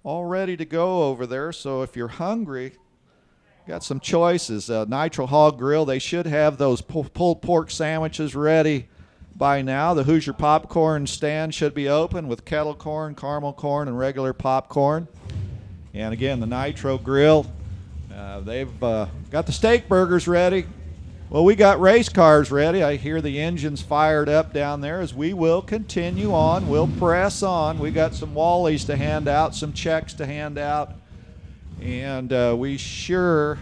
all ready to go over there. So if you're hungry, got some choices. Nitro Hog Grill, they should have those pulled pork sandwiches ready by now. The Hoosier popcorn stand should be open with kettle corn, caramel corn, and regular popcorn. And again, the Nitro Grill, they've got the steak burgers ready. Well, we got race cars ready. I hear the engines fired up down there as we will continue on. We'll press on. We got some Wallies to hand out, some checks to hand out. And we sure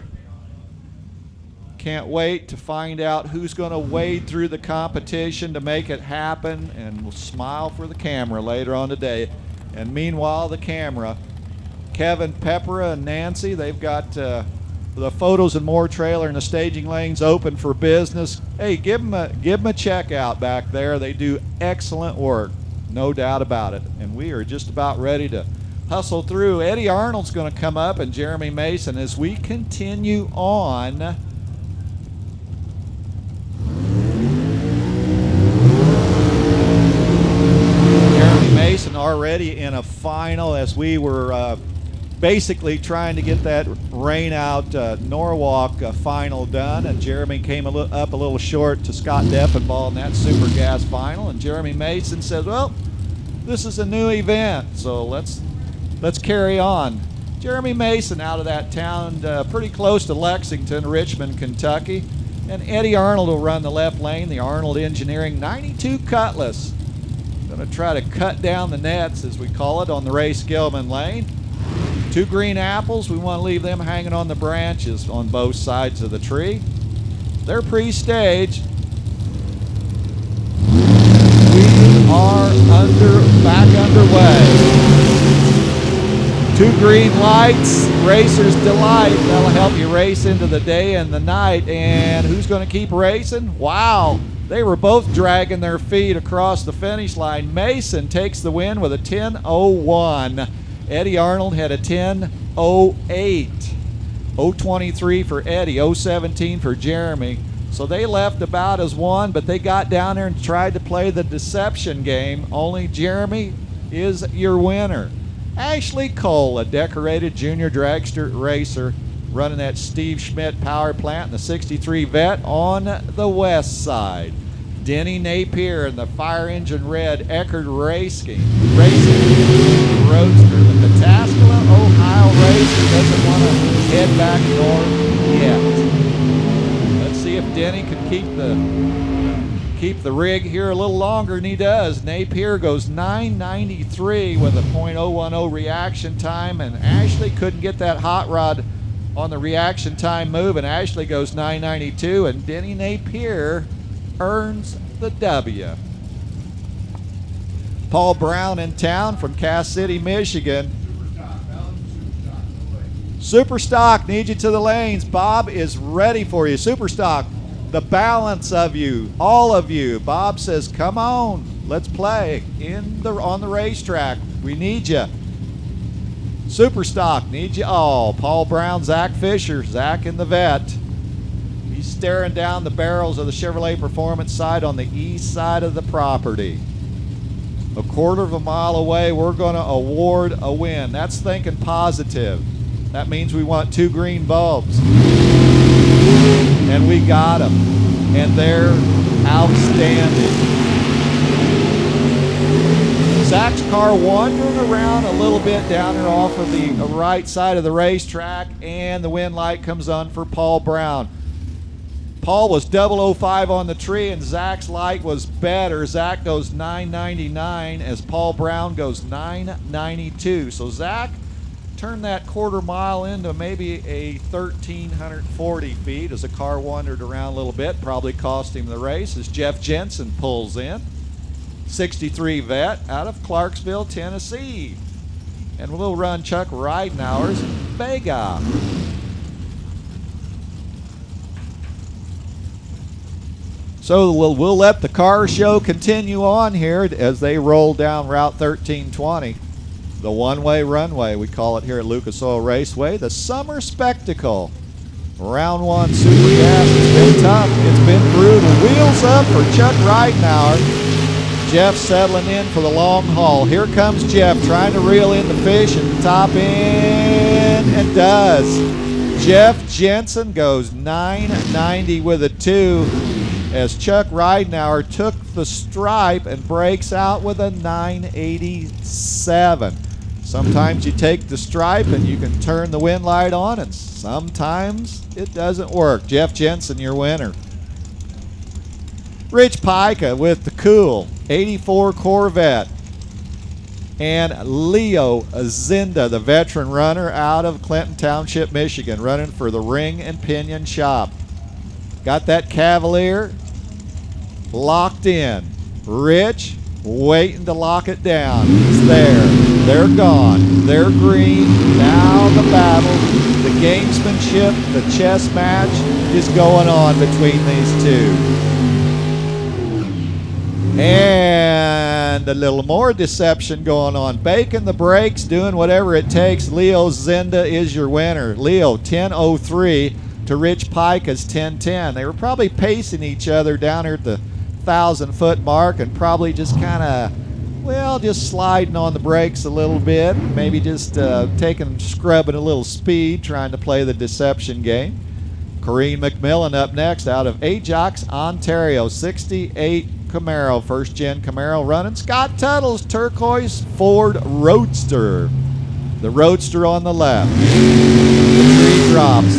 can't wait to find out who's going to wade through the competition to make it happen. And we'll smile for the camera later on today. And meanwhile, the camera, Kevin, Peppera, and Nancy, they've got the photos and more trailer and the staging lanes open for business. Hey, give them a check out back there. They do excellent work, no doubt about it. And we are just about ready to hustle through. Eddie Arnold's going to come up and Jeremy Mason as we continue on. Jeremy Mason already in a final as we were basically trying to get that rain out Norwalk final done, and Jeremy came up a little short to Scott Deffenbaugh in that Super Gas final, and Jeremy Mason said, well, this is a new event, so let's carry on. Jeremy Mason out of that town pretty close to Lexington, Richmond, Kentucky, and Eddie Arnold will run the left lane, the Arnold Engineering 92 Cutlass. Going to try to cut down the nets, as we call it, on the Ray Skillman lane. 2 green apples, we want to leave them hanging on the branches on both sides of the tree. They're pre-staged. We are back underway. 2 green lights, Racer's Delight. That'll help you race into the day and the night. And who's going to keep racing? Wow, they were both dragging their feet across the finish line. Mason takes the win with a 10:01. Eddie Arnold had a 10:08. 0:23 for Eddie, 0:17 for Jeremy. So they left about as one, but they got down there and tried to play the deception game. Only Jeremy is your winner. Ashley Cole, a decorated junior dragster racer, running that Steve Schmidt power plant in the 63 Vet on the west side. Denny Napier in the Fire Engine Red Eckerd Racing Roadster. The Pataskala, Ohio racer doesn't want to head back north yet. Let's see if Denny can keep the rig here a little longer, and he does. Napier goes 9:93 with a .010 reaction time, and Ashley couldn't get that hot rod on the reaction time move, and Ashley goes 9:92, and Denny Napier earns the W. Paul Brown in town from Cass City, Michigan. Superstock, need you to the lanes. Bob is ready for you. Superstock, the balance of you, all of you. Bob says, come on, let's play on the racetrack. We need you. Superstock, need you all. Paul Brown, Zach Fisher, Zach in the Vet. He's staring down the barrels of the Chevrolet Performance side on the east side of the property. A quarter of a mile away, we're going to award a win. That's thinking positive. That means we want 2 green bulbs. And we got them. And they're outstanding. Zach's car wandering around a little bit down there off of the right side of the racetrack, and the wind light comes on for Paul Brown. Paul was 005 on the tree, and Zach's light was better. Zach goes 9:99 as Paul Brown goes 9:92. So Zach turned that quarter mile into maybe a 1,340 feet as the car wandered around a little bit. Probably cost him the race as Jeff Jensen pulls in. 63 Vet out of Clarksville, Tennessee. And we'll run Chuck Ridenhour's Vega. So we'll let the car show continue on here as they roll down Route 1320. The one-way runway, we call it here at Lucas Oil Raceway. The summer spectacle. Round 1 Super Gas. It's been tough. It's been brutal. Wheels up for Chuck Ridenhour. Jeff settling in for the long haul. Here comes Jeff trying to reel in the fish at the top end, and does. Jeff Jensen goes 9.90 with a 2 as Chuck Ridenauer took the stripe and breaks out with a 9.87. Sometimes you take the stripe and you can turn the wind light on, and sometimes it doesn't work. Jeff Jensen, your winner. Rich Pica with the cool 84 Corvette. And Leo Zinda, the veteran runner out of Clinton Township, Michigan, running for the Ring and Pinion Shop. Got that Cavalier locked in. Rich waiting to lock it down. It's there. They're gone. They're green. Now the battle, the gamesmanship, the chess match is going on between these two. And a little more deception going on. Baking the brakes, doing whatever it takes. Leo Zinda is your winner. Leo, 10.03 to Rich Pica's 10.10. They were probably pacing each other down here at the 1,000-foot mark and probably just kind of, well, just sliding on the brakes a little bit. Maybe just scrubbing a little speed, trying to play the deception game. Corrine McMillan up next out of Ajax, Ontario, 68 Camaro, first-gen Camaro running. Scott Tuttle's turquoise Ford Roadster. The Roadster on the left. The tree drops.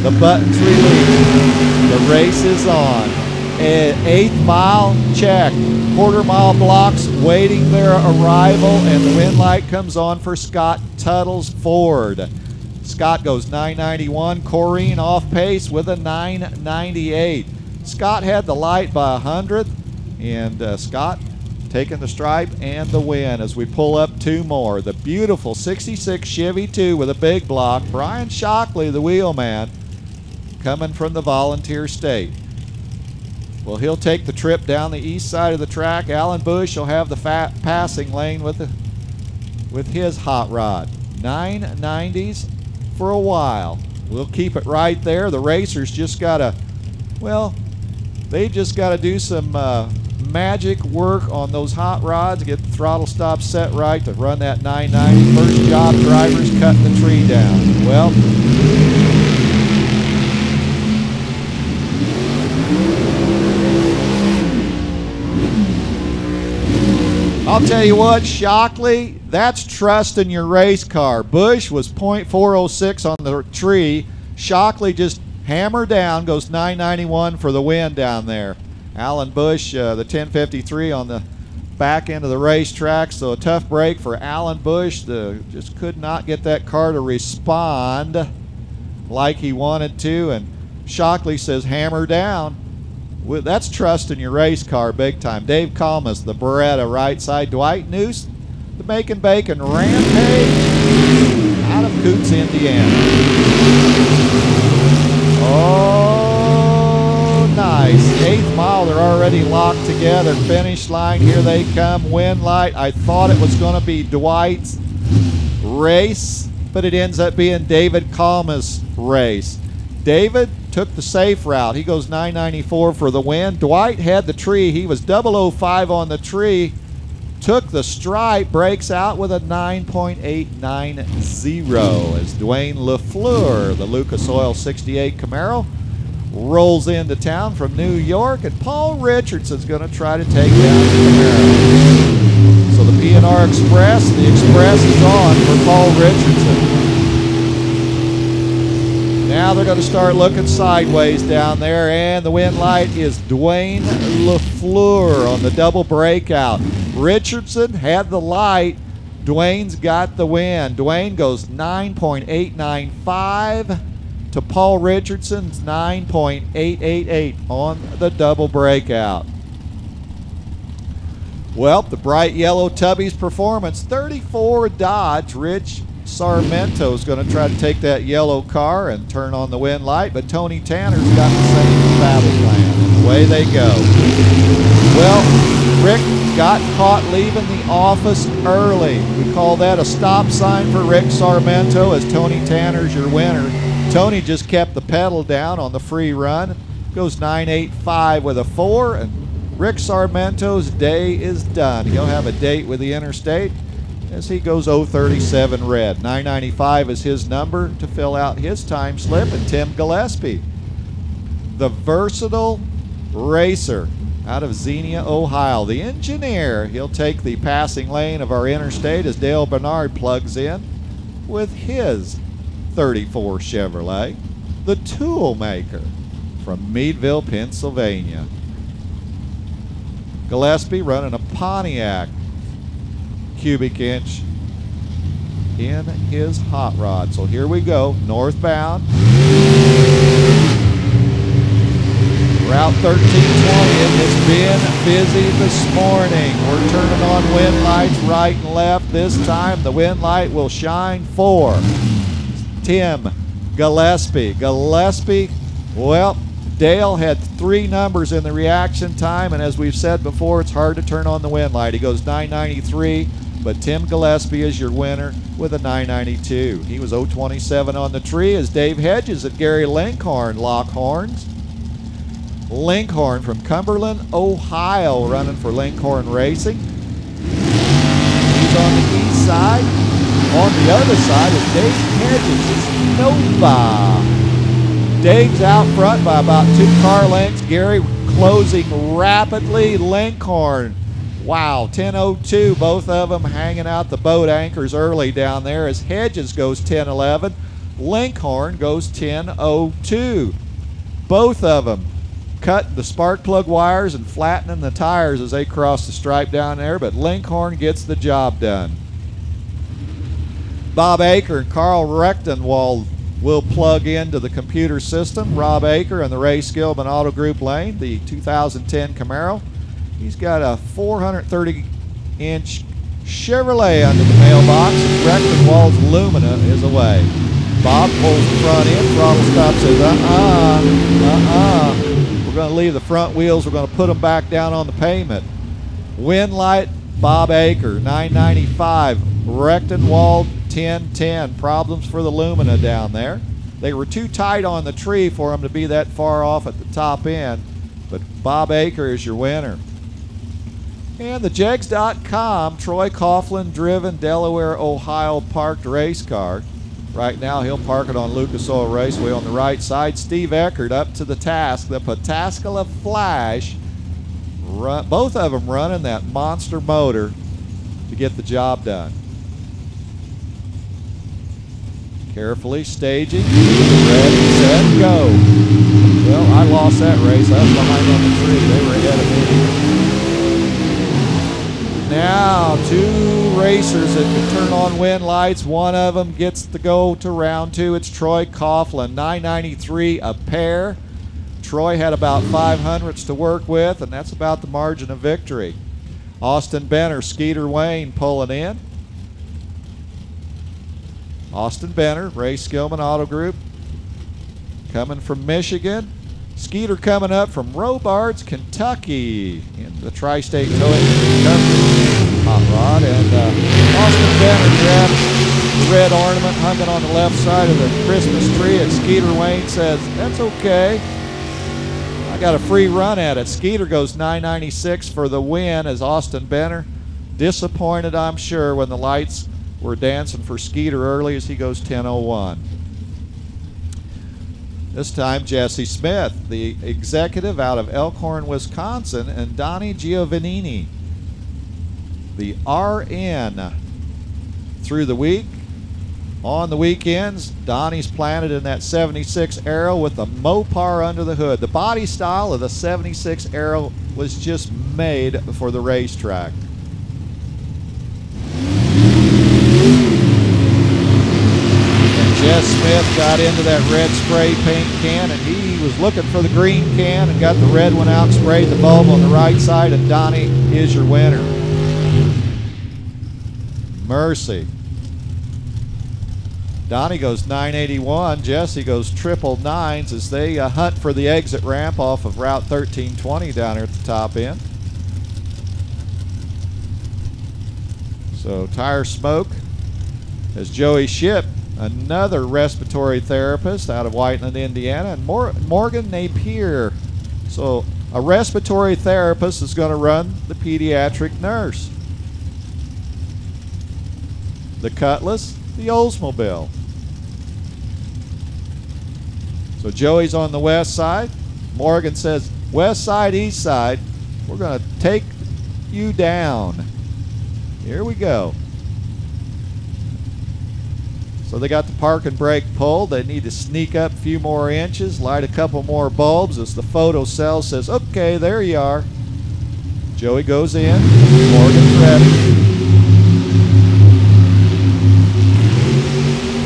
The buttons released. The race is on. 8th mile, check. Quarter-mile blocks waiting their arrival, and the wind light comes on for Scott Tuttle's Ford. Scott goes 9.91. Corrine off pace with a 9.98. Scott had the light by 100th. And Scott taking the stripe and the win as we pull up 2 more. The beautiful 66 Chevy 2 with a big block. Brian Shockley, the wheelman, coming from the Volunteer State. Well, he'll take the trip down the east side of the track. Alan Bush will have the passing lane with his hot rod. 990s for a while. We'll keep it right there. The racers just got to, well, they just got to do some magic work on those hot rods, get the throttle stop set right to run that 990. First job, drivers cutting the tree down. Well, I'll tell you what, Shockley, that's trusting your race car. Bush was .406 on the tree. Shockley just hammered down, goes 991 for the win down there. Alan Bush, the 1053 on the back end of the racetrack, so a tough break for Alan Bush. Just could not get that car to respond like he wanted to, and Shockley says hammer down. Well, that's trusting your race car big time. Dave Kalmas, the Beretta right side. Dwight Noose, the Bacon Bacon Rampage out of Coots, Indiana. Oh, nice. 8th mile, they're already locked together. Finish line, here they come. Wind light. I thought it was going to be Dwight's race, but it ends up being David Kalma's race. David took the safe route. He goes 994 for the win. Dwight had the tree. He was 005 on the tree. Took the stripe, breaks out with a 9.890 as Dwayne LaFleur, the Lucas Oil 68 Camaro, rolls into town from New York, and Paul Richardson's going to try to take down the Camaro. So the P&R Express, the Express is on for Paul Richardson. Now they're going to start looking sideways down there, and the wind light is Dwayne LaFleur on the double breakout. Richardson had the light. Dwayne's got the win. Dwayne goes 9.895 to Paul Richardson's 9.888 on the double breakout. Well, the bright yellow Tubby's Performance 34 Dodge. Rich Sarmento is going to try to take that yellow car and turn on the wind light, but Tony Tanner's got the same battle plan, and away they go. Well, Rick got caught leaving the office early. We call that a stop sign for Rick Sarmento, as Tony Tanner's your winner. Tony just kept the pedal down on the free run. Goes 985 with a 4, and Rick Sarmento's day is done. He'll have a date with the Interstate as he goes 037 red. 995 is his number to fill out his time slip. And Tim Gillespie, the versatile racer out of Xenia, Ohio, the engineer. He'll take the passing lane of our Interstate as Dale Bernard plugs in with his 34 Chevrolet, the tool maker from Meadville, Pennsylvania. Gillespie running a Pontiac cubic inch in his hot rod. So here we go, northbound. Route 1320, it has been busy this morning. We're turning on wind lights right and left. This time the wind light will shine for Tim Gillespie. Gillespie, well, Dale had 3 numbers in the reaction time, and as we've said before, it's hard to turn on the wind light. He goes 993, but Tim Gillespie is your winner with a 992. He was 027 on the tree as Dave Hedges at Gary Linkhorn lock horns. Linkhorn from Cumberland, Ohio, running for Linkhorn Racing. He's on the east side. On the other side is Dave Hedges. It's Nova. Dave's out front by about 2 car lengths. Gary closing rapidly. Linkhorn, wow, 10:02. Both of them hanging out the boat anchors early down there as Hedges goes 10:11. Linkhorn goes 10:02. Both of them cutting the spark plug wires and flattening the tires as they cross the stripe down there, but Linkhorn gets the job done. Bob Aker and Carl Rechtenwald will plug into the computer system. Rob Aker in the Ray Skillman Auto Group lane, the 2010 Camaro. He's got a 430-inch Chevrolet under the mailbox. Rechtenwald's Lumina is away. Bob pulls the front in, throttle stop, says, We're going to leave the front wheels. We're going to put them back down on the pavement. Wind light, Bob Aker, 995. Rechtenwald, 1010. Problems for the Lumina down there. They were too tight on the tree for them to be that far off at the top end, but Bob Aker is your winner. And the Jegs.com, Troy Coughlin driven Delaware, Ohio parked race car. Right now he'll park it on Lucas Oil Raceway on the right side. Steve Eckert up to the task. The Pataskala Flash, both of them running that monster motor to get the job done. Carefully staging, ready, set, go. Well, I lost that race. I was behind on the tree. They were ahead of me. Now, 2 racers that can turn on wind lights. One of them gets to go to round 2. It's Troy Coughlin, 993 a pair. Troy had about 500ths to work with, and that's about the margin of victory. Austin Benner, Skeeter Wayne pulling in. Austin Benner, Ray Skillman Auto Group, coming from Michigan. Skeeter coming up from Robards, Kentucky, in the Tri-State Towing hot rod. And Austin Benner grabbed the red ornament, hung it on the left side of the Christmas tree, and Skeeter Wayne says, that's okay. I got a free run at it. Skeeter goes 996 for the win as Austin Benner, disappointed I'm sure when the lights were dancing for Skeeter early as he goes 10:01. This time Jesse Smith, the executive out of Elkhorn, Wisconsin, and Donnie Giovannini, the RN. Through the week, on the weekends, Donnie's planted in that 76 Aero with the Mopar under the hood. The body style of the 76 Aero was just made for the racetrack. Jess Smith got into that red spray paint can, and he was looking for the green can and got the red one out, sprayed the bulb on the right side, and Donnie is your winner. Mercy. Donnie goes 981. Jesse goes 999s as they hunt for the exit ramp off of Route 1320 down here at the top end. So tire smoke as Joey Shipp, another respiratory therapist out of Whiteland, Indiana, and Morgan Napier. So A respiratory therapist is going to run the pediatric nurse. The Cutlass, the Oldsmobile. So Joey's on the west side. Morgan says, west side, east side. We're going to take you down. Here we go. So they got the park and brake pulled. They need to sneak up a few more inches, light a couple more bulbs as the photo cell says, okay, there you are. Joey goes in. Morgan's ready.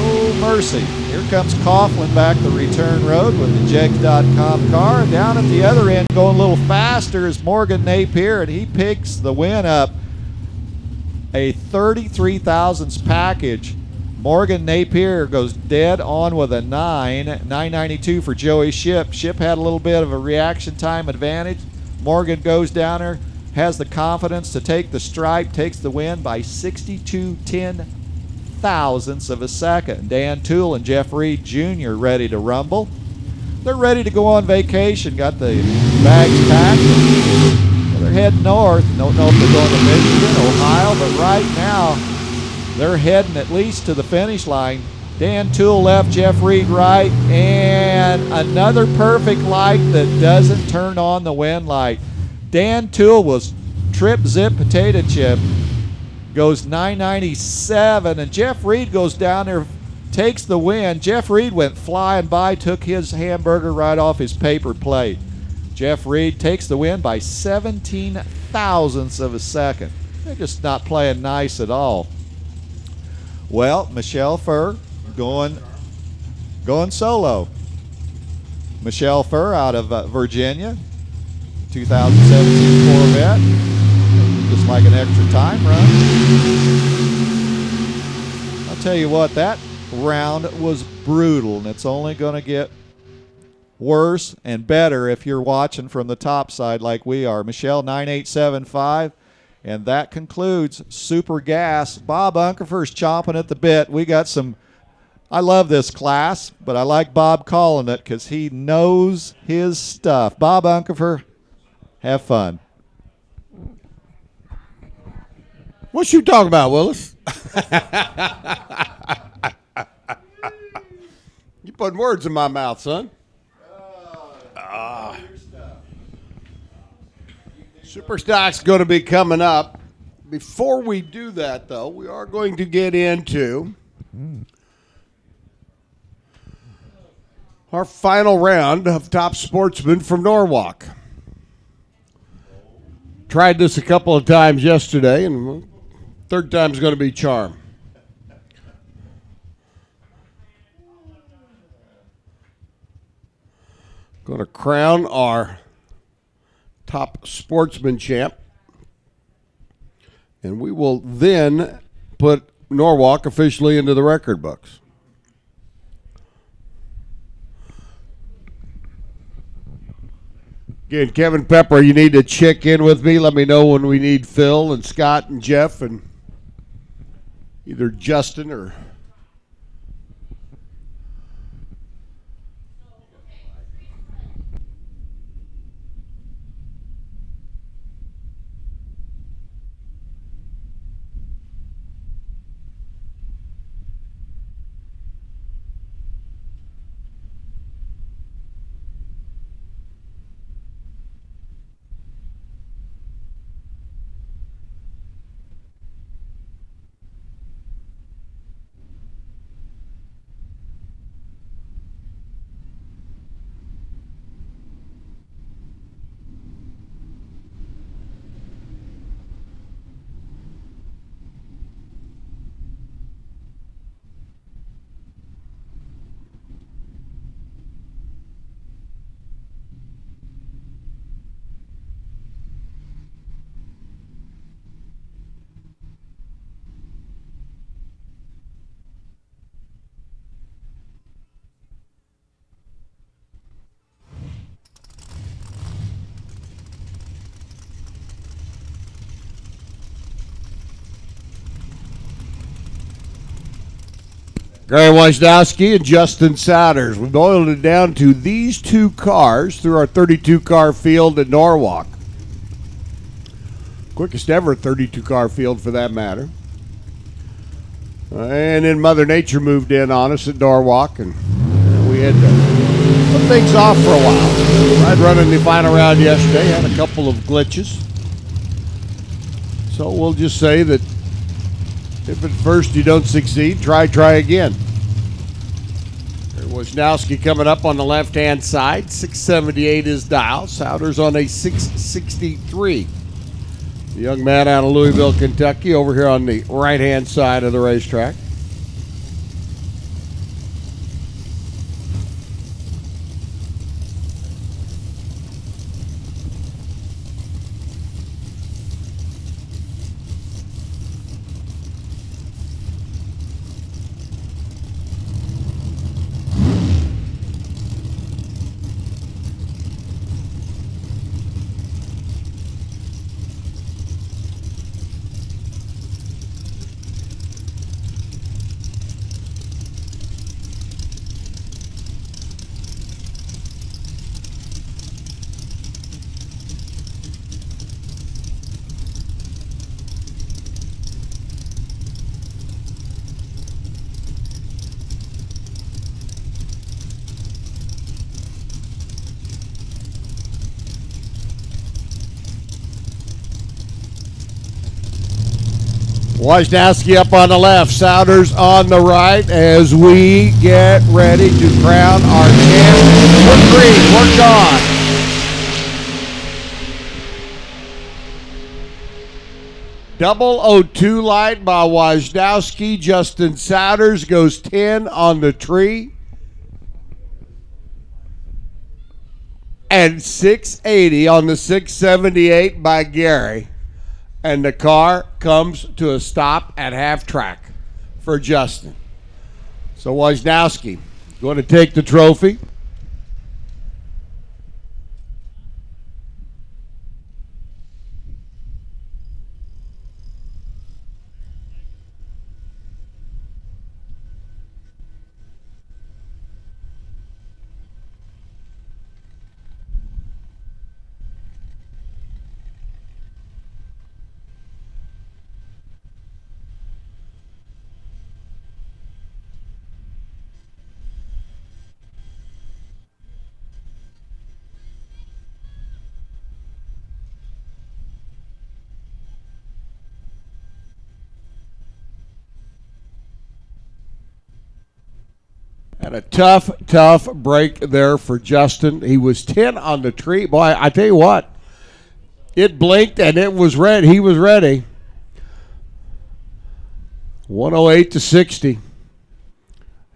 Oh, mercy. Here comes Coughlin back the return road with the Jegs.com car. Down at the other end, going a little faster, is Morgan Napier, and he picks the win up. A 33 thousandths package. Morgan Napier goes dead on with a 992 for Joey Ship. Ship had a little bit of a reaction time advantage. Morgan goes down there, has the confidence to take the stripe, takes the win by 62 10,000ths of a second. Dan Toole and Jeff Reed Jr. ready to rumble. They're ready to go on vacation. Got the bags packed. They're heading north. Don't know if they're going to Michigan, Ohio, but right now they're heading at least to the finish line. Dan Toole left, Jeff Reed right, and another perfect light that doesn't turn on the wind light. Dan Toole was trip, zip, potato chip, goes 997, and Jeff Reed goes down there, takes the win. Jeff Reed went flying by, took his hamburger right off his paper plate. Jeff Reed takes the win by 17 thousandths of a second. They're just not playing nice at all. Well, Michelle Furr going solo. Michelle Furr out of Virginia, 2017 Corvette, just like an extra time run. I'll tell you what, that round was brutal, and it's only going to get worse and better if you're watching from the top side like we are. Michelle 9875. And that concludes Super Gas. Bob Unkerfer's chomping at the bit. We got some, I love this class, but I like Bob calling it because he knows his stuff. Bob Unkerfer, have fun. What you talking about, Willis? You putting words in my mouth, son. Superstock's going to be coming up. Before we do that, though, we are going to get into our final round of Top Sportsman from Norwalk. Tried this a couple of times yesterday, and third time's going to be charm. Going to crown our Top Sportsman champ. And we will then put Norwalk officially into the record books. Again, Kevin Pepper, you need to check in with me. Let me know when we need Phil and Scott and Jeff and either Justin or... Gary Wojnowski and Justin Souders. We boiled it down to these two cars through our 32-car field at Norwalk. Quickest ever 32-car field for that matter. And then Mother Nature moved in on us at Norwalk, and we had to put things off for a while. Tried running the final round yesterday, had a couple of glitches. So we'll just say that if at first you don't succeed, try again. There was Wojnowski coming up on the left-hand side. 678 is dial. Souders on a 663. The young man out of Louisville, Kentucky, over here on the right-hand side of the racetrack. Wojnowski up on the left, Souders on the right as we get ready to crown our champion. We're green, we're gone. Double 02 light by Wojnowski. Justin Souders goes 10 on the tree. And 680 on the 678 by Gary. And the car comes to a stop at half track for Justin. So Wojnowski going to take the trophy. And a tough break there for Justin. He was 10 on the tree. Boy, I tell you what, it blinked and it was ready. He was ready. 108 to 60.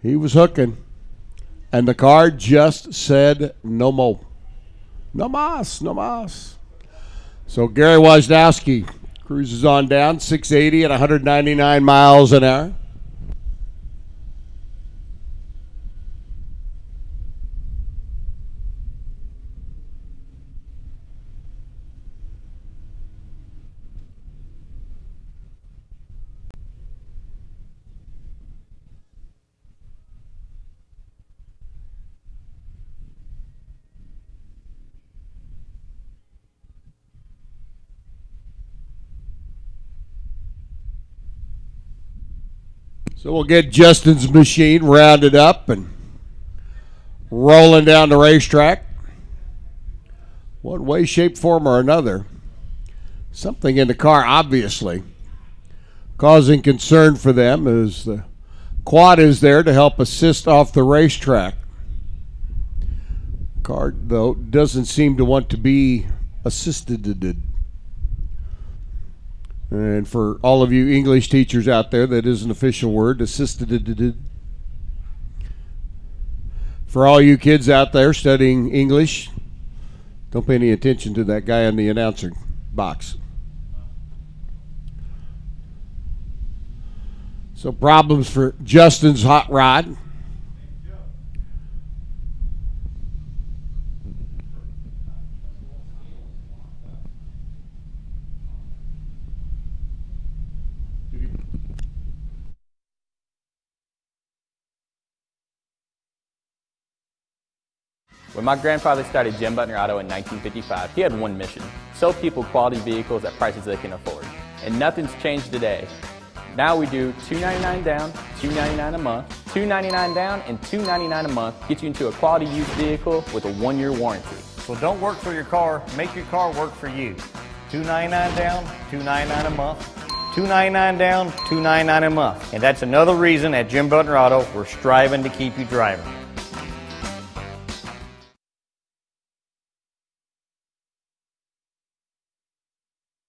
He was hooking. And the car just said no more. No mas, no mas. So Gary Wojnowski cruises on down, 680 at 199 miles an hour. So we'll get Justin's machine rounded up and rolling down the racetrack. One way, shape, form, or another. Something in the car, obviously, causing concern for them as the quad is there to help assist off the racetrack. Car, though, doesn't seem to want to be assisted. And for all of you English teachers out there, that is an official word, assisted. For all you kids out there studying English, don't pay any attention to that guy in the announcer box. So problems for Justin's hot rod. When my grandfather started Jim Butner Auto in 1955, he had one mission: sell people quality vehicles at prices they can afford. And nothing's changed today. Now we do $299 down, $299 a month, $299 down, and $299 a month. Get you into a quality used vehicle with a 1-year warranty. So don't work for your car, make your car work for you. $299 down, $299 a month. $299 down, $299 a month. And that's another reason at Jim Butner Auto, we're striving to keep you driving.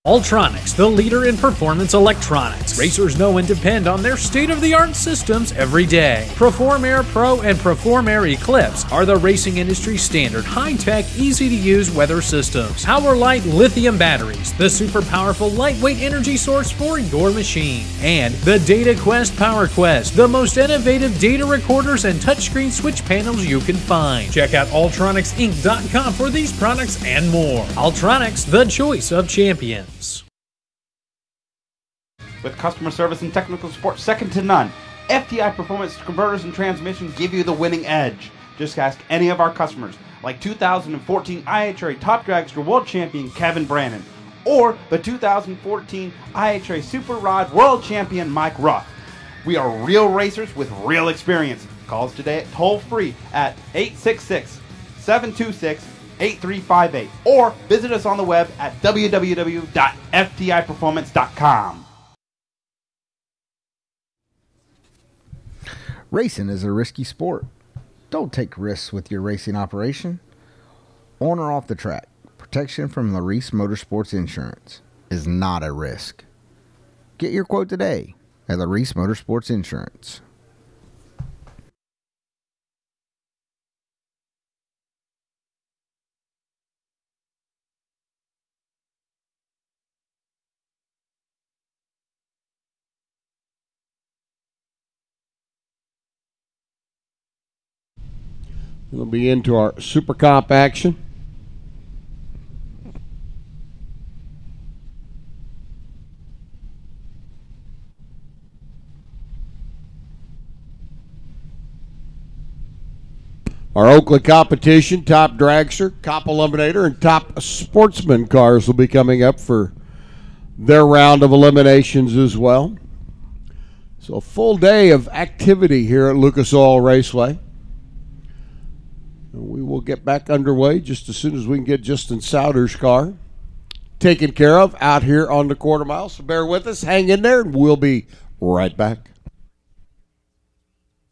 Ultronics, the leader in performance electronics. Racers know and depend on their state-of-the-art systems every day. Perform Air Pro and Perform Air Eclipse are the racing industry standard, high-tech, easy-to-use weather systems. Power-Light lithium batteries, the super powerful lightweight energy source for your machine. And the Data Quest Power Quest, the most innovative data recorders and touchscreen switch panels you can find. Check out ultronicsinc.com for these products and more. Ultronics, the choice of champions. With customer service and technical support second to none, FTI Performance Converters and Transmission give you the winning edge. Just ask any of our customers, like 2014 IHRA Top Dragster World Champion Kevin Brannon, or the 2014 IHRA Super Rod World Champion Mike Ruff. We are real racers with real experience. Call us today at toll-free at 866-726-8358, or visit us on the web at www.ftiperformance.com. Racing is a risky sport. Don't take risks with your racing operation. On or off the track, protection from LODRS Motorsports Insurance is not a risk. Get your quote today at LODRS Motorsports Insurance. We'll be into our Super Comp action. Our Oakland competition, top dragster, cop eliminator, and top sportsman cars will be coming up for their round of eliminations as well. So a full day of activity here at Lucas Oil Raceway. We will get back underway just as soon as we can get Justin Souders' car taken care of out here on the quarter mile. So bear with us, hang in there, and we'll be right back.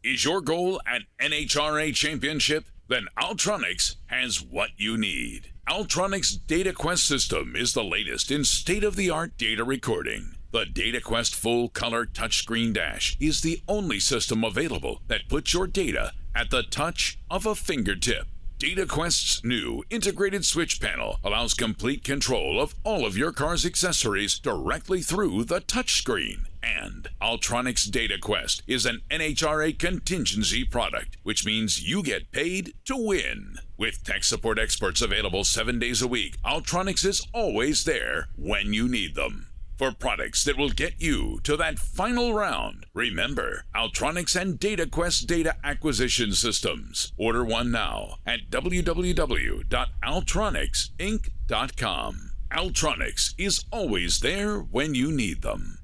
Is your goal an NHRA championship? Then Ultronics has what you need. Ultronics Data Quest system is the latest in state-of-the-art data recording. The Data Quest full-color touchscreen dash is the only system available that puts your data at the touch of a fingertip. DataQuest's new integrated switch panel allows complete control of all of your car's accessories directly through the touchscreen. And Ultronics DataQuest is an NHRA contingency product, which means you get paid to win. With tech support experts available 7 days a week, Ultronics is always there when you need them. For products that will get you to that final round, remember Ultronics and DataQuest data acquisition systems. Order one now at www.ultronicsinc.com. Ultronics is always there when you need them.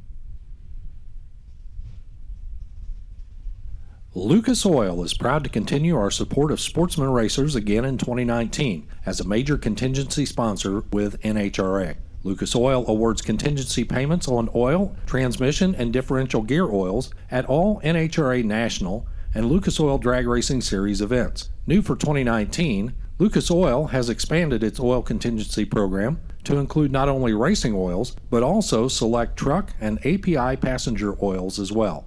Lucas Oil is proud to continue our support of sportsman racers again in 2019 as a major contingency sponsor with NHRA. Lucas Oil awards contingency payments on oil, transmission, and differential gear oils at all NHRA National and Lucas Oil Drag Racing Series events. New for 2019, Lucas Oil has expanded its oil contingency program to include not only racing oils, but also select truck and API passenger oils as well.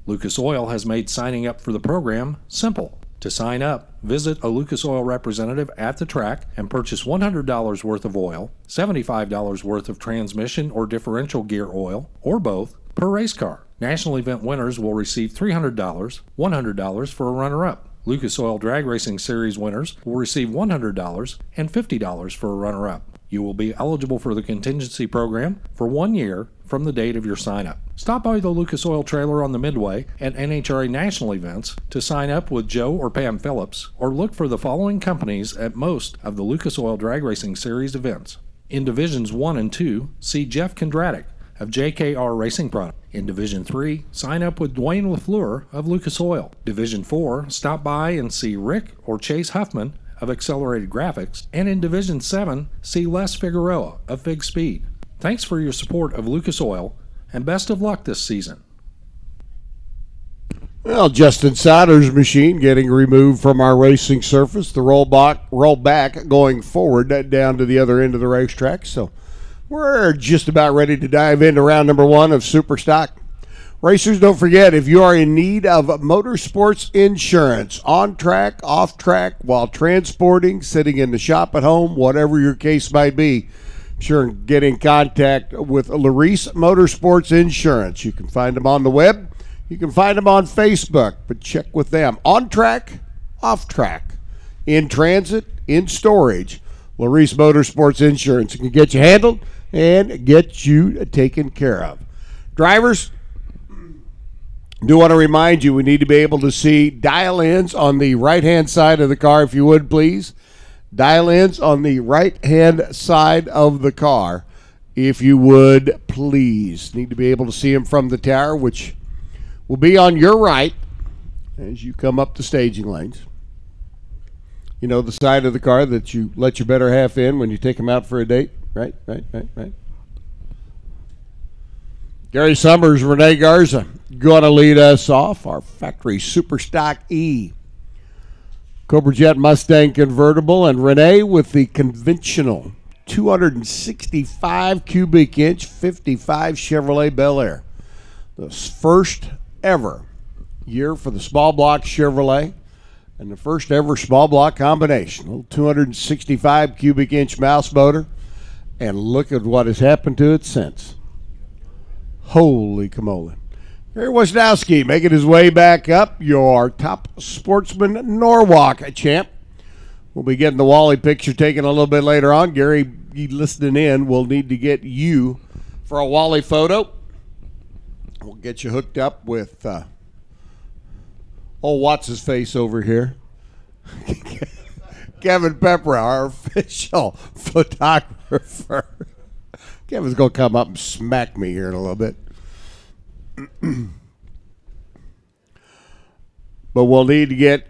Lucas Oil has made signing up for the program simple. To sign up, visit a Lucas Oil representative at the track and purchase $100 worth of oil, $75 worth of transmission or differential gear oil, or both, per race car. National event winners will receive $300, $100 for a runner-up. Lucas Oil Drag Racing Series winners will receive $100 and $50 for a runner-up. You will be eligible for the contingency program for 1 year from the date of your sign-up. Stop by the Lucas Oil trailer on the Midway at NHRA National events to sign up with Joe or Pam Phillips, or look for the following companies at most of the Lucas Oil Drag Racing Series events. In Divisions 1 and 2, see Jeff Kondratik of JKR Racing Product. In Division 3, sign up with Dwayne LaFleur of Lucas Oil. Division 4, stop by and see Rick or Chase Huffman of Accelerated Graphics. And in Division 7, see Les Figueroa of Fig Speed. Thanks for your support of Lucas Oil, and best of luck this season. Well, Justin Sauter's machine getting removed from our racing surface. The roll back going forward down to the other end of the racetrack. So we're just about ready to dive into round number 1 of Super Stock. Racers, don't forget, if you are in need of motorsports insurance, on track, off track, while transporting, sitting in the shop at home, whatever your case might be, sure, get in contact with LODRS Motorsports Insurance. You can find them on the web. You can find them on Facebook, but check with them. On track, off track, in transit, in storage. LODRS Motorsports Insurance can get you handled and get you taken care of. Drivers, do want to remind you we need to be able to see dial-ins on the right-hand side of the car, if you would, please. Dial-ins on the right-hand side of the car, if you would, please. Need to be able to see them from the tower, which will be on your right as you come up the staging lanes. You know, the side of the car that you let your better half in when you take them out for a date. Right. Gary Summers, Renee Garza, going to lead us off. Our factory Super Stock E Cobra Jet Mustang convertible, and Renee with the conventional 265 cubic inch 55 Chevrolet Bel Air. The first ever year for the small block Chevrolet, and the first ever small block combination. Little 265 cubic inch mouse motor, and look at what has happened to it since. Holy camole. Gary Wisnowski making his way back up, your top sportsman Norwalk champ. We'll be getting the Wally picture taken a little bit later on. Gary, you listening in, we'll need to get you for a Wally photo. We'll get you hooked up with what's his face over here? Kevin Pepper, our official photographer. Kevin's going to come up and smack me here in a little bit. But we'll need to get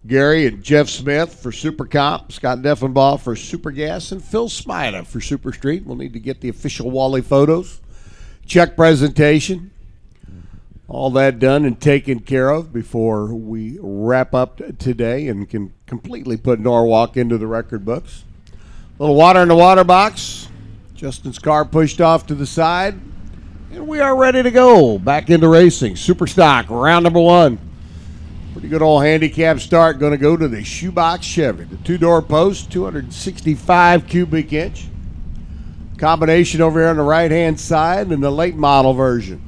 Gary and Jeff Smith for Super Comp, Scott Deffenbaugh for Super Gas, and Phil Smida for Super Street. We'll need to get the official Wally photos, check presentation, all that done and taken care of before we wrap up today and can completely put Norwalk into the record books. A little water in the water box. Justin's car pushed off to the side. And we are ready to go back into racing. Super Stock, round number 1. Pretty good old handicap start. Going to go to the shoebox Chevy. The 2-door post, 265 cubic inch. Combination over here on the right-hand side, and the late model version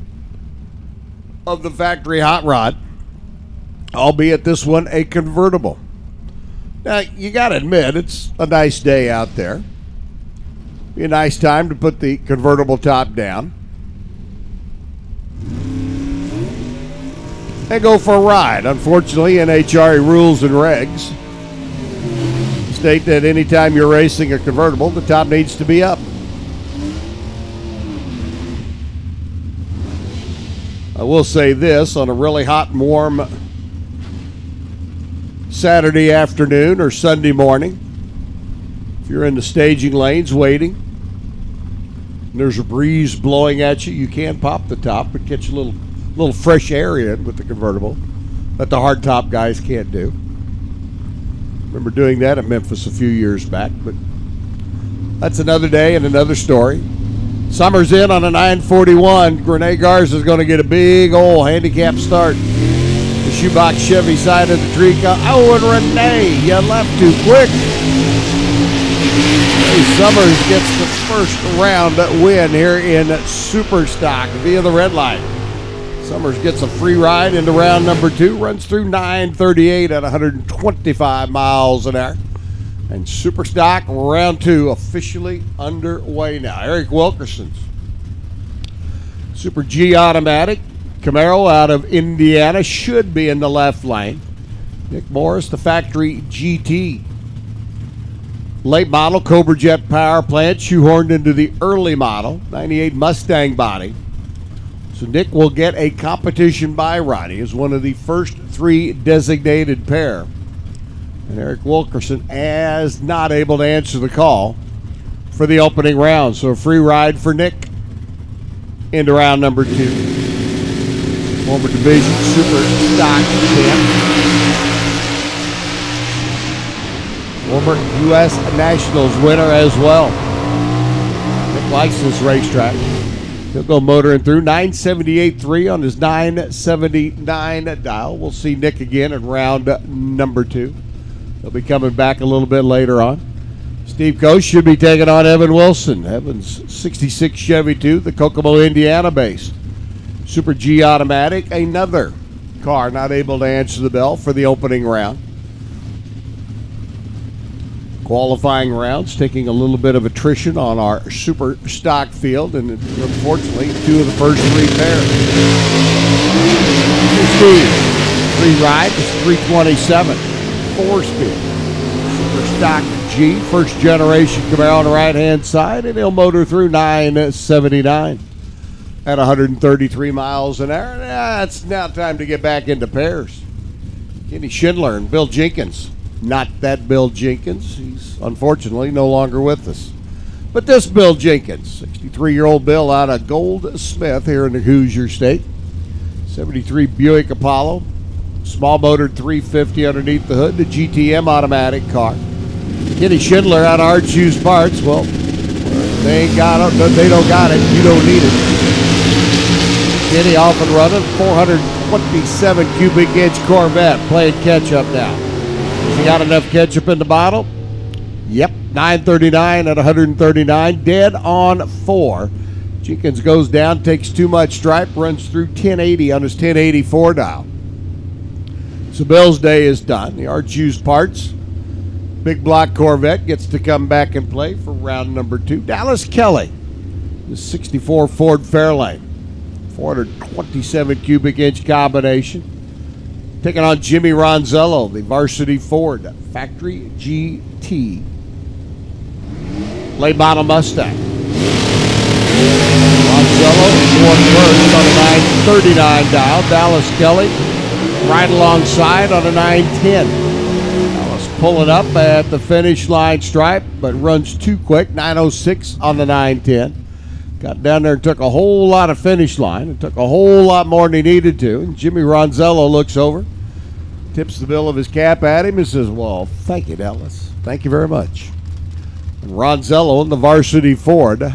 of the factory hot rod. Albeit this one a convertible. Now, you got to admit, it's a nice day out there. Be a nice time to put the convertible top down and go for a ride. Unfortunately, NHRA rules and regs state that anytime you're racing a convertible, the top needs to be up. I will say this, on a really hot and warm Saturday afternoon or Sunday morning, if you're in the staging lanes waiting, and there's a breeze blowing at you, you can pop the top but catch a little fresh air in with the convertible that the hard top guys can't do. Remember doing that at Memphis a few years back, but that's another day and another story. Summers in on a 941. Renee Garza is going to get a big old handicap start. The shoebox Chevy side of the tree. Oh, and Renee, you left too quick. Summers gets the first round win here in Super Stock via the red light. Summers gets a free ride into round number 2, runs through 9:38 at 125 miles an hour. And Super Stock round 2 officially underway now. Eric Wilkerson's Super G automatic Camaro out of Indiana should be in the left lane. Nick Morris, the factory GT. Late model Cobra Jet power plant shoehorned into the early model 98 Mustang body. So Nick will get a competition by Ronnie as one of the first 3 designated pair. And Eric Wilkerson is not able to answer the call for the opening round. So a free ride for Nick into round number 2. Former division Super Stock champ. Former U.S. Nationals winner as well. Nick likes this racetrack. He'll go motoring through 978.3 on his 979 dial. We'll see Nick again in round number 2. He'll be coming back a little bit later on. Steve Coase should be taking on Evan Wilson. Evan's 66 Chevy 2, the Kokomo, Indiana based. Super G automatic, another car not able to answer the bell for the opening round. Qualifying rounds taking a little bit of attrition on our Super Stock field, and unfortunately 2 of the first 3 pairs. Steve, free ride is 327. 4-speed Super Stock G, first generation Camaro on the right hand side, and he'll motor through 979 at 133 miles an hour. It's now time to get back into pairs. Kenny Schindler and Bill Jenkins. Not that Bill Jenkins. He's unfortunately no longer with us. But this Bill Jenkins, 63-year-old Bill out of Goldsmith here in the Hoosier State. 73 Buick Apollo. Small motored 350 underneath the hood, the GTM automatic car. Kenny Schindler out of Hard Shoes Parts. Well, they ain't got it, they don't got it. You don't need it. Kenny off and running, 427 cubic inch Corvette, playing catch up now. Has he got enough ketchup in the bottle? Yep, 939 at 139, dead on 4. Jenkins goes down, takes too much stripe, runs through 1080 on his 1084 dial. So Bill's day is done. The Hard Shoes Parts big block Corvette gets to come back and play for round number 2. Dallas Kelly, the 64 Ford Fairlane, 427 cubic inch combination. Taking on Jimmy Ronzello, the Varsity Ford Factory GT late model Mustang. Ronzello won first on a 939 dial. Dallas Kelly right alongside on a 910. Dallas pulling up at the finish line stripe, but runs too quick. 906 on the 910. Got down there and took a whole lot of finish line. It took a whole lot more than he needed to. And Jimmy Ronzello looks over, tips the bill of his cap at him and says, well, thank you, Dallas. Thank you very much. And Ronzello in the Varsity Ford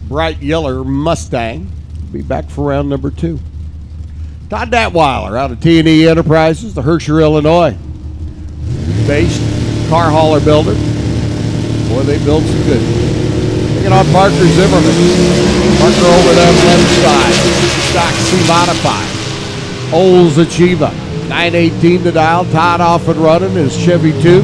bright yellow Mustang will be back for round number 2. Todd Datweiler out of T&E Enterprises, the Herscher, Illinois based car hauler builder. Boy, they build some good. Taking on Parker Zimmerman. Parker over there on the left side. Stock C modified. Olds Achieva. 918 to dial. Todd off and running his Chevy 2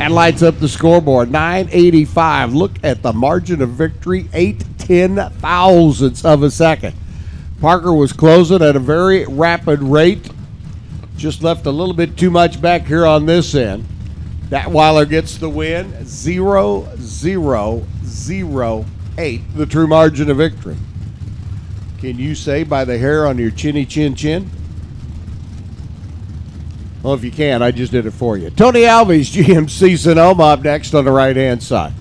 and lights up the scoreboard. 985. Look at the margin of victory. 8/10 thousandths of a second. Parker was closing at a very rapid rate. Just left a little bit too much back here on this end. Datweiler gets the win. 0.0008, the true margin of victory. Can you say by the hair on your chinny chin chin? Well, if you can, I just did it for you. Tony Alves, GMC Sonoma, up next on the right-hand side.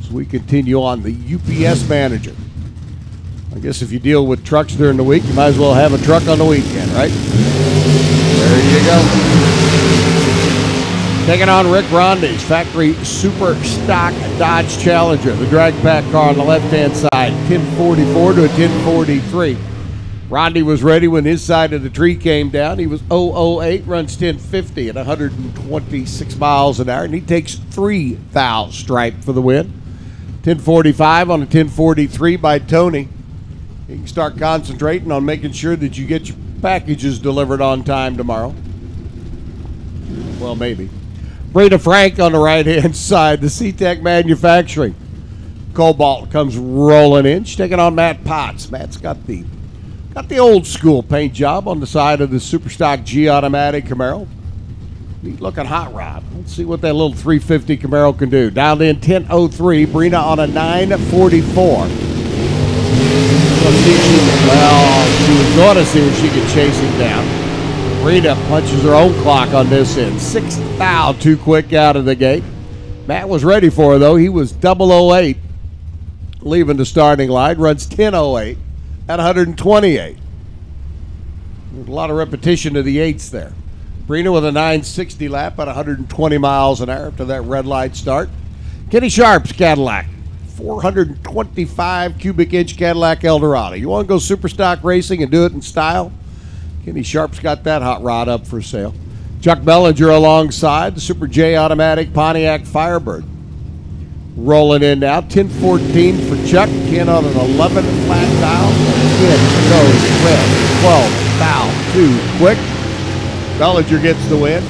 So we continue on the UPS manager. I guess if you deal with trucks during the week, you might as well have a truck on the weekend, right? There you go. Taking on Rick Rondi's factory Super Stock Dodge Challenger, the drag pack car on the left-hand side, 1044 to a 1043. Rondi was ready when his side of the tree came down. He was 008, runs 1050 at 126 miles an hour, and he takes 3 thou stripe for the win. 1045 on a 1043 by Tony. You can start concentrating on making sure that you get your packages delivered on time tomorrow. Well, maybe. Breda Frank on the right-hand side, the SeaTech Manufacturing. Cobalt comes rolling in. She's taking on Matt Potts. Matt's got the old school paint job on the side of the Superstock G Automatic Camaro. Neat looking hot rod. Let's see what that little 350 Camaro can do. Dialed in 10:03. Brina on a 9:44. She was going to see if she could chase him down. Brina punches her own clock on this end. 6th foul, too quick out of the gate. Matt was ready for her, though. He was 008, leaving the starting line. Runs 10:08 at 128. There's a lot of repetition of the 8s there. Brina with a 960 lap at 120 miles an hour after that red light start. Kenny Sharp's Cadillac. 425 cubic inch Cadillac Eldorado. You want to go super stock racing and do it in style? Kenny Sharp's got that hot rod up for sale. Chuck Bellinger alongside the Super J Automatic Pontiac Firebird. Rolling in now, 10:14 for Chuck. Ken on an 11 flat dial. Ken goes red, 12 foul, 2 quick. Bellinger gets the win.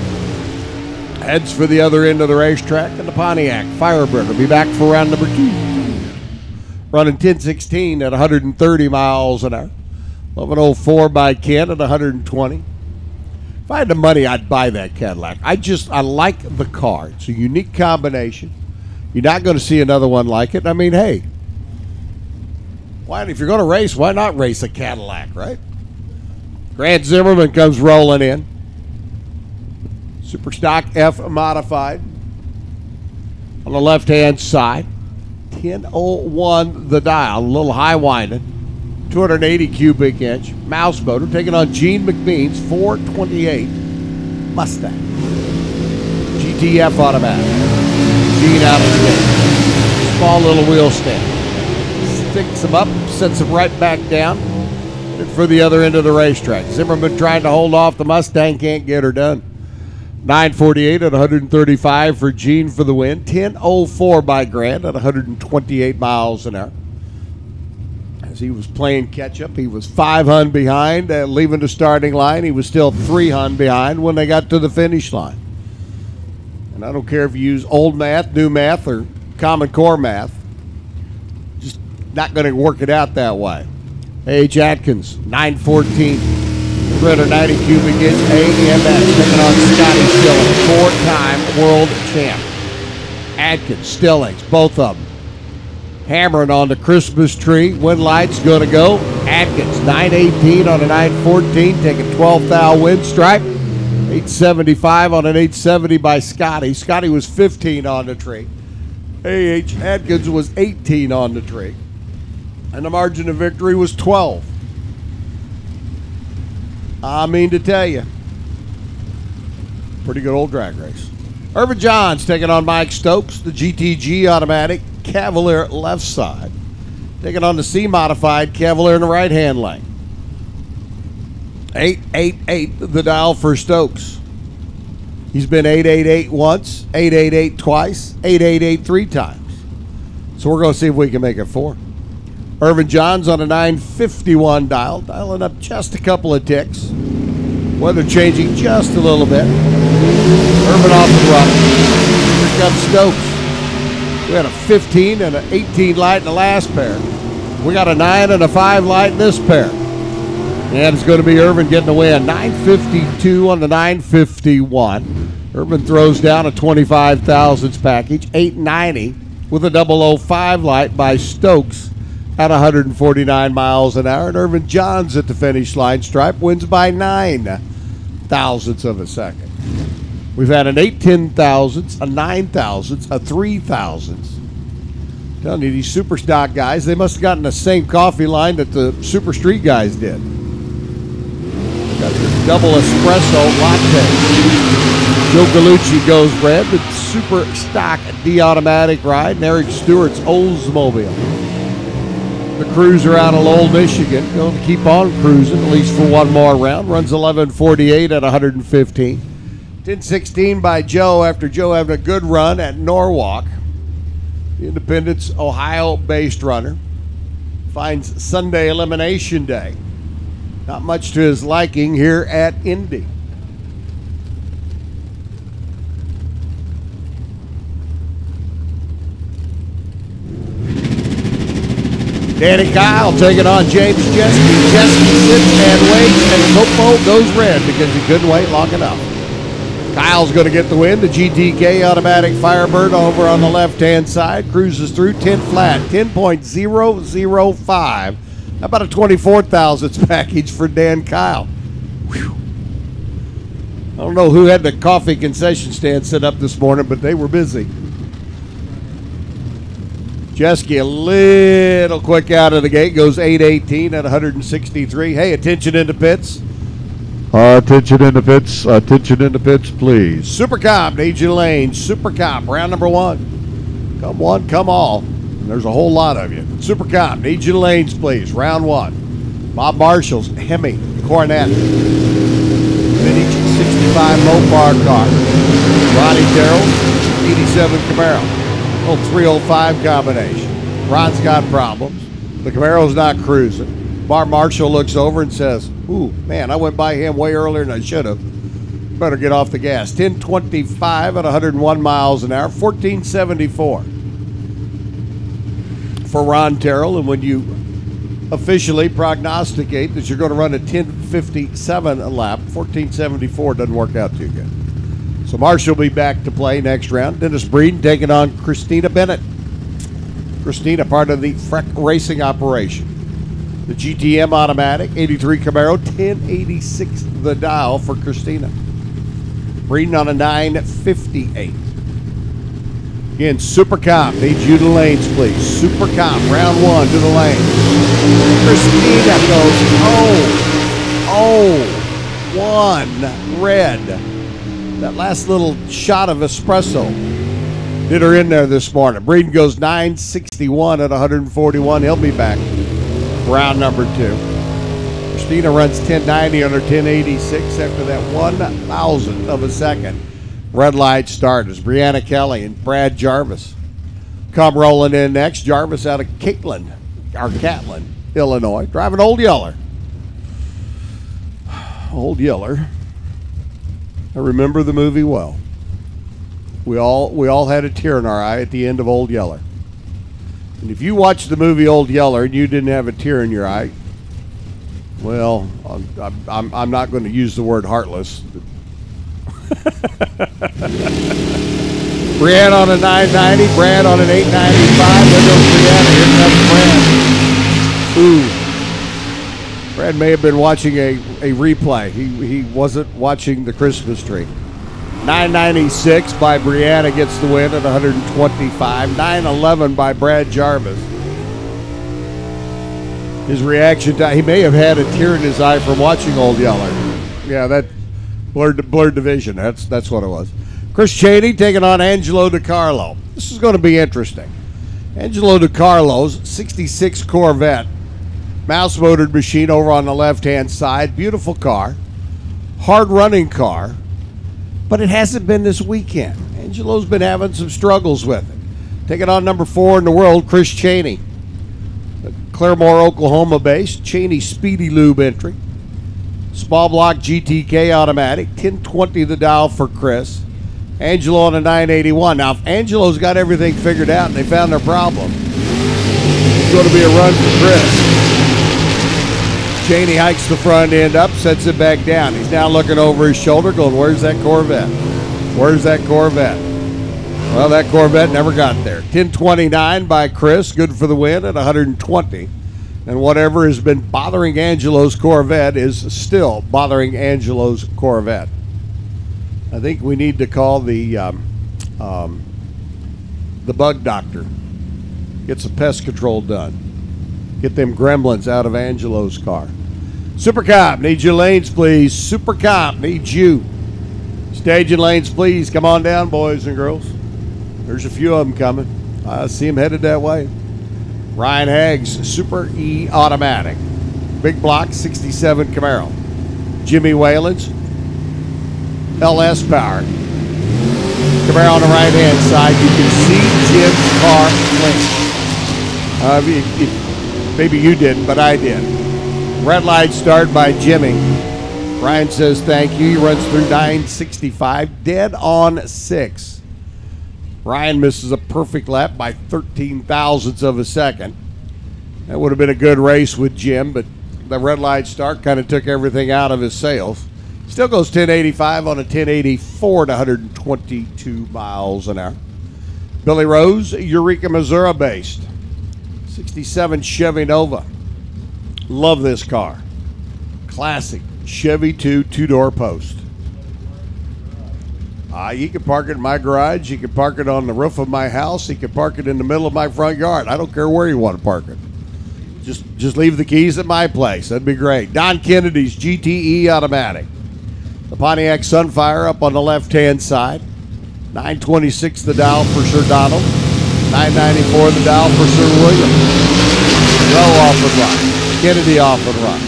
Heads for the other end of the racetrack, and the Pontiac Firebird will be back for round number 2. Running 10:16 at 130 miles an hour. 11:04 by Ken at 120. If I had the money, I'd buy that Cadillac. I like the car. It's a unique combination. You're not going to see another one like it. I mean, hey, if you're going to race, why not race a Cadillac, right? Grant Zimmerman comes rolling in. Superstock F modified on the left-hand side. 10:01 the dial, a little high winding. 280 cubic inch mouse motor, taking on Gene McBean's 428 Mustang. GTF automatic. Gene out of the gate. Small little wheel stand. Sticks him up, sets him right back down. Headed for the other end of the racetrack. Zimmerman trying to hold off the Mustang, can't get her done. 9:48 at 135 for Gene for the win. 10:04 by Grant at 128 miles an hour. As he was playing catch-up, he was 5 hun behind, leaving the starting line. He was still 3 hun behind when they got to the finish line. And I don't care if you use old math, new math, or Common Core math. Just not going to work it out that way. H. Atkins, 9:14. Ritter, 90 cubic inch AMS, taking on Scotty Stillings, 4-time world champ. Atkins, Stillings, both of them hammering on the Christmas tree. Wind light's going to go. Atkins, 9:18 on a 9:14, taking 12th thou wind stripe. 8:75 on an 8:70 by Scotty. Scotty was 15 on the tree. A.H. Atkins was 18 on the tree. And the margin of victory was 12. I mean to tell you, pretty good old drag race. Irvin Johns taking on Mike Stokes, the GTG automatic Cavalier left side. Taking on the C-modified Cavalier in the right-hand lane. 888 the dial for Stokes. He's been 888 once, 888 twice, 888 3 times. So we're going to see if we can make it 4. Irvin Johns on a 951 dial, dialing up just a couple of ticks. Weather changing just a little bit. Irvin off the run. Here comes Stokes. We had a 15 and an 18 light in the last pair. We got a 9 and a 5 light in this pair. And it's going to be Irvin getting the win. 952 on the 951. Irvin throws down a 25 thousandths package. 890 with a 005 light by Stokes at 149 miles an hour. And Irvin Johns at the finish line stripe wins by 9 thousandths of a second. We've had an 8 10 thousandths, a 9 thousandths, a 3 thousandths. Telling you, these super stock guys, they must have gotten the same coffee line that the super street guys did. Got their double espresso latte. Joe Gallucci goes red. The super stock D-automatic ride. And Eric Stewart's Oldsmobile. The cruiser out of Lowell, Michigan. Going to keep on cruising, at least for one more round. Runs 11:48 at 115. 10:16 by Joe after Joe having a good run at Norwalk. The Independence, Ohio-based runner. Finds Sunday Elimination Day not much to his liking here at Indy. Danny Kyle taking on James Jeske. Jeske sits and waits, and the Copo goes red because he couldn't wait long enough. Kyle's going to get the win. The GTK automatic Firebird over on the left-hand side cruises through 10 flat, 10.005. How about a 24 thousandths package for Dan Kyle? Whew. I don't know who had the coffee concession stand set up this morning, but they were busy. Jeske a little quick out of the gate, goes 8.18 at 163. Hey, attention in the pits. Attention in the pits, please. Super Comp, AJ Lane. Super Comp, round number one, come all. And there's a whole lot of you. Super Comp, AJ Lanes, please. Round one. Bob Marshall's Hemi Coronet. Vintage 65 Mopar car. Ronnie Terrell's 87 Camaro. Old 305 combination. Ron's got problems. The Camaro's not cruising. Bob Marshall looks over and says, ooh, man, I went by him way earlier than I should have. Better get off the gas. 10.25 at 101 miles an hour, 14.74 for Ron Terrell. And when you officially prognosticate that you're going to run a 10.57 a lap, 14.74 doesn't work out too good. So Marshall will be back to play next round. Dennis Breeden taking on Christina Bennett. Christina, part of the Freck Racing operation. The GTM automatic, 83 Camaro, 1086 the dial for Christina. Breeden on a 958. Again, Super Comp, need you to lanes, please. Super Comp, round one to the lane. Christina goes, one red. That last little shot of espresso did her in there this morning. Breeden goes 961 at 141. He'll be back. Round number two. Christina runs 1090 under 1086 after that 1,000th of a second. Red light start as Brianna Kelly and Brad Jarvis come rolling in next. Jarvis out of Catlin, Illinois, driving Old Yeller. Old Yeller. I remember the movie well. We all had a tear in our eye at the end of Old Yeller. And if you watched the movie Old Yeller and you didn't have a tear in your eye, well, I'm not going to use the word heartless. Brianna on a 990, Brad on an 895. There goes Brianna. Here comes Brad. Ooh. Brad may have been watching a replay. He wasn't watching the Christmas tree. 996 by Brianna gets the win at 125. 911 by Brad Jarvis. His reaction time, he may have had a tear in his eye from watching Old Yeller. Yeah, that blurred division. That's what it was. Chris Cheney taking on Angelo DiCarlo. This is going to be interesting. Angelo DiCarlo's 66 Corvette, mouse-motored machine over on the left-hand side. Beautiful car. Hard-running car. But it hasn't been this weekend. Angelo's been having some struggles with it. Taking on number 4 in the world, Chris Cheney. Claremore, Oklahoma based. Cheney Speedy Lube entry. Small block GTK automatic. 1020 the dial for Chris. Angelo on a 981. Now, if Angelo's got everything figured out and they found their problem, it's going to be a run for Chris. Cheney hikes the front end up, sets it back down. He's now looking over his shoulder going, where's that Corvette? Where's that Corvette? Well, that Corvette never got there. 1029 by Chris, good for the win at 120. And whatever has been bothering Angelo's Corvette is still bothering Angelo's Corvette. I think we need to call the bug doctor. Get some pest control done. Get them gremlins out of Angelo's car. Super Cop, need your lanes, please. Super Cop, needs you. Staging lanes, please. Come on down, boys and girls. There's a few of them coming. I see them headed that way. Ryan Hagg's Super E Automatic. Big block, 67 Camaro. Jimmy Whalen's LS Power. Camaro on the right-hand side. You can see Jim's car link. Maybe you didn't, but I did. Red light start by Jimmy. Ryan says thank you. He runs through 965, dead on 6. Ryan misses a perfect lap by 13 thousandths of a second. That would have been a good race with Jim, but the red light start kind of took everything out of his sails. Still goes 1085 on a 1084 to 122 miles an hour. Billy Rose, Eureka, Missouri based. 67 Chevy Nova. Love this car. Classic Chevy 2 two-door post. You can park it in my garage. You can park it on the roof of my house. You can park it in the middle of my front yard. I don't care where you want to park it. Just leave the keys at my place. That'd be great. Don Kennedy's GTE automatic. The Pontiac Sunfire up on the left-hand side. 926 the dial for Sir Donald. 994 the dial for Sir William. Rowe off and run. Kennedy off and run.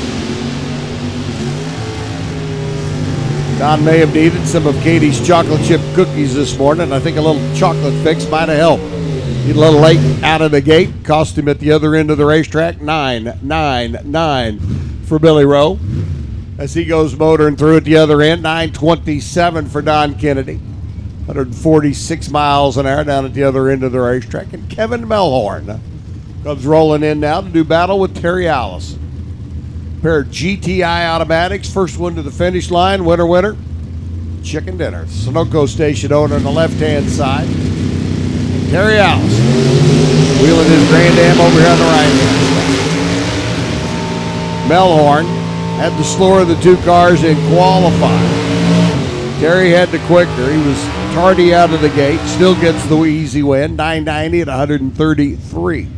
Don may have needed some of Katie's chocolate chip cookies this morning. I think a little chocolate fix might have helped. He's a little late out of the gate. Cost him at the other end of the racetrack. 999 for Billy Rowe. As he goes motoring through at the other end. 927 for Don Kennedy. 146 miles an hour down at the other end of the racetrack. And Kevin Melhorn comes rolling in now to do battle with Terry Allison. Pair of GTI automatics. First one to the finish line. Winner. Chicken dinner. Sunoco station owner on the left-hand side. Terry Allison wheeling his Grand Am over here on the right-hand side. Melhorn had the slower of the two cars in qualifying. Terry had the quicker. He was tardy out of the gate. Still gets the easy win. 990 at 133.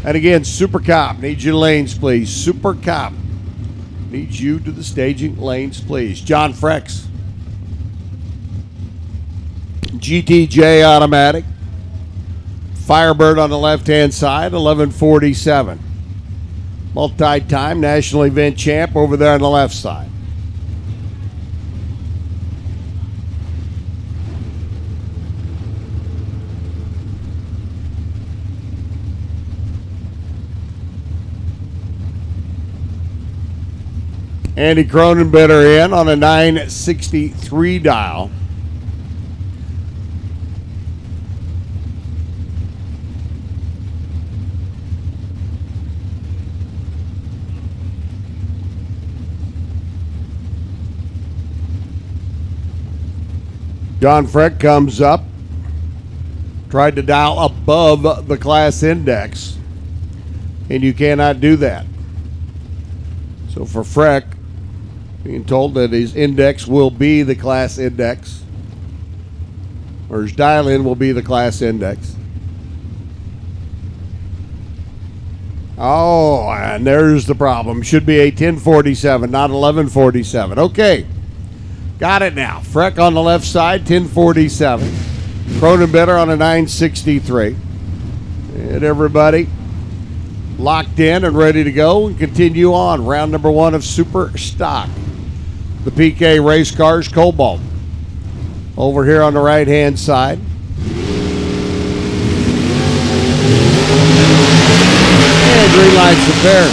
And again, Super Cop, need you to lanes, please. Super Cop needs you to the staging lanes, please. John Frex. GTJ automatic. Firebird on the left-hand side, 1147. Multi-time national event champ over there on the left side. Andy Cronenbitter in on a 963 dial. John Freck comes up, tried to dial above the class index, and you cannot do that. So for Freck, being told that his index will be the class index, or his dial-in will be the class index. Oh, and there's the problem. Should be a 1047, not 1147. Okay, got it now. Freck on the left side, 1047. Cronenbitter on a 963. And everybody locked in and ready to go and continue on. Round number one of Super Stock. The PK race cars, Cobalt. Over here on the right-hand side. And green lights are fair.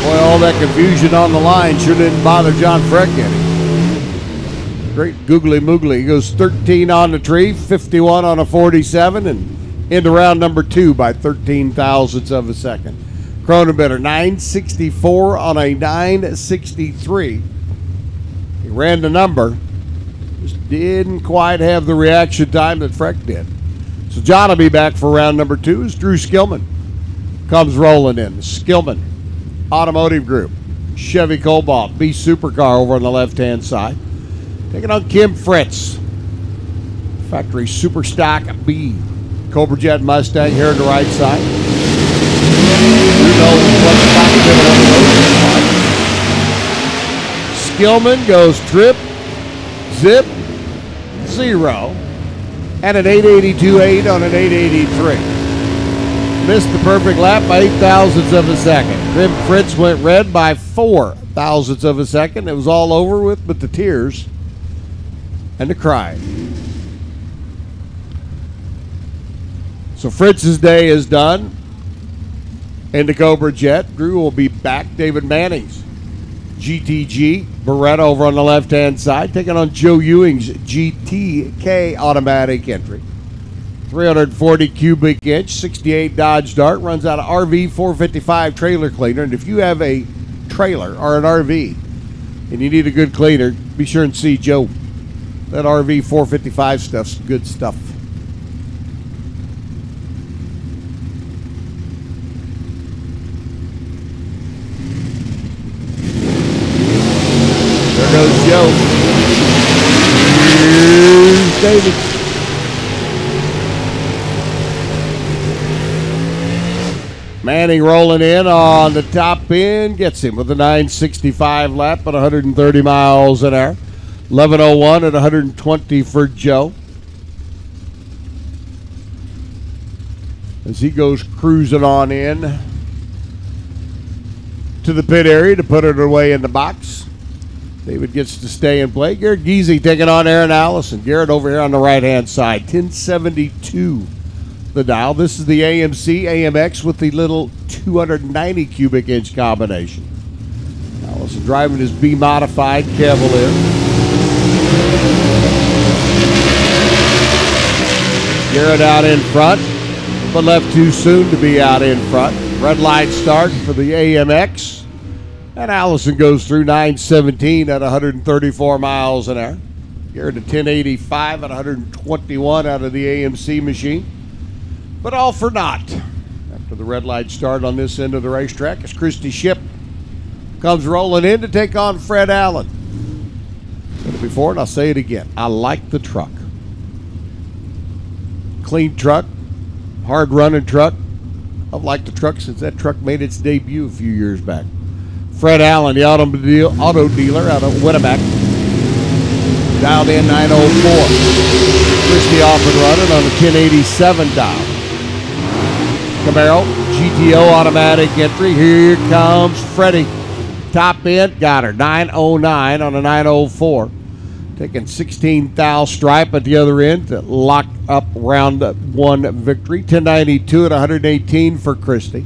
Boy, all that confusion on the line sure didn't bother John Freck any. Great googly moogly. He goes 13 on the tree, 51 on a 47, and into round number two by 13 thousandths of a second. Cronenbitter, 964 on a 963. He ran the number, just didn't quite have the reaction time that Freck did. So John will be back for round number two as Drew Skillman comes rolling in. Skillman, Automotive Group, Chevy Cobalt, B Supercar over on the left-hand side. Taking on Kim Fritz, Factory Super Stock B, Cobra Jet Mustang here on the right side. Who knows what the cockpit on the road is like. Skillman goes trip, zip, 0, and an 882.8 on an 883. Missed the perfect lap by 8 thousandths of a second. Kim Fritz went red by 4 thousandths of a second. It was all over with, but the tears and the crying. So Fritz's day is done. And the Cobra Jet. Drew will be back. David Manning's GTG Beretta over on the left-hand side, taking on Joe Ewing's GTK automatic entry. 340 cubic inch, 68 Dodge Dart, runs out of RV 455 trailer cleaner. And if you have a trailer or an RV and you need a good cleaner, be sure and see Joe. That RV 455 stuff's good stuff. There goes Joe. Here's David. Manning rolling in on the top end, gets him with a 965 lap at 130 miles an hour. 11:01 at 120 for Joe. As he goes cruising on in to the pit area to put it away in the box. David gets to stay and play. Garrett Giese taking on Aaron Allison. Garrett over here on the right-hand side, 1072 the dial. This is the AMC AMX with the little 290 cubic inch combination. Allison driving his B-modified Cavalier. Garrett out in front, but left too soon to be out in front. Red light start for the AMX. And Allison goes through 917 at 134 miles an hour. Garrett at 1085 at 121 out of the AMC machine. But all for naught. After the red light start on this end of the racetrack, as Christy Ship comes rolling in to take on Fred Allen. Said it before and I'll say it again. I like the truck. Clean truck, hard running truck. I've liked the truck since that truck made its debut a few years back. Fred Allen, the auto dealer out of Winnebago. Dialed in 904. Christie off and running on the 1087 dial. Camaro, GTO automatic entry. Here comes Freddie. Top end, got her. 909 on a 904. Taking 16 thou stripe at the other end to lock up round one victory. 1092 at 118 for Christie.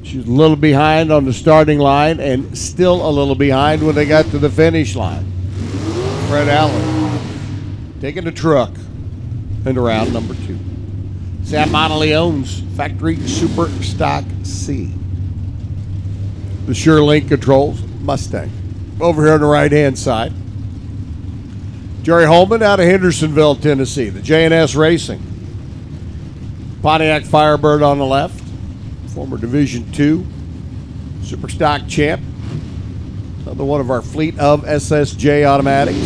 She was a little behind on the starting line and still a little behind when they got to the finish line. Fred Allen taking the truck into round number 2. Sam Monteleone's factory Super Stock C. The SureLink controls, Mustang. Over here on the right-hand side. Jerry Holman out of Hendersonville, Tennessee. The J&S Racing. Pontiac Firebird on the left. Former Division II Super Stock champ. Another one of our fleet of SSJ automatics.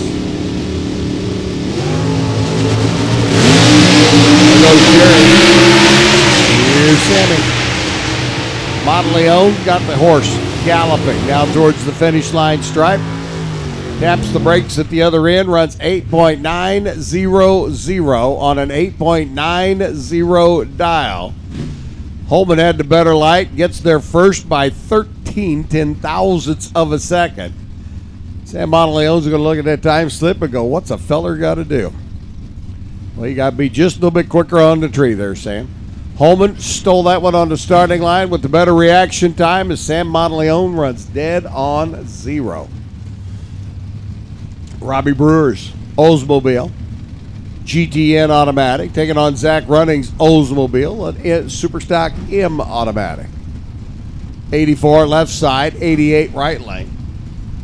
There goes Jerry. Here's Sammy. Monteleone got the horse galloping now towards the finish line stripe. Taps the brakes at the other end, runs 8.900 on an 8.90 dial. Holman had the better light, gets there first by 13 ten-thousandths of a second. Sam Monteleone's going to look at that time slip and go, what's a feller got to do? Well, you got to be just a little bit quicker on the tree there, Sam. Holman stole that one on the starting line with the better reaction time as Sam Monteleone runs dead on 0. Robbie Brewer's Oldsmobile GTN automatic taking on Zach Running's Oldsmobile, a Super Stock M automatic. 84 left side, 88 right lane.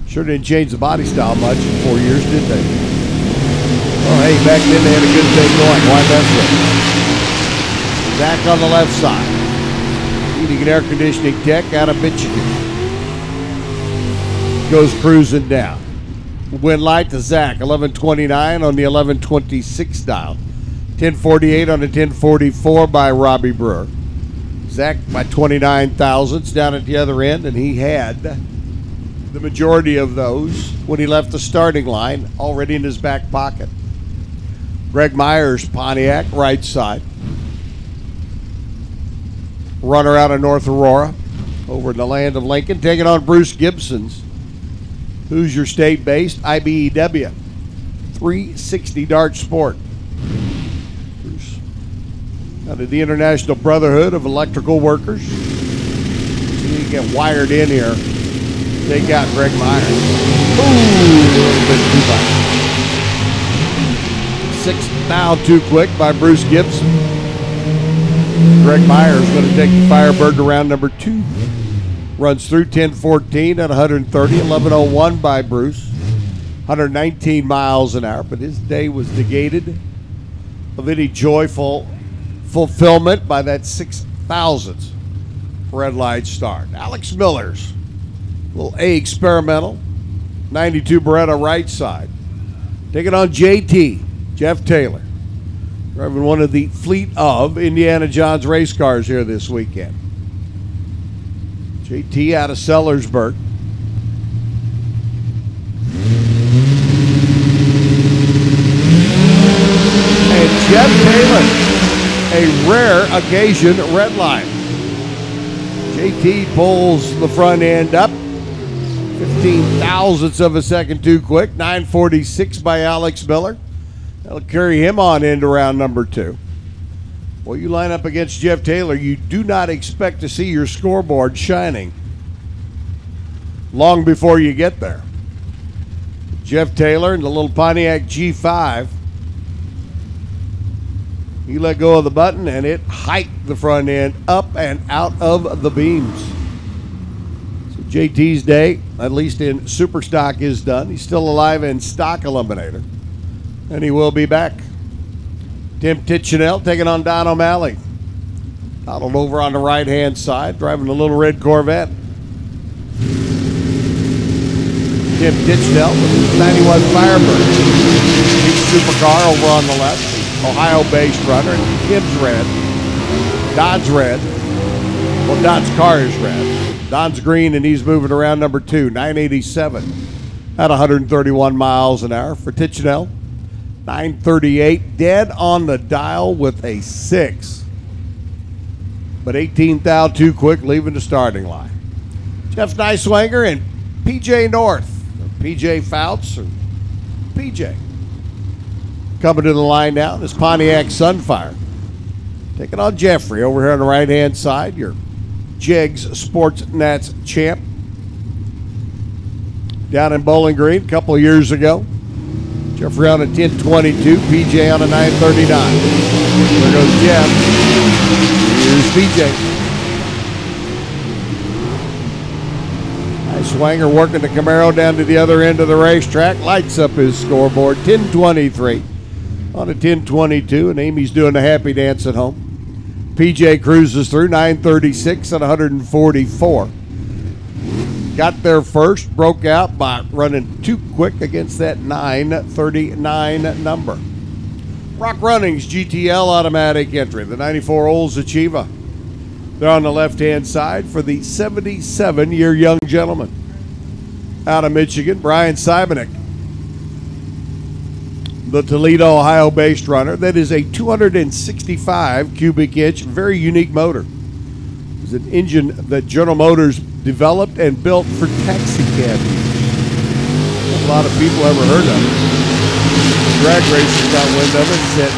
Sure didn't change the body style much in 4 years, did they? Oh, hey, back then they had a good thing going. Why mess with it? Zach on the left side. Heating and air conditioning tech out of Michigan. Goes cruising down. Wind light to Zach, 1129 on the 1126 dial. 1048 on the 1044 by Robbie Brewer. Zach by 29 thousandths down at the other end, and he had the majority of those when he left the starting line already in his back pocket. Greg Myers, Pontiac, right side. Runner out of North Aurora, over in the land of Lincoln, taking on Bruce Gibson's Hoosier State-based IBEW 360 Dart Sport. Bruce out of the International Brotherhood of Electrical Workers. You get wired in here. They got Greg Myers. Ooh, a little bit too much. 6th now too quick by Bruce Gibson. Greg Myers going to take the Firebird to round number 2. Runs through 10:14 at 130. 11:01 by Bruce. 119 miles an hour, but his day was negated of any joyful fulfillment by that 6,000th red light start. Alex Miller's little A experimental. 92 Beretta right side. Taking on JT, Jeff Taylor. Driving one of the fleet of Indiana John's race cars here this weekend. JT out of Sellersburg. And Jeff Taylor, a rare occasion red line. JT pulls the front end up. 15 thousandths of a second too quick. 9:46 by Alex Miller. That'll carry him on into round number 2. Well, you line up against Jeff Taylor, you do not expect to see your scoreboard shining long before you get there. Jeff Taylor and the little Pontiac G5. He let go of the button and it hiked the front end up and out of the beams. So JT's day, at least in super stock, is done. He's still alive in stock eliminator, and he will be back. Tim Tichenel taking on Don O'Malley. Donald over on the right-hand side, driving a little red Corvette. Tim Tichenel with his 91 Firebird. Big supercar over on the left. Ohio-based runner. Tim's red. Don's red. Well, Don's car is red. Don's green, and he's moving around number 2. 987 at 131 miles an hour for Tichenel. 938, dead on the dial with a 6. But 18 thou too quick, leaving the starting line. Jeff Neiswanger and PJ North, or PJ Fouts, or PJ. Coming to the line now, this Pontiac Sunfire. Taking on Jeffrey over here on the right-hand side, your Jegs Sports Nats champ. Down in Bowling Green a couple of years ago. Jeffrey on a 1022, PJ on a 939. There goes Jeff. Here's PJ. Swanger working the Camaro down to the other end of the racetrack. Lights up his scoreboard. 1023 on a 1022, and Amy's doing the happy dance at home. PJ cruises through 936 at 144. Got there first, broke out by running too quick against that 939 number. Rock Runnings GTL automatic entry, the 94 Olds Achieva. They're on the left-hand side for the 77-year young gentleman. Out of Michigan, Brian Simonek. The Toledo, Ohio-based runner. That is a 265 cubic inch, very unique motor. It's an engine that General Motors developed and built for taxi cab use. A lot of people ever heard of it. Drag racers got wind of it and said,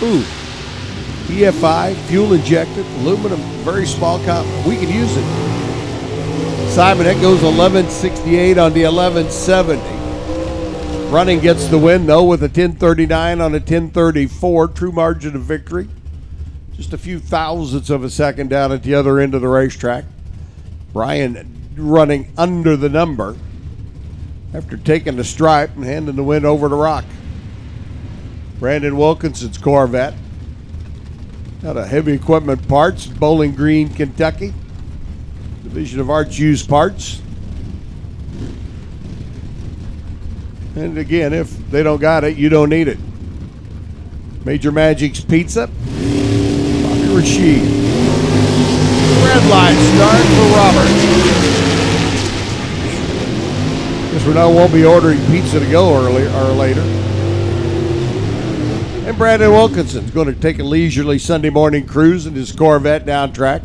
ooh. EFI, fuel injected, aluminum, very small comp. We can use it. Simonek goes 1168 on the 1170. Running gets the win, though, with a 1039 on a 1034. True margin of victory. Just a few thousandths of a second down at the other end of the racetrack. Brian running under the number after taking the stripe and handing the win over to Rock. Brandon Wilkinson's Corvette. Out of Heavy Equipment Parts, Bowling Green, Kentucky. Division of Arts Used Parts. And again, if they don't got it, you don't need it. Major Magic's Pizza. Bobby Rashid. Red line start for Robert. Guess we now won't be ordering pizza to go earlier or later. And Brandon Wilkinson's going to take a leisurely Sunday morning cruise in his Corvette down track.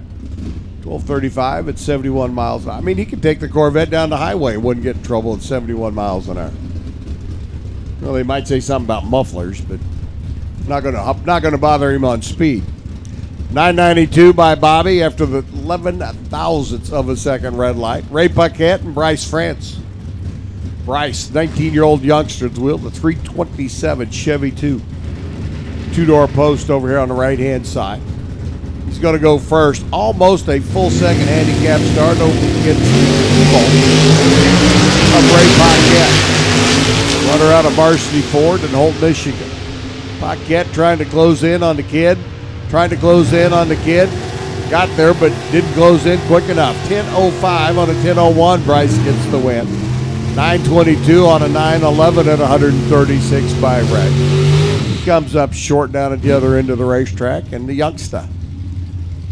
1235 at 71 miles an hour. I mean, he could take the Corvette down the highway and wouldn't get in trouble at 71 miles an hour. Well, they might say something about mufflers, but not going to bother him on speed. 992 by Bobby after the 11 thousandths of a second red light. Ray Paquette and Bryce France. Bryce, 19-year-old youngster at the wheel, the 327 Chevy 2. Two-door post over here on the right-hand side. He's going to go first. Almost a full second handicap start over against of Ray Paquette. Runner out of Varsity Ford in Holt, Michigan. Paquette trying to close in on the kid. Got there, but didn't close in quick enough. 10:05 on a 10:01. Bryce gets the win. 9:22 on a 9:11 at 136 by Ray. He comes up short down at the other end of the racetrack, and the youngster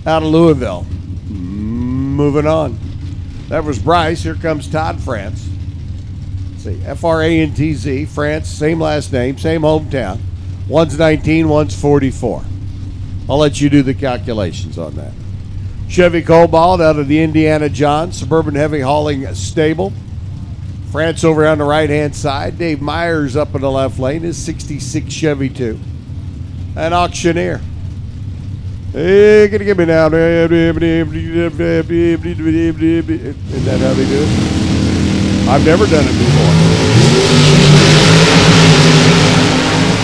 out of Louisville. Moving on. That was Bryce. Here comes Todd France. Let's see, Frantz, France, same last name, same hometown. One's 19, one's 44. I'll let you do the calculations on that. Chevy Cobalt out of the Indiana John Suburban Heavy Hauling Stable. France over on the right-hand side. Dave Myers up in the left lane. His 66 Chevy 2. An auctioneer. Hey, can you get me down? Isn't that how they do it? I've never done it before.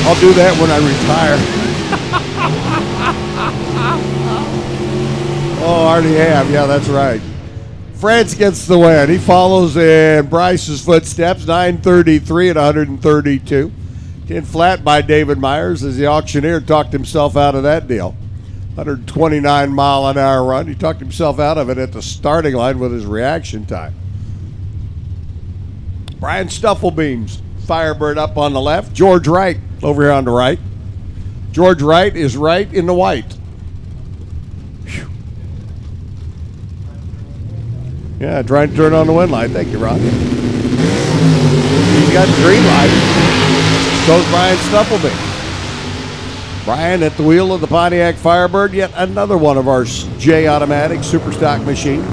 I'll do that when I retire. Oh, I already have. Yeah, that's right. France gets the win. He follows in Bryce's footsteps, 9:33 at 132. 10 flat by David Myers as the auctioneer talked himself out of that deal. 129-mile-an-hour run. He talked himself out of it at the starting line with his reaction time. Brian Stufflebeam's Firebird up on the left. George Wright over here on the right. George Wright is right in the white. Whew. Yeah, trying to turn on the wind light. Thank you, Ron. He's got the green light. Goes Brian Stufflebeam. Brian at the wheel of the Pontiac Firebird, yet another one of our J Automatic Super Stock machines.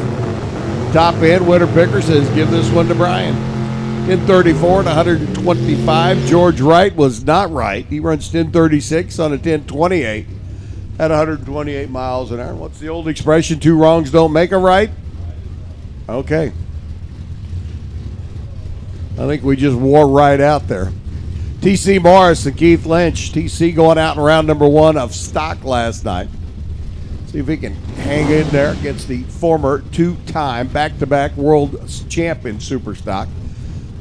Top end, winner picker says give this one to Brian. 10:34 and 125. George Wright was not right. He runs 10:36 on a 10:28 at 128 miles an hour. What's the old expression? Two wrongs don't make a right? Okay. I think we just wore right out there. T.C. Morris and Keith Lynch. T.C. going out in round number 1 of stock last night. See if he can hang in there against the former two-time back-to-back world champion super stock.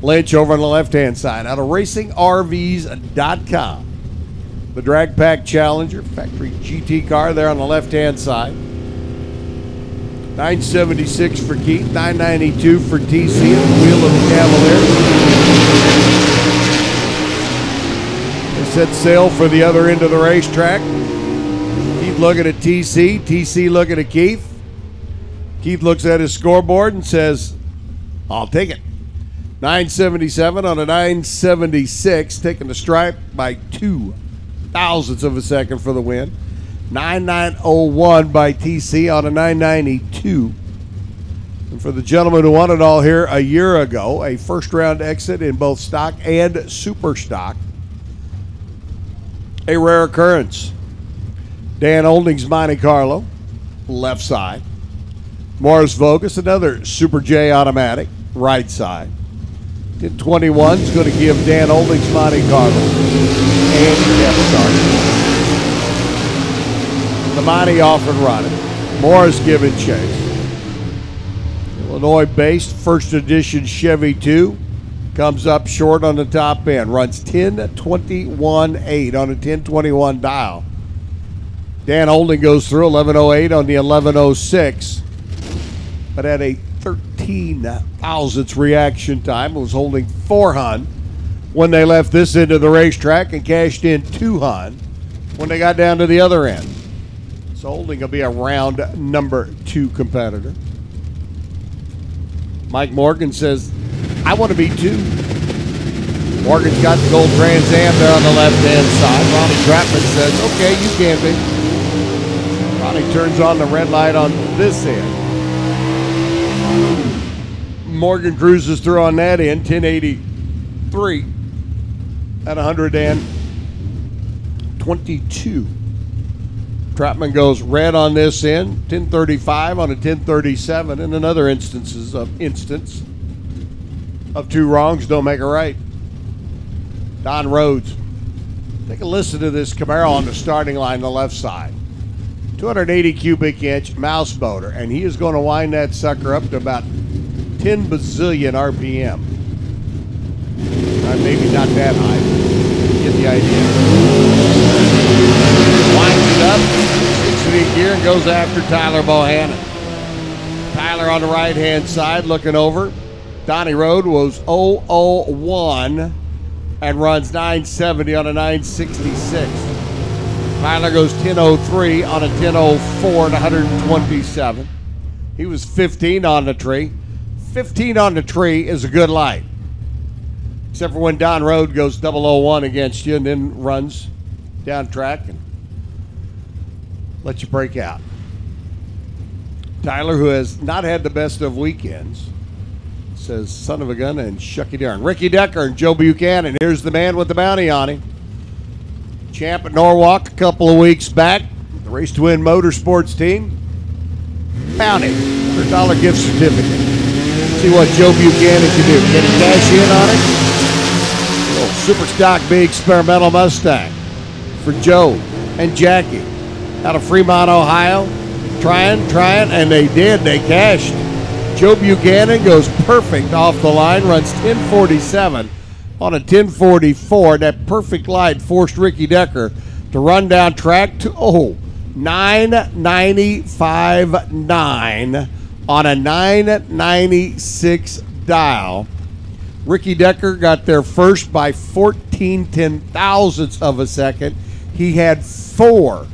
Lynch over on the left-hand side out of RacingRVs.com. The Drag Pack Challenger, factory GT car there on the left-hand side. 976 for Keith, 992 for TC at the wheel of the Cavalier. They set sail for the other end of the racetrack. Keith looking at TC, TC looking at Keith. Keith looks at his scoreboard and says, I'll take it. 977 on a 976, taking the stripe by 2 thousandths of a second for the win. 9901 by TC on a 992. And for the gentleman who won it all here a year ago, a first-round exit in both stock and super stock. A rare occurrence. Dan Olding's Monte Carlo, left side. Morris Vogus, another Super J automatic, right side. 1021 is going to give Dan Olding's Monte Carlo handicap start. The Monte off and running. Morris giving chase. Illinois-based first edition Chevy 2 comes up short on the top end. Runs 10:21.8 on a 10:21 dial. Dan Olding goes through 11:08 on the 11:06, but at a 13 thousandths reaction time. It was holding 4 hun when they left this end of the racetrack and cashed in 2 hun when they got down to the other end. So Holding will be a round number 2 competitor. Mike Morgan says, I want to be 2. Morgan's got the gold Trans Am there on the left-hand side. Ronnie Trapman says, okay, you can be. Ronnie turns on the red light on this end. Morgan cruises through on that end, 1083 at 122. Trapman goes red on this end, 1035 on a 1037, and another instance. of two wrongs don't make a right. Don Rhodes. Take a listen to this Camaro on the starting line on the left side. 280 cubic inch mouse motor, and he is going to wind that sucker up to about 10 bazillion RPM. Maybe not that high, but you get the idea. Winds it up, kicks it in gear, and goes after Tyler Bohannon. Tyler on the right-hand side looking over. Donnie Road was 001 and runs 970 on a 966. Tyler goes 1003 on a 1004 and 127. He was 15 on the tree. 15 on the tree is a good light. Except for when Don Road goes 001 against you and then runs down track and lets you break out. Tyler, who has not had the best of weekends, says son of a gun and shucky darn. Ricky Decker and Joe Buchanan. Here's the man with the bounty on him. Champ at Norwalk a couple of weeks back. The Race to Win Motorsports team. Bounty. $100 gift certificate. See what Joe Buchanan can do. Can he cash in on it? A little super stock big experimental Mustang for Joe and Jackie out of Fremont, Ohio. Trying, and they did. They cashed. Joe Buchanan goes perfect off the line, runs 1047 on a 1044. That perfect line forced Ricky Decker to run down track to 995.9 on a 996 dial. Ricky Decker got there first by 14 ten-thousandths of a second. He had 4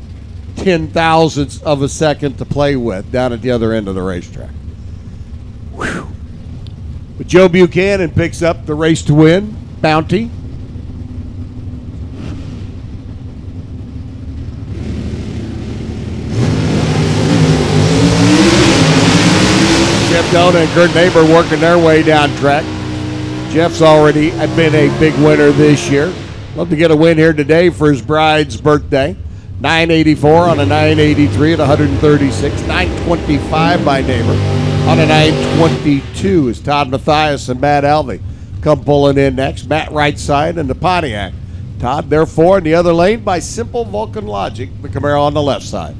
ten-thousandths of a second to play with down at the other end of the racetrack. Whew. But Joe Buchanan picks up the Race to Win bounty. Jeff Dona and Kurt Neighbor working their way down track. Jeff's already been a big winner this year. Love to get a win here today for his bride's birthday. 984 on a 983 at 136. 925 by Neighbor on a 922 is Todd Mathias and Matt Alvey come pulling in next. Matt right side and the Pontiac. Todd therefore in the other lane by simple Vulcan logic. The Camaro on the left side.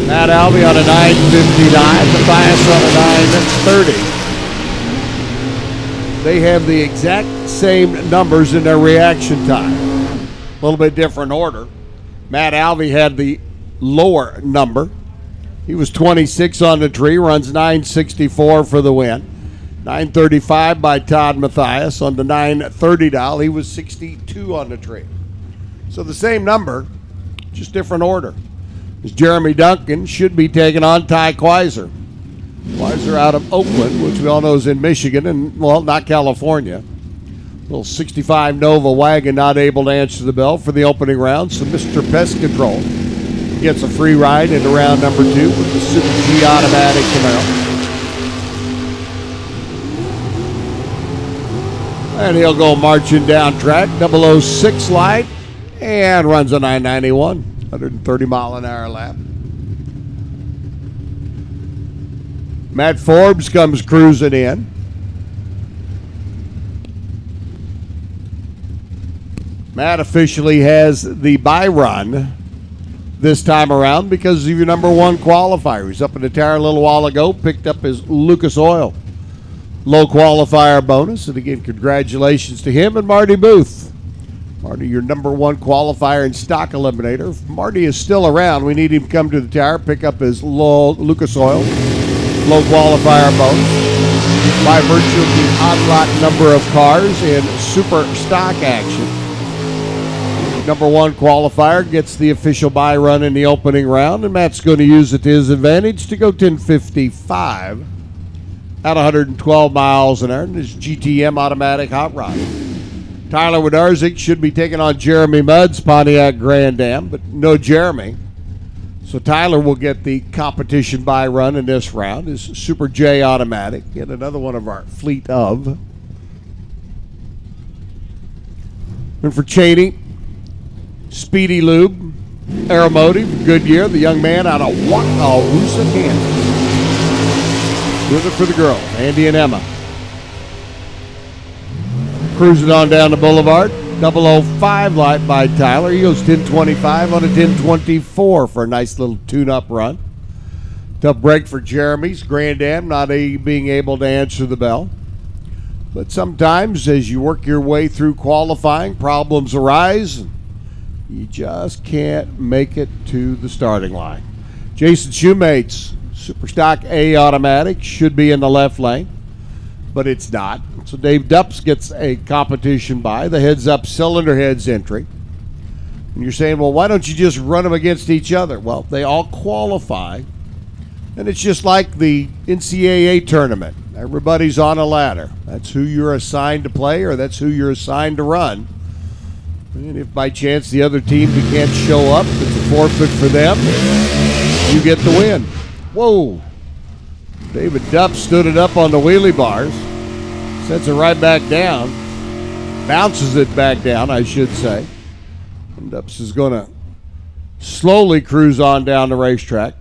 Matt Alvey on a 959, Mathias on a 930. They have the exact same numbers in their reaction time. A little bit different order. Matt Alvey had the lower number. He was 26 on the tree, runs 964 for the win. 935 by Todd Mathias on the 930 dial. He was 62 on the tree. So the same number, just different order. Jeremy Duncan should be taking on Ty Quaiser. Quaiser out of Oakland, which we all know is in Michigan and, well, not California. Little 65 Nova wagon not able to answer the bell for the opening round, so Mr. Pest Control gets a free ride into round number 2 with the Super G automatic Camaro. And he'll go marching down track, 006 light, and runs a 991. 130 mile an hour lap. Matt Forbes comes cruising in. Matt officially has the bye run this time around because of your number 1 qualifier. He's up in the tower a little while ago, picked up his Lucas Oil low qualifier bonus. And again, congratulations to him and Marty Booth. Marty, your number 1 qualifier and stock eliminator. If Marty is still around, we need him to come to the tower, pick up his Lucas Oil low qualifier bonus. By virtue of the odd lot number of cars in super stock action, number 1 qualifier gets the official bye run in the opening round, and Matt's going to use it to his advantage to go 1055 at 112 miles an hour in his GTM automatic hot rod. Tyler Wodarczyk should be taking on Jeremy Mudd's Pontiac Grand Am, but no Jeremy. So Tyler will get the competition by run in this round. His Super J automatic, yet another one of our fleet of. And for Cheney, Speedy Lube, Aeromotive, Goodyear, the young man out of Wauwatosa, Kansas. With it for the girls, Andy and Emma. Cruising on down the boulevard. 005 light by Tyler. He goes 10:25 on a 10:24 for a nice little tune-up run. Tough break for Jeremy's Grand Am, not being able to answer the bell. But sometimes as you work your way through qualifying, problems arise. And you just can't make it to the starting line. Jason Shoemate's Superstock A automatic should be in the left lane, but it's not. So Dave Dupps gets a competition by the heads-up cylinder heads entry. And you're saying, well, why don't you just run them against each other? Well, they all qualify, and it's just like the NCAA tournament. Everybody's on a ladder. That's who you're assigned to play, or that's who you're assigned to run. And if by chance the other team can't show up, it's a forfeit for them. You get the win. Whoa. David Dupps stood it up on the wheelie bars. Sets it right back down. Bounces it back down, I should say. And Dupps is going to slowly cruise on down the racetrack.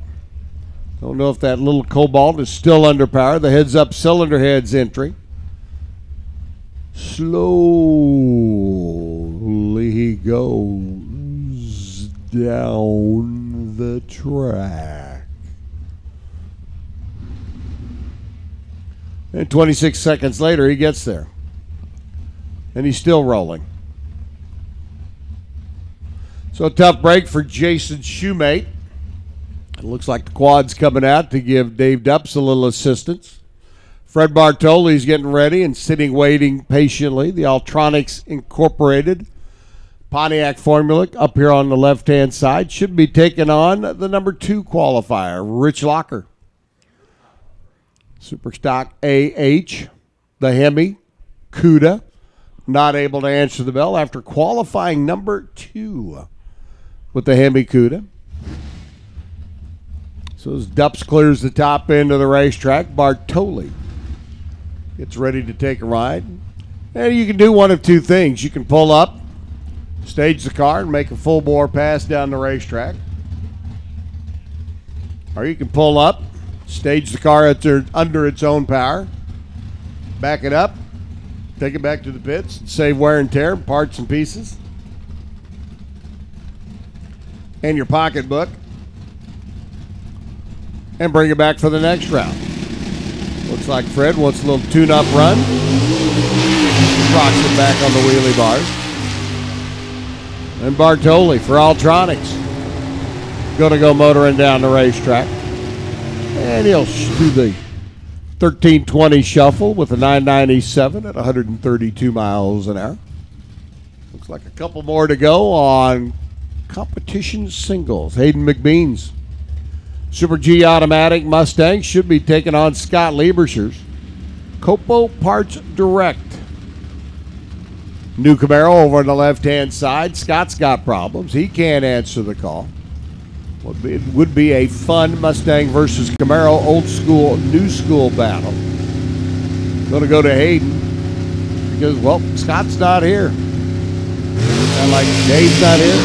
Don't know if that little Cobalt is still under power. The heads-up cylinder heads entry. Slowly he goes down the track. And 26 seconds later, he gets there. And he's still rolling. So a tough break for Jason Shoemate. It looks like the quad's coming out to give Dave Dupps a little assistance. Fred Bartoli's getting ready and sitting waiting patiently. The Altronics Incorporated Pontiac Formula up here on the left-hand side should be taking on the number 2 qualifier, Rich Locker. Superstock AH, the Hemi, Cuda, not able to answer the bell after qualifying number 2 with the Hemi Cuda. So as Dupps clears the top end of the racetrack, Bartoli gets ready to take a ride. And you can do one of two things. You can pull up, stage the car, and make a full bore pass down the racetrack. Or you can pull up, stage the car under its own power, back it up, take it back to the pits, and save wear and tear, parts and pieces, and your pocketbook, and bring it back for the next round. Looks like Fred wants a little tune-up run. Rocks it back on the wheelie bars. And Bartoli for Altronics. Going to go motoring down the racetrack. And he'll do the 1320 shuffle with a 997 at 132 miles an hour. Looks like a couple more to go on competition singles. Hayden McBean's Super G automatic Mustang should be taking on Scott Lieberscher's Copo Parts Direct. New Camaro over on the left-hand side. Scott's got problems. He can't answer the call. It would be a fun Mustang versus Camaro old school, new school battle. Going to go to Hayden because, well, Scott's not here. And like Dave's not here.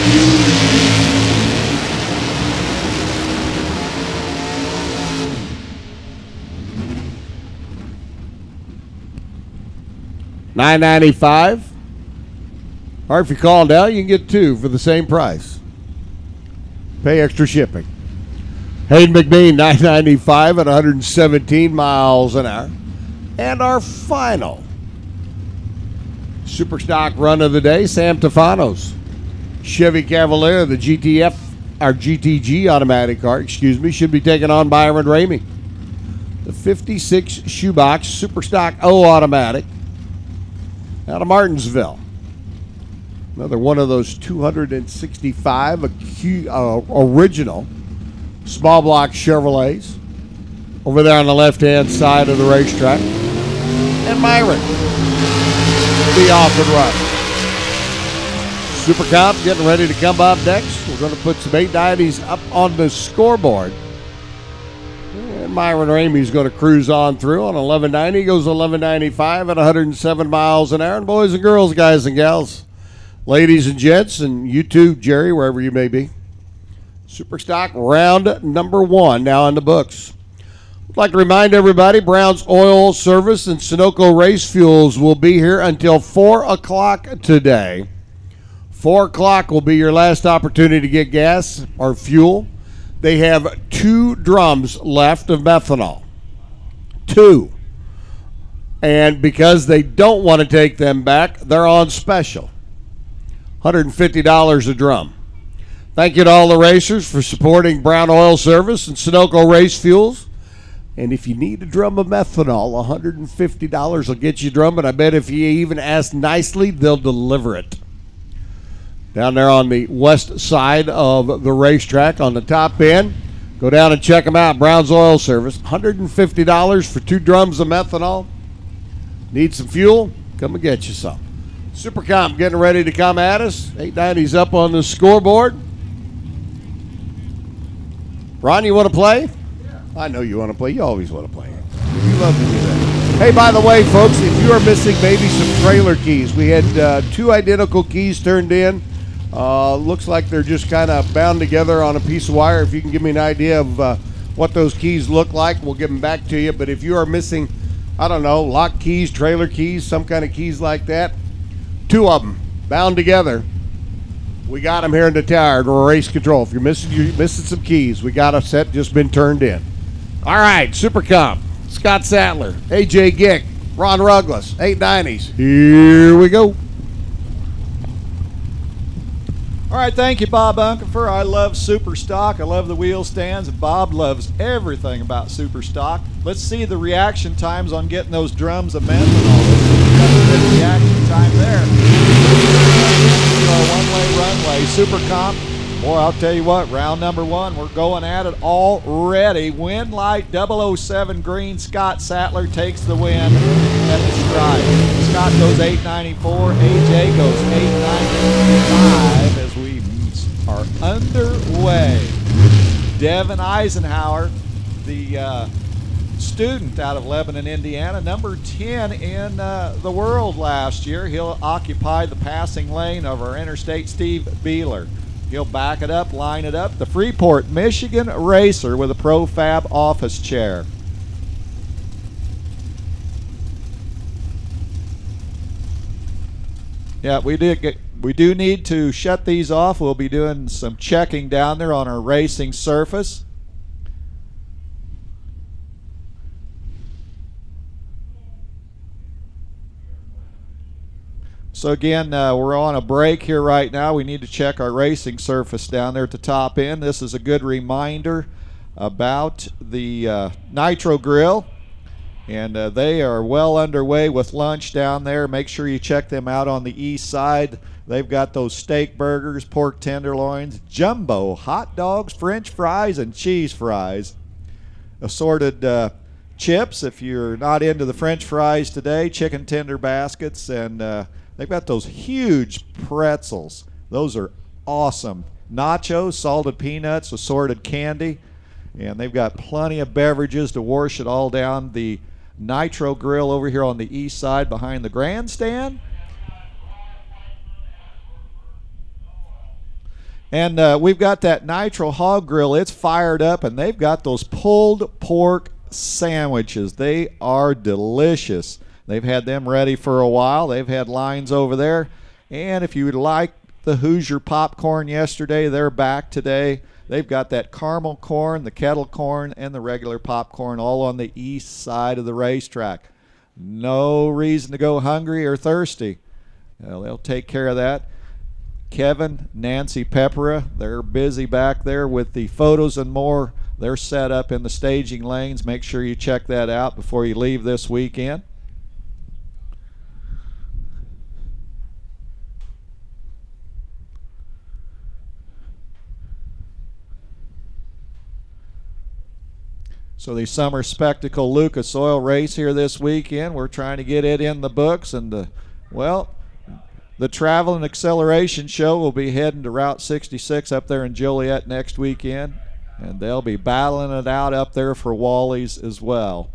$9.95. Or if you call now, you can get 2 for the same price. Pay extra shipping. Hayden McBean, $9.95 at 117 miles an hour. And our final Superstock run of the day, Sam Tefanos. Chevy Cavalier, the GTG automatic car, should be taken on Byron Ramey. The 56 shoebox Superstock O automatic out of Martinsville. Another one of those 265 original small block Chevrolets over there on the left-hand side of the racetrack. And Myron, the off and run. Super Comp getting ready to come up next. We're going to put some 890s up on the scoreboard. And Myron Ramey's going to cruise on through on 1190. He goes 1195 at 107 miles an hour. And boys and girls, guys and gals, ladies and gents, and you too, Jerry, wherever you may be. Super Stock round number 1 now in the books. I'd like to remind everybody, Brown's Oil Service and Sunoco Race Fuels will be here until 4 o'clock today. 4 o'clock will be your last opportunity to get gas or fuel. They have 2 drums left of methanol. 2. And because they don't want to take them back, they're on special. $150 a drum. Thank you to all the racers for supporting Brown Oil Service and Sunoco Race Fuels. And if you need a drum of methanol, $150 will get you a drum. But I bet if you even ask nicely, they'll deliver it. Down there on the west side of the racetrack on the top end. Go down and check them out. Brown's Oil Service. $150 for 2 drums of methanol. Need some fuel? Come and get you some. Supercomp getting ready to come at us. 890's up on the scoreboard. Ron, you want to play? Yeah. I know you want to play. You always want to play. You love to do that. Hey, by the way, folks, if you are missing maybe some trailer keys, we had 2 identical keys turned in. Looks like they're just kind of bound together on a piece of wire. If you can give me an idea of what those keys look like, we'll give them back to you. But if you are missing, I don't know, lock keys, trailer keys, some kind of keys like that, 2 of them bound together. We got them here in the tower to race control. If you're missing some keys, we got a set just been turned in. All right, Super Comp, Scott Sattler, AJ Gick, Ron Ruggless, 890s. Here we go. All right, thank you, Bob Unkenfer. I love Super Stock. I love the wheel stands, and Bob loves everything about Super Stock. Let's see the reaction times on getting those drums of methanol. Let's see if we got a good reaction time there. Our one-way runway, Super Comp. Boy, I'll tell you what, round number 1, we're going at it already. Wind light 007 green. Scott Sattler takes the win at the stripe. Scott goes 894. AJ goes 895 as we are underway. Devin Eisenhower, the student out of Lebanon, Indiana, number 10 in the world last year. He'll occupy the passing lane of our interstate Steve Beeler. He'll back it up, line it up. The Freeport, Michigan racer with a Profab office chair. Yeah, we do need to shut these off. We'll be doing some checking down there on our racing surface. So again, we're on a break here right now. We need to check our racing surface down there at the top end. This is a good reminder about the Nitro Grill. And they are well underway with lunch down there. Make sure you check them out on the east side. They've got those steak burgers, pork tenderloins, jumbo hot dogs, French fries, and cheese fries. Assorted chips if you're not into the French fries today, chicken tender baskets, and they've got those huge pretzels. Those are awesome. Nachos, salted peanuts, assorted candy, and they've got plenty of beverages to wash it all down. The Nitro Grill over here on the east side behind the grandstand. And we've got that Nitro Hog Grill. It's fired up, and they've got those pulled pork sandwiches. They are delicious. They've had them ready for a while. They've had lines over there. And if you would like the Hoosier popcorn yesterday, they're back today. They've got that caramel corn, the kettle corn, and the regular popcorn all on the east side of the racetrack. No reason to go hungry or thirsty. They'll take care of that. Kevin, Nancy Peppera, they're busy back there with the photos and more. They're set up in the staging lanes. Make sure you check that out before you leave this weekend. So the Summer Spectacle Lucas Oil race here this weekend, we're trying to get it in the books, and well, The Travel and Acceleration Show will be heading to Route 66 up there in Joliet next weekend, and they'll be battling it out up there for Wally's as well.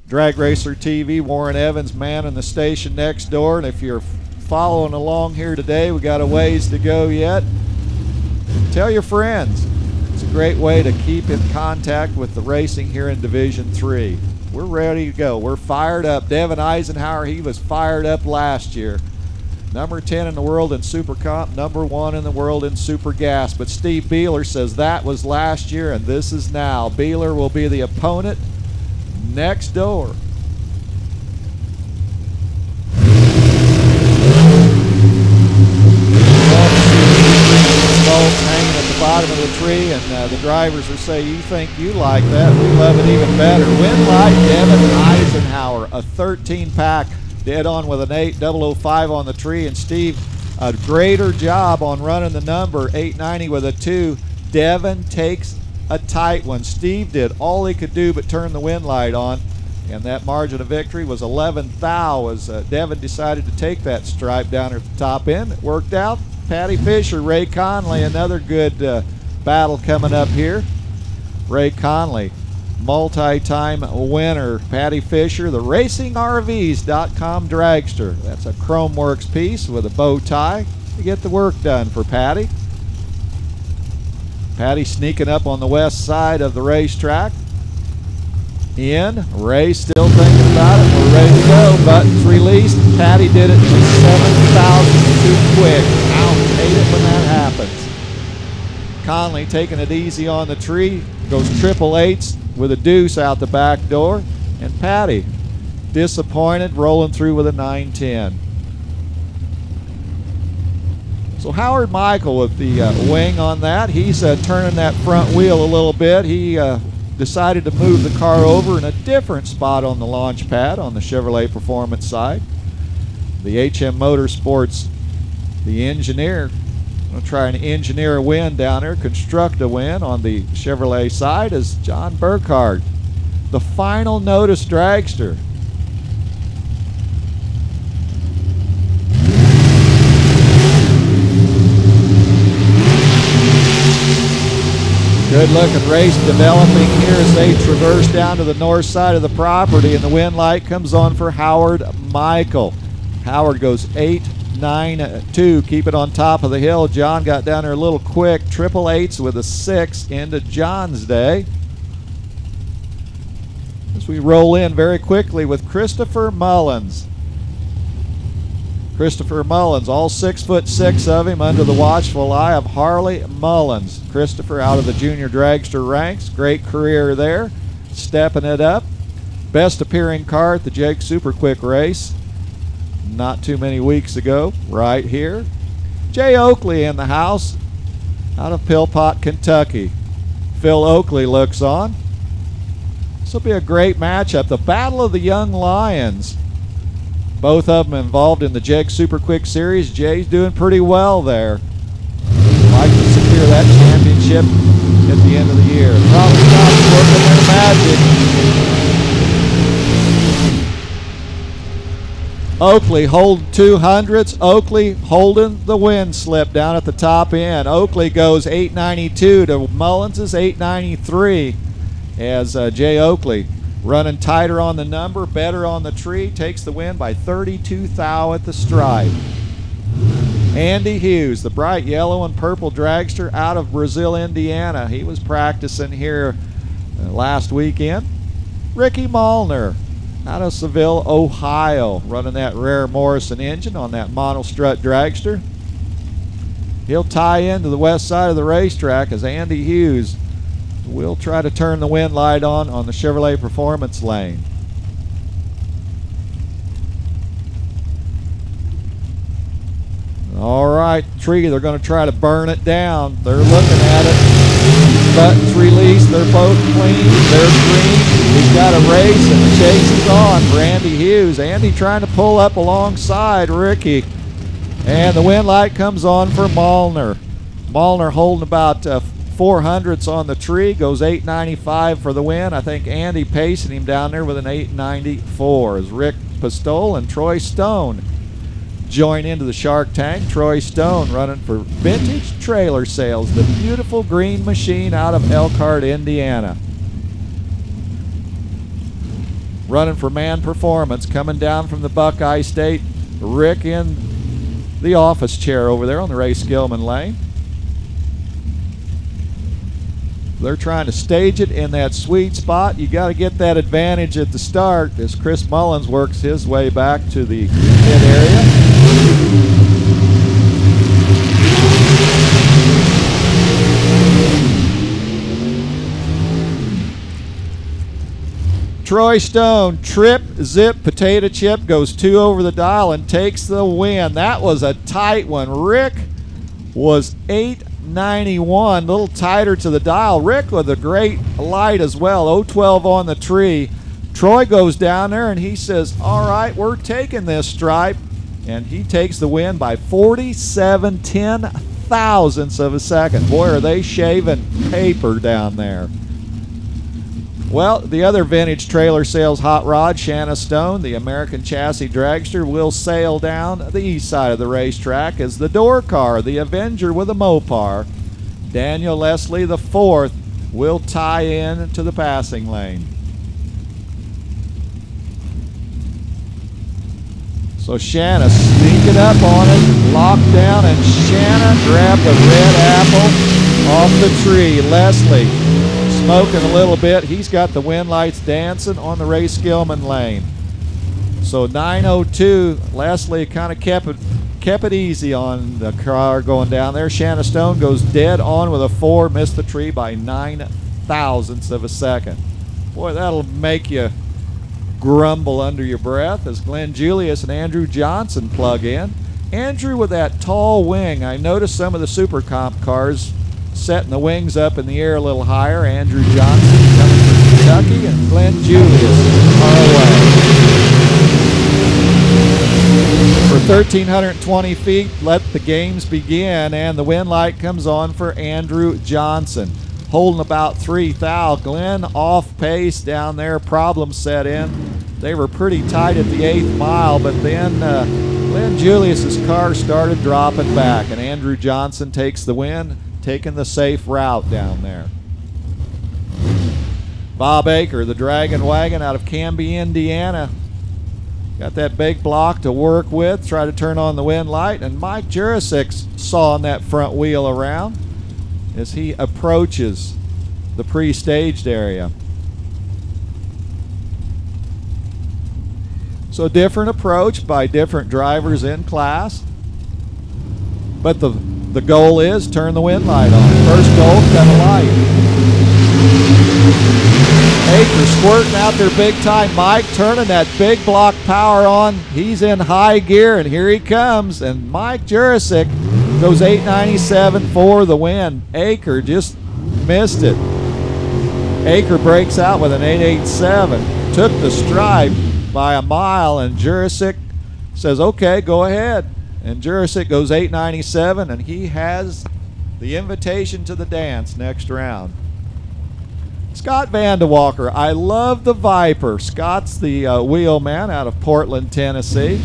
Drag Racer TV, Warren Evans manning the station next door, and if you're following along here today, we got a ways to go yet. Tell your friends. It's a great way to keep in contact with the racing here in Division 3. We're ready to go. We're fired up. Devin Eisenhower, he was fired up last year. Number 10 in the world in Super Comp, number 1 in the world in Super Gas. But Steve Beeler says that was last year and this is now. Beeler will be the opponent next door. Hanging at the bottom of the tree, and the drivers are saying, you think you like that, we love it even better. Winlight, Devin Eisenhower, a 13 pack, dead on with an 8.005 on the tree, and Steve, a greater job on running the number 890 with a 2. Devin takes a tight one. Steve did all he could do but turn the Winlight on, and that margin of victory was 11 thou as Devin decided to take that stripe down at the top end. It worked out. Patty Fisher, Ray Conley, another good battle coming up here. Ray Conley, multi-time winner. Patty Fisher, the RacingRVs.com dragster. That's a Chromeworks piece with a bow tie to get the work done for Patty. Patty sneaking up on the west side of the racetrack. Ray still thinking about it. We're ready to go. Buttons released. Patty did it just 7,000 too quick. Ouch, hate it when that happens. Conley taking it easy on the tree. Goes 888s with a deuce out the back door. And Patty, disappointed, rolling through with a 910. So Howard Michael with the wing on that. He's turning that front wheel a little bit. He decided to move the car over in a different spot on the launch pad on the Chevrolet Performance side. The HM Motorsports, the engineer, going to try and engineer a win down there, construct a win on the Chevrolet side is John Burkhardt, the Final Notice dragster. Good looking race developing here as they traverse down to the north side of the property, and the Winlight comes on for Howard Michael. Howard goes 8.92, keep it on top of the hill. John got down there a little quick, 888s with a 6 into John's day. As we roll in very quickly with Christopher Mullins. Christopher Mullins, all 6'6" of him under the watchful eye of Harley Mullins. Christopher out of the junior dragster ranks, great career there, stepping it up. Best appearing car at the Jake Super Quick race not too many weeks ago, right here. Jay Oakley in the house out of Pillpot, Kentucky. Phil Oakley looks on. This will be a great matchup. The Battle of the Young Lions. Both of them involved in the Jake Super Quick Series. Jay's doing pretty well there. Like to secure that championship at the end of the year. Probably not working their magic. Oakley holding 200s. Oakley holding the wind slip down at the top end. Oakley goes 892 to Mullins' 893 as Jay Oakley running tighter on the number, better on the tree, takes the win by 32 thou at the stripe. Andy Hughes, the bright yellow and purple dragster out of Brazil, Indiana. He was practicing here last weekend. Ricky Malner out of Seville, Ohio, running that rare Morrison engine on that monostrut dragster. He'll tie into the west side of the racetrack as Andy Hughes will try to turn the Winlight on the Chevrolet Performance lane. All right, tree, they're going to try to burn it down. They're looking at it. Buttons released. They're both clean. They're green. We've got a race, and the chase is on for Andy Hughes. Andy trying to pull up alongside Ricky. And the Winlight comes on for Malner. Malner holding about 400ths on the tree, goes 895 for the win. I think Andy pacing him down there with an 894 as Rick Pistole and Troy Stone join into the Shark Tank. Troy Stone running for Vintage Trailer Sales, the beautiful green machine out of Elkhart, Indiana. Running for Man Performance, coming down from the Buckeye State, Rick in the office chair over there on the Ray Skillman lane. They're trying to stage it in that sweet spot. You got to get that advantage at the start as Chris Mullins works his way back to the pit area. Troy Stone, trip, zip, potato chip, goes 2 over the dial and takes the win. That was a tight one. Rick was 891, a little tighter to the dial. Rick with a great light as well, 012 on the tree. Troy goes down there and he says, all right, we're taking this stripe. And he takes the win by 47 ten-thousandths of a second. Boy, are they shaving paper down there. Well, the other Vintage Trailer Sales hot rod, Shanna Stone, the American Chassis Dragster, will sail down the east side of the racetrack as the door car, the Avenger with a Mopar. Daniel Leslie IV will tie in to the passing lane. So Shanna sneaking up on it, locked down, and Shanna grabbed the red apple off the tree. Leslie smoking a little bit. He's got the wind lights dancing on the Ray Skillman lane. So 902, Leslie kind of kept it easy on the car going down there. Shanna Stone goes dead on with a 4, missed the tree by 9,000ths of a second. Boy, that'll make you grumble under your breath as Glenn Julius and Andrew Johnson plug in. Andrew with that tall wing. I noticed some of the Super Comp cars setting the wings up in the air a little higher. Andrew Johnson coming from Kentucky and Glenn Julius our way. For 1,320 feet, let the games begin, and the wind light comes on for Andrew Johnson. Holding about 3 thou. Glenn off pace down there. Problems set in. They were pretty tight at the 8th mile, but then Glenn Julius's car started dropping back, and Andrew Johnson takes the win, taking the safe route down there. Bob Aker, the Dragon Wagon out of Canby, Indiana. Got that big block to work with, try to turn on the wind light, and Mike Jurasik sawing that front wheel around as he approaches the pre-staged area. So different approach by different drivers in class, but the goal is turn the wind light on. First goal, cut a light. Aker squirting out there big time. Mike turning that big block power on. He's in high gear, and here he comes. And Mike Jurasik goes 897 for the win. Aker just missed it. Aker breaks out with an 887. Took the stripe by a mile, and Jurasik says, okay, go ahead. And Jurasik goes 897, and he has the invitation to the dance next round. Scott Vandewalker, I love the Viper. Scott's the wheel man out of Portland, Tennessee.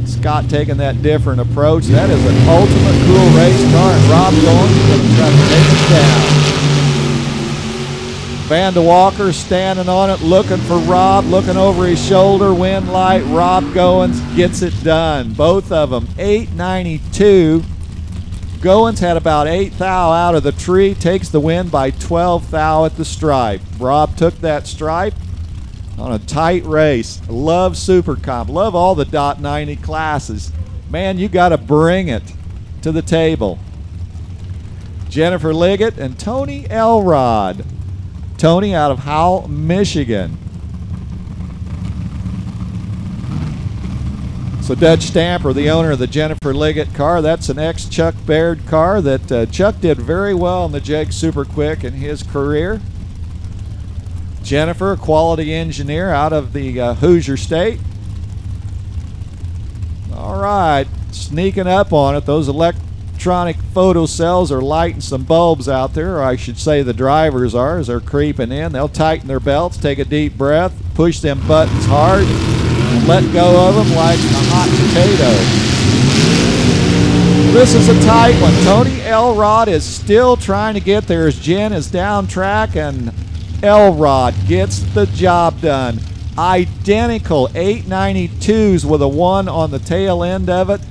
Scott taking that different approach. That is an ultimate cool race car, and Rob Goins is going to try to take it down. Vandewalker standing on it, looking for Rob, looking over his shoulder, wind light. Rob Goins gets it done. Both of them 892. Goins had about 8 thou out of the tree, takes the win by 12 thou at the stripe. Rob took that stripe on a tight race. Love Super Comp, love all the .90 classes. Man, you got to bring it to the table. Jennifer Liggett and Tony Elrod. Tony out of Howell, Michigan. So Dutch Stamper, the owner of the Jennifer Liggett car, that's an ex-Chuck Baird car that Chuck did very well in the Jeg Super Quick in his career. Jennifer, a quality engineer out of the Hoosier State. All right, sneaking up on it. Those electronic photo cells are lighting some bulbs out there, or I should say the drivers are, as they're creeping in. They'll tighten their belts, take a deep breath, push them buttons hard. let go of him like a hot potato. This is a tight one. Tony Elrod is still trying to get there as Jen is down track, and Elrod gets the job done. Identical 892s with a 1 on the tail end of it.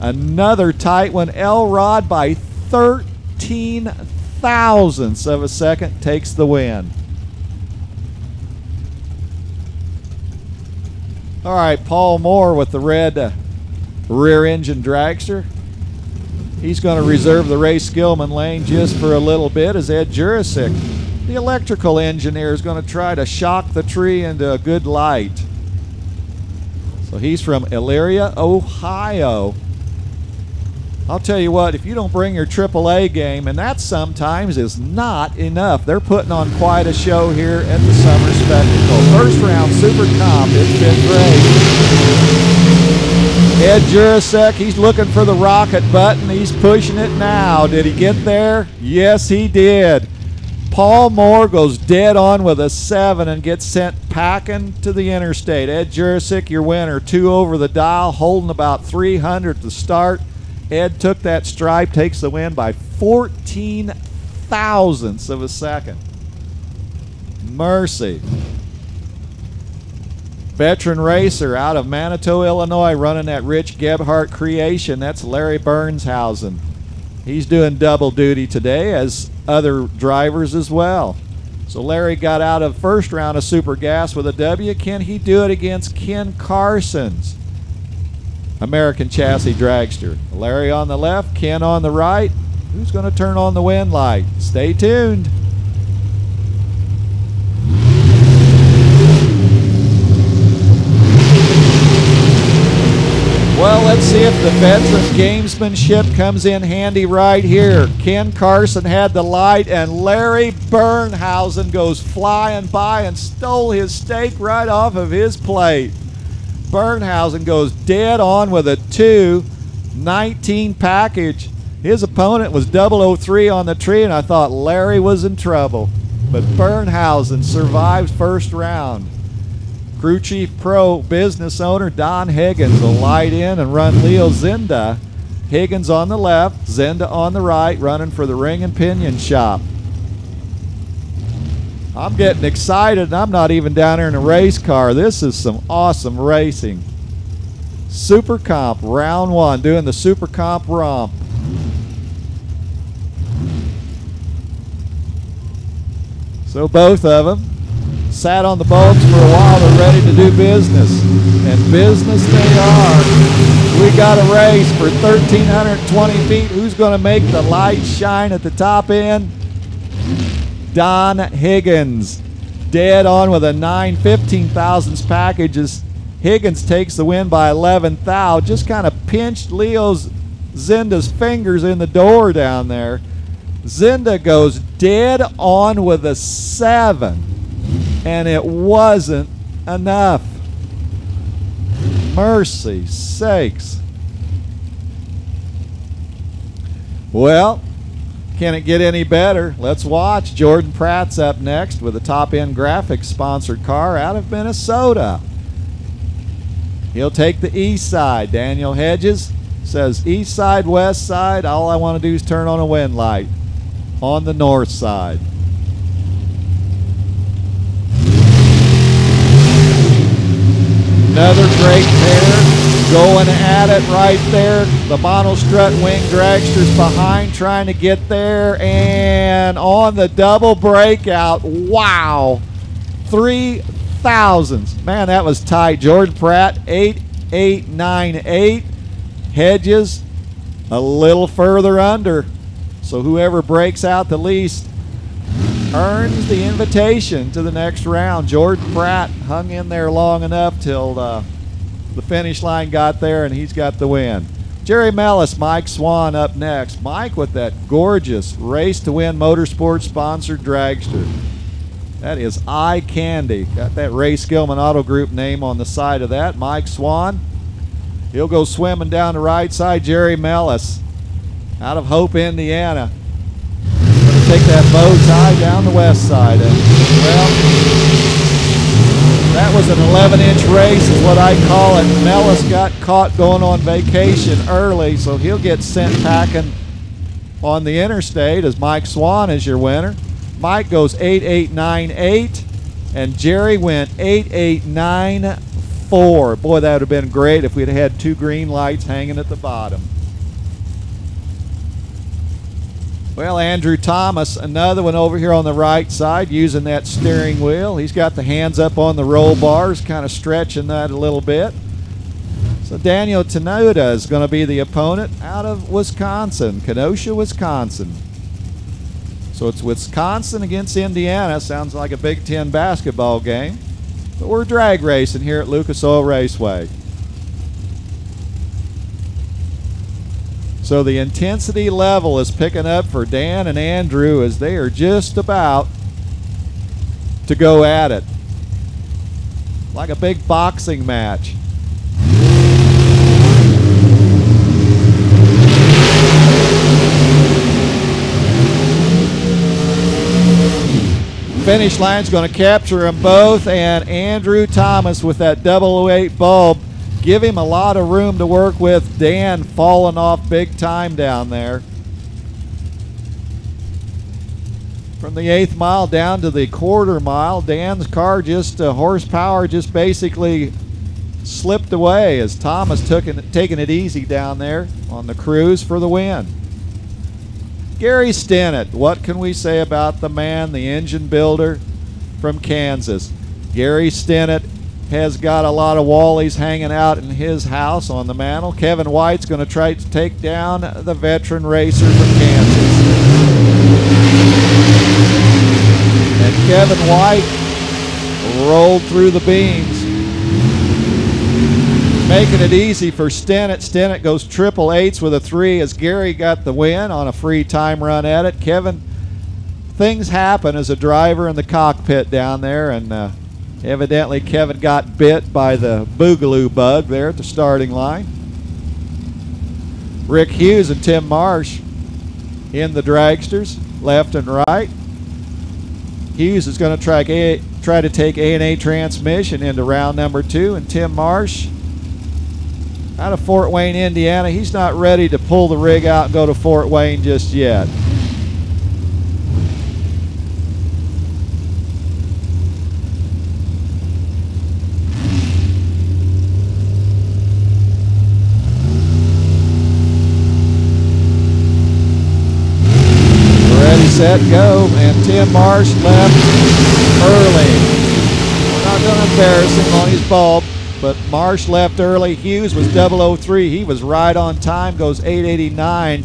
Another tight one. Elrod by 13 thousandths of a second takes the win. All right, Paul Moore with the red rear engine dragster. He's going to reserve the Ray Skillman lane just for a little bit as Ed Jurasik, the electrical engineer, is going to try to shock the tree into a good light. So he's from Elyria, Ohio. I'll tell you what, if you don't bring your AAA game, and that sometimes is not enough, they're putting on quite a show here at the Summer Spectacle. First round Super Comp, it's been great. Ed Jurasek, he's looking for the rocket button. He's pushing it now. Did he get there? Yes, he did. Paul Moore goes dead on with a 7 and gets sent packing to the interstate. Ed Jurasek, your winner. 2 over the dial, holding about 300 to start. Ed took that stripe, takes the win by 14 thousandths of a second. Mercy. Veteran racer out of Manitou, Illinois, running that Rich Gebhardt creation. That's Larry Bernshausen. He's doing double duty today, as other drivers as well. So Larry got out of first round of Super Gas with a W. Can he do it against Ken Carson's American Chassis Dragster? Larry on the left, Ken on the right. Who's going to turn on the wind light? Stay tuned. Well, let's see if the veteran gamesmanship comes in handy right here. Ken Carson had the light, and Larry Bernhausen goes flying by and stole his steak right off of his plate. Bernhausen goes dead on with a 2-19 package. His opponent was 003 on the tree, and I thought Larry was in trouble. But Bernhausen survives first round. Crew Chief Pro business owner Don Higgins will light in and run Leo Zinda. Higgins on the left, Zinda on the right, running for the Ring and Pinion Shop. I'm getting excited, and I'm not even down here in a race car. This is some awesome racing. Super Comp, round 1, doing the Super Comp romp. So both of them sat on the bulbs for a while. They're ready to do business, and business they are. We got a race for 1,320 feet. Who's going to make the light shine at the top end? Don Higgins, dead on with a 9/15 thousandths packages. Higgins takes the win by 11 thou. Just kind of pinched Leo's Zinda's fingers in the door down there. Zinda goes dead on with a 7. And it wasn't enough. Mercy sakes. Well, can it get any better? Let's watch. Jordan Pratt's up next with a Top End Graphics sponsored car out of Minnesota. He'll take the east side. Daniel Hedges says east side, west side. All I want to do is turn on a wind light on the north side. Another great pair going at it right there. The monostrut wing dragster's behind trying to get there, and on the double breakout, wow, 3 thousandths. Man, that was tight. Jordan Pratt 8.898. Hedges a little further under. So whoever breaks out the least earns the invitation to the next round. Jordan Pratt hung in there long enough till the finish line got there, and he's got the win. Jerry Mellis, Mike Swan up next. Mike with that gorgeous Race to Win Motorsports sponsored dragster. That is eye candy. Got that Ray Skillman Auto Group name on the side of that. Mike Swan, he'll go swimming down the right side. Jerry Mellis out of Hope, Indiana. Take that bow tie down the west side. And, well, That was an 11-inch race is what I call it. Mellis got caught going on vacation early, so he'll get sent packing on the interstate as Mike Swan is your winner. Mike goes 8.898, and Jerry went 8.894. Boy, that would have been great if we'd had 2 green lights hanging at the bottom. Well, Andrew Thomas, another one over here on the right side using that steering wheel. He's got the hands up on the roll bars, kind of stretching that a little bit. So Daniel Tenuta is going to be the opponent out of Wisconsin, Kenosha, Wisconsin. So it's Wisconsin against Indiana. Sounds like a Big Ten basketball game. But we're drag racing here at Lucas Oil Raceway. So the intensity level is picking up for Dan and Andrew as they are just about to go at it. Like a big boxing match. Finish line's going to capture them both, and Andrew Thomas with that 008 bulb give him a lot of room to work with. Dan falling off big time down there. From the 8th mile down to the quarter mile, Dan's car just horsepower just basically slipped away as Thomas taking it easy down there on the cruise for the win. Gary Stinnett, what can we say about the man, the engine builder from Kansas? Gary Stinnett has got a lot of Wallies hanging out in his house on the mantle. Kevin White's going to try to take down the veteran racer from Kansas. And Kevin White rolled through the beams, making it easy for Stinnett. Stinnett goes 888s with a 3 as Gary got the win on a free time run at it. Kevin, things happen as a driver in the cockpit down there, and evidently Kevin got bit by the boogaloo bug there at the starting line. Rick Hughes and Tim Marsh in the dragsters, left and right. Hughes is going to try to take A&A transmission into round number 2, and Tim Marsh out of Fort Wayne, Indiana. He's not ready to pull the rig out and go to Fort Wayne just yet. Ready, set, go, and Tim Marsh left early. We're not going to embarrass him on his bulb, but Marsh left early. Hughes was 003. He was right on time, goes 889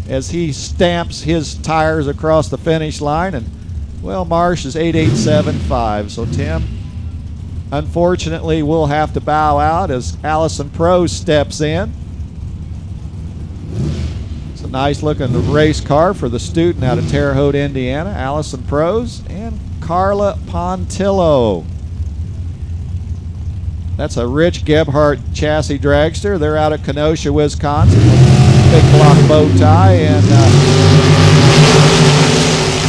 as he stamps his tires across the finish line. And, well, Marsh is 8875. So Tim, unfortunately, will have to bow out as Allison Prose steps in. It's a nice looking race car for the student out of Terre Haute, Indiana. Allison Prose and Carla Pontillo. That's a Rich Gebhardt chassis dragster. They're out of Kenosha, Wisconsin. Big block bow tie. And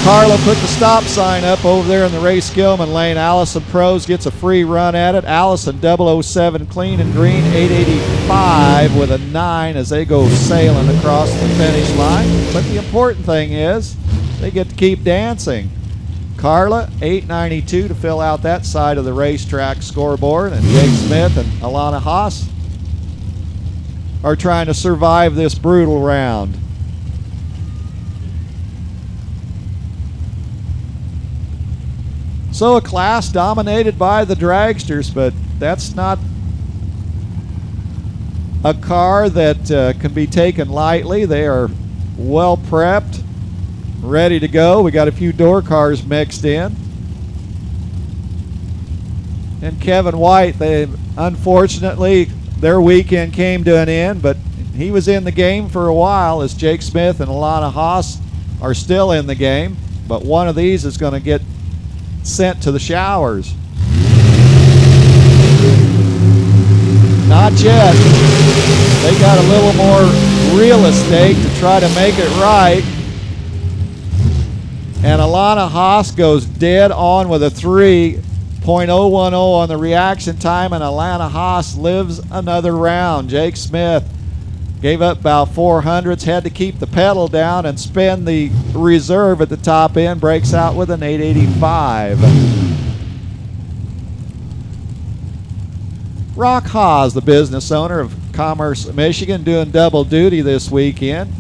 Carla put the stop sign up over there in the Ray Skillman lane. Allison Prose gets a free run at it. Allison 007 clean and green, 885 with a 9 as they go sailing across the finish line. But the important thing is they get to keep dancing. Carla, 892 to fill out that side of the racetrack scoreboard, and Jake Smith and Alana Haas are trying to survive this brutal round. So a class dominated by the dragsters, but that's not a car that can be taken lightly. They are well prepped, ready to go. We got a few door cars mixed in. And Kevin White, unfortunately, their weekend came to an end, but he was in the game for a while as Jake Smith and Alana Haas are still in the game. But one of these is going to get sent to the showers. Not yet. They got a little more real estate to try to make it right. And Alana Haas goes dead on with a 3, .010 on the reaction time, and Atlanta Haas lives another round. Jake Smith gave up about 400s, had to keep the pedal down and spin the reserve at the top end, breaks out with an 885. Rock Haas, the business owner of Commerce, Michigan, doing double duty this weekend.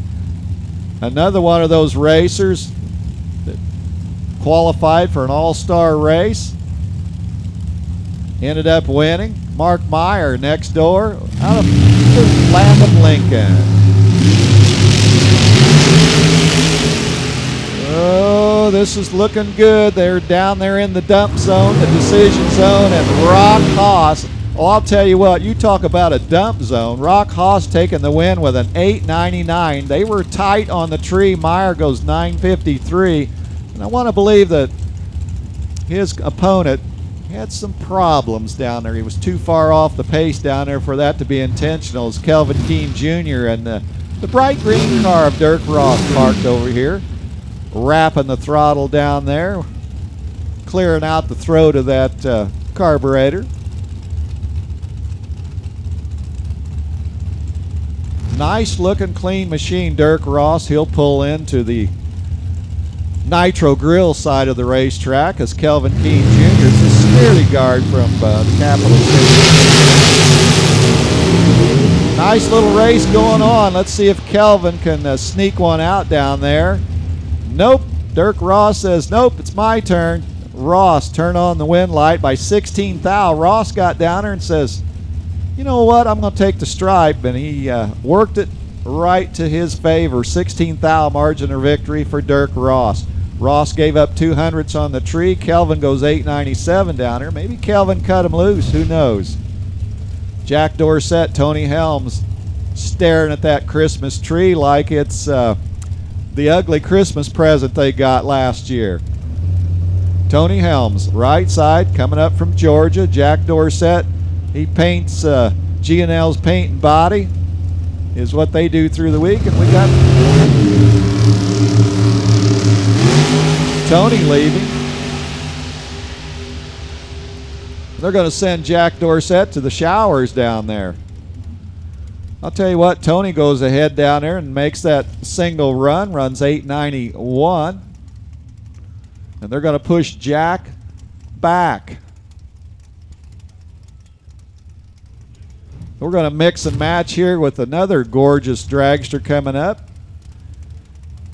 Another one of those racers that qualified for an all-star race. Ended up winning. Mark Meyer next door out of the land of Lincoln. Oh, this is looking good. They're down there in the dump zone, the decision zone, and Rock Haas. Well, I'll tell you what, you talk about a dump zone. Rock Haas taking the win with an 899. They were tight on the tree. Meyer goes 953. And I want to believe that his opponent had some problems down there. He was too far off the pace down there for that to be intentional. As Kelvin Keene Jr. and the bright green car of Dirk Ross parked over here, wrapping the throttle down there, clearing out the throat of that carburetor. Nice looking clean machine, Dirk Ross. He'll pull into the Nitro Grill side of the racetrack as Kelvin Keene Jr. is the security guard from the capital city. Nice little race going on. Let's see if Kelvin can sneak one out down there. Nope. Dirk Ross says, nope, it's my turn. Ross turned on the wind light by 16 thou. Ross got down there and says, you know what, I'm going to take the stripe, and he worked it right to his favor. 16 thou margin of victory for Dirk Ross. Ross gave up 200s on the tree. Kelvin goes 897 down there. Maybe Kelvin cut him loose. Who knows? Jack Dorsett, Tony Helms staring at that Christmas tree like it's the ugly Christmas present they got last year. Tony Helms, right side, coming up from Georgia. Jack Dorsett, he paints G&L's paint and body is what they do through the week. And we got Tony leaving. They're going to send Jack Dorsett to the showers down there. I'll tell you what, Tony goes ahead down there and makes that single run, runs 891. And they're going to push Jack back. We're going to mix and match here with another gorgeous dragster coming up.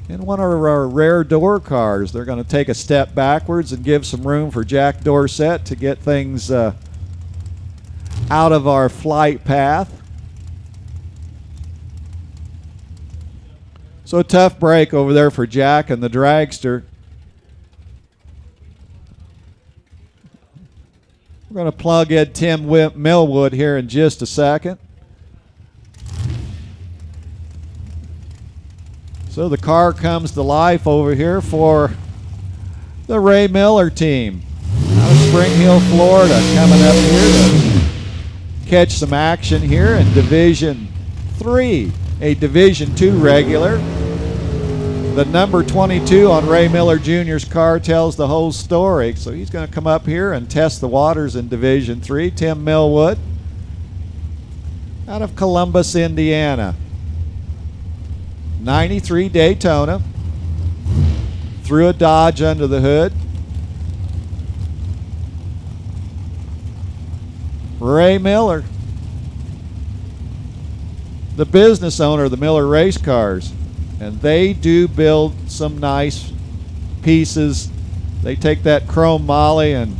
In one of our rare door cars, they're going to take a step backwards and give some room for Jack Dorsett to get things out of our flight path. So a tough break over there for Jack and the dragster. We're going to plug in Tim Millwood here in just a second. So the car comes to life over here for the Ray Miller team out of Spring Hill, Florida, coming up here to catch some action here in Division 3, a Division 2 regular. The number 22 on Ray Miller Jr.'s car tells the whole story. So he's going to come up here and test the waters in Division 3. Tim Millwood out of Columbus, Indiana. 93 Daytona. Threw a Dodge under the hood. Ray Miller, the business owner of the Miller Race Cars. And they do build some nice pieces. They take that chrome moly and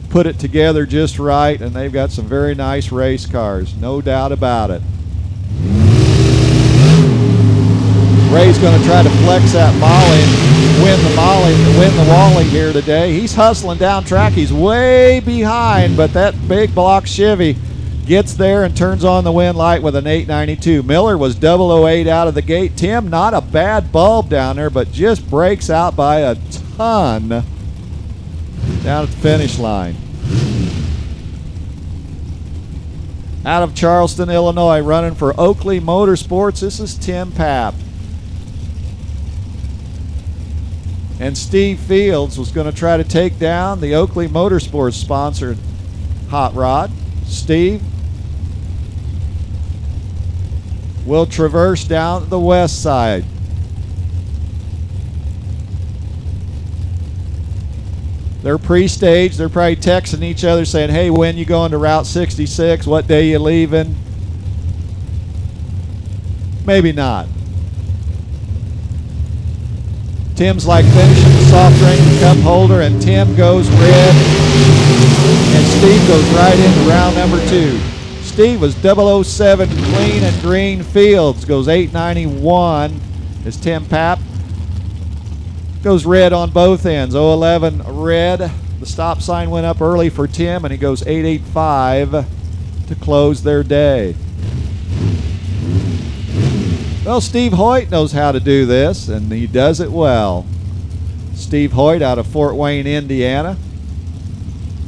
put it together just right, and they've got some very nice race cars, no doubt about it. Ray's going to try to flex that molly and win the Wally here today. He's hustling down track. He's way behind, but that big block Chevy gets there and turns on the wind light with an 892. Miller was 008 out of the gate. Tim, not a bad bulb down there, but just breaks out by a ton down at the finish line. Out of Charleston, Illinois, running for Oakley Motorsports, this is Tim Papp. And Steve Fields was going to try to take down the Oakley Motorsports sponsored hot rod. Steve will traverse down the west side. They're pre-staged. They're probably texting each other saying, hey, when you going to Route 66? What day you leaving? Maybe not. Tim's like finishing the soft drink and cup holder, and Tim goes red, and Steve goes right into round number 2. Steve was 007 clean and green. Fields goes 891 as Tim Papp goes red on both ends. 011 red. The stop sign went up early for Tim, and he goes 885 to close their day. Well, Steve Hoyt knows how to do this, and he does it well. Steve Hoyt out of Fort Wayne, Indiana.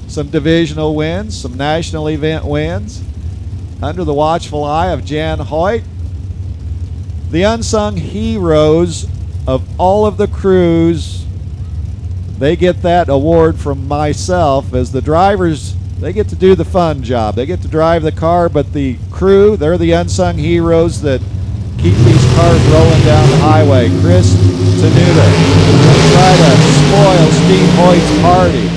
Some divisional wins, some national event wins. Under the watchful eye of Jan Hoyt. The unsung heroes of all of the crews, they get that award from myself. As the drivers, they get to do the fun job. They get to drive the car, but the crew, they're the unsung heroes that keep these cars rolling down the highway. Chris Tenuta will try to spoil Steve Hoyt's party.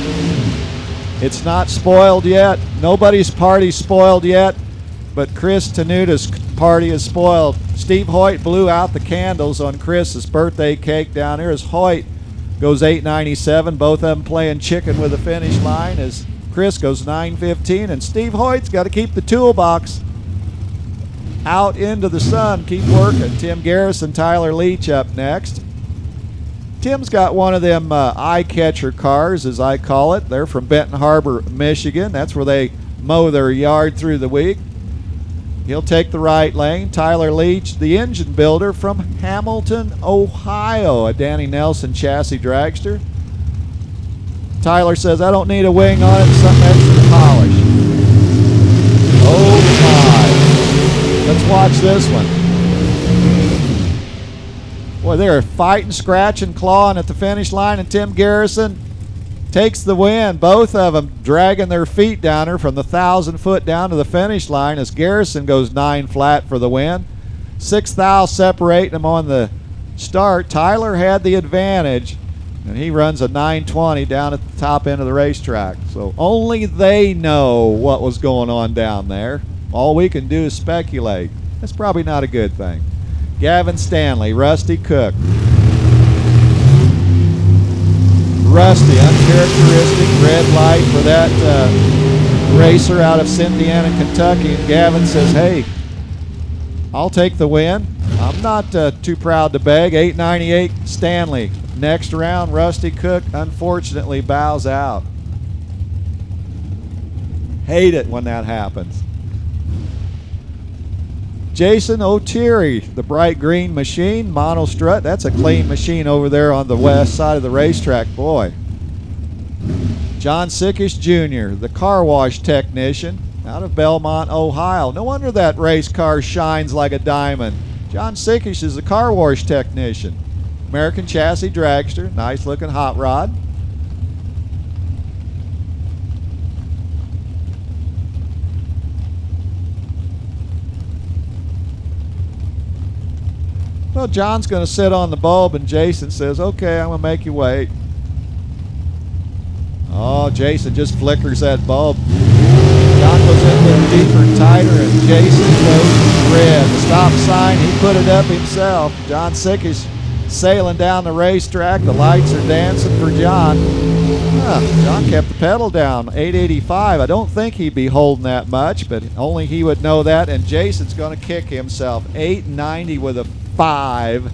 It's not spoiled yet. Nobody's party's spoiled yet, but Chris Tenuta's party is spoiled. Steve Hoyt blew out the candles on Chris's birthday cake down here as Hoyt goes 897. Both of them playing chicken with the finish line as Chris goes 915, and Steve Hoyt's got to keep the toolbox out into the sun. Keep working. Tim Garrison, Tyler Leach up next. Tim's got one of them eye-catcher cars, as I call it. They're from Benton Harbor, Michigan. That's where they mow their yard through the week. He'll take the right lane. Tyler Leach, the engine builder from Hamilton, Ohio, a Danny Nelson chassis dragster. Tyler says, I don't need a wing on it, something extra polish. Oh my. Let's watch this one. Boy, they're fighting, scratching, clawing at the finish line, and Tim Garrison takes the win. Both of them dragging their feet down her from the 1,000-foot down to the finish line as Garrison goes 9 flat for the win. 6 thou separating them on the start. Tyler had the advantage, and he runs a 920 down at the top end of the racetrack. So only they know what was going on down there. All we can do is speculate. That's probably not a good thing. Gavin Stanley, Rusty Cook. Rusty, uncharacteristic red light for that racer out of Cynthiana, Kentucky. And Gavin says, hey, I'll take the win. I'm not too proud to beg. 898 Stanley. Next round, Rusty Cook unfortunately bows out. Hate it when that happens. Jason O'Teary, the bright green machine, mono strut. That's a clean machine over there on the west side of the racetrack. Boy. John Sickish Jr., the car wash technician out of Belmont, Ohio. No wonder that race car shines like a diamond. John Sickish is a car wash technician. American chassis dragster, nice looking hot rod. Well, John's going to sit on the bulb, and Jason says, okay, I'm going to make you wait. Oh, Jason just flickers that bulb. John goes in a little deeper and tighter, and Jason goes red. The stop sign, he put it up himself. John Sickish sailing down the racetrack. The lights are dancing for John. John kept the pedal down. 885. I don't think he'd be holding that much, but only he would know that. And Jason's going to kick himself. 890 with a 5.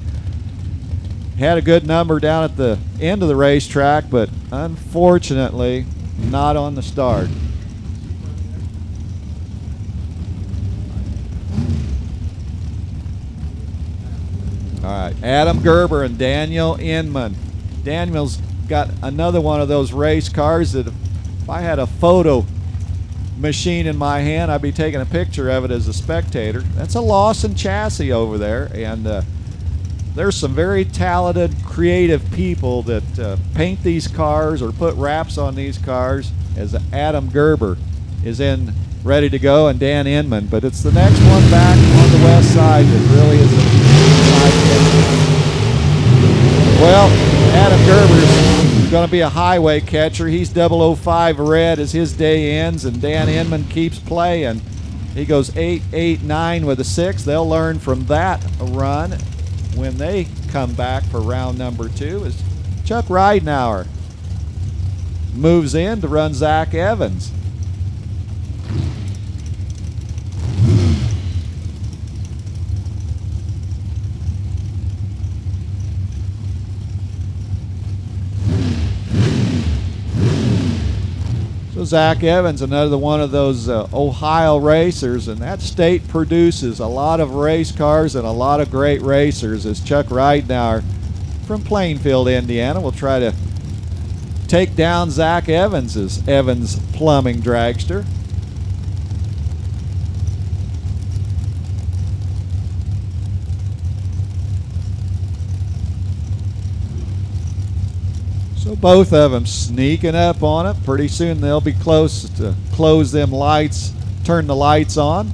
Had a good number down at the end of the racetrack, but unfortunately not on the start. All right, Adam Gerber and Daniel Inman. Daniel's got another one of those race cars that if I had a photo machine in my hand, I'd be taking a picture of it as a spectator. That's a Lawson chassis over there, and there's some very talented, creative people that paint these cars or put wraps on these cars, as Adam Gerber is in ready to go, and Dan Inman. But it's the next one back on the west side that really is a high catcher. Well, Adam Gerber's going to be a highway catcher. He's 005 red as his day ends, and Dan Inman keeps playing. He goes 8-8-9 with a 6. They'll learn from that run when they come back for round number 2. As Chuck Ridenauer moves in to run Zach Evans. So Zach Evans, another one of those Ohio racers, and that state produces a lot of race cars and a lot of great racers, as Chuck Ridenauer from Plainfield, Indiana, will try to take down Zach Evans's Evans Plumbing dragster. So both of them sneaking up on it. Pretty soon they'll be close to close them lights, turn the lights on.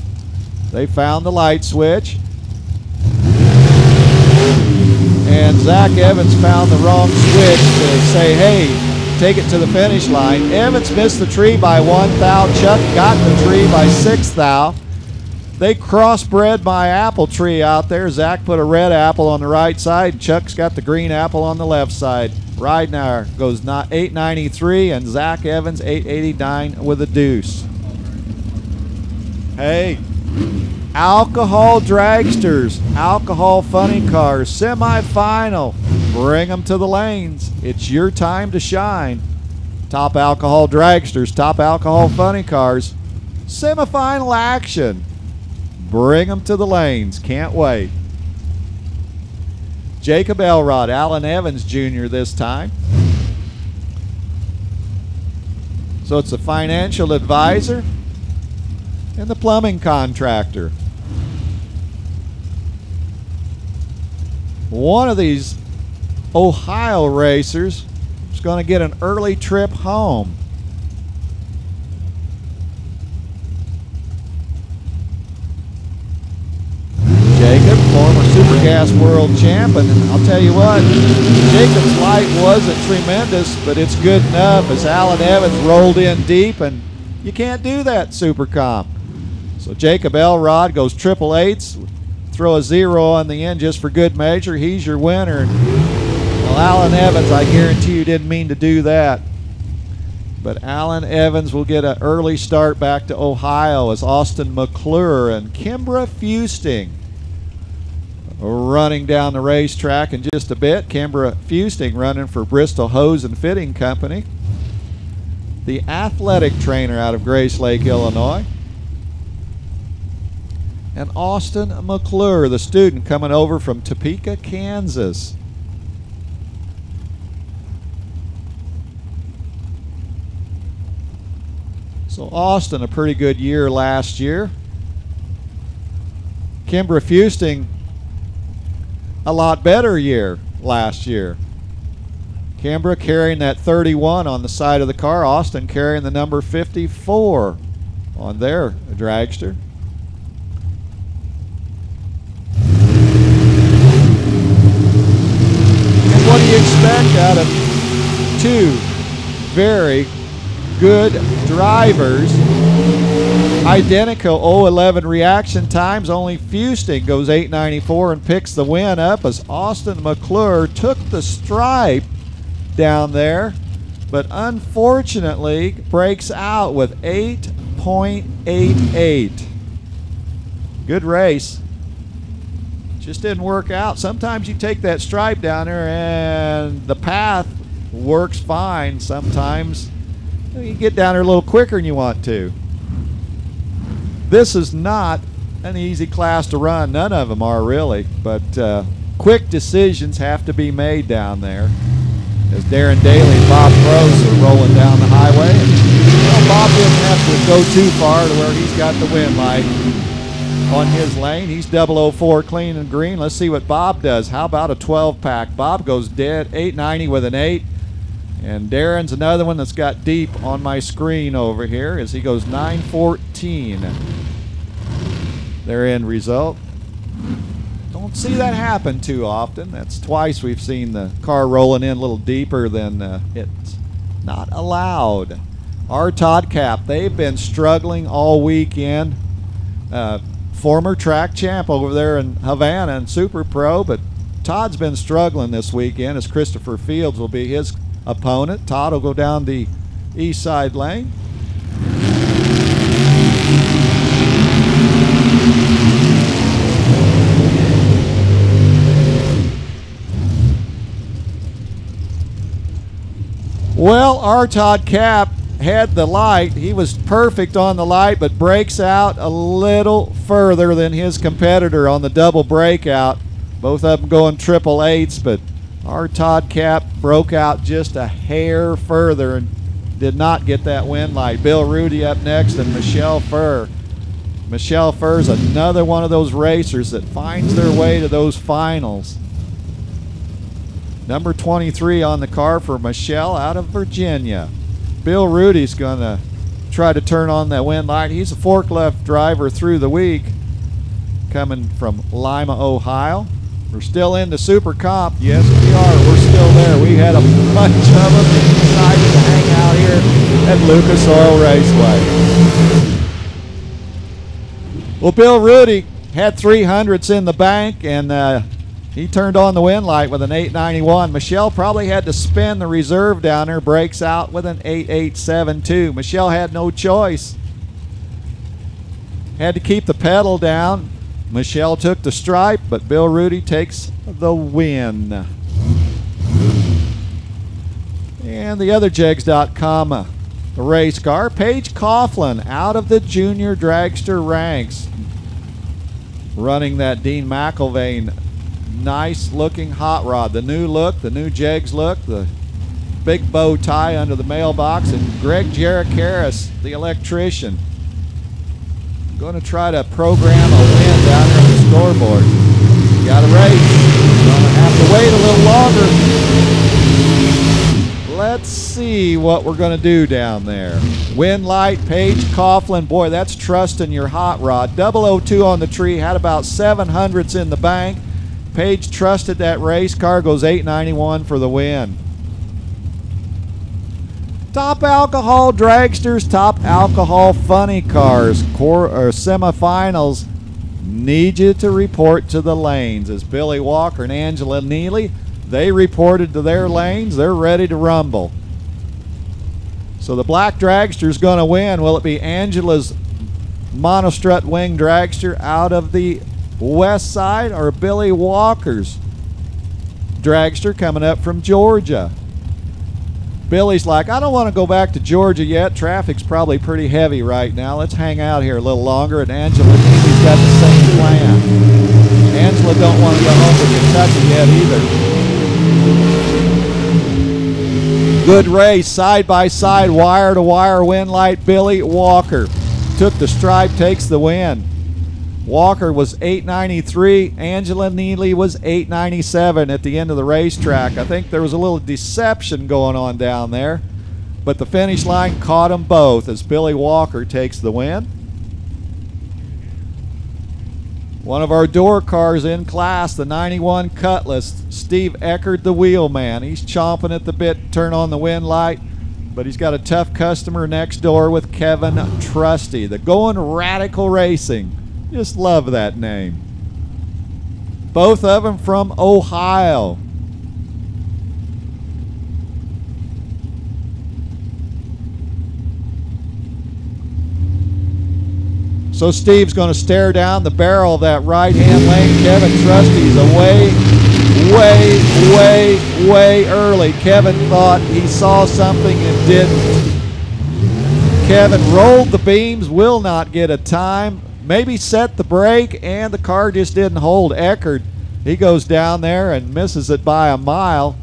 They found the light switch. And Zach Evans found the wrong switch to say, hey, take it to the finish line. Evans missed the tree by 1 thou. Chuck got the tree by 6 thou. They crossbred my apple tree out there. Zach put a red apple on the right side, and Chuck's got the green apple on the left side. Ridenauer goes 893, and Zach Evans 889 with a deuce. Hey, alcohol dragsters, alcohol funny cars, semifinal. Bring them to the lanes. It's your time to shine. Top alcohol dragsters, top alcohol funny cars, semifinal action. Bring them to the lanes. Can't wait. Jacob Elrod, Alan Evans Jr. this time. So it's a financial advisor and the plumbing contractor. One of these Ohio racers is going to get an early trip home. Jacob, former Super Gas World Champ, and I'll tell you what, Jacob's light wasn't tremendous, but it's good enough as Alan Evans rolled in deep, and you can't do that Super Comp. So Jacob Elrod goes 888s, throw a 0 on the end just for good measure. He's your winner. Well, Alan Evans, I guarantee you didn't mean to do that. But Alan Evans will get an early start back to Ohio as Austin McClure and Kimbra Fusting running down the racetrack in just a bit. Kimbra Fusting running for Bristol Hose and Fitting Company, the athletic trainer out of Grace Lake, Illinois. And Austin McClure, the student coming over from Topeka, Kansas. So Austin, a pretty good year last year. Kimbra Fusting, a lot better year last year. Kimbra carrying that 31 on the side of the car. Austin carrying the number 54 on their dragster. And what do you expect out of two very good drivers? Identical 011 reaction times. Only Fusting goes 894 and picks the win up as Austin McClure took the stripe down there, but unfortunately breaks out with 8.88. Good race. Just didn't work out. Sometimes you take that stripe down there and the path works fine. Sometimes you get down there a little quicker than you want to. This is not an easy class to run. None of them are really, but quick decisions have to be made down there. As Darren Daly and Bob Gross are rolling down the highway. And, well, Bob didn't have to go too far to where he's got the win light. on his lane. He's 004 clean and green. Let's see what Bob does. How about a 12-pack? Bob goes dead, 890 with an 8. And Darren's another one that's got deep on my screen over here as he goes 914. Their end result. Don't see that happen too often. That's twice we've seen the car rolling in a little deeper than it's not allowed. Our Todd Cap, they've been struggling all weekend. Former track champ over there in Havana and Super Pro, but Todd's been struggling this weekend as Christopher Fields will be his opponent. Todd will go down the east side lane. Well, our Todd Cap had the light. He was perfect on the light, but breaks out a little further than his competitor on the double breakout. Both of them going 888s, but our Todd Cap broke out just a hair further and did not get that win light. Bill Rudy up next and Michelle Furr. Michelle Furr's another one of those racers that finds their way to those finals. Number 23 on the car for Michelle out of Virginia. Bill Rudy's going to try to turn on that win light. He's a forklift driver through the week, coming from Lima, Ohio. We're still in the Super Comp. Yes, we are. We're still there. We had a bunch of them and decided to hang out here at Lucas Oil Raceway. Well, Bill Rudy had 300s in the bank, and he turned on the win light with an 891. Michelle probably had to spin the reserve down there, breaks out with an 8872. Michelle had no choice. Had to keep the pedal down. Michelle took the stripe, but Bill Rudy takes the win. And the other Jegs.com race car, Paige Coughlin out of the junior dragster ranks. Running that Dean McIlvain nice looking hot rod. The new look, the new Jegs look, the big bow tie under the mailbox, and Greg Jarrett-Harris, the electrician. Going to try to program a win down there on the scoreboard. Got a race. Going to have to wait a little longer. Let's see what we're going to do down there. Win light, Paige Coughlin. Boy, that's trusting your hot rod. 002 on the tree, had about 700s in the bank. Paige trusted that race car, goes 891 for the win. Top alcohol dragsters, top alcohol funny cars, semifinals need you to report to the lanes. As Billy Walker and Angela Neely, they reported to their lanes. They're ready to rumble. So the black dragster's going to win. Will it be Angela's monostrut wing dragster out of the west side or Billy Walker's dragster coming up from Georgia? Billy's like, I don't want to go back to Georgia yet. Traffic's probably pretty heavy right now. Let's hang out here a little longer. And Angela Neely's got the same plan. Angela don't want to go home to Kentucky yet either. Good race, side by side, wire to wire win light. Billy Walker took the stripe, takes the win. Walker was 893. Angela Neely was 897 at the end of the racetrack. I think there was a little deception going on down there, but the finish line caught them both as Billy Walker takes the win. One of our door cars in class, the 91 Cutlass, Steve Eckert, the wheelman. He's chomping at the bit to turn on the win light, but he's got a tough customer next door with Kevin Trusty. The Going Radical Racing. Just love that name. Both of them from Ohio. So Steve's going to stare down the barrel of that right-hand lane. Kevin Trusty's away, way early. Kevin thought he saw something and didn't. Kevin rolled the beams, will not get a time. Maybe set the brake, and the car just didn't hold. Eckert, he goes down there and misses it by a mile.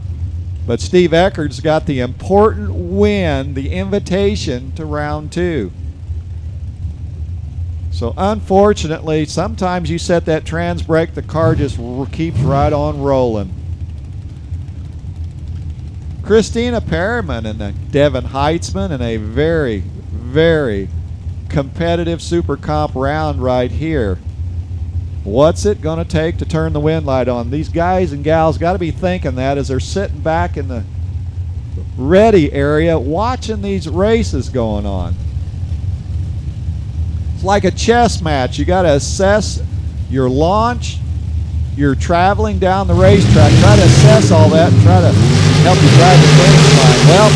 But Steve Eckert's got the important win, the invitation to round two. So unfortunately, sometimes you set that trans brake, the car just keeps right on rolling. Christina Perriman and Devin Heitzman in a very, very competitive Super Comp round right here. What's it going to take to turn the wind light on? These guys and gals got to be thinking that as they're sitting back in the ready area watching these races going on. It's like a chess match. You got to assess your launch, your traveling down the racetrack. Try to assess all that and try to help you drive the finish line. Well,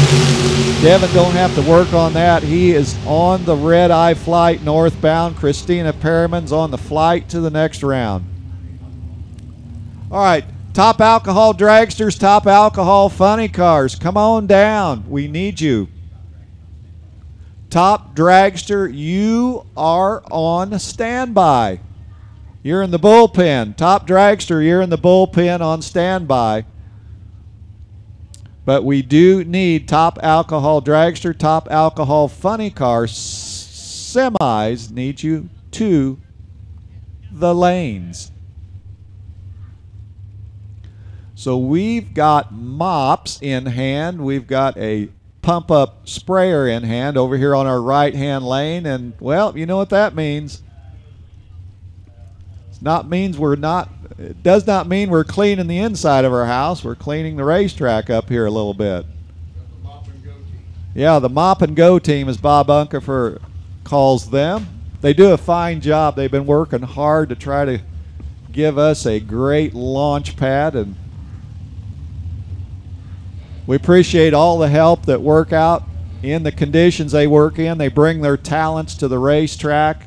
Devin don't have to work on that. He is on the red-eye flight northbound. Christina Perriman's on the flight to the next round. All right, top alcohol dragsters, top alcohol funny cars, come on down. We need you. Top dragster, you are on standby. You're in the bullpen. Top dragster, you're in the bullpen on standby. But we do need top alcohol dragster, top alcohol funny cars. Semis need you to the lanes. So we've got mops in hand. We've got a pump-up sprayer in hand over here on our right-hand lane. And, well, you know what that means. It does not mean we're cleaning the inside of our house. We're cleaning the racetrack up here a little bit. Yeah, the mop and go team, as Bob Unkefer calls them. They do a fine job. They've been working hard to try to give us a great launch pad, and we appreciate all the help that work out in the conditions they work in. They bring their talents to the racetrack.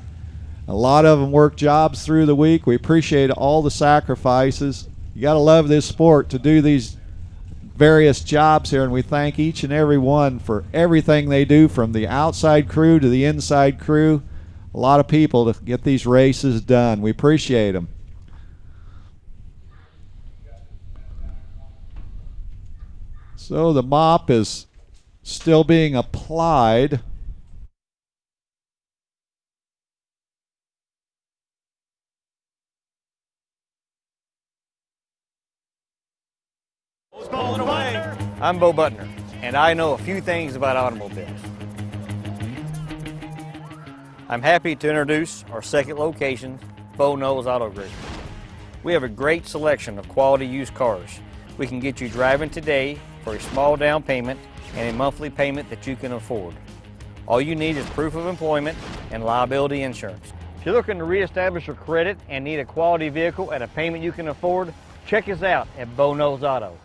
A lot of them work jobs through the week. We appreciate all the sacrifices. You got to love this sport to do these various jobs here, and we thank each and every one for everything they do, from the outside crew to the inside crew. A lot of people to get these races done. We appreciate them. So the mop is still being applied. I'm Bo Butner, and I know a few things about automobiles. I'm happy to introduce our second location, Bo Knows Auto Group. We have a great selection of quality used cars. We can get you driving today for a small down payment and a monthly payment that you can afford. All you need is proof of employment and liability insurance. If you're looking to reestablish your credit and need a quality vehicle at a payment you can afford, check us out at Bo Knows Auto.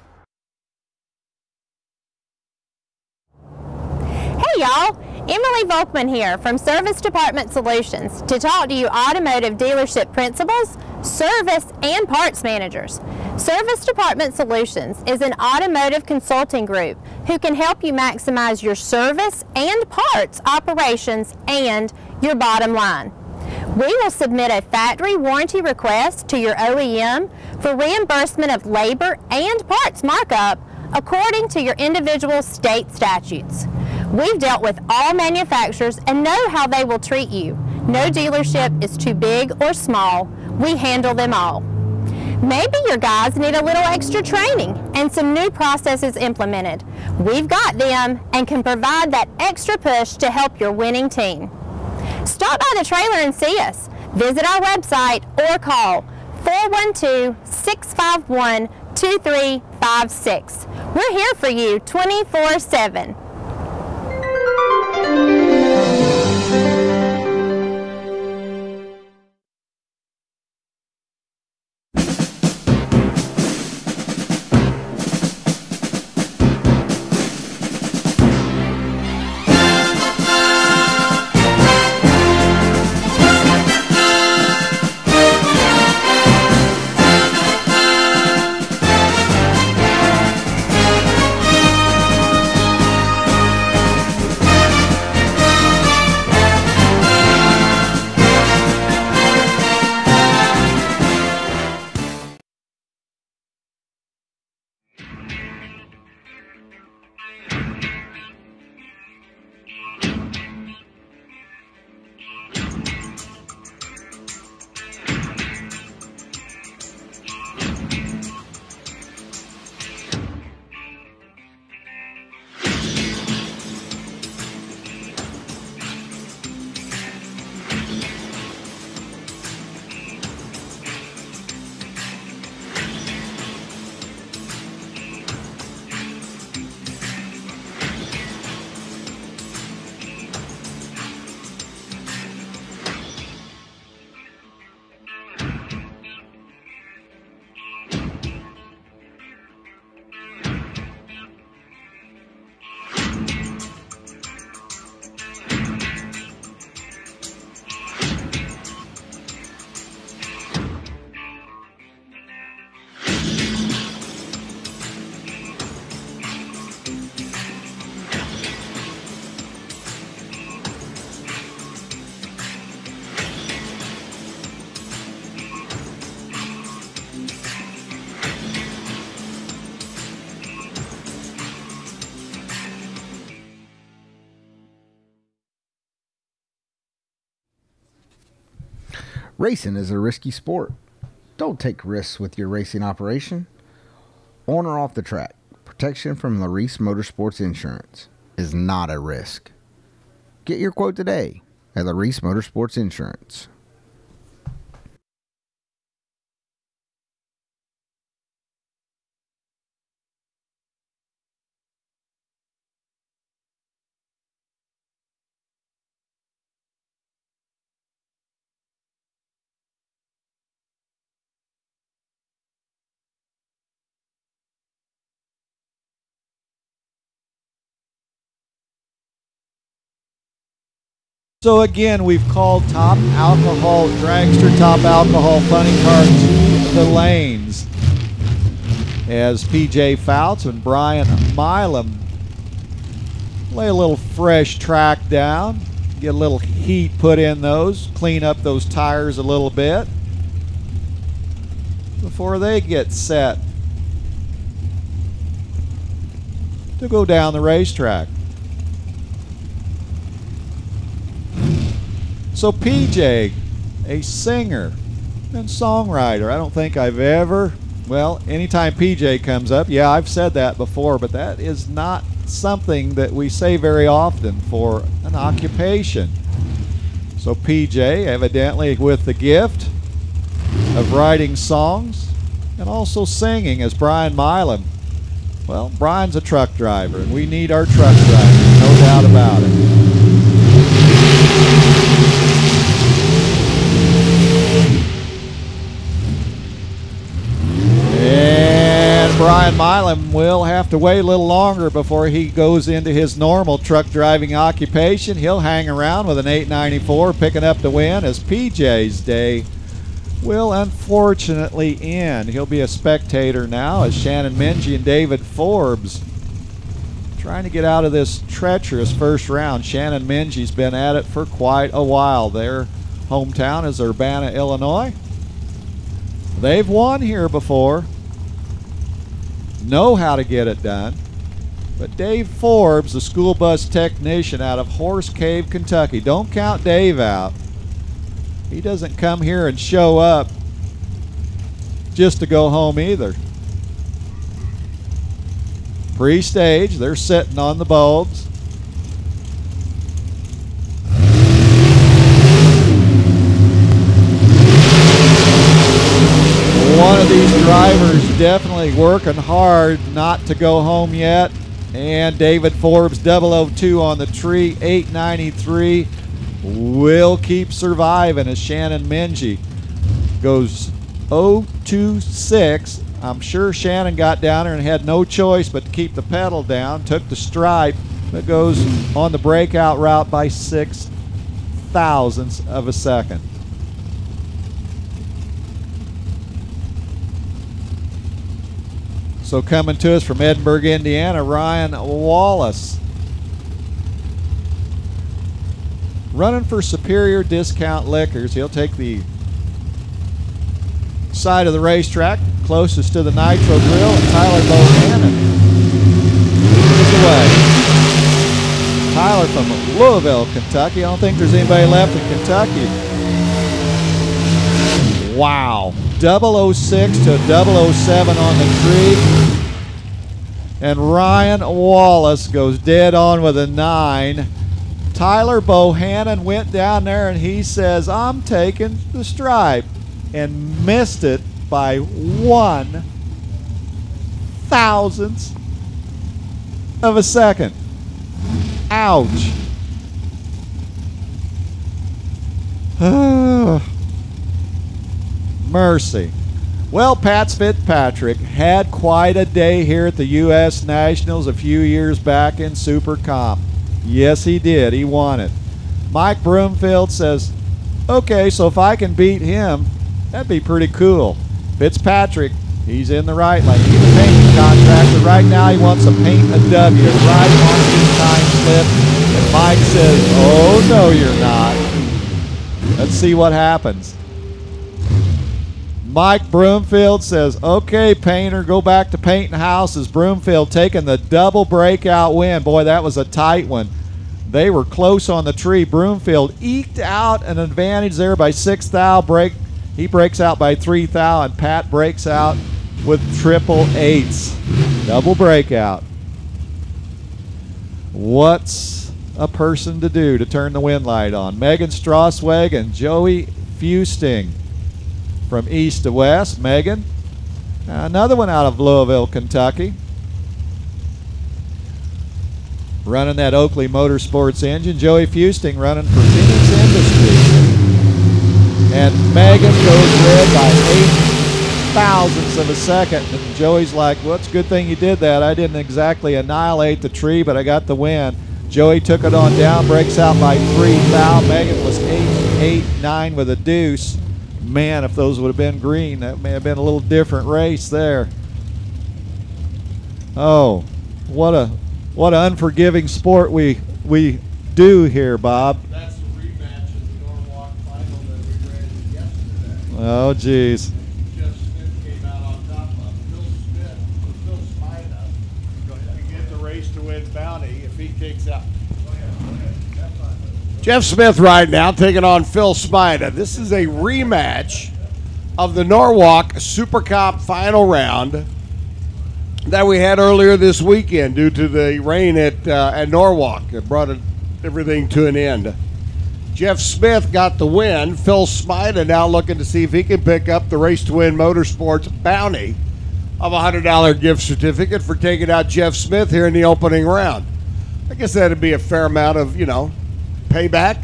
Hey y'all, Emily Volkman here from Service Department Solutions to talk to you automotive dealership principals, service, and parts managers. Service Department Solutions is an automotive consulting group who can help you maximize your service and parts operations and your bottom line. We will submit a factory warranty request to your OEM for reimbursement of labor and parts markup according to your individual state statutes. We've dealt with all manufacturers and know how they will treat you. No dealership is too big or small. We handle them all. Maybe your guys need a little extra training and some new processes implemented. We've got them and can provide that extra push to help your winning team. Stop by the trailer and see us. Visit our website or call 412-651-2356. We're here for you 24/7. Racing is a risky sport. Don't take risks with your racing operation. On or off the track, protection from LODRS Motorsports Insurance is not a risk. Get your quote today at LODRS Motorsports Insurance. So again, we've called Top Alcohol Dragster, Top Alcohol Funny Car to the lanes as PJ Fouts and Brian Milam lay a little fresh track down, get a little heat put in those, clean up those tires a little bit before they get set to go down the racetrack. So PJ, a singer and songwriter. I don't think I've ever, well, anytime PJ comes up, yeah, I've said that before, but that is not something that we say very often for an occupation. So PJ, evidently with the gift of writing songs and also singing, as Brian Milam. Well, Brian's a truck driver, and we need our truck drivers, no doubt about it. And Brian Milam will have to wait a little longer before he goes into his normal truck driving occupation. He'll hang around with an 894 picking up the win as PJ's day will unfortunately end. He'll be a spectator now as Shannon Mingy and David Forbes trying to get out of this treacherous first round. Shannon Mingy's been at it for quite a while. Their hometown is Urbana, Illinois. They've won here before, know how to get it done. But Dave Forbes, the school bus technician out of Horse Cave, Kentucky, don't count Dave out. He doesn't come here and show up just to go home either. Pre-stage, they're sitting on the bulbs. One of these drivers definitely working hard not to go home yet. And David Forbes 002 on the tree, 893 will keep surviving as Shannon Mingy goes 026. I'm sure Shannon got down there and had no choice but to keep the pedal down, took the stripe, but goes on the breakout route by 6 thousandths of a second. So coming to us from Edinburgh, Indiana, Ryan Wallace. Running for Superior Discount Liquors. He'll take the side of the racetrack closest to the Nitro Grill, and Tyler Bohannon is away. Tyler from Louisville, Kentucky. I don't think there's anybody left in Kentucky. Wow. 006 to 007 on the tree. And Ryan Wallace goes dead on with a 9. Tyler Bohannon went down there and he says, I'm taking the stripe, and missed it by 1 thousandth of a second. Ouch. Mercy. Well, Pat Fitzpatrick had quite a day here at the U.S. Nationals a few years back in Super Comp. Yes, he did. He won it. Mike Broomfield says, okay, so if I can beat him, that'd be pretty cool. Fitzpatrick, he's in the right lane. He's a painting contractor. Right now he wants to paint a W right on his time slip. And Mike says, oh, no, you're not. Let's see what happens. Mike Broomfield says, okay, painter, go back to painting houses. Broomfield taking the double breakout win. Boy, that was a tight one. They were close on the tree. Broomfield eked out an advantage there by 6 thou. He breaks out by 3 thou, and Pat breaks out with triple eights. Double breakout. What's a person to do to turn the wind light on? Megan Strasweg and Joey Fusting from east to west. Megan, another one out of Louisville, Kentucky. Running that Oakley Motorsports engine. Joey Fusting running for Phoenix Industries. And Megan goes red by 8 thousandths of a second. And Joey's like, well, it's a good thing you did that. I didn't exactly annihilate the tree, but I got the win. Joey took it on down, breaks out by 3 thou. Megan was 8-8-9 with a deuce. Man, if those would have been green, that may have been a little different race there. Oh, what an unforgiving sport we do here, Bob. That's the rematch of the Norwalk final that we ran yesterday. Oh, geez. Jeff Smith came out on top of Phil Spina. To get the race to win bounty if he takes out. Jeff Smith right now taking on Phil Spina. This is a rematch of the Norwalk Super Cup final round that we had earlier this weekend due to the rain at Norwalk. It brought everything to an end. Jeff Smith got the win. Phil Spina now looking to see if he can pick up the Race to Win Motorsports bounty of a $100 gift certificate for taking out Jeff Smith here in the opening round. I guess that'd be a fair amount of, payback.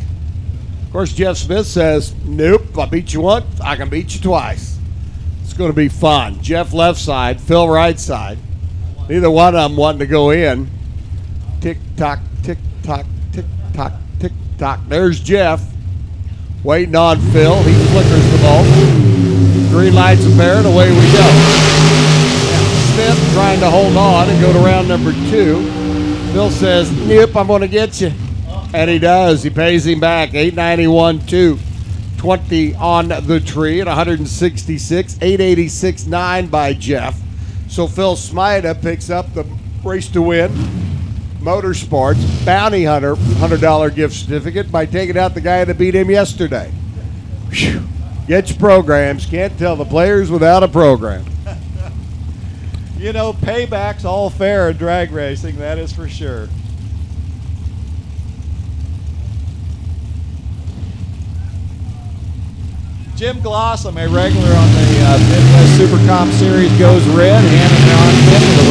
Of course, Jeff Smith says, nope, I beat you once, I can beat you twice. It's going to be fun. Jeff left side, Phil right side. Neither one of them wanting to go in. Tick tock, tick tock, tick tock, tick tock. There's Jeff waiting on Phil. He flickers the ball. Green lights apparent, away we go. Smith trying to hold on and go to round number 2. Phil says, nope, I'm going to get you. And he does. He pays him back. 891.2. 20 on the tree at 166. 886.9 by Jeff. So Phil Spina picks up the Race to Win Motorsports Bounty Hunter $100 gift certificate by taking out the guy that beat him yesterday. Whew. Get your programs. Can't tell the players without a program. Payback's all fair in drag racing, that is for sure. Jim Glossum, a regular on the Midwest Super Comp Series, goes red, handing Ron Finney the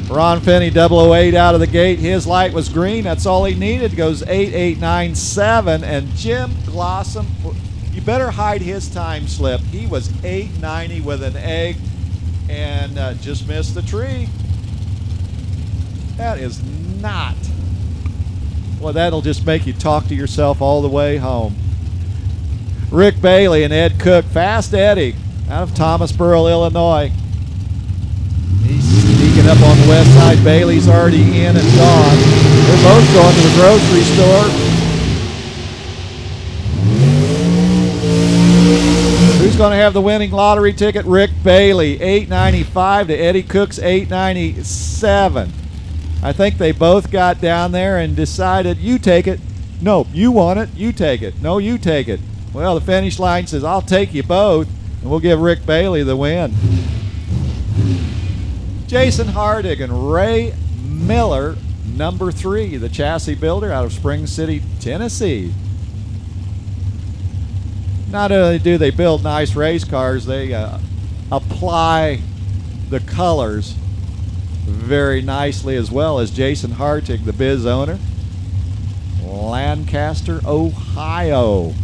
win. Ron Finney 008 out of the gate. His light was green. That's all he needed. Goes 8.897. And Jim Glossum, you better hide his time slip. He was 8.90 with an egg and just missed the tree. That is not. Well, that'll just make you talk to yourself all the way home. Rick Bailey and Ed Cook, Fast Eddie, out of Thomasboro, Illinois. He's sneaking up on the west side. Bailey's already in and gone. They're both going to the grocery store. Who's going to have the winning lottery ticket? Rick Bailey, $8.95 to Eddie Cook's $8.97. I think they both got down there and decided, you take it. No, you want it. You take it. No, you take it. Well, the finish line says, I'll take you both, and we'll give Rick Bailey the win. Jason Hardig and Ray Miller, number 3, the chassis builder out of Spring City, Tennessee. Not only do they build nice race cars, they apply the colors very nicely as well. As Jason Hartig, the biz owner, Lancaster, Ohio,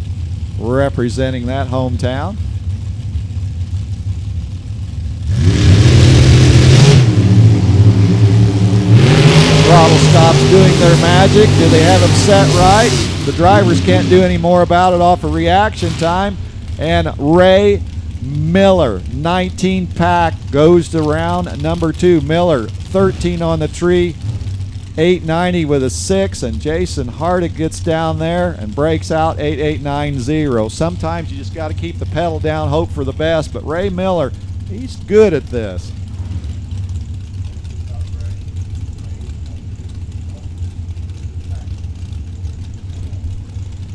representing that hometown. Throttle stops doing their magic. Do they have them set right? The drivers can't do any more about it off of reaction time. And Ray Miller, 19 pack, goes to round number 2. Miller, 13 on the tree, 890 with a 6, and Jason Hardig gets down there and breaks out 8890. Sometimes you just got to keep the pedal down, hope for the best, but Ray Miller, he's good at this.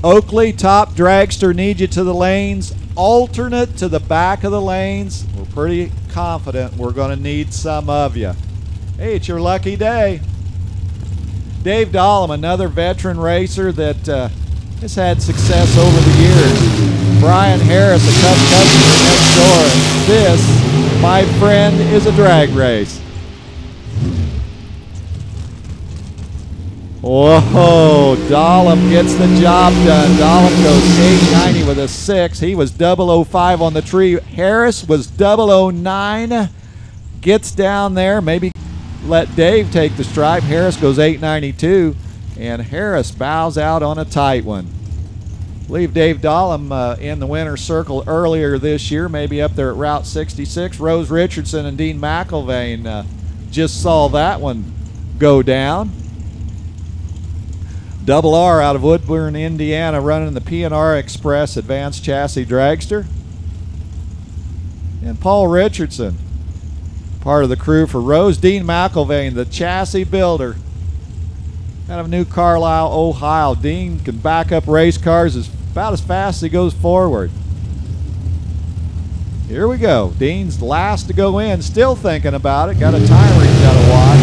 Oakley, top dragster, need you to the lanes. Alternate to the back of the lanes. We're pretty confident we're going to need some of you. Hey, it's your lucky day. Dave Dahlem, another veteran racer that has had success over the years. Brian Harris, a tough customer next door. And this, my friend, is a drag race. Whoa, Dahlem gets the job done. Dahlem goes 890 with a 6. He was 005 on the tree. Harris was 009. Gets down there. Maybe let Dave take the stripe. Harris goes 892. And Harris bows out on a tight one. I believe Dave Dahlem in the winner's circle earlier this year, maybe up there at Route 66. Rose Richardson and Dean McElvain just saw that one go down. Double R out of Woodburn, Indiana, running the P&R Express Advanced Chassis Dragster. And Paul Richardson, part of the crew for Rose. Dean McElvain, the chassis builder out of New Carlisle, Ohio. Dean can back up race cars about as fast as he goes forward. Here we go. Dean's last to go in, still thinking about it. Got a timer he's got to watch.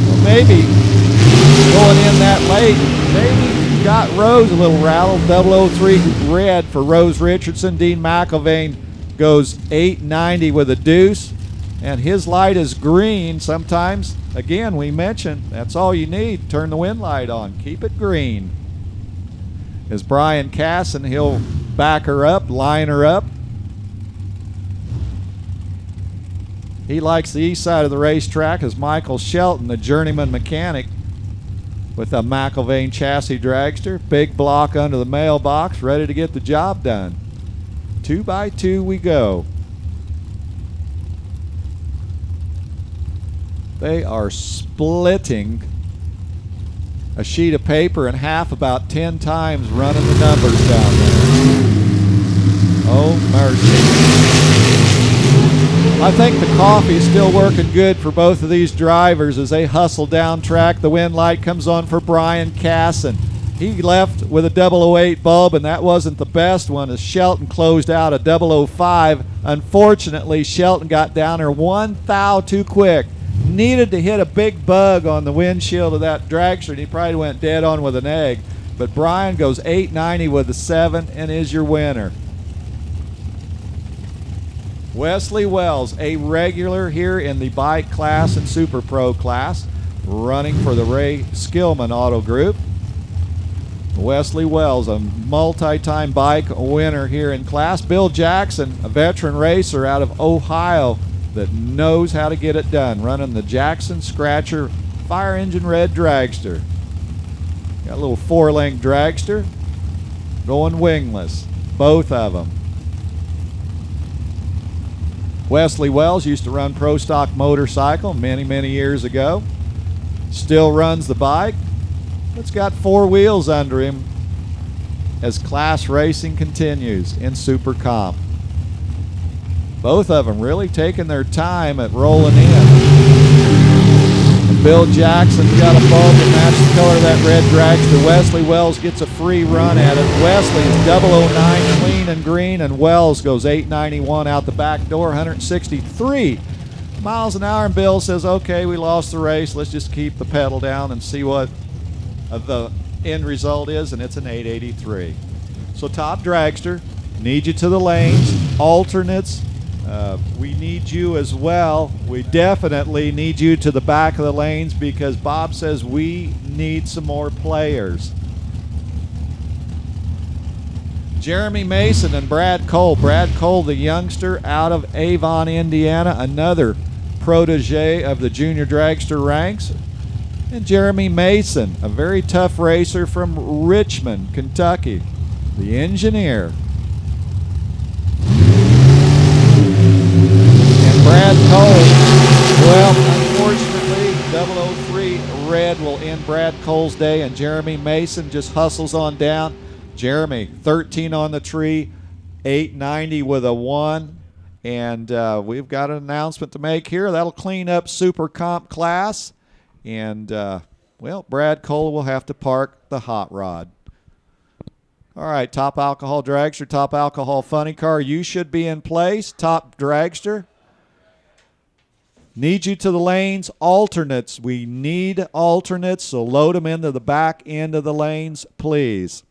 Well, maybe going in that late, maybe got Rose a little rattled. 003 red for Rose Richardson. Dean McElvain goes 890 with a deuce, and his light is green. Sometimes, again, we mentioned that's all you need. Turn the wind light on. Keep it green. As Brian Casson, he'll back her up, line her up. He likes the east side of the racetrack as Michael Shelton, the journeyman mechanic, with a McElvain chassis dragster. Big block under the mailbox, ready to get the job done. 2 by 2 we go. They are splitting a sheet of paper in half about 10 times, running the numbers down there. Oh, mercy. I think the coffee is still working good for both of these drivers as they hustle down track. The wind light comes on for Brian Casson. He left with a 008 bulb, and that wasn't the best one as Shelton closed out a 005. Unfortunately, Shelton got down there 1 thou too quick. Needed to hit a big bug on the windshield of that dragster, and he probably went dead on with an egg. But Brian goes 890 with a 7 and is your winner. Wesley Wells, a regular here in the bike class and Super Pro class, running for the Ray Skillman Auto Group. Wesley Wells, a multi-time bike winner here in class. Bill Jackson, a veteran racer out of Ohio that knows how to get it done, running the Jackson Scratcher Fire Engine Red Dragster. Got a little 4-link dragster going wingless, both of them. Wesley Wells used to run Pro Stock Motorcycle many years ago. Still runs the bike. It's got 4 wheels under him as class racing continues in Super Comp. Both of them really taking their time at rolling in. And Bill Jackson got a bulb to match the color of that red dragster. Wesley Wells gets a free run at it. Wesley is 009 clean and green, and Wells goes 891 out the back door, 163 miles an hour. And Bill says, okay, we lost the race. Let's just keep the pedal down and see what the end result is, and it's an 883. So top dragster, need you to the lanes. Alternates, we need you as well. We definitely need you to the back of the lanes because Bob says we need some more players. Jeremy Mason and Brad Cole. Brad Cole, the youngster out of Avon, Indiana, another protege of the junior dragster ranks. And Jeremy Mason, a very tough racer from Richmond, Kentucky, the engineer. And Brad Cole, well, unfortunately, 003 red will end Brad Cole's day, and Jeremy Mason just hustles on down. Jeremy, 13 on the tree, 890 with a 1. And we've got an announcement to make here. That'll clean up Super Comp class. And, well, Brad Cole will have to park the hot rod. All right, top alcohol dragster, top alcohol funny car. You should be in place. Top dragster. Need you to the lanes. Alternates. We need alternates, so load them into the back end of the lanes, please.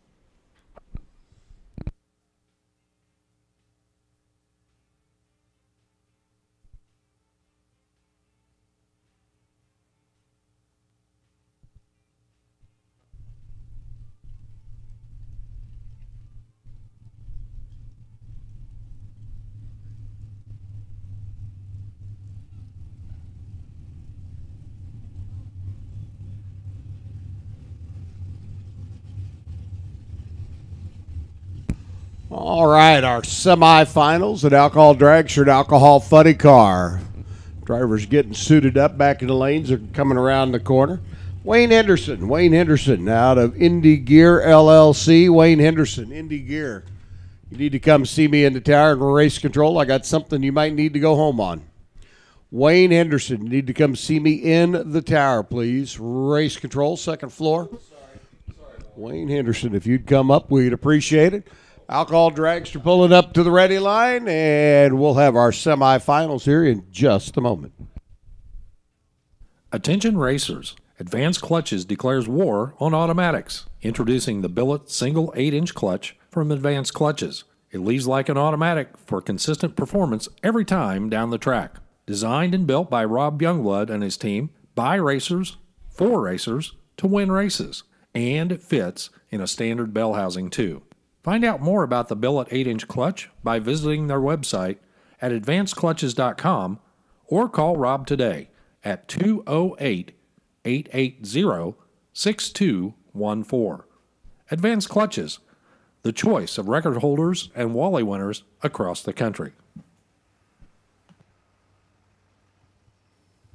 All right, our semifinals at Alcohol Dragster and Alcohol Funny Car. Drivers getting suited up back in the lanes. Are coming around the corner. Wayne Henderson out of Indy Gear LLC. Wayne Henderson, Indy Gear. You need to come see me in the tower and race control. I got something you might need to go home on. Wayne Henderson, you need to come see me in the tower, please. Race control, second floor. Sorry. Wayne Henderson, if you'd come up, we'd appreciate it. Alcohol Dragster pulling up to the ready line, and we'll have our semifinals here in just a moment. Attention racers. Advanced Clutches declares war on automatics. Introducing the billet single 8-inch clutch from Advanced Clutches. It leaves like an automatic for consistent performance every time down the track. Designed and built by Rob Youngblood and his team, by racers, for racers, to win races. And it fits in a standard bell housing too. Find out more about the billet 8-inch clutch by visiting their website at advancedclutches.com or call Rob today at 208-880-6214. Advanced Clutches, the choice of record holders and Wally winners across the country.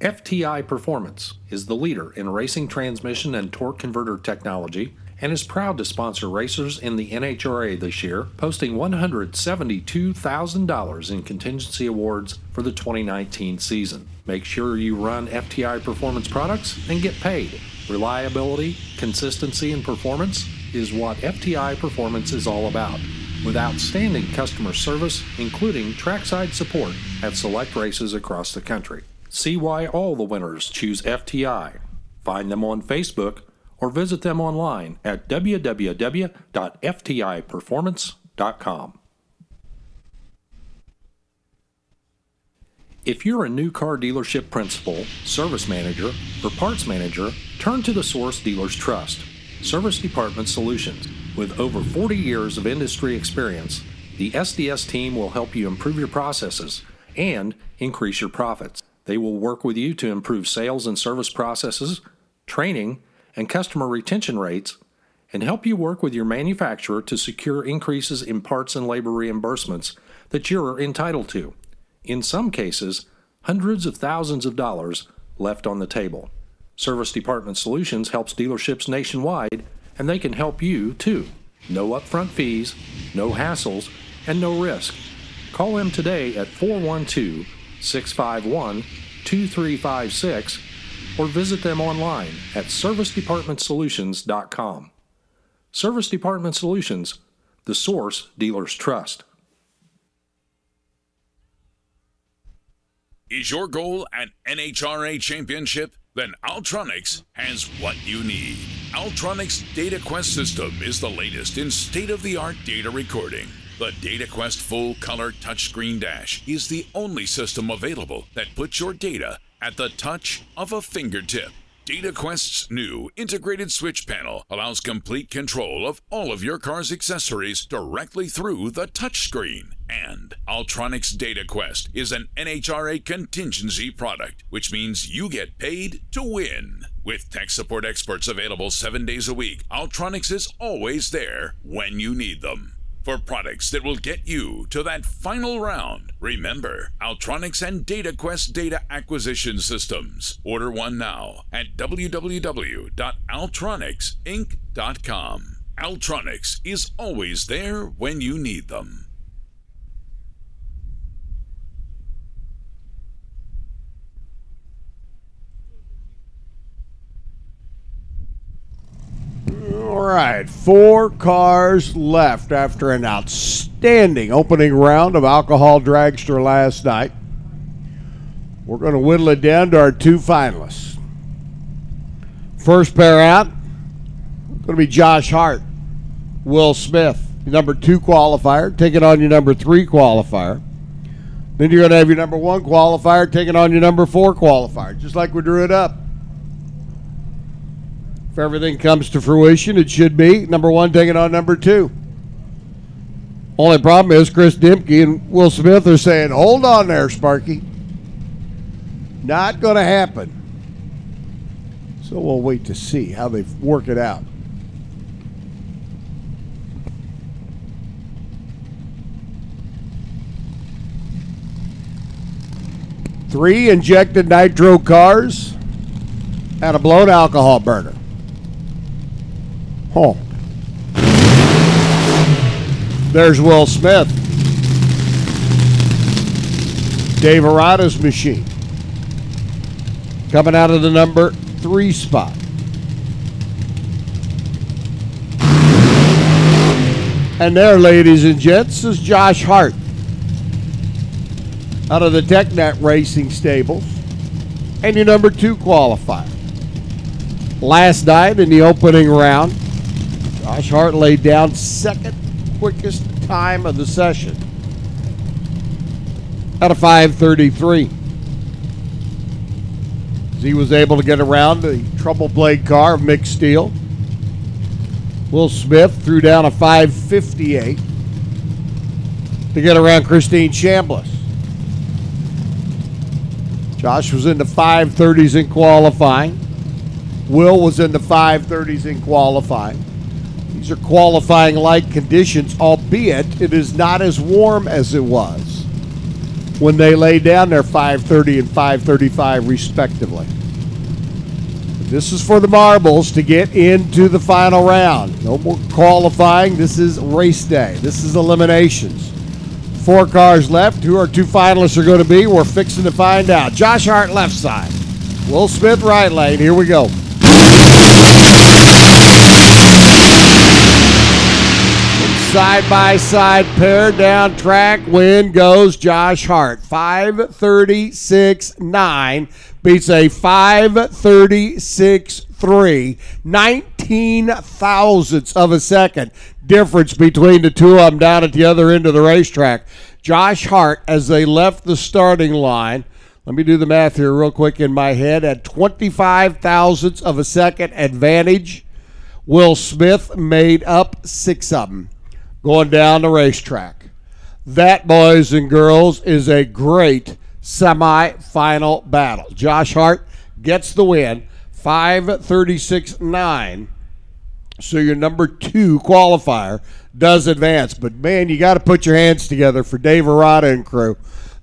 FTI Performance is the leader in racing transmission and torque converter technology and is proud to sponsor racers in the NHRA this year, posting $172,000 in contingency awards for the 2019 season. Make sure you run FTI Performance products and get paid. Reliability, consistency, and performance is what FTI Performance is all about, with outstanding customer service, including trackside support at select races across the country. See why all the winners choose FTI. Find them on Facebook or visit them online at www.ftiperformance.com. If you're a new car dealership principal, service manager, or parts manager, turn to the source dealers trust, Service Department Solutions. With over 40 years of industry experience, the SDS team will help you improve your processes and increase your profits. They will work with you to improve sales and service processes, training, and customer retention rates, and help you work with your manufacturer to secure increases in parts and labor reimbursements that you're entitled to. In some cases, hundreds of thousands of dollars left on the table. Service Department Solutions helps dealerships nationwide, and they can help you too. No upfront fees, no hassles, and no risk. Call them today at 412-651-2356 or visit them online at servicedepartmentsolutions.com. Service Department Solutions, the source dealers trust. Is your goal an NHRA championship? Then Altronics has what you need. Altronics DataQuest system is the latest in state-of-the-art data recording. The DataQuest full-color touchscreen dash is the only system available that puts your data at the touch of a fingertip. DataQuest's new integrated switch panel allows complete control of all of your car's accessories directly through the touchscreen. And Altronics DataQuest is an NHRA contingency product, which means you get paid to win. With tech support experts available 7 days a week, Altronics is always there when you need them. For products that will get you to that final round, remember Altronics and DataQuest data acquisition systems. Order one now at www.altronicsinc.com. Altronics is always there when you need them. All right, right, 4 cars left after an outstanding opening round of Alcohol Dragster last night. We're going to whittle it down to our 2 finalists. First pair out, going to be Josh Hart, Will Smith, your number 2 qualifier, taking on your number 3 qualifier. Then you're going to have your number 1 qualifier taking on your number 4 qualifier, just like we drew it up. If everything comes to fruition, it should be number 1 taking on number 2. Only problem is Chris Dimke and Will Smith are saying, hold on there, Sparky. Not going to happen. So we'll wait to see how they work it out. Three injected nitro cars and a blown alcohol burner. Oh. There's Will Smith. Dave Arata's machine. Coming out of the number 3 spot. And there, ladies and gents, is Josh Hart out of the TechNet Racing stables and your number 2 qualifier. Last night in the opening round, Josh Hart laid down 2nd quickest time of the session at a 5:33. He was able to get around the trouble blade car of Mick Steele. Will Smith threw down a 5:58 to get around Christine Chambliss. Josh was in the 5:30s in qualifying. Will was in the 5:30s in qualifying. These are qualifying-like conditions, albeit it is not as warm as it was when they laid down their 5:30 and 5:35 respectively. This is for the marbles to get into the final round. No more qualifying. This is race day. This is eliminations. 4 cars left. Who our 2 finalists are going to be, we're fixing to find out. Josh Hart left side. Will Smith right lane. Here we go. Side-by-side pair down track. Win goes Josh Hart. 5:36.9 beats a 5:36.3. 19 thousandths of a second difference between the 2 of them down at the other end of the racetrack. Josh Hart, as they left the starting line, let me do the math here real quick in my head, at 25 thousandths of a second advantage. Will Smith made up 6 of them going down the racetrack. That, boys and girls, is a great semi-final battle. Josh Hart gets the win, 5:36.9. So your number 2 qualifier does advance. But, man, you got to put your hands together for Dave Arata and crew.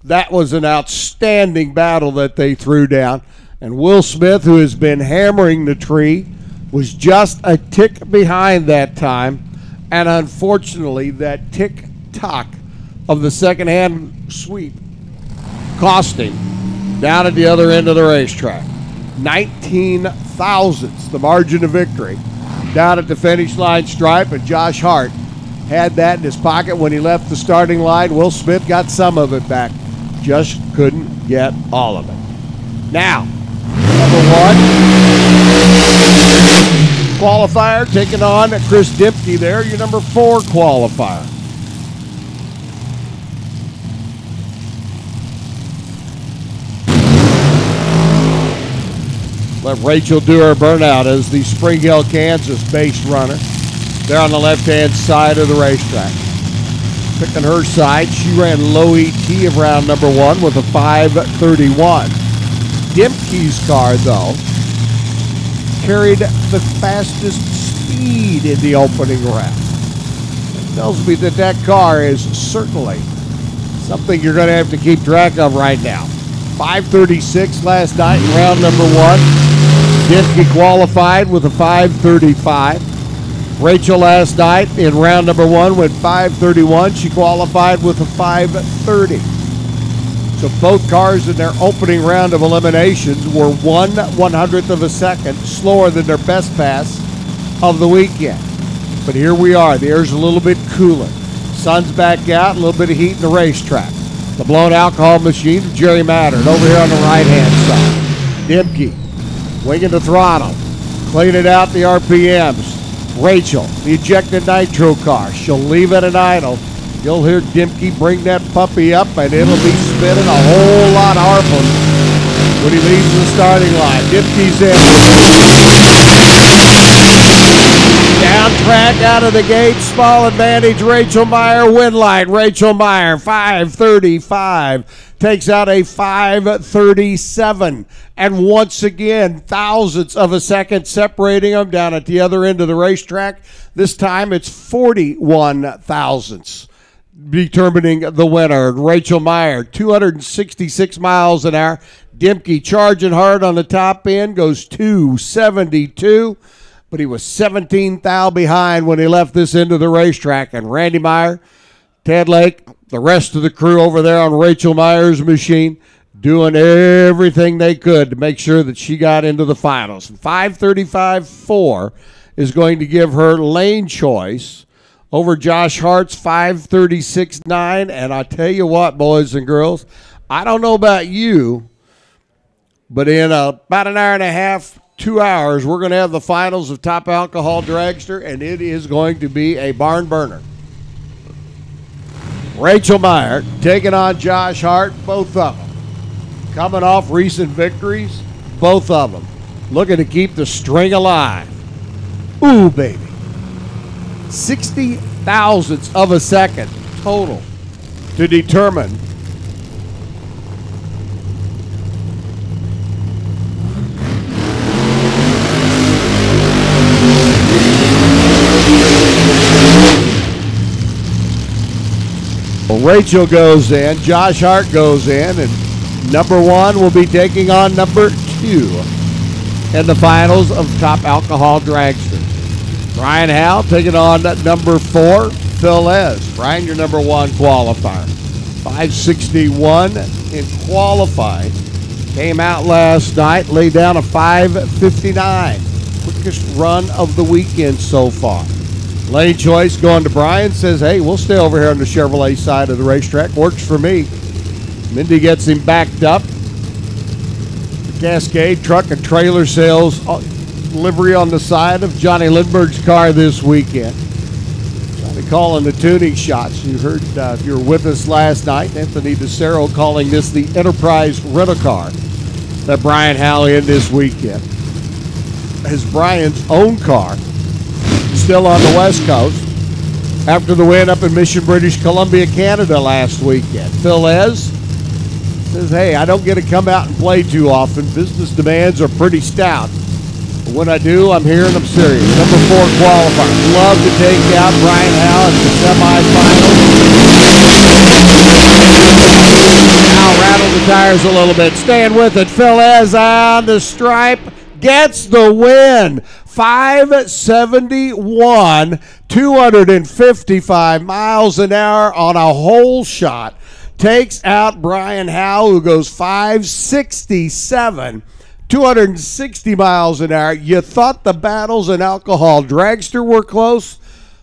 That was an outstanding battle that they threw down. And Will Smith, who has been hammering the tree, was just a tick behind that time. And unfortunately, that tick-tock of the second-hand sweep cost him down at the other end of the racetrack. 19 thousandths, the margin of victory, down at the finish line stripe. And Josh Hart had that in his pocket when he left the starting line. Will Smith got some of it back. Just couldn't get all of it. Now, number 1 qualifier taking on Chris Dimke there, your number 4 qualifier. Let Rachel do her burnout as the Spring Hill, Kansas-based runner. There on the left-hand side of the racetrack. Picking her side, she ran low ET of round number 1 with a 5:31. Dimke's car, though, carried the fastest speed in the opening round. It tells me that that car is certainly something you're going to have to keep track of right now. 5:36 last night in round number 1. Dimke qualified with a 5:35. Rachel last night in round number 1 went 5:31. She qualified with a 5:30. So both cars in their opening round of eliminations were 1/100th of a second slower than their best pass of the weekend. But here we are. The air's a little bit cooler. Sun's back out, a little bit of heat in the racetrack. The blown alcohol machine, Jerry Mattern, over here on the right-hand side. Dimke, winging the throttle, cleaning out the RPMs. Rachel, the ejected nitro car, she'll leave it at idle. You'll hear Dimke bring that puppy up, and it'll be spinning a whole lot of harpoon when he leaves the starting line. Dimke's in. Down track, out of the gate, small advantage, Rachel Meyer, win line. Rachel Meyer, 5:35, takes out a 5:37. And once again, thousandths of a second separating them down at the other end of the racetrack. This time it's 41 thousandths determining the winner. Rachel Meyer, 266 miles an hour. Dimke charging hard on the top end, goes 272. But he was 17 thou behind when he left this end of the racetrack. And Randy Meyer, Ted Lake, the rest of the crew over there on Rachel Meyer's machine, doing everything they could to make sure that she got into the finals. 5:35.4 is going to give her lane choice over Josh Hart's 5:36.9. And I tell you what, boys and girls, I don't know about you, but in about an hour and a half, 2 hours, we're going to have the finals of Top Alcohol Dragster, and it is going to be a barn burner. Rachel Meyer taking on Josh Hart, both of them coming off recent victories, both of them looking to keep the string alive. Ooh, baby. 60 thousandths of a second total to determine Rachel goes in, Josh Hart goes in, and number one will be taking on number two in the finals of Top Alcohol Dragster. Brian Howell taking on number four, Phil Les. Brian, your number one qualifier. 5:61 in qualifying. Came out last night, laid down a 5:59. Quickest run of the weekend so far. Lane choice going to Brian, says, hey, we'll stay over here on the Chevrolet side of the racetrack. Works for me. Mindy gets him backed up. The Cascade truck and trailer sales livery on the side of Johnny Lindbergh's car this weekend. Johnny calling the tuning shots. You heard, if you were with us last night, Anthony DeCero calling this the Enterprise rental car that Brian Howell in this weekend. His Brian's own car, still on the West Coast, after the win up in Mission, British Columbia, Canada last weekend. Phil Les says, hey, I don't get to come out and play too often. Business demands are pretty stout. But when I do, I'm here and I'm serious. Number four qualifier. Love to take out Brian Howell at the semifinals. Now rattle the tires a little bit. Staying with it. Phil Les on the stripe. Gets the win. 571, 255 miles an hour on a hole shot. Takes out Brian Howell, who goes 567, 260 miles an hour. You thought the battles in Alcohol Dragster were close?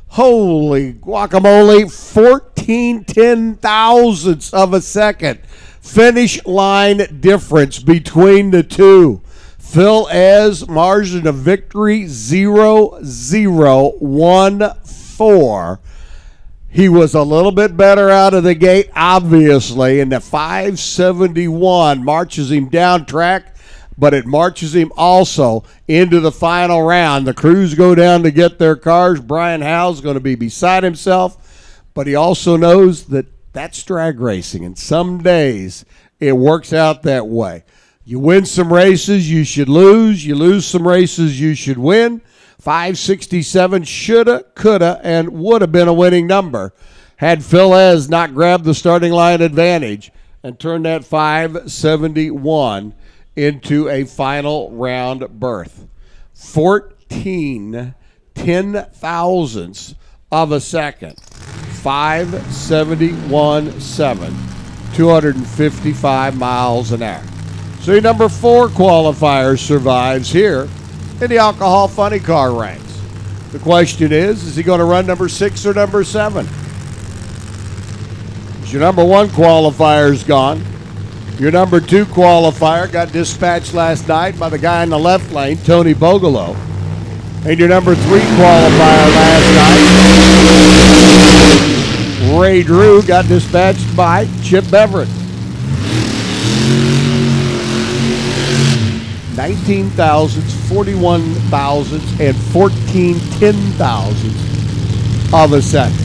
Holy guacamole, 14 ten-thousandths of a second. Finish line difference between the two. Phil Ez, margin of victory, 0-0-1-4. He was a little bit better out of the gate, obviously, and the 571 marches him down track, but it marches him also into the final round. The crews go down to get their cars. Brian Howell's going to be beside himself, but he also knows that that's drag racing, and some days it works out that way. You win some races, you should lose. You lose some races, you should win. 567 shoulda, coulda, and would have been a winning number had Phil Ez not grabbed the starting line advantage and turned that 571 into a final round berth. 14 ten-thousandths of a second. 571.7, 255 miles an hour. So your number four qualifier survives here in the Alcohol Funny Car ranks. The question is he going to run number 6 or number 7? Your number 1 qualifier is gone. Your number 2 qualifier got dispatched last night by the guy in the left lane, Tony Bogolo. And your number 3 qualifier last night, Ray Drew, got dispatched by Chip Beverett. 19 thousandths, 41 thousandths, and 14 10,000ths of a second.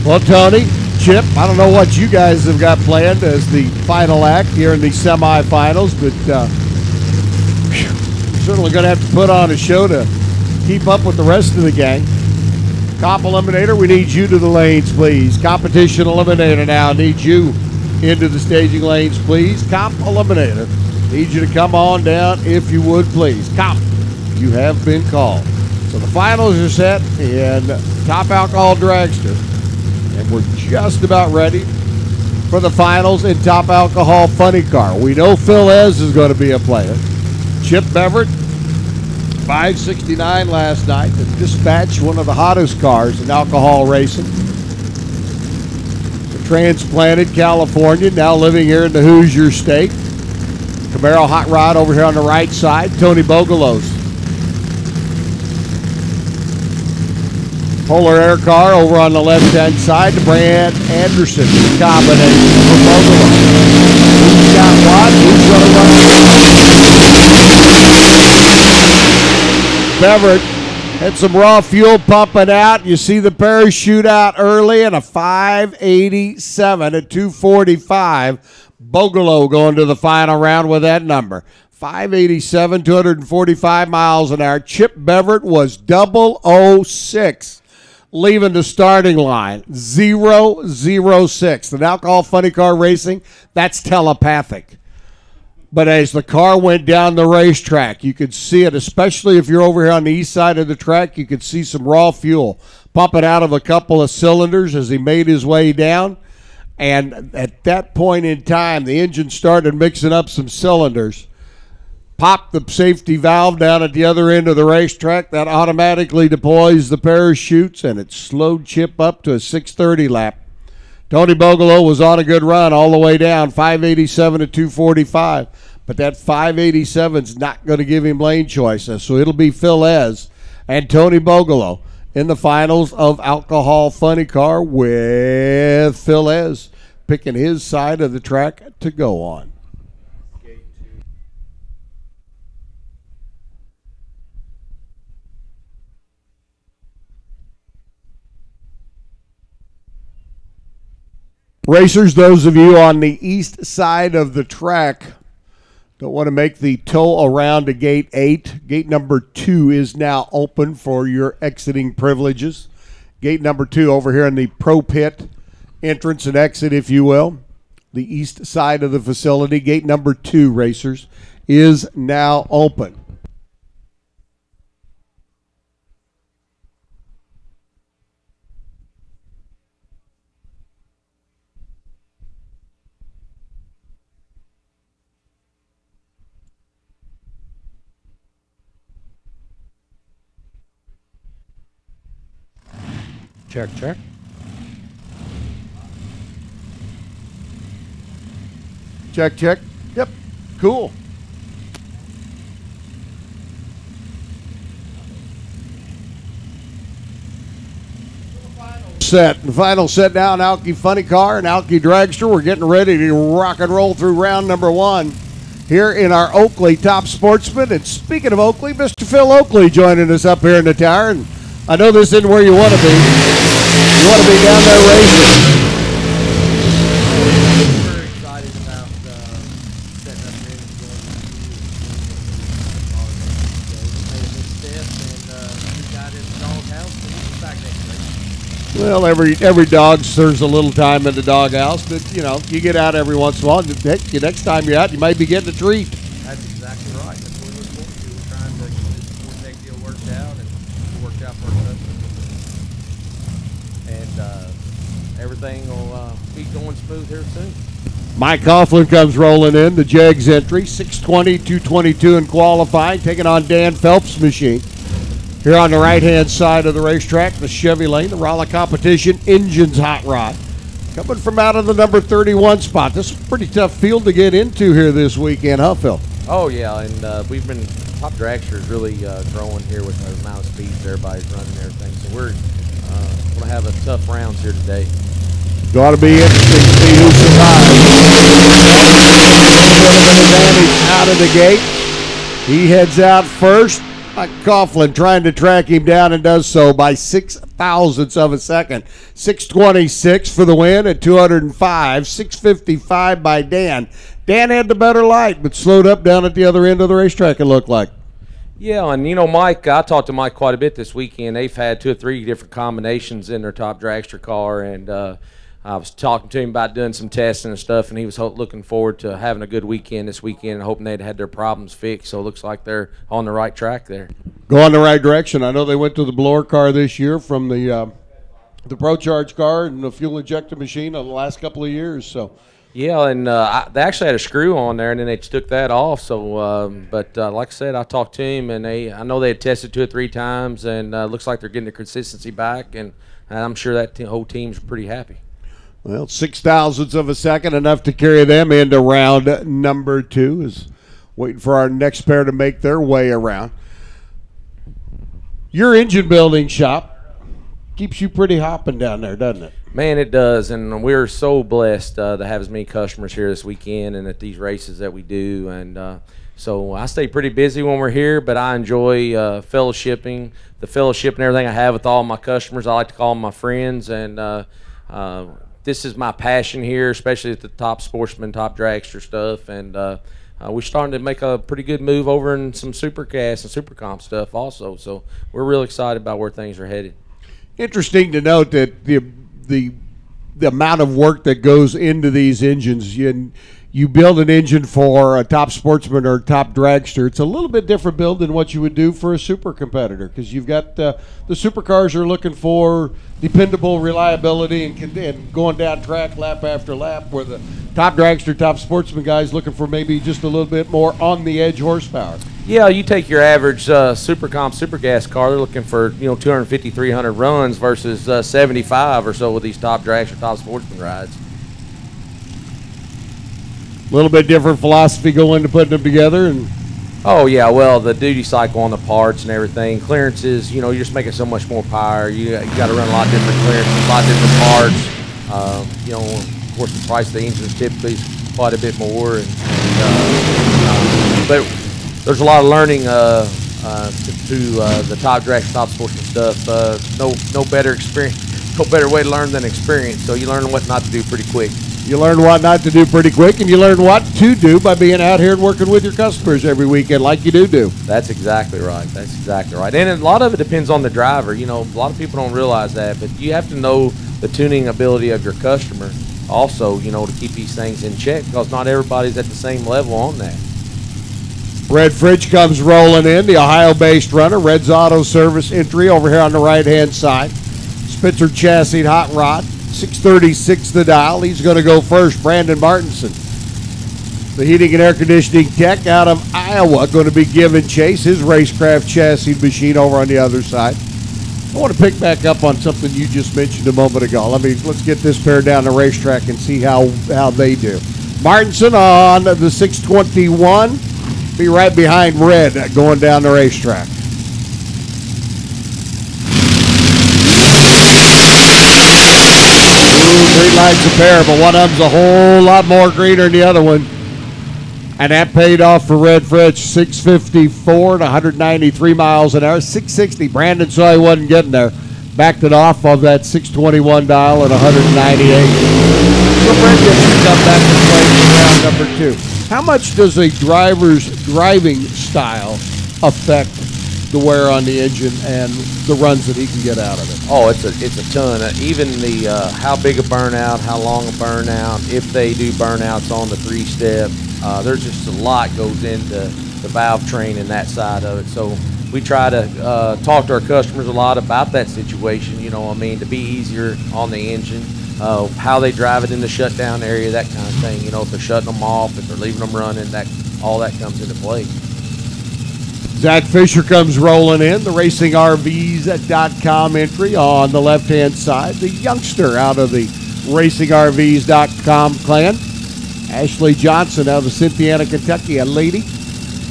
Well, Tony, Chip, I don't know what you guys have got planned as the final act here in the semifinals, but certainly going to have to put on a show to keep up with the rest of the gang. Comp Eliminator, we need you to the lanes, please. Competition Eliminator now, need you into the staging lanes, please. Comp Eliminator, need you to come on down if you would, please. Comp, you have been called. So the finals are set in Top Alcohol Dragster, and we're just about ready for the finals in Top Alcohol Funny Car. We know Phil Ez is going to be a player. Chip Beverett, 569 last night, to dispatch one of the hottest cars in alcohol racing. The transplanted Californian, now living here in the Hoosier State. Camaro Hot Rod over here on the right side, Tony Bogelos. Polar Air car over on the left-hand side, the Brand Anderson combination for Bogolo. Who's got what? Who's going to run? Beverett had some raw fuel pumping out. You see the parachute out early and a 587 at 245. Bogolo going to the final round with that number. 587, 245 miles an hour. Chip Beverett was 006. Leaving the starting line, 006. In alcohol funny car racing, that's telepathic. But as the car went down the racetrack, you could see it, especially if you're over here on the east side of the track, you could see some raw fuel pumping out of a couple of cylinders as he made his way down. And at that point in time, the engine started mixing up some cylinders. Pop the safety valve down at the other end of the racetrack. That automatically deploys the parachutes, and it slowed Chip up to a 630 lap. Tony Bogolo was on a good run all the way down, 587 to 245. But that 587 is not going to give him lane choices, so it'll be Phil Ez and Tony Bogolo in the finals of Alcohol Funny Car, with Phil Ez picking his side of the track to go on. Racers, those of you on the east side of the track don't want to make the tow around to gate 8. Gate number 2 is now open for your exiting privileges. Gate number 2 over here in the Pro Pit entrance and exit, if you will. The east side of the facility. Gate number 2, racers, is now open. Check, check. Check, check. Yep, cool. Set. The final set now in Alki Funny Car and Alki Dragster. We're getting ready to rock and roll through round number 1 here in our Oakley Top Sportsman. And speaking of Oakley, Mr. Phil Oakley joining us up here in the tower. And I know this isn't where you want to be. You want to be down there racing. We're excited about setting up here and going to we made a big step, and we got in the doghouse, and we'll be back next week. Well, every dog serves a little time in the doghouse, but you know, you get out every once in a while. Heck, the next time you're out, you might be getting a treat. That's exactly right. That's what we look forward to. We're trying to get this four-tech deal worked out, and it worked out for us. And everything will be going smooth here soon. Mike Coughlin comes rolling in, the Jags entry, 620, 222 in qualifying, taking on Dan Phelps' machine. Here on the right-hand side of the racetrack, the Chevy lane, the Raleigh Competition Engines Hot Rod. Coming from out of the number 31 spot. This is a pretty tough field to get into here this weekend, huh, Phil? Oh, yeah, and we've been, top dragster is really growing here with the amount of speeds everybody's running and everything. So we're going to have a tough rounds here today. Got to be interesting to see who survives. A little bit of an advantage out of the gate. He heads out first. Mike Coughlin trying to track him down and does so by 0.06 of a second. 6:26 for the win at 205. 6:55 by Dan. Dan had the better light, but slowed up down at the other end of the racetrack, it looked like. Yeah, and you know, Mike, I talked to Mike quite a bit this weekend. They've had 2 or 3 different combinations in their top dragster car, and I was talking to him about doing some testing and stuff, and he was looking forward to having a good weekend this weekend and hoping they'd had their problems fixed. So it looks like they're on the right track there. Going the right direction. I know they went to the blower car this year from the Pro Charge car and the fuel injector machine on the last couple of years. So. Yeah, and they actually had a screw on there, and then they took that off. So, but like I said, I talked to him, and I know they had tested 2 or 3 times, and looks like they're getting the consistency back, and I'm sure that whole team's pretty happy. Well, 0.06 of a second, enough to carry them into round number 2. Is waiting for our next pair to make their way around. Your engine building shop keeps you pretty hopping down there, doesn't it? Man, it does, and we're so blessed to have as many customers here this weekend and at these races that we do. And so I stay pretty busy when we're here, but I enjoy fellowshipping, the fellowship and everything I have with all my customers. I like to call them my friends, and this is my passion here, especially at the top sportsman, top dragster stuff. And we're starting to make a pretty good move over in some supercast and supercomp stuff also. So we're real excited about where things are headed. Interesting to note that the amount of work that goes into these engines. You build an engine for a top sportsman or top dragster. It's a little bit different build than what you would do for a super competitor, because you've got the supercars are looking for dependable reliability and going down track lap after lap, where the top dragster, top sportsman guys looking for maybe just a little bit more on the edge horsepower. Yeah, you take your average supercomp supergas car, they're looking for 250, 300 runs versus 75 or so with these top dragster, top sportsman rides. A little bit different philosophy going into putting them together. And oh yeah, well, the duty cycle on the parts and everything, clearances, you're just making so much more power. You got to run a lot of different clearances, a lot of different parts. Of course, the price of the engine is typically quite a bit more, but there's a lot of learning to the top drag, top sportsman stuff. No better experience, no better way to learn than experience. So you learn what not to do pretty quick. You learn what not to do pretty quick, and you learn what to do by being out here and working with your customers every weekend like you do. That's exactly right. That's exactly right. And a lot of it depends on the driver. A lot of people don't realize that, but you have to know the tuning ability of your customer also, to keep these things in check, because not everybody's at the same level on that. Red Fridge comes rolling in, the Ohio-based runner. Red's Auto Service entry over here on the right-hand side. Spitzer chassis hot rod. 636 the dial. He's going to go first. Brandon Martinson, the heating and air conditioning tech out of Iowa, going to be giving chase. His racecraft chassis machine over on the other side. I want to pick back up on something you just mentioned a moment ago. Let's get this pair down the racetrack and see how they do. Martinson on the 621. Be right behind Red going down the racetrack. Green lights a pair, but one of them's a whole lot more greener than the other one. And that paid off for Red Fridge. 654 to 193 miles an hour. 660. Brandon saw he wasn't getting there. Backed it off of that 621 dial at 198. So Brandon gets to come back and play for round number 2. How much does a driver's driving style affect the wear on the engine and the runs that he can get out of it? Oh, it's a ton. Even the how big a burnout, how long a burnout, if they do burnouts on the 3-step, there's just a lot goes into the valve train and that side of it. So we try to talk to our customers a lot about that situation, to be easier on the engine, how they drive it in the shutdown area, that kind of thing. If they're shutting them off, if they're leaving them running, all that comes into play. Zach Fisher comes rolling in. The RacingRVs.com entry on the left-hand side. The youngster out of the RacingRVs.com clan. Ashley Johnson out of Cynthiana, Kentucky, a lady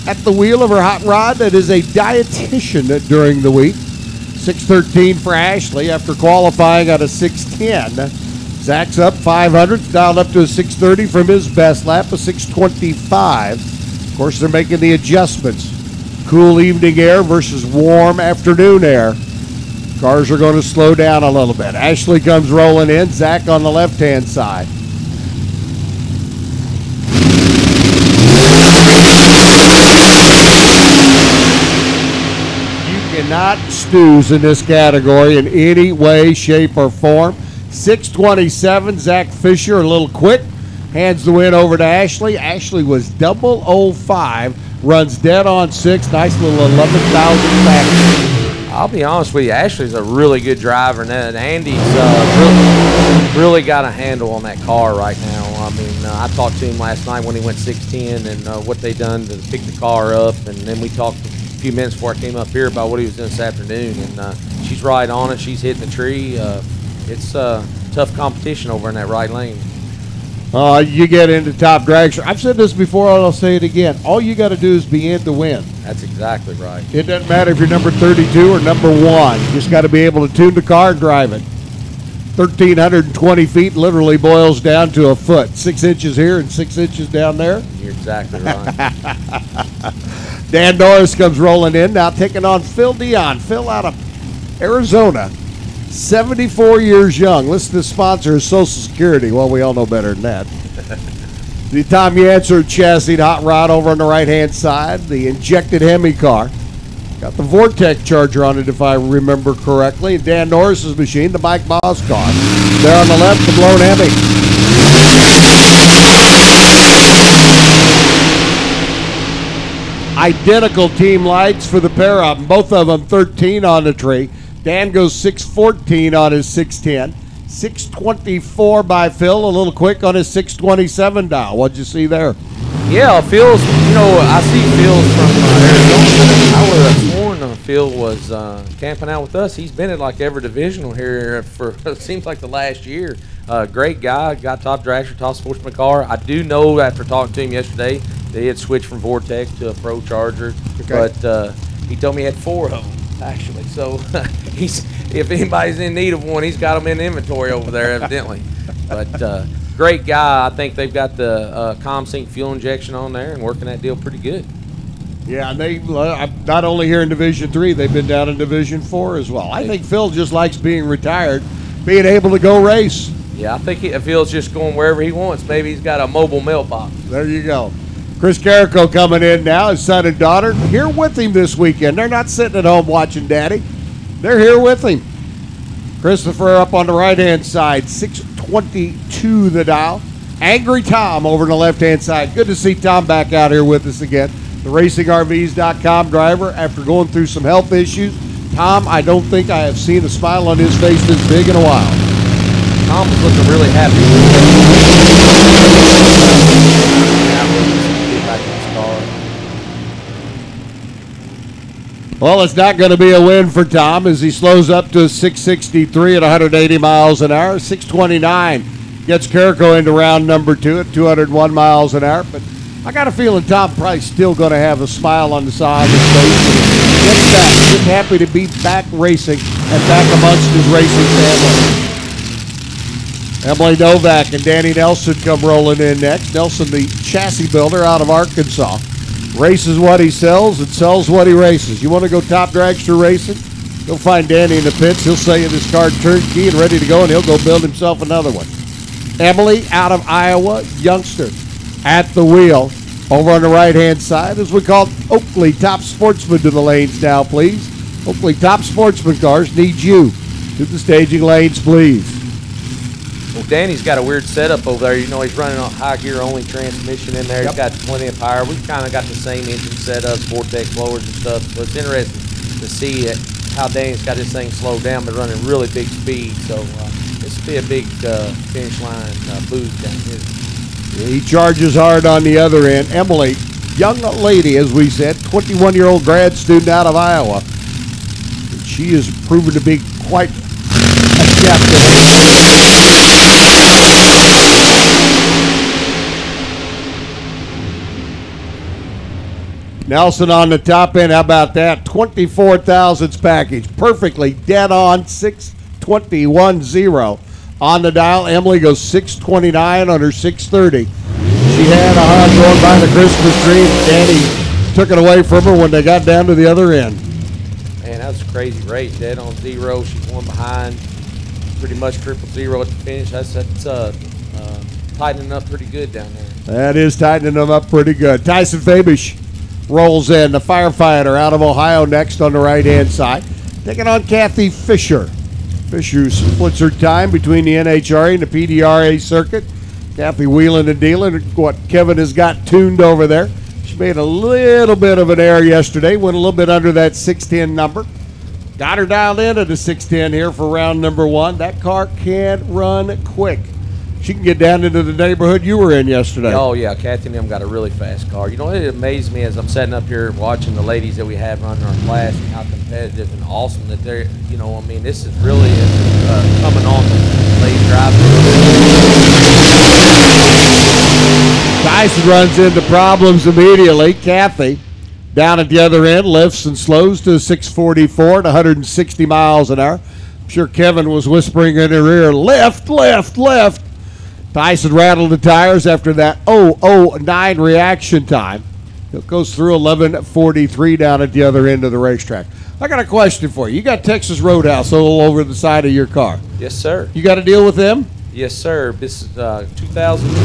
at the wheel of her hot rod that is a dietitian during the week. 6:13 for Ashley after qualifying at a 6:10. Zach's up 500, dialed up to a 6:30 from his best lap, a 6:25. Of course, they're making the adjustments. Cool evening air versus warm afternoon air. Cars are going to slow down a little bit. Ashley comes rolling in, Zach on the left-hand side. Cannot snooze in this category in any way, shape, or form. 6:27, Zach Fisher, a little quick, hands the win over to Ashley. Ashley was 005, runs dead on 6, nice little 11,000 back. I'll be honest with you, Ashley's a really good driver, and Andy's really got a handle on that car right now. I mean, I talked to him last night when he went 6:10 and what they done to pick the car up, and then we talked a few minutes before I came up here about what he was doing this afternoon, and she's right on it. She's hitting the tree. It's tough competition over in that right lane. You get into top drag. I've said this before, and I'll say it again. All you got to do is be in to win. That's exactly right. It doesn't matter if you're number 32 or number 1. You just got to be able to tune the car and drive it. 1,320 feet literally boils down to a foot. 6 inches here and 6 inches down there. You're exactly right. Dan Norris comes rolling in now, taking on Phil Dion. Phil out of Arizona, 74 years young. Listen to the sponsor is Social Security. Well, we all know better than that. The Tom Yancey chassis hot rod over on the right-hand side. The injected Hemi car. Got the Vortec charger on it, if I remember correctly. And Dan Norris's machine, the Mike Moss car. There on the left, the blown Hemi. Identical team lights for the pair of them. Both of them 13 on the tree. Dan goes 6:14 on his 6:10. 6:24 by Phil, a little quick on his 6:27 dial. What'd you see there? Yeah, Phil's, I see Phil's from Arizona. I would have sworn Phil was camping out with us. He's been at like every divisional here for, it seems like the last year. Great guy, got top dragster, top sportsman car. I do know after talking to him yesterday, they had switched from Vortec to a Pro Charger, but he told me he had 4 of them, actually. So if anybody's in need of one, he's got them in inventory over there, evidently. But great guy. I think they've got the ComSync fuel injection on there and working that deal pretty good. Yeah, and they not only here in Division 3, they've been down in Division 4 as well. I think Phil just likes being retired, being able to go race. Yeah, I think Phil's just going wherever he wants. Maybe he's got a mobile mailbox. There you go. Chris Carrico coming in now, his son and daughter, here with him this weekend. They're not sitting at home watching Daddy. They're here with him. Christopher up on the right-hand side, 6:22 the dial. Angry Tom over on the left-hand side. Good to see Tom back out here with us again. The RacingRVs.com driver after going through some health issues. Tom, I don't think I have seen a smile on his face this big in a while. Tom was looking really happy. Well, it's not going to be a win for Tom as he slows up to 663 at 180 miles an hour. 629 gets Carrico into round number 2 at 201 miles an hour. But I got a feeling Tom probably still going to have a smile on the side of his face. Gets back. Just happy to be back racing and back amongst his racing family. Emily Novak and Danny Nelson come rolling in next. Nelson, the chassis builder out of Arkansas. Races what he sells and sells what he races. You want to go top dragster racing? Go find Danny in the pits. He'll sell you this car turnkey and ready to go, and he'll go build himself another one. Emily out of Iowa, youngster, at the wheel. Over on the right-hand side, as we call Oakley Top Sportsman to the lanes now, please. Oakley Top Sportsman cars need you to the staging lanes, please. Well, Danny's got a weird setup over there. He's running a high gear only transmission in there. He's got plenty of power. We've kind of got the same engine setup, Vortex blowers and stuff. So it's interesting to see how Danny's got this thing slowed down but running really big speed. So this will be a big finish line boost down here. He charges hard on the other end. Emily young lady, as we said, 21-year-old grad student out of Iowa. And she has proven to be quite adept at it. Nelson on the top end. How about that? 24 thousandths package. Perfectly dead on. 621.0. On the dial, Emily goes 629 on her 630. She had a hard going by the Christmas tree. Danny took it away from her when they got down to the other end. Man, that was a crazy race. Dead on 0. She's one behind. Pretty much 000 at the finish. That's tightening up pretty good down there. That is tightening them up pretty good. Tyson Fabish rolls in. The firefighter out of Ohio next on the right-hand side. Taking on Kathy Fisher. Fisher splits her time between the NHRA and the PDRA circuit. Kathy wheeling and dealing. What Kevin has got tuned over there. She made a little bit of an error yesterday. Went a little bit under that 610 number. Got her dialed in at the 610 here for round number 1. That car can run quick. She can get down into the neighborhood you were in yesterday. Oh, yeah. Kathy and them got a really fast car. You know, it amazed me as I'm sitting up here watching the ladies that we have running our class and how competitive and awesome that they're, you know, I mean, this is really coming on the ladies driving. Tyson runs into problems immediately. Kathy down at the other end lifts and slows to 644 at 160 miles an hour. I'm sure Kevin was whispering in her ear, left, left, left. Tyson rattled the tires after that 009 reaction time. It goes through 11:43 down at the other end of the racetrack. I got a question for you. You got Texas Roadhouse all over the side of your car. Yes, sir. You got to deal with them? Yes, sir. This is 2020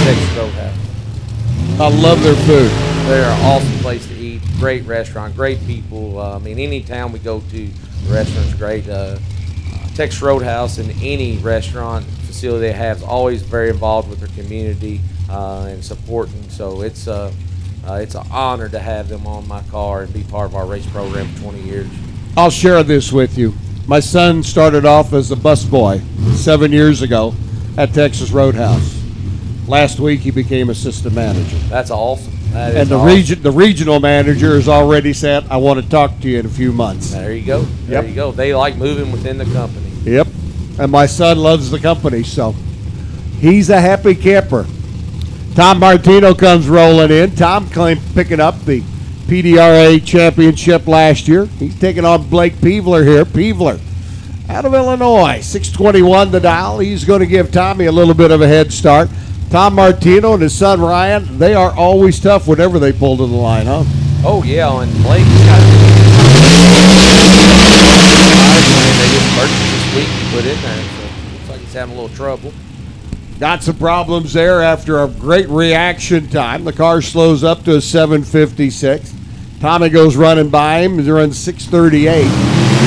Texas Roadhouse. I love their food. They're an awesome place to eat. Great restaurant, great people. I mean, any town we go to, the restaurant's great. Texas Roadhouse and any restaurant facility they have is always very involved with their community and supporting. So it's an honor to have them on my car and be part of our race program for 20 years. I'll share this with you. My son started off as a busboy 7 years ago at Texas Roadhouse. Last week he became assistant manager. That's awesome. That and is the awesome. the regional manager has already said, I want to talk to you in a few months. There you go. There you go. They like moving within the company. Yep. And my son loves the company, so he's a happy camper. Tom Martino comes rolling in. Tom picking up the PDRA championship last year. He's taking on Blake Peevler here. Peevler out of Illinois, 621 the dial. He's going to give Tommy a little bit of a head start. Tom Martino and his son Ryan, they are always tough whenever they pull to the line, huh? Oh, yeah, and Blake's got they just purchased this week and put in there, so it looks like he's having a little trouble. Got some problems there after a great reaction time. The car slows up to a 7:56. Tommy goes running by him. He runs 6:38.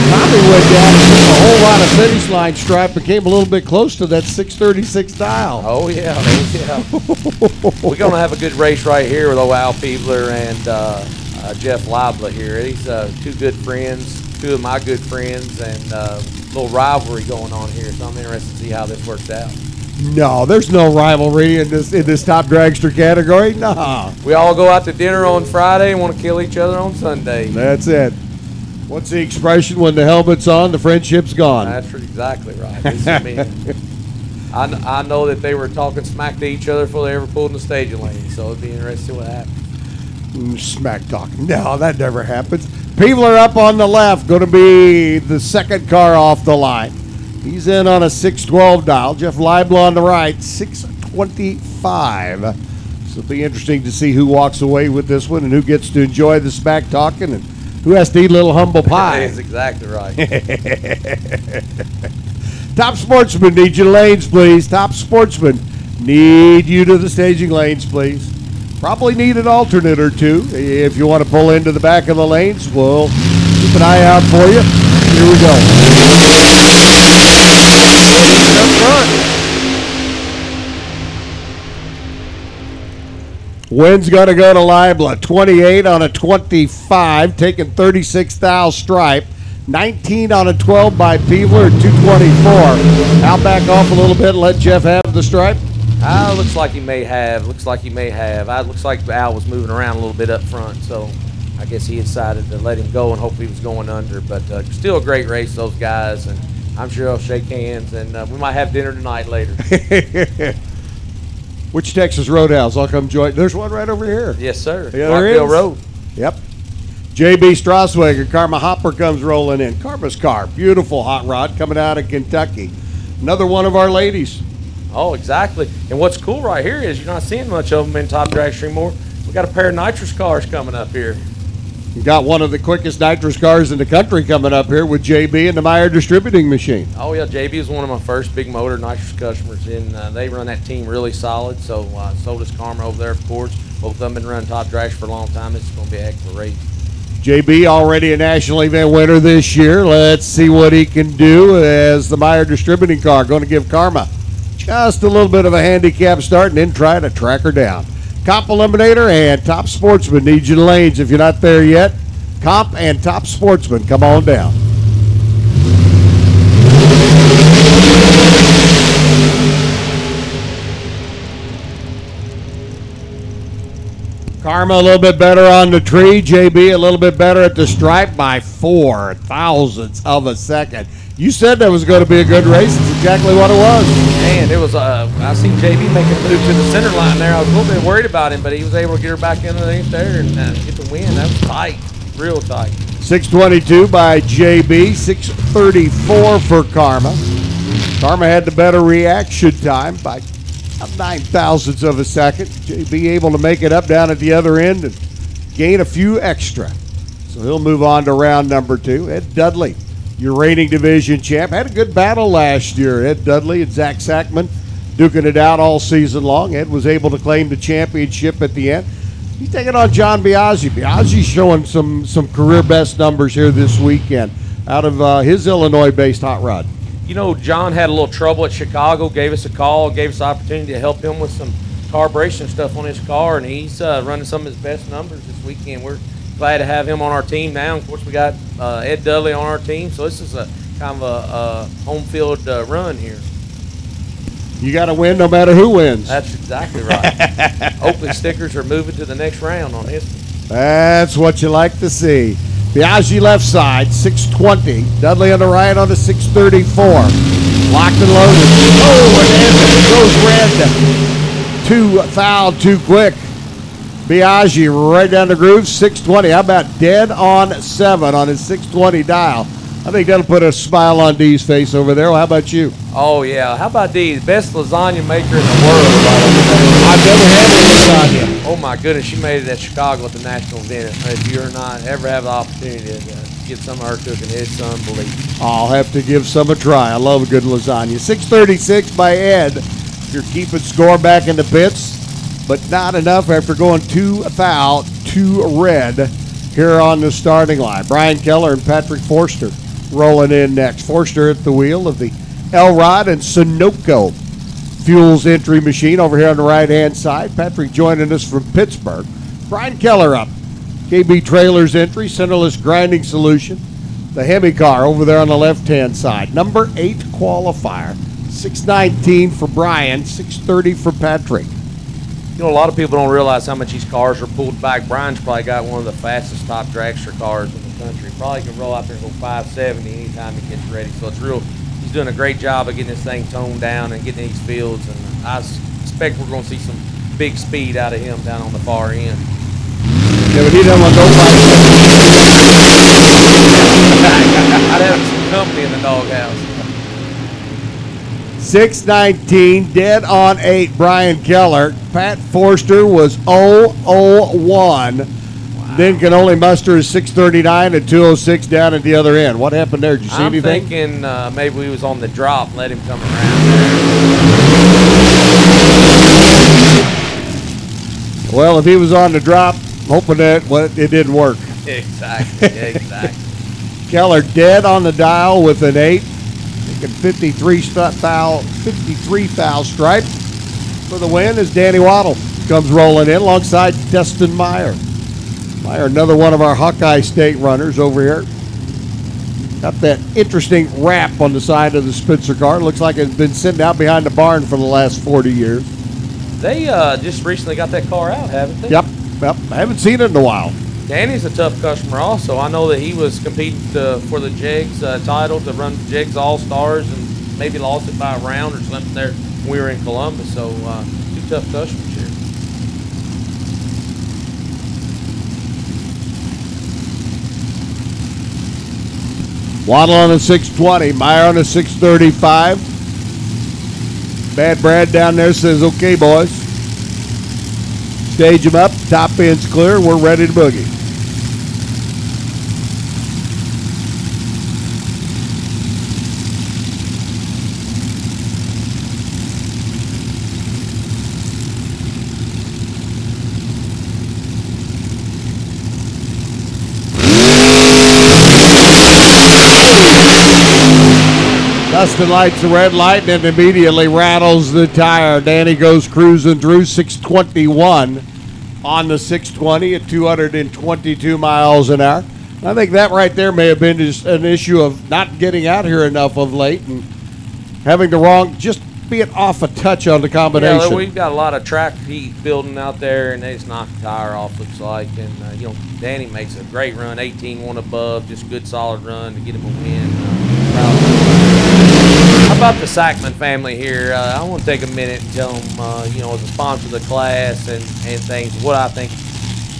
Tommy went down and took a whole lot of finish line stripe and came a little bit close to that 6:36 dial. Oh, yeah. Oh, yeah. We're going to have a good race right here with old Al Peebler and Jeff Libla here. These two good friends, two of my good friends, and a little rivalry going on here. So I'm interested to see how this works out. No, there's no rivalry in this top dragster category. Nah. We all go out to dinner on Friday and want to kill each other on Sunday. That's it. What's the expression? When the helmet's on, the friendship's gone. That's exactly right. I know that they were talking smack to each other before they ever pulled in the staging lane, so it'd be interesting what happens. Smack talk. No, that never happens. Peevler up on the left, going to be the second car off the line. He's in on a 612 dial. Jeff Libla on the right, 625. So it'll be interesting to see who walks away with this one and who gets to enjoy the smack talking and who has to eat a little humble pie. That's exactly right. Top Sportsman, need you to lanes, please. Top Sportsman, need you to the staging lanes, please. Probably need an alternate or two. If you want to pull into the back of the lanes, we'll keep an eye out for you. Here we go. Wynn's going to go to Libla. 28 on a 25, taking 36 thou stripe. 19 on a 12 by Peevler at 224. I'll back off a little bit and let Jeff have the stripe. Looks like he may have. Looks like Al was moving around a little bit up front, so I guess he decided to let him go and hope he was going under. But still a great race, those guys, and I'm sure they'll shake hands, and we might have dinner tonight later. Which Texas Roadhouse? I'll come join. There's one right over here. Yes, sir. Yeah, there Clarkville is. Road. Yep. JB Straswager, Karma Hopper comes rolling in. Karma's car, beautiful hot rod coming out of Kentucky. Another one of our ladies. Oh, exactly. And what's cool right here is you're not seeing much of them in Top Dragster anymore. We got a pair of nitrous cars coming up here. You got one of the quickest nitrous cars in the country coming up here with JB and the Meyer Distributing Machine. Oh, yeah, JB is one of my first big motor nitrous customers, and they run that team really solid. So does Karma over there, of course. Both of them been running Top Dragster for a long time. It's going to be a heck of a race. JB already a national event winner this year. Let's see what he can do as the Meyer Distributing car going to give Karma just a little bit of a handicap start and then try to track her down. Comp Eliminator and Top Sportsman need you in the lanes if you're not there yet. Comp and Top Sportsman, come on down. Karma a little bit better on the tree. JB a little bit better at the stripe by 4 thousandths of a second. You said that was going to be a good race. It's exactly what it was. Man, it was. I seen JB making a move to the center line there. I was a little bit worried about him, but he was able to get her back underneath there and get the win. That was tight, real tight. 622 by JB, 634 for Karma. Karma had the better reaction time by 9 thousandths of a second. JB able to make it up down at the other end and gain a few extra. So he'll move on to round number 2. Ed Dudley, your reigning division champ, had a good battle last year. Ed Dudley and Zach Sackman duking it out all season long. Ed was able to claim the championship at the end. He's taking on John Biaggi. Biaggi's showing some career best numbers here this weekend out of his Illinois-based hot rod. You know, John had a little trouble at Chicago, gave us a call, gave us the opportunity to help him with some carburation stuff on his car, and he's running some of his best numbers this weekend. We're glad to have him on our team now. Of course, we got Ed Dudley on our team, so this is a kind of a home field run here. You got to win no matter who wins. That's exactly right. Oakley stickers are moving to the next round on this one. That's what you like to see. Biaggi left side, 620. Dudley on the right on the 634. Locked and loaded. Oh, and it goes red. 2 foul too quick. Biaggi right down the groove, 620. How about dead on 7 on his 620 dial? I think that'll put a smile on Dee's face over there. Well, how about you? Oh, yeah. How about Dee? Best lasagna maker in the world. I've never had any lasagna. Oh, my goodness. She made it at Chicago at the National Event. If you're not ever have the opportunity to get some of her cooking, it's unbelievable. I'll have to give some a try. I love a good lasagna. 636 by Ed. You're keeping score back in the pits, but not enough after going 2 foul, 2 red here on the starting line. Brian Keller and Patrick Forster rolling in next. Forster at the wheel of the Elrod and Sunoco Fuels entry machine over here on the right-hand side. Patrick joining us from Pittsburgh. Brian Keller up. KB Trailers entry, centerless grinding solution. The Hemi car over there on the left-hand side. Number 8 qualifier. 619 for Brian, 630 for Patrick. You know, a lot of people don't realize how much these cars are pulled back. Brian's probably got one of the fastest top dragster cars in the country. Probably can roll out there and go 570 anytime he gets ready. So it's real. He's doing a great job of getting this thing toned down and getting these fields. And I expect we're going to see some big speed out of him down on the far end. Yeah, but he doesn't want to go 570. I'd have some company in the doghouse. 619, dead on 8, Brian Keller. Pat Forster was 0-0-1. Wow. Then can only muster his 639 and 206 down at the other end. What happened there? Did you see anything? I'm thinking maybe we was on the drop and let him come around. Well, if he was on the drop, hoping that it didn't work. Exactly. Keller dead on the dial with an 8. 53 foul stripe for the win as Danny Waddle comes rolling in alongside Destin Meyer. Meyer, another one of our Hawkeye State runners over here. Got that interesting wrap on the side of the Spitzer car. Looks like it's been sitting out behind the barn for the last 40 years. They just recently got that car out, haven't they? Yep. I haven't seen it in a while. Danny's a tough customer also. I know that he was competing for the Jegs title to run Jegs All-Stars and maybe lost it by a round or something there when we were in Columbus. So 2 tough customers here. Waddle on a 620, Meyer on a 635. Bad Brad down there says, okay, boys. Stage them up, top end's clear, we're ready to boogie. Dustin lights the red light and immediately rattles the tire. Danny goes cruising through 621 on the 620 at 222 miles an hour. I think that right there may have been just an issue of not getting out here enough of late and having the wrong, just being off a touch on the combination. Yeah, we've got a lot of track heat building out there, and they just knocked the tire off, looks like. And, you know, Danny makes a great run, 18-1 above, just good solid run to get him a win. How about the Sackman family here? I want to take a minute and tell them, you know, as a sponsor of the class and things, what I think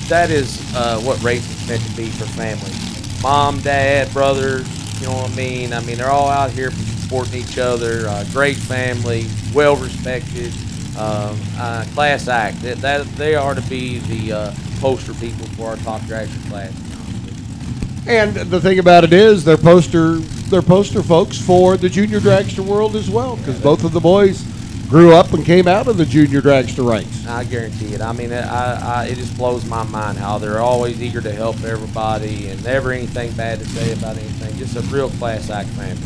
that is what racing's meant to be for families. Mom, dad, brothers, you know what I mean? I mean, they're all out here supporting each other. Great family, well respected, class act. They are to be the poster people for our top dragster class. And the thing about it is, they're poster folks for the junior dragster world as well, because both of the boys grew up and came out of the junior dragster ranks. I guarantee it. I mean, it just blows my mind how they're always eager to help everybody and never anything bad to say about anything. Just a real class act family.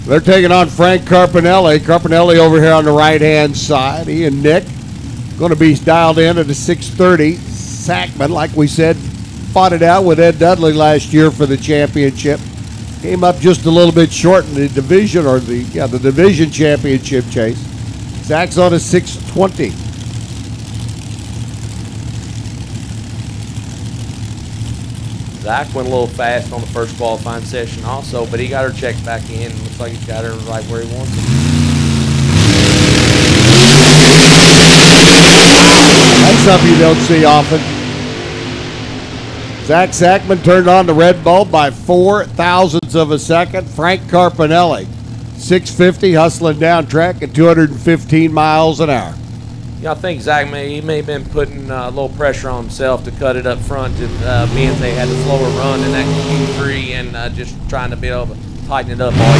They're taking on Frank Carpinelli. Carpinelli over here on the right-hand side. He and Nick going to be dialed in at a 630. Sackman, like we said, fought it out with Ed Dudley last year for the championship. Came up just a little bit short in the division, or the division championship chase. Zach's on a 620. Zach went a little fast on the first qualifying session also, but he got her checked back in. Looks like he's got her right where he wants it. That's something you don't see often. Zach Sackman turned on the red bulb by 4 thousandths of a second. Frank Carpinelli, 650, hustling down track at 215 miles an hour. Yeah, I think Zach may have been putting a little pressure on himself to cut it up front, being they had a slower run in that Q3 and just trying to be able to tighten it up all he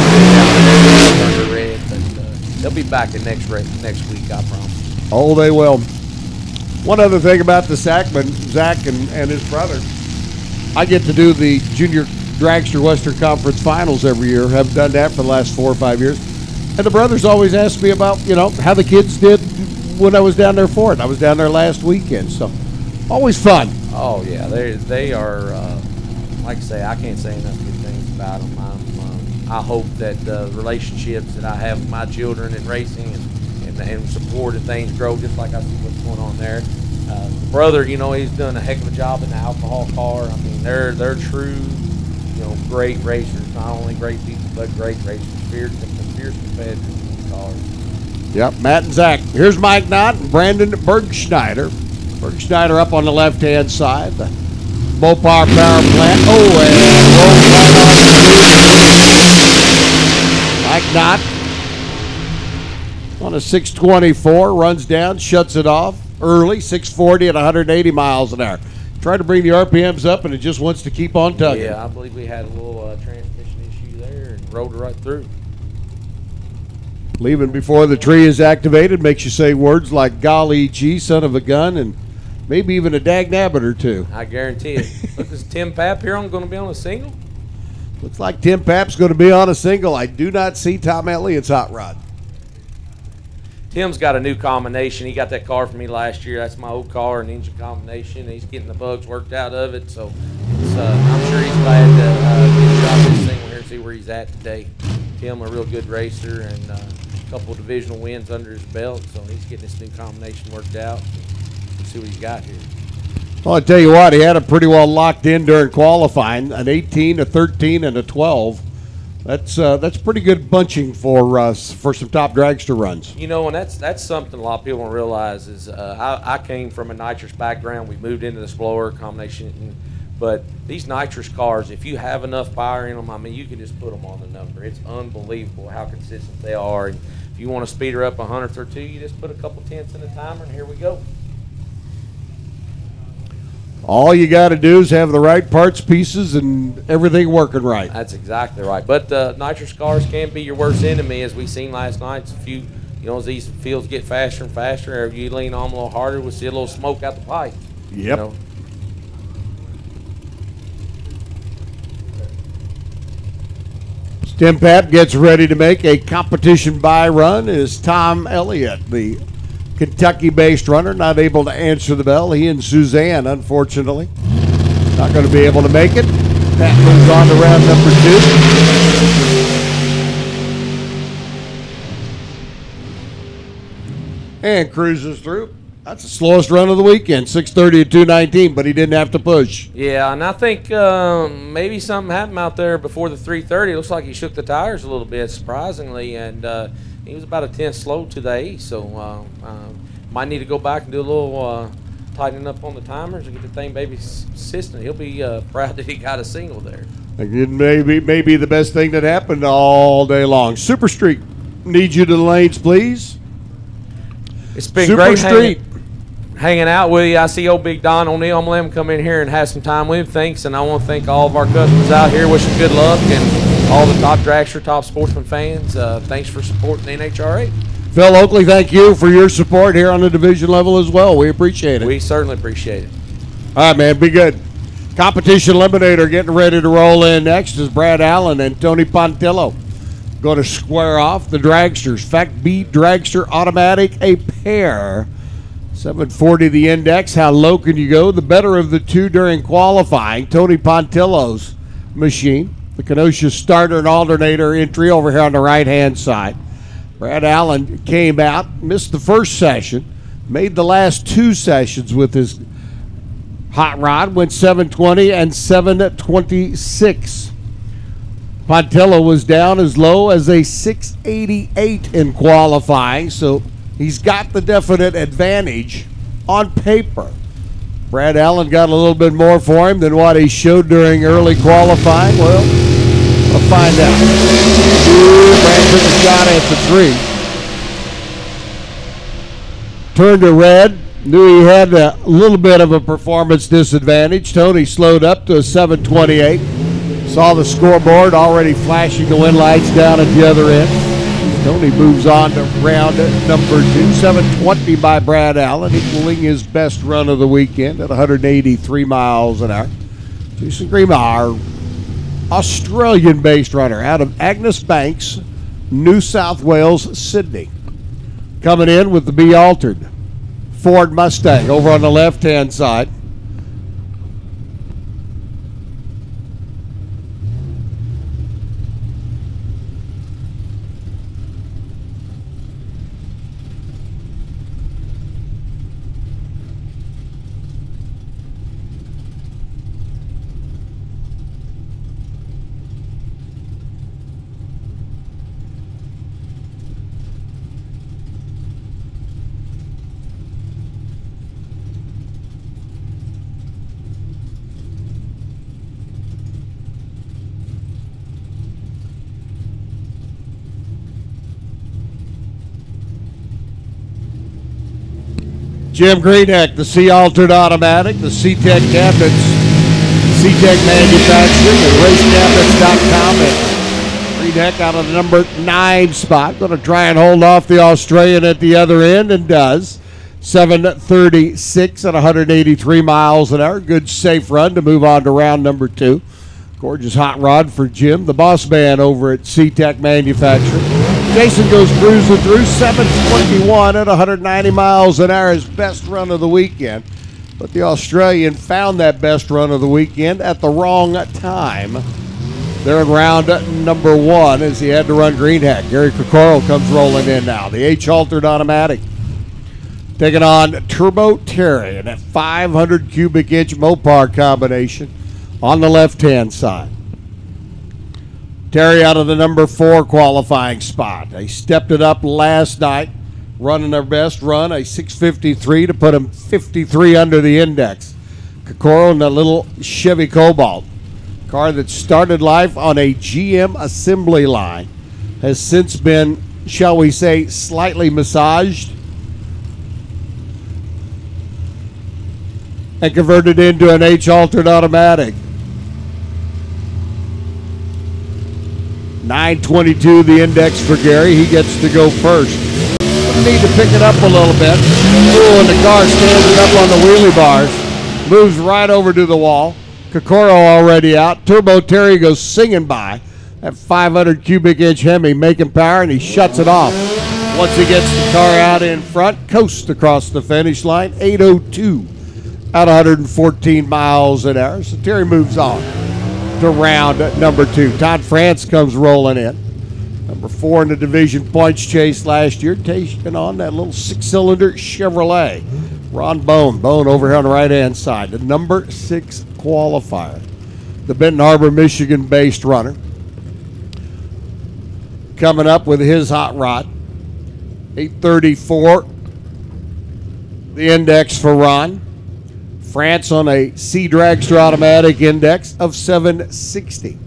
could red. But they'll be back in next week, I promise. Oh, they will. One other thing about the Sackman, Zach and his brother, I get to do the Junior Dragster Western Conference Finals every year. Have done that for the last 4 or 5 years. And the brothers always ask me about, you know, how the kids did when I was down there for it. I was down there last weekend, so always fun. Oh, yeah. They are, like I say, I can't say enough good things about them. I hope that the relationships that I have with my children in racing and support and things grow just like I see what's going on there. The brother, you know, he's done a heck of a job in the alcohol car. I mean, they're true, you know, great racers. Not only great people, but great racers. Fierce competitors in the cars. Yep, Matt and Zach. Here's Mike Knott and Brandon Bergschneider. Bergschneider up on the left-hand side. The Mopar power plant. Oh, and rolled right on. Mike Knott on a 624, runs down, shuts it off early, 640 at 180 miles an hour. Try to bring the RPMs up, and it just wants to keep on tugging. Yeah, I believe we had a little transmission issue there and rolled it right through. Leaving before the tree is activated makes you say words like golly gee, son of a gun, and maybe even a dag nabbit or two. I guarantee it. Look, is Tim Papp here going to be on a single? Looks like Tim Papp's going to be on a single. I do not see Tom Elliott's hot rod. Tim's got a new combination. He got that car from me last year. That's my old car, an engine combination. He's getting the bugs worked out of it, so I'm sure he's glad to get a shot at this thing here and see where he's at today. Tim, a real good racer, and a couple of divisional wins under his belt, so he's getting this new combination worked out. Let's see what he's got here. Well, I tell you what, he had it pretty well locked in during qualifying, an 18, a 13, and a 12. That's pretty good bunching for some top dragster runs. You know, and that's something a lot of people don't realize is I came from a nitrous background. We moved into the Explorer combination, but these nitrous cars, if you have enough power in them, I mean, you can just put them on the number. It's unbelievable how consistent they are. And if you want to speed her up 100th or two, you just put a couple tenths in the timer, and here we go. All you got to do is have the right parts, pieces, and everything working right. That's exactly right. But nitrous cars can be your worst enemy, as we seen last night. If you know, as these fields get faster and faster, or you lean on them a little harder, we'll see a little smoke out the pipe. Yep. You know? Tim Pap gets ready to make a competition buy run. Is Tom Elliott, the Kentucky-based runner, not able to answer the bell. He and Suzanne, unfortunately, not going to be able to make it. That moves on to round number 2. And cruises through. That's the slowest run of the weekend, 6:30 at 2:19, but he didn't have to push. Yeah, and I think maybe something happened out there before the 3:30. It looks like he shook the tires a little bit, surprisingly, and he was about a tenth slow to the 8, so might need to go back and do a little tightening up on the timers and get the thing maybe consistent. He'll be proud that he got a single there. It may be the best thing that happened all day long. Super Street, need you to the lanes, please. It's been Super great Street. hanging out with you. I see old Big Don O'Neill. I'm going to let him come in here and have some time with him. Thanks, and I want to thank all of our customers out here. Wish them good luck, and all the top dragster, top sportsman fans. Thanks for supporting the NHRA. Phil Oakley, thank you for your support here on the division level as well. We appreciate it. We certainly appreciate it. All right, man, be good. Competition Eliminator getting ready to roll in next is Brad Allen and Tony Pontillo. Going to square off the dragsters. Fact B dragster automatic, a pair. 740 the index. How low can you go? The better of the two during qualifying. Tony Pontillo's machine. The Kenosha starter and alternator entry over here on the right-hand side. Brad Allen came out, missed the first session, made the last two sessions with his hot rod, went 720 and 726. Pontillo was down as low as a 688 in qualifying, so he's got the definite advantage on paper. Brad Allen got a little bit more for him than what he showed during early qualifying. Well, we'll find out. Brad took a shot at the 3. Turned to red. Knew he had a little bit of a performance disadvantage. Tony slowed up to a 728. Saw the scoreboard already flashing the wind lights down at the other end. Tony moves on to round number 2. 720 by Brad Allen, equaling his best run of the weekend at 183 miles an hour. Jason Grima, Australian-based runner out of Agnes Banks, New South Wales, Sydney. Coming in with the B altered Ford Mustang over on the left-hand side. Jim Greeneck, the C-Altered Automatic, the C-Tech Cabinets, C-Tech Manufacturing, and RaceCabinets.com, and Greeneck out of the number 9 spot. Going to try and hold off the Australian at the other end, and does. 7:36 at 183 miles an hour. Good safe run to move on to round number 2. Gorgeous hot rod for Jim, the boss man over at C-Tech Manufacturing. Jason goes cruising through 7:21 at 190 miles an hour, his best run of the weekend. But the Australian found that best run of the weekend at the wrong time. They're in round number 1 as he had to run green hack. Gary Kokoro comes rolling in now. The H-altered automatic. Taking on Turbo Terry in that 500 cubic inch Mopar combination on the left-hand side. Terry out of the number 4 qualifying spot. They stepped it up last night, running their best run, a 6:53 to put them 53 under the index. Kokoro in the little Chevy Cobalt. Car that started life on a GM assembly line has since been, shall we say, slightly massaged and converted into an H-altered automatic. 922 the index for Gary. He gets to go first. Need to pick it up a little bit. Ooh, and the car standing up on the wheelie bars. Moves right over to the wall. Kokoro already out. Turbo Terry goes singing by. That 500 cubic inch Hemi making power, and he shuts it off. Once he gets the car out in front, coasts across the finish line. 8:02 at 114 miles an hour. So Terry moves on to round number 2. Todd France comes rolling in. Number 4 in the division points chase last year, taking on that little 6-cylinder Chevrolet. Ron Bone over here on the right-hand side, the number 6 qualifier. The Benton Harbor, Michigan-based runner. Coming up with his hot rod. 834, the index for Ron. France on a C Dragster automatic index of 760.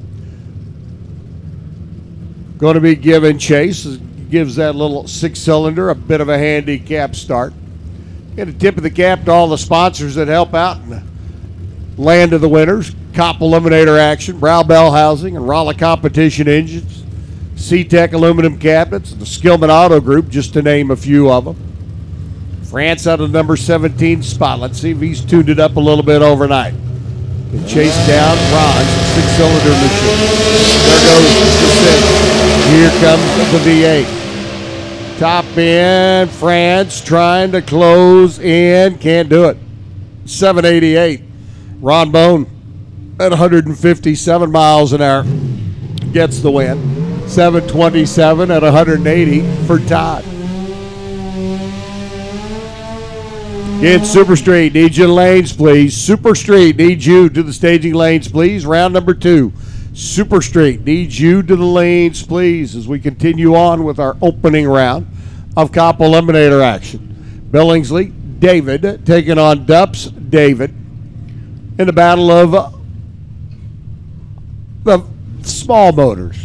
Going to be giving chase. Gives that little 6-cylinder a bit of a handicap start. Get a tip of the cap to all the sponsors that help out in the land of the winners. Cop Eliminator Action, Brow Bell Housing, and Raleigh Competition Engines. C-Tech Aluminum Cabinets, and the Skillman Auto Group, just to name a few of them. France out of the number 17 spot. Let's see if he's tuned it up a little bit overnight. Can chase down Ron's 6-cylinder machine. There goes the 6. Here comes the V8. Top end, France trying to close in. Can't do it. 788. Ron Bone at 157 miles an hour gets the win. 727 at 180 for Todd. In Super Street, need you to lanes, please. Super Street, need you to the staging lanes, please. Round number 2. Super Street, need you to the lanes, please, as we continue on with our opening round of Cop Eliminator Action. Billingsley, David, taking on Dups, David, in the battle of the small motors.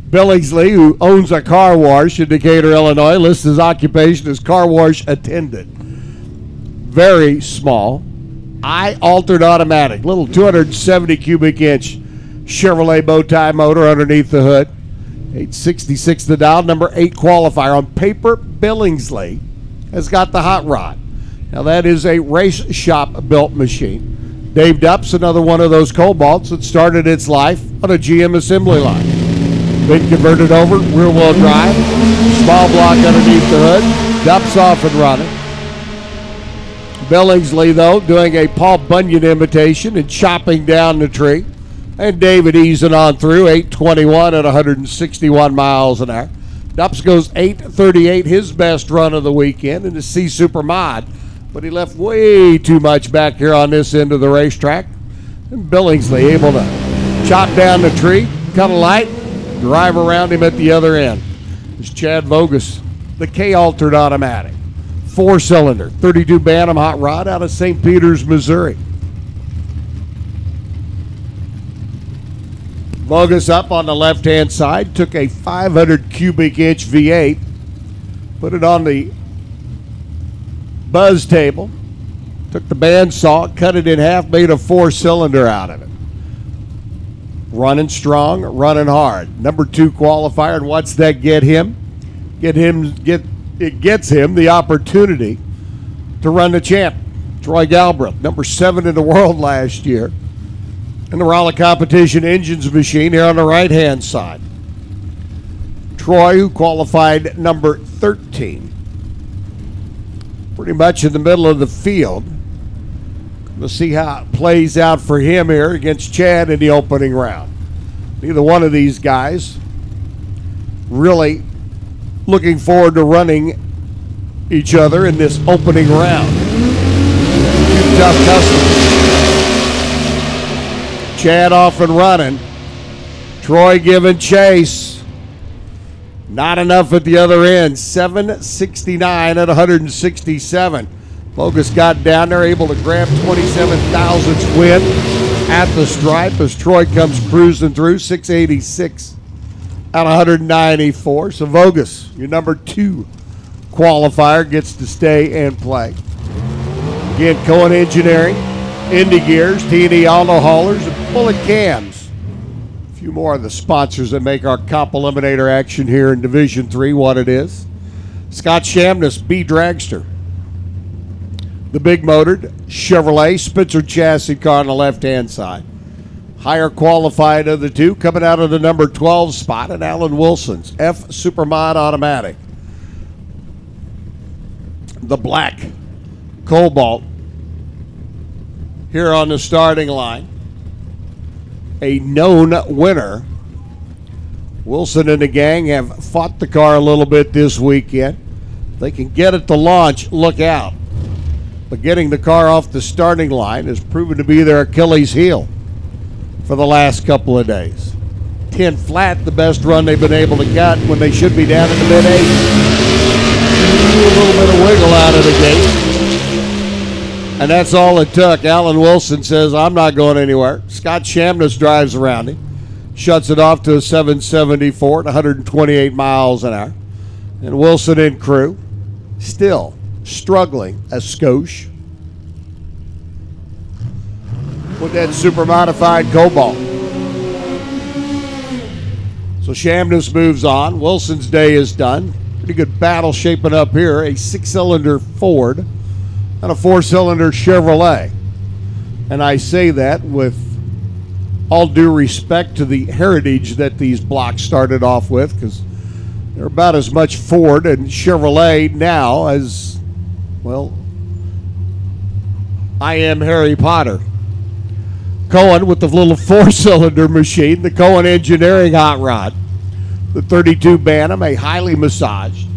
Billingsley, who owns a car wash in Decatur, Illinois, lists his occupation as car wash attendant. Very small. I-altered automatic, little 270 cubic inch Chevrolet bow tie motor underneath the hood. 866 the dial, number 8 qualifier. On paper, Billingsley has got the hot rod. Now that is a race shop built machine. Dave Dups, another one of those Cobalts that started its life on a GM assembly line. Been converted over, rear wheel drive, small block underneath the hood. Dups off and running. Billingsley, though, doing a Paul Bunyan imitation and chopping down the tree. And David easing on through, 821 at 161 miles an hour. Dups goes 838, his best run of the weekend in the C Super Mod. But he left way too much back here on this end of the racetrack. And Billingsley able to chop down the tree, cut a light, drive around him at the other end. It's Chad Vogus, the K-altered automatic. 4-cylinder, 32 Bantam hot rod out of St. Peters, Missouri. Vogus up on the left-hand side, took a 500 cubic inch V8, put it on the buzz table, took the bandsaw, cut it in half, made a 4-cylinder out of it. Running strong, running hard. Number 2 qualifier, and what's that get him? It gets him the opportunity to run the champ. Troy Galbraith, number 7 in the world last year. And the Raleigh Competition Engines machine here on the right-hand side. Troy, who qualified number 13. Pretty much in the middle of the field. We'll see how it plays out for him here against Chad in the opening round. Neither one of these guys really looking forward to running each other in this opening round. Two tough customers. Chad off and running. Troy giving chase. Not enough at the other end. 769 at 167. Bogus got down there, able to grab 27 thousandths win at the stripe as Troy comes cruising through. 686 at 194. So Vogus, your number 2 qualifier, gets to stay and play. Again, Cohen Engineering, Indy Gears, T&E Auto Haulers, and Bullet Cams. A few more of the sponsors that make our Comp Eliminator action here in Division 3 what it is. Scott Shamness, B Dragster. The big motored Chevrolet Spitzer chassis car on the left-hand side. Higher qualified of the two, coming out of the number 12 spot at Alan Wilson's F Supermod Automatic. The black Cobalt here on the starting line. A known winner. Wilson and the gang have fought the car a little bit this weekend. If they can get it to launch, look out. But getting the car off the starting line has proven to be their Achilles heel for the last couple of days. 10 flat, the best run they've been able to get when they should be down in the mid-8s. A little bit of wiggle out of the gate. And that's all it took. Alan Wilson says, I'm not going anywhere. Scott Shamness drives around him. Shuts it off to a 774 at 128 miles an hour. And Wilson and crew still struggling a skosh with that super modified Cobalt. So Shamness moves on. Wilson's day is done. Pretty good battle shaping up here. A 6-cylinder Ford and a 4-cylinder Chevrolet. And I say that with all due respect to the heritage that these blocks started off with, because they're about as much Ford and Chevrolet now as, well, I am Harry Potter. Cohen with the little 4-cylinder machine, the Cohen Engineering Hot Rod. The 32 Bantam, a highly massaged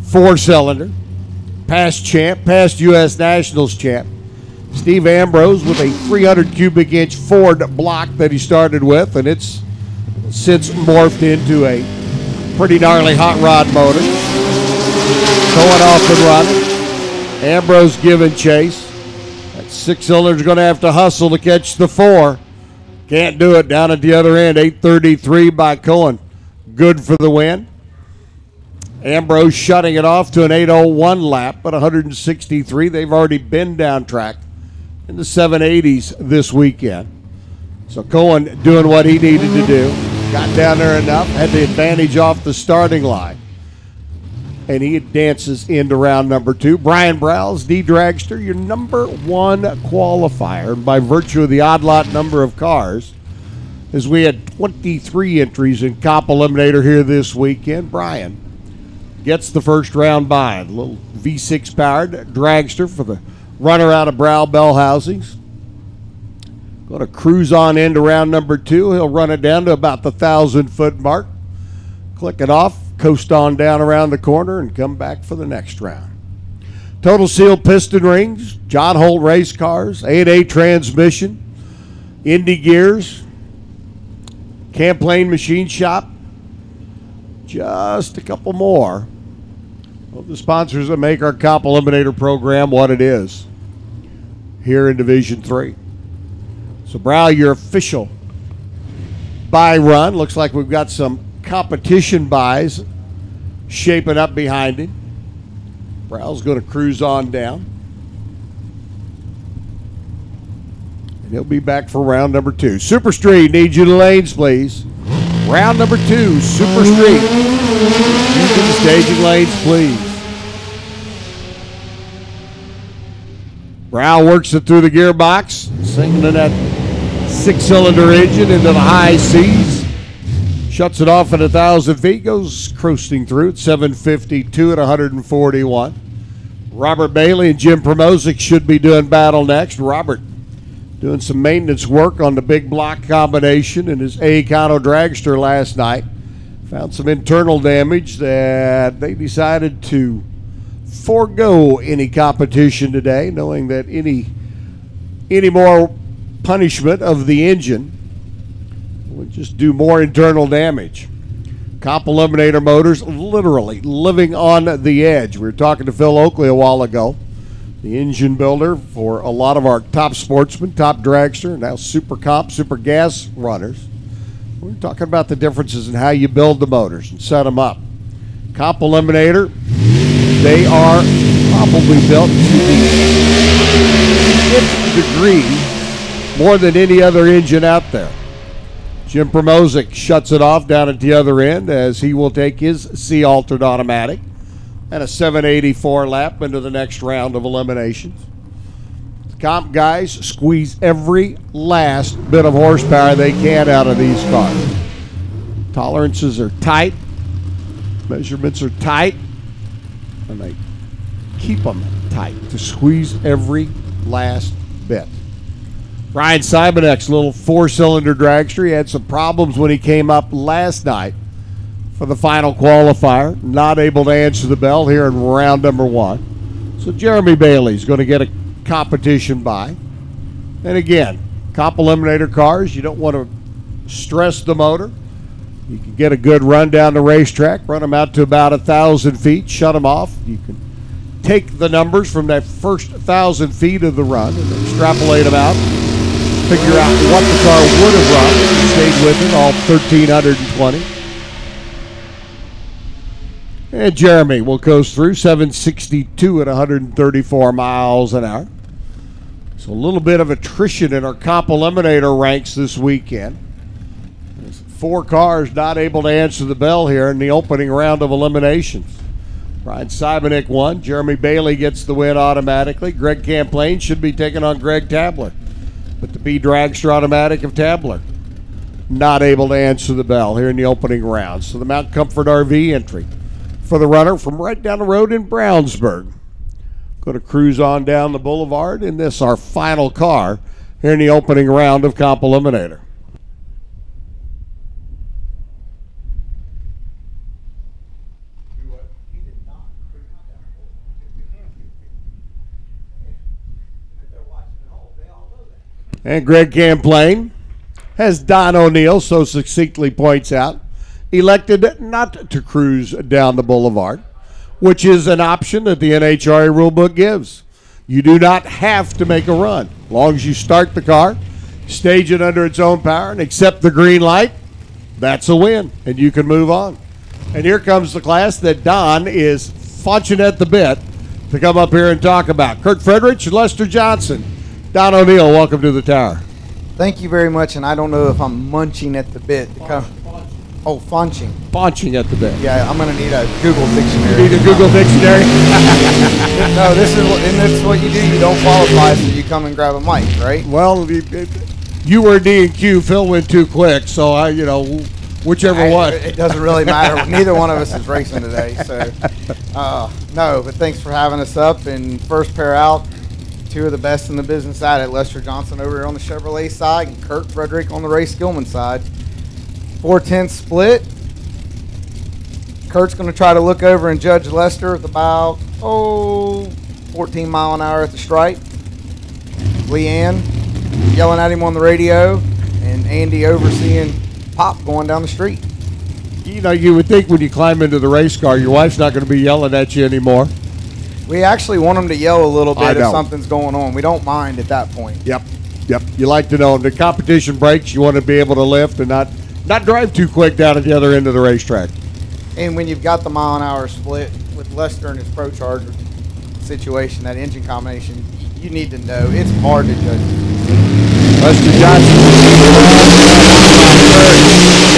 4-cylinder. Past champ, past U.S. Nationals champ. Steve Ambrose with a 300 cubic inch Ford block that he started with, and it's since morphed into a pretty gnarly hot rod motor. Going off and running. Ambrose giving chase. That 6-cylinder's going to have to hustle to catch the 4. Can't do it down at the other end. 833 by Cohen. Good for the win. Ambrose shutting it off to an 801 lap at 163. They've already been down track in the 780s this weekend. So Cohen doing what he needed to do. Got down there enough, had the advantage off the starting line. And he advances into round number 2. Brian Browse, D Dragster, your number 1 qualifier. And by virtue of the odd lot number of cars, as we had 23 entries in Comp Eliminator here this weekend, Brian gets the first round bye. The little V6 powered dragster for the runner out of Brow Bell Housings. Going to cruise on into round number 2. He'll run it down to about the 1,000-foot mark. Click it off, coast on down around the corner, and come back for the next round. Total Seal piston rings, John Holt race cars, 8A transmission, Indy Gears, Camplain Machine Shop, just a couple more. Well, the sponsors that make our Comp Eliminator program what it is here in Division 3. So, Brow, your official buy run. Looks like we've got some competition buys shaping up behind him. Brow's going to cruise on down. And he'll be back for round number 2. Super Street, need you to lanes, please. Round number 2, Super Street. Use the staging lanes, please. Brow works it through the gearbox, singling that 6-cylinder engine into the high seas. Shuts it off at 1,000 feet, goes coasting through at 752 at 141. Robert Bailey and Jim Promozic should be doing battle next. Robert doing some maintenance work on the big block combination in his Econo dragster last night. Found some internal damage that they decided to forego any competition today, knowing that any more punishment of the engine would just do more internal damage. Comp Eliminator Motors literally living on the edge. We were talking to Phil Oakley a while ago, the engine builder for a lot of our top sportsmen, top dragster, now super comp, super gas runners. We're talking about the differences in how you build the motors and set them up. Comp Eliminator, they are probably built to the nth degree more than any other engine out there. Jim Promozic shuts it off down at the other end as he will take his C-altered automatic and a 784 lap into the next round of eliminations. The comp guys squeeze every last bit of horsepower they can out of these cars. Tolerances are tight, measurements are tight, and they keep them tight to squeeze every last bit. Ryan Simonek's little four-cylinder dragster, he had some problems when he came up last night for the final qualifier. Not able to answer the bell here in round number 1. So Jeremy Bailey's going to get a competition bye. And again, Comp Eliminator cars, you don't want to stress the motor. You can get a good run down the racetrack, run them out to about 1,000 feet, shut them off. You can take the numbers from that first 1,000 feet of the run and extrapolate them out. Figure out what the car would have run if you stayed with it all 1,320. And Jeremy will coast through 762 at 134 miles an hour. So a little bit of attrition in our Comp Eliminator ranks this weekend. There's 4 cars not able to answer the bell here in the opening round of eliminations. Ryan Simonek won. Jeremy Bailey gets the win automatically. Greg Camplain should be taking on Greg Tabler. But the B dragster automatic of Tabler not able to answer the bell here in the opening round. So the Mount Comfort RV entry for the runner from right down the road in Brownsburg. Going to cruise on down the boulevard in this, our final car here in the opening round of Comp Eliminator. And Greg Camplain, as Don O'Neill so succinctly points out, elected not to cruise down the boulevard, which is an option that the NHRA rulebook gives. You do not have to make a run. As long as you start the car, stage it under its own power, and accept the green light, that's a win, and you can move on. And here comes the class that Don is funching at the bit to come up here and talk about. Kurt Frederich and Lester Johnson. Don O'Neill, welcome to the tower. Thank you very much, and I don't know if I'm munching at the bit. Oh, funching. Funching at the bit. Yeah, I'm going to need a Google dictionary. You need a Google dictionary? No, this is what you do. You don't qualify, so you come and grab a mic, right? Well, you were D&Q. Phil went too quick, so whichever one. It doesn't really matter. Neither one of us is racing today, so no. But thanks for having us up. And first pair out. 2 of the best in the business at it. Lester Johnson over here on the Chevrolet side and Kurt Frederick on the Ray Skillman side. 4/10 split. Kurt's going to try to look over and judge Lester with about 14 mile an hour at the stripe. Leanne yelling at him on the radio, and Andy overseeing Pop going down the street. You know, you would think when you climb into the race car, your wife's not going to be yelling at you anymore. We actually want them to yell a little bit if something's going on. We don't mind at that point. Yep. You like to know if the competition breaks, you want to be able to lift and not drive too quick down at the other end of the racetrack. And when you've got the mile an hour split with Lester and his Pro Charger situation, that engine combination, you need to know. It's hard to judge. Lester Johnson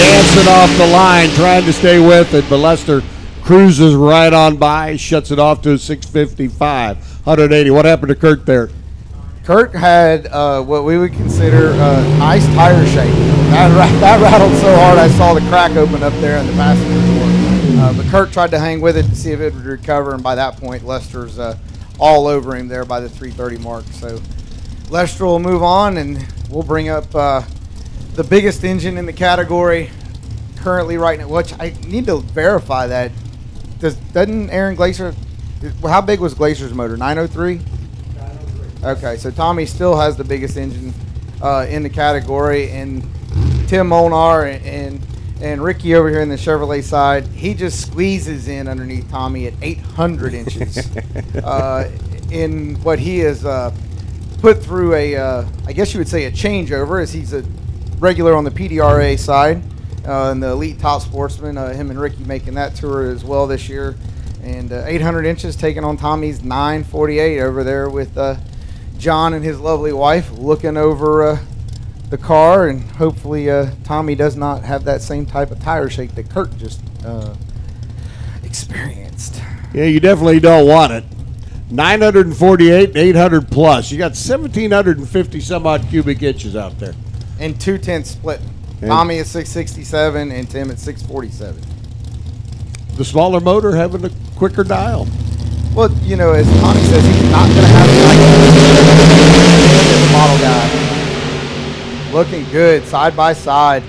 dancing off the line, trying to stay with it, but Lester cruises right on by, shuts it off to a 655, 180. What happened to Kurt there? Kurt had what we would consider nice tire shape. That rattled so hard I saw the crack open up there in the passenger door. But Kurt tried to hang with it to see if it would recover, and by that point Lester's all over him there by the 3:30 mark. So Lester will move on, and we'll bring up the biggest engine in the category currently right now, which I need to verify that. Doesn't Aaron Glacier, how big was Glacier's motor? 903? 903. Okay, so Tommy still has the biggest engine in the category, and Tim Molnar and Ricky over here in the Chevrolet side, he just squeezes in underneath Tommy at 800 inches in what he has put through I guess you would say a changeover, as he's a regular on the PDRA side. And the Elite Top Sportsman, him and Ricky making that tour as well this year. And 800 inches taking on Tommy's 948 over there with John and his lovely wife looking over the car. And hopefully Tommy does not have that same type of tire shake that Kurt just experienced. Yeah, you definitely don't want it. 948 and 800 plus. You got 1,750 some odd cubic inches out there. And 2/10 split. Tommy at 667 and Tim at 647. The smaller motor having a quicker dial. Well, you know, as Tommy says, he's not going to have the model guy. Looking good, side by side.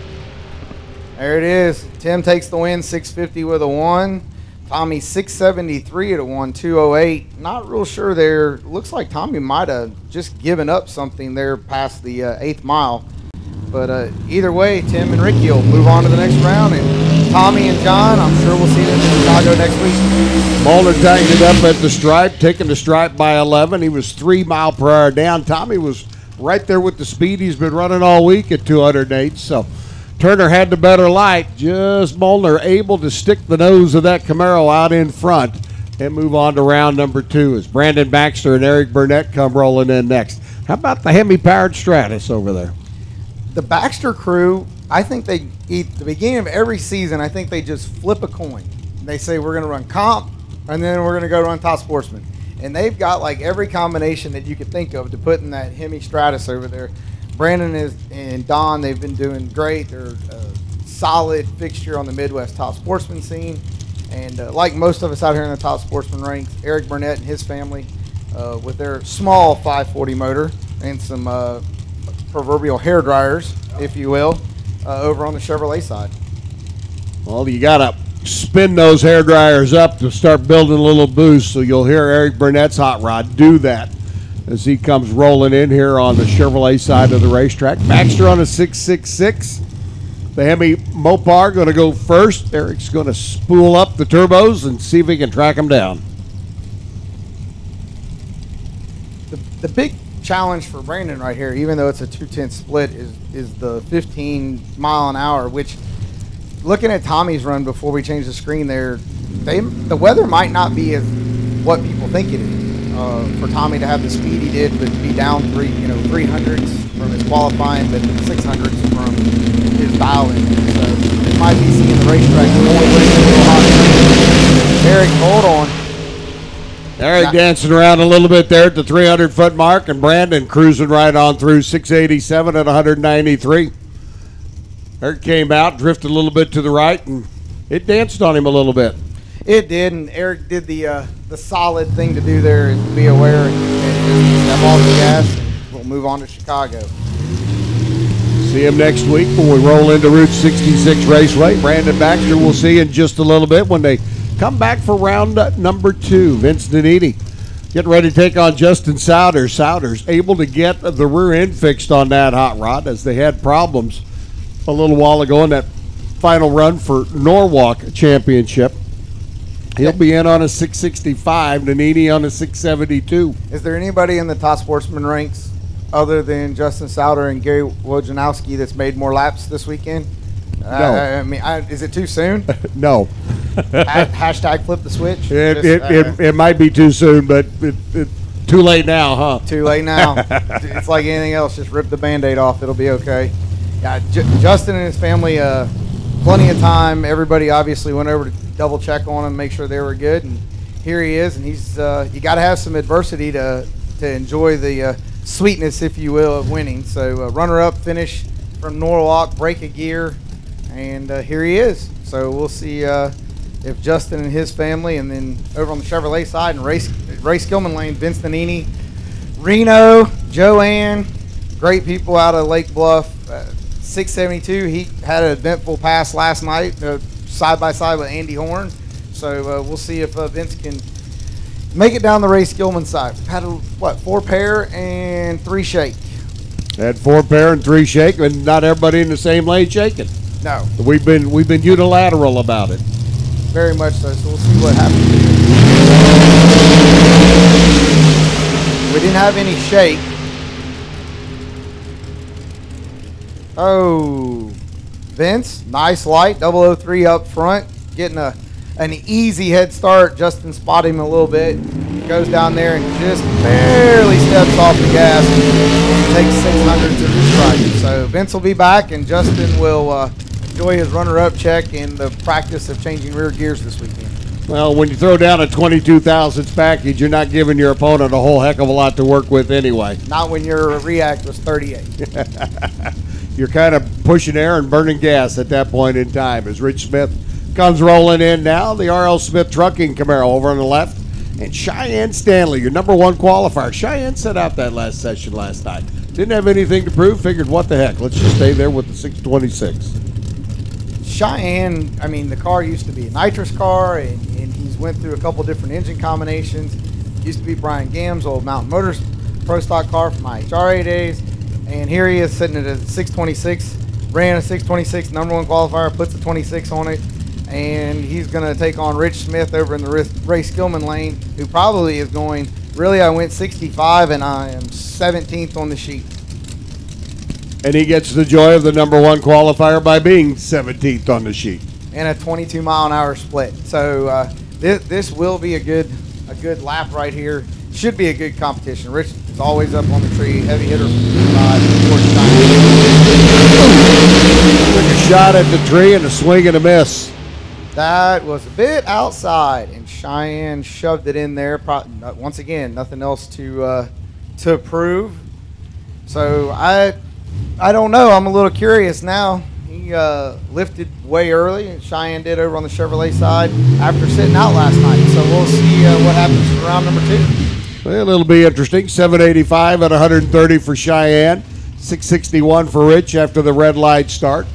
There it is. Tim takes the win, 650 with a 1. Tommy 673 at a 1, 208. Not real sure there. Looks like Tommy might have just given up something there past the 8th mile. But either way, Tim and Ricky will move on to the next round. And Tommy and John, I'm sure we'll see them in Chicago next week. Mulder tightened it up at the stripe, taking the stripe by 11. He was 3 mile per hour down. Tommy was right there with the speed he's been running all week at 208. So Turner had the better light. Just Molnar able to stick the nose of that Camaro out in front and move on to round number 2 as Brandon Baxter and Eric Burnett come rolling in next. How about the Hemi-powered Stratus over there? The Baxter crew, I think they, at the beginning of every season, I think they just flip a coin. They say we're going to run comp, and then we're going to go run Top Sportsman. And they've got like every combination that you could think of to put in that Hemi Stratus over there. Brandon and Don, they've been doing great. They're a solid fixture on the Midwest Top Sportsman scene. And like most of us out here in the Top Sportsman ranks, Eric Burnett and his family with their small 540 motor and some proverbial hair dryers, if you will, over on the Chevrolet side. Well, you got to spin those hair dryers up to start building a little boost, so you'll hear Eric Burnett's hot rod do that as he comes rolling in here on the Chevrolet side of the racetrack. Baxter on a 666. The Hemi Mopar going to go first. Eric's going to spool up the turbos and see if he can track them down. The big challenge for Brandon right here, even though it's a 2/10 split, is the 15 mile an hour, which, looking at Tommy's run before we change the screen there, the weather might not be as what people think it is. For Tommy to have the speed he did, but be down 300s from his qualifying, but 600s from his dialing. So it might be seeing the racetrack only way a little hot. Eric, hold on. Eric dancing around a little bit there at the 300-foot mark, and Brandon cruising right on through 687 at 193. Eric came out, drifted a little bit to the right, and it danced on him a little bit. It did, and Eric did the solid thing to do there is be aware and just step off the gas, and we'll move on to Chicago. See him next week when we roll into Route 66 Raceway. Brandon Baxter we'll see in just a little bit when they come back for round number 2. Vince Nannini getting ready to take on Justin Souders. Souders able to get the rear end fixed on that hot rod as they had problems a little while ago in that final run for Norwalk Championship. He'll be in on a 665, Nannini on a 672. Is there anybody in the Top Sportsman ranks other than Justin Souder and Gary Wojnarowski that's made more laps this weekend? No. I mean, is it too soon? No. Hashtag flip the switch? It might be too soon, but too late now, huh? Too late now. It's like anything else. Just rip the Band-Aid off. It'll be okay. Yeah, Justin and his family, plenty of time. Everybody obviously went over to double check on him, make sure they were good, and here he is. And he's you got to have some adversity to enjoy the sweetness, if you will, of winning. So runner-up finish from Norwalk, break a gear, and here he is. So we'll see if Justin and his family, and then over on the Chevrolet side and race Ray Skillman Lane, Vince Nanini, Reno, Joanne, great people out of Lake Bluff. 672, he had an eventful pass last night, side by side with Andy Horn. So we'll see if Vince can make it down the Ray Skillman side. Had 4 pair and 3 shake. Had 4 pair and 3 shake, and not everybody in the same lane shaking. No, We've been unilateral about it. very much so. So we'll see what happens. We didn't have any shake. Oh, Vince, nice light, 003 up front, getting an easy head start. Justin spotted him a little bit, goes down there and just barely steps off the gas and takes 600 to the strike. So Vince will be back, and Justin will enjoy his runner-up check in the practice of changing rear gears this weekend. Well, when you throw down a 22 thousandths package, you're not giving your opponent a whole heck of a lot to work with anyway. Not when your react was 38. You're kind of pushing air and burning gas at that point in time. As Rich Smith comes rolling in now, the R.L. Smith Trucking Camaro over on the left, and Cheyenne Stanley, your number 1 qualifier. Cheyenne set out that last session last night. Didn't have anything to prove, figured what the heck, let's just stay there with the 626. Cheyenne, I mean, the car used to be a nitrous car, and he's went through a couple different engine combinations. Used to be Brian Gamm's old Mountain Motors Pro Stock car from my HRA days. And here he is sitting at a 626, ran a 626, number 1 qualifier, puts a 26 on it, and he's going to take on Rich Smith over in the Ray Skillman lane, who probably is going, really, I went 65, and I am 17th on the sheet. And he gets the joy of the number 1 qualifier by being 17th on the sheet. And a 22-mile-an-hour split. So this will be a good lap right here. Should be a good competition. Rich is always up on the tree. Heavy hitter from the side. Took a shot at the tree and a swing and a miss. That was a bit outside, and Cheyenne shoved it in there. Once again, nothing else to prove. So I don't know. I'm a little curious now. He lifted way early, and Cheyenne did over on the Chevrolet side after sitting out last night. So we'll see what happens for round number 2. Well, it'll be interesting. 785 at 130 for Cheyenne. 661 for Rich after the red light start.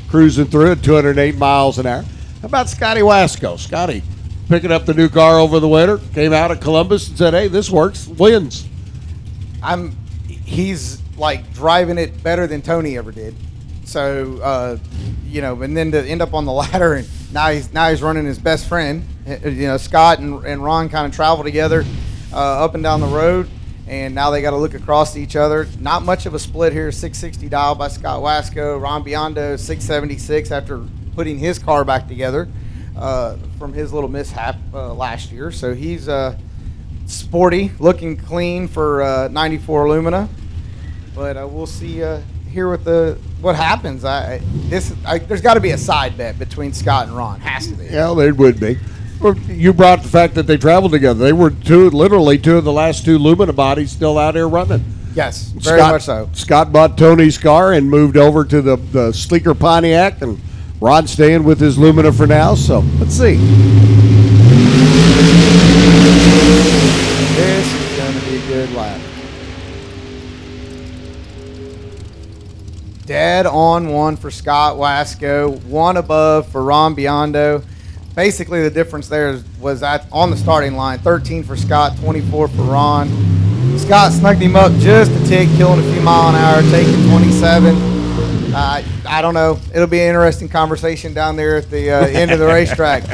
Cruising through at 208 miles an hour. How about Scotty Wasco? Scotty picking up the new car over the winter. Came out of Columbus and said, hey, this works. Wins. He's like driving it better than Tony ever did. So, and then to end up on the ladder, and now he's running his best friend. Scott and Ron kind of travel together up and down the road, and now they got to look across to each other. Not much of a split here. 660 dial by Scott Wasco. Ron Biondo 676 after putting his car back together from his little mishap last year. So he's sporty, looking clean for 94 Lumina. But we'll see here with what happens. There's got to be a side bet between Scott and Ron. Has to be. Yeah, there would be. You brought the fact that they traveled together. They were literally two of the last 2 Lumina bodies still out here running. Yes, very much so. Scott bought Tony's car and moved over to the sleeker Pontiac, and Ron staying with his Lumina for now. So let's see. This is going to be a good lap. Dead on 1 for Scott Wasco, 1 above for Ron Biondo. Basically, the difference there was on the starting line, 13 for Scott, 24 for Ron. Scott snugged him up just a tick, killing a few miles an hour, taking 27. I don't know. It'll be an interesting conversation down there at the end of the racetrack.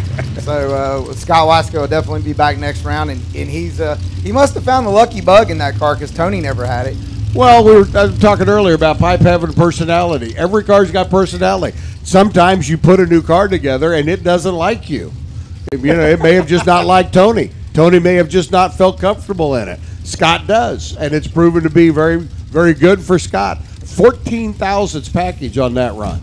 So Scott Wasco will definitely be back next round, and he must have found the lucky bug in that car because Tony never had it. Well, I was talking earlier about pipe having personality. Every car's got personality. Sometimes you put a new car together and it doesn't like you. It may have just not liked Tony. Tony may have just not felt comfortable in it. Scott does, and it's proven to be very, very good for Scott. 14 thousandths package on that run.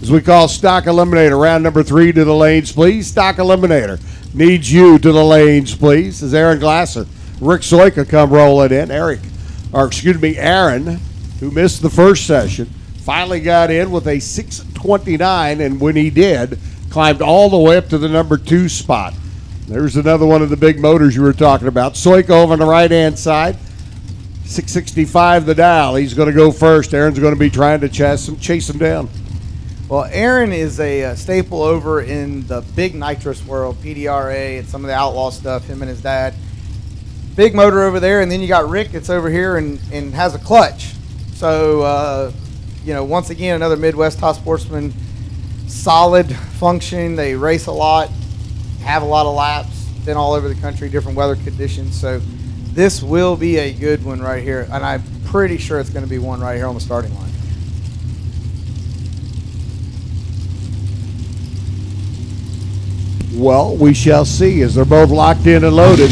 As we call Stock Eliminator, round number 3 to the lanes, please. Stock Eliminator needs you to the lanes, please. As Aaron Glasser, Rick Soika come rolling in. Aaron, who missed the first session, finally got in with a 629, and when he did, climbed all the way up to the number 2 spot. There's another one of the big motors you were talking about. Soika over on the right-hand side. 665 the dial. He's going to go first. Aaron's going to be trying to chase him down. Well, Aaron is a staple over in the big nitrous world, PDRA and some of the outlaw stuff, him and his dad. Big motor over there, and then you got Rick that's over here and has a clutch. So, once again, another Midwest top sportsman, solid function. They race a lot, have a lot of laps, been all over the country, different weather conditions. So this will be a good one right here, and I'm pretty sure it's going to be one right here on the starting line. Well, we shall see as they're both locked in and loaded.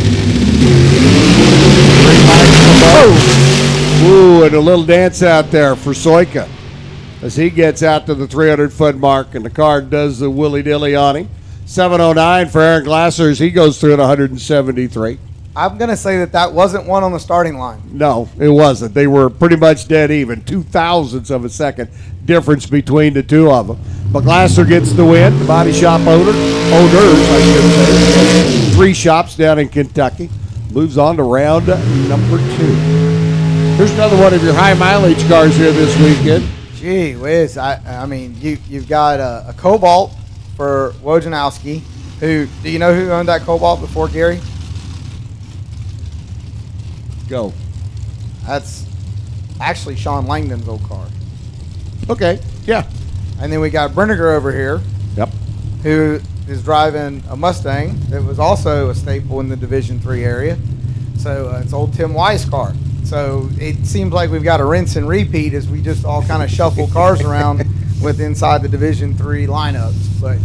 Ooh, and a little dance out there for Soika as he gets out to the 300-foot mark, and the car does the willy-dilly on him. 709 for Aaron Glasser as he goes through at 173. I'm going to say that wasn't one on the starting line. No, it wasn't. They were pretty much dead even. 0.02 of a second difference between the two of them. But Glasser gets the win. The body shop owners, I should say. 3 shops down in Kentucky. Moves on to round number 2. Here's another one of your high mileage cars here this weekend. Gee whiz. I mean, you've got a Cobalt for Wojnarowski. Do you know who owned that Cobalt before Gary? Go. That's actually Sean Langdon's old car. Okay, yeah. And then we got Brenniger over here. Yep. Who is driving a Mustang that was also a staple in the Division III area. So it's old Tim Weiss' car. So it seems like we've got a rinse and repeat as we just all kind of shuffle cars around with inside the Division III lineups. But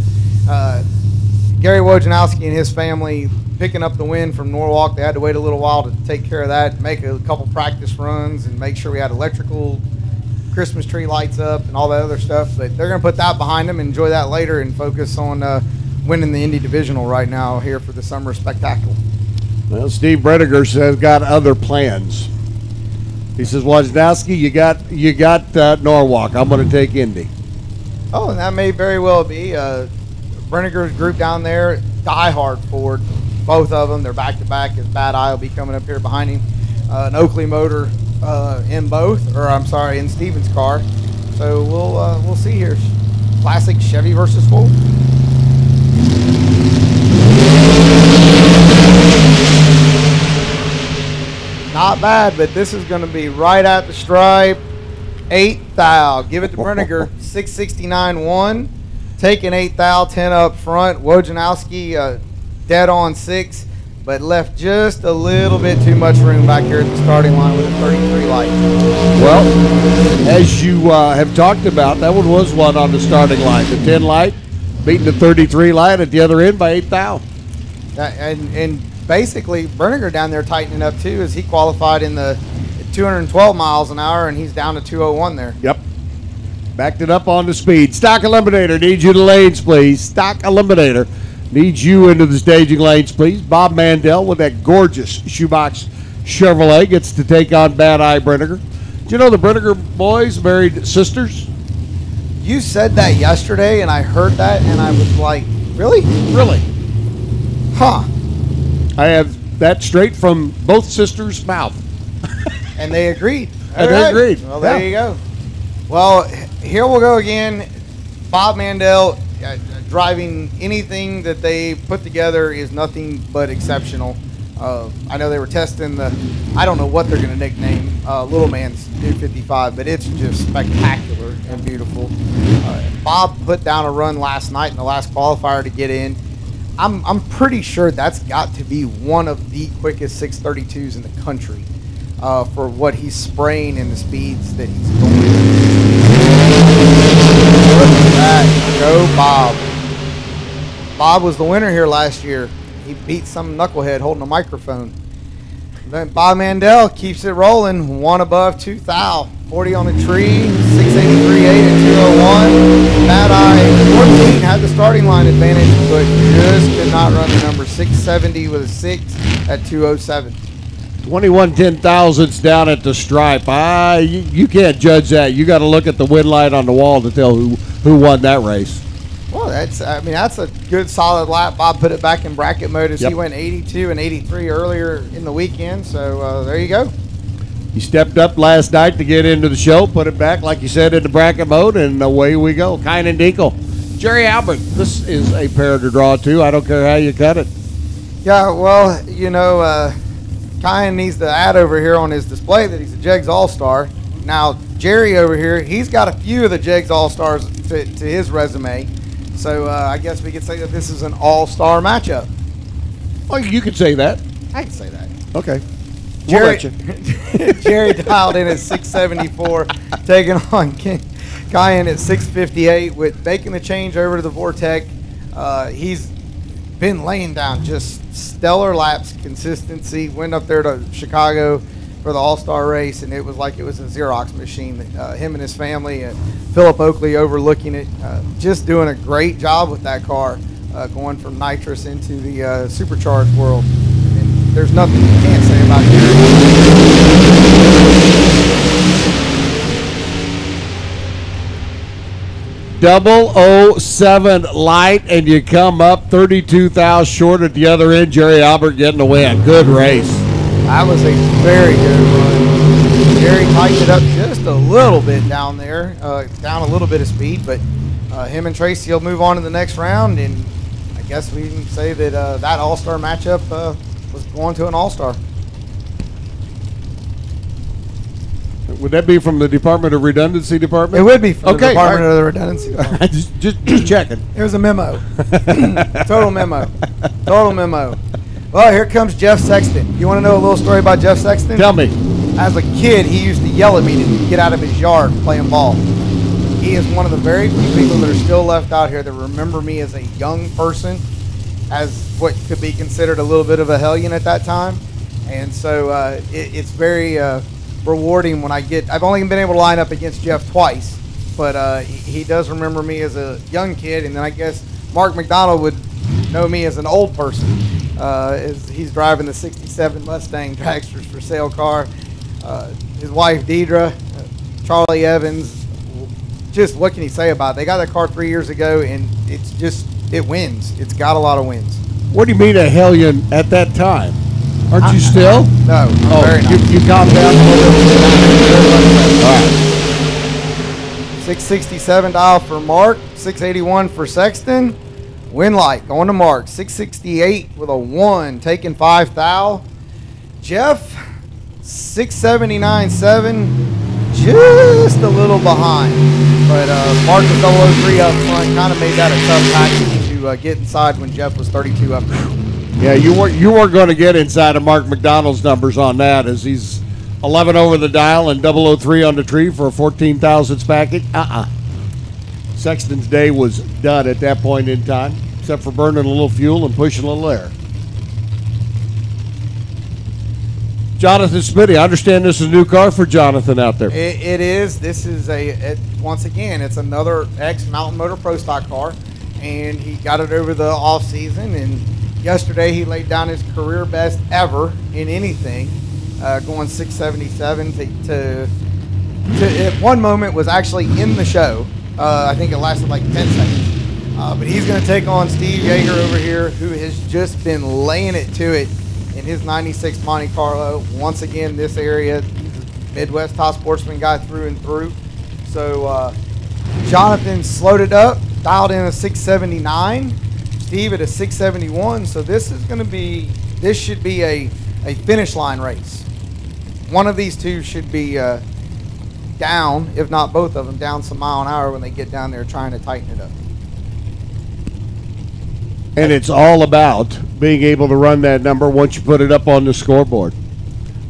Gary Wojnarowski and his family picking up the win from Norwalk. They had to wait a little while to take care of that, make a couple practice runs, and make sure we had electrical Christmas tree lights up and all that other stuff. But they're going to put that behind them and enjoy that later and focus on winning the Indy Divisional right now here for the Summer Spectacular. Well, Steve Brenniger has got other plans. He says, Wojnarowski, you got Norwalk. I'm going to take Indy. Oh, and that may very well be. Brenniger's group down there, diehard Ford. Both of them, they're back-to-back as Bad Eye will be coming up here behind him. An Oakley motor in Steven's car. So we'll see here. Classic Chevy versus Ford. Not bad, but this is going to be right at the stripe. 8th thou. Give it to Brenniger. 669.1. Taking 8th thou, 10 up front. Wojnarowski dead on 6, but left just a little bit too much room back here at the starting line with a 33 light. Well, as you have talked about, that one was one on the starting line. The 10 light beating the 33 light at the other end by 8th thou. And basically, Brenniger down there tightening up too, as he qualified in the 212 miles an hour, and he's down to 201 there. Yep. Backed it up on the speed. Stock Eliminator needs you to lanes, please. Stock Eliminator needs you into the staging lanes, please. Bob Mandel with that gorgeous shoebox Chevrolet gets to take on Bad Eye Brenniger. Do you know the Brenniger boys married sisters? You said that yesterday, and I heard that, and I was like, really? Really? Huh. I have that straight from both sisters' mouth. And they agreed. And they agreed. Well, there you go. Well, here we'll go again. Bob Mandel driving anything that they put together is nothing but exceptional. I know they were testing I don't know what they're going to nickname Little Man's new 55, but it's just spectacular and beautiful. Bob put down a run last night in the last qualifier to get in. I'm pretty sure that's got to be one of the quickest 632s in the country for what he's spraying and the speeds that he's going. Look at that. Go Bob. Bob was the winner here last year. He beat some knucklehead holding a microphone. Then Bob Mandel keeps it rolling. 1 above 2 thou. 40 on the tree. 683.8 at 201. Bad Eye 14 had the starting line advantage, but just could not run the number. 670 with a 6 at 207. 21 10,000ths down at the stripe. You can't judge that. You got to look at the win light on the wall to tell who won that race. Well, that's a good solid lap. Bob put it back in bracket mode as Yep. he went 82 and 83 earlier in the weekend. So there you go. He stepped up last night to get into the show, put it back, like you said, into bracket mode, and away we go. Kine and Dinkel. Jerry Albert, this is a pair to draw to. I don't care how you cut it. Yeah, well, Kyan needs to add over here on his display that he's a Jegs All-Star. Now, Jerry over here, he's got a few of the Jegs All-Stars to his resume. So I guess we could say that this is an all-star matchup. Oh, you could say that. I can say that. Okay. Jerry, We'll let you. Jerry dialed in at 674, taking on Kyan at 658 with making the change over to the Vortec. He's been laying down just stellar laps, consistency. Went up there to Chicago for the All-Star race, and it was like it was a Xerox machine. Him and his family, and Philip Oakley overlooking it, just doing a great job with that car, going from nitrous into the supercharged world. And there's nothing you can't say about Jerry. 007 light, and you come up 32 thou short at the other end. Jerry Albert getting the win. Good race. That was a very good run. Jerry tightened it up just a little bit down there, down a little bit of speed, but him and Tracy will move on to the next round, and I guess we can say that that All-Star matchup was going to an All-Star. Would that be from the Department of Redundancy Department? It would be from the Okay, Department all right. of the Redundancy Department. just checking. It was a memo. Total memo. Total memo. Well, here comes Jeff Sexton. You want to know a little story about Jeff Sexton? Tell me. As a kid, he used to yell at me to get out of his yard playing ball. He is one of the very few people that are still left out here that remember me as a young person, as what could be considered a little bit of a hellion at that time. And so it's very rewarding when I've only been able to line up against Jeff twice, but he does remember me as a young kid. And then I guess Mark McDonald would know me as an old person, as he's driving the 67 Mustang dragsters for sale car. His wife Deidre, Charlie Evans, just what can you say about it? They got that car 3 years ago, and it wins. It's got a lot of wins. What do you mean a hellion at that time? Aren't you still? No. Oh, Very nice. you calmed down a little bit. All right. 667 dial for Mark, 681 for Sexton. Win light going to Mark, 668 with a 1, taking 5 thou. Jeff, 679.7, just a little behind. But Mark was 003 up front, kind of made that a tough package to get inside when Jeff was 32 up there. Yeah, you weren't going to get inside of Mark McDonald's numbers on that, as he's 11 over the dial and 003 on the tree for a 14 thousandths package. Sexton's day was done at that point in time, except for burning a little fuel and pushing a little air. Jonathan Smitty, I understand this is a new car for Jonathan out there. It is. This is once again, it's another ex-Mountain Motor Pro Stock car, and he got it over the off season, and yesterday he laid down his career best ever in anything, going 677 to at one moment was actually in the show. I think it lasted like 10 seconds. But he's going to take on Steve Yeager over here, who has just been laying it to it in his 96 Monte Carlo. Once again, this area, he's a Midwest top sportsman guy through and through. So Jonathan slowed it up, dialed in a 679. Steve at a 671. So this should be a finish line race. One of these two should be down, if not both of them, down some mile an hour when they get down there trying to tighten it up. And it's all about being able to run that number once you put it up on the scoreboard.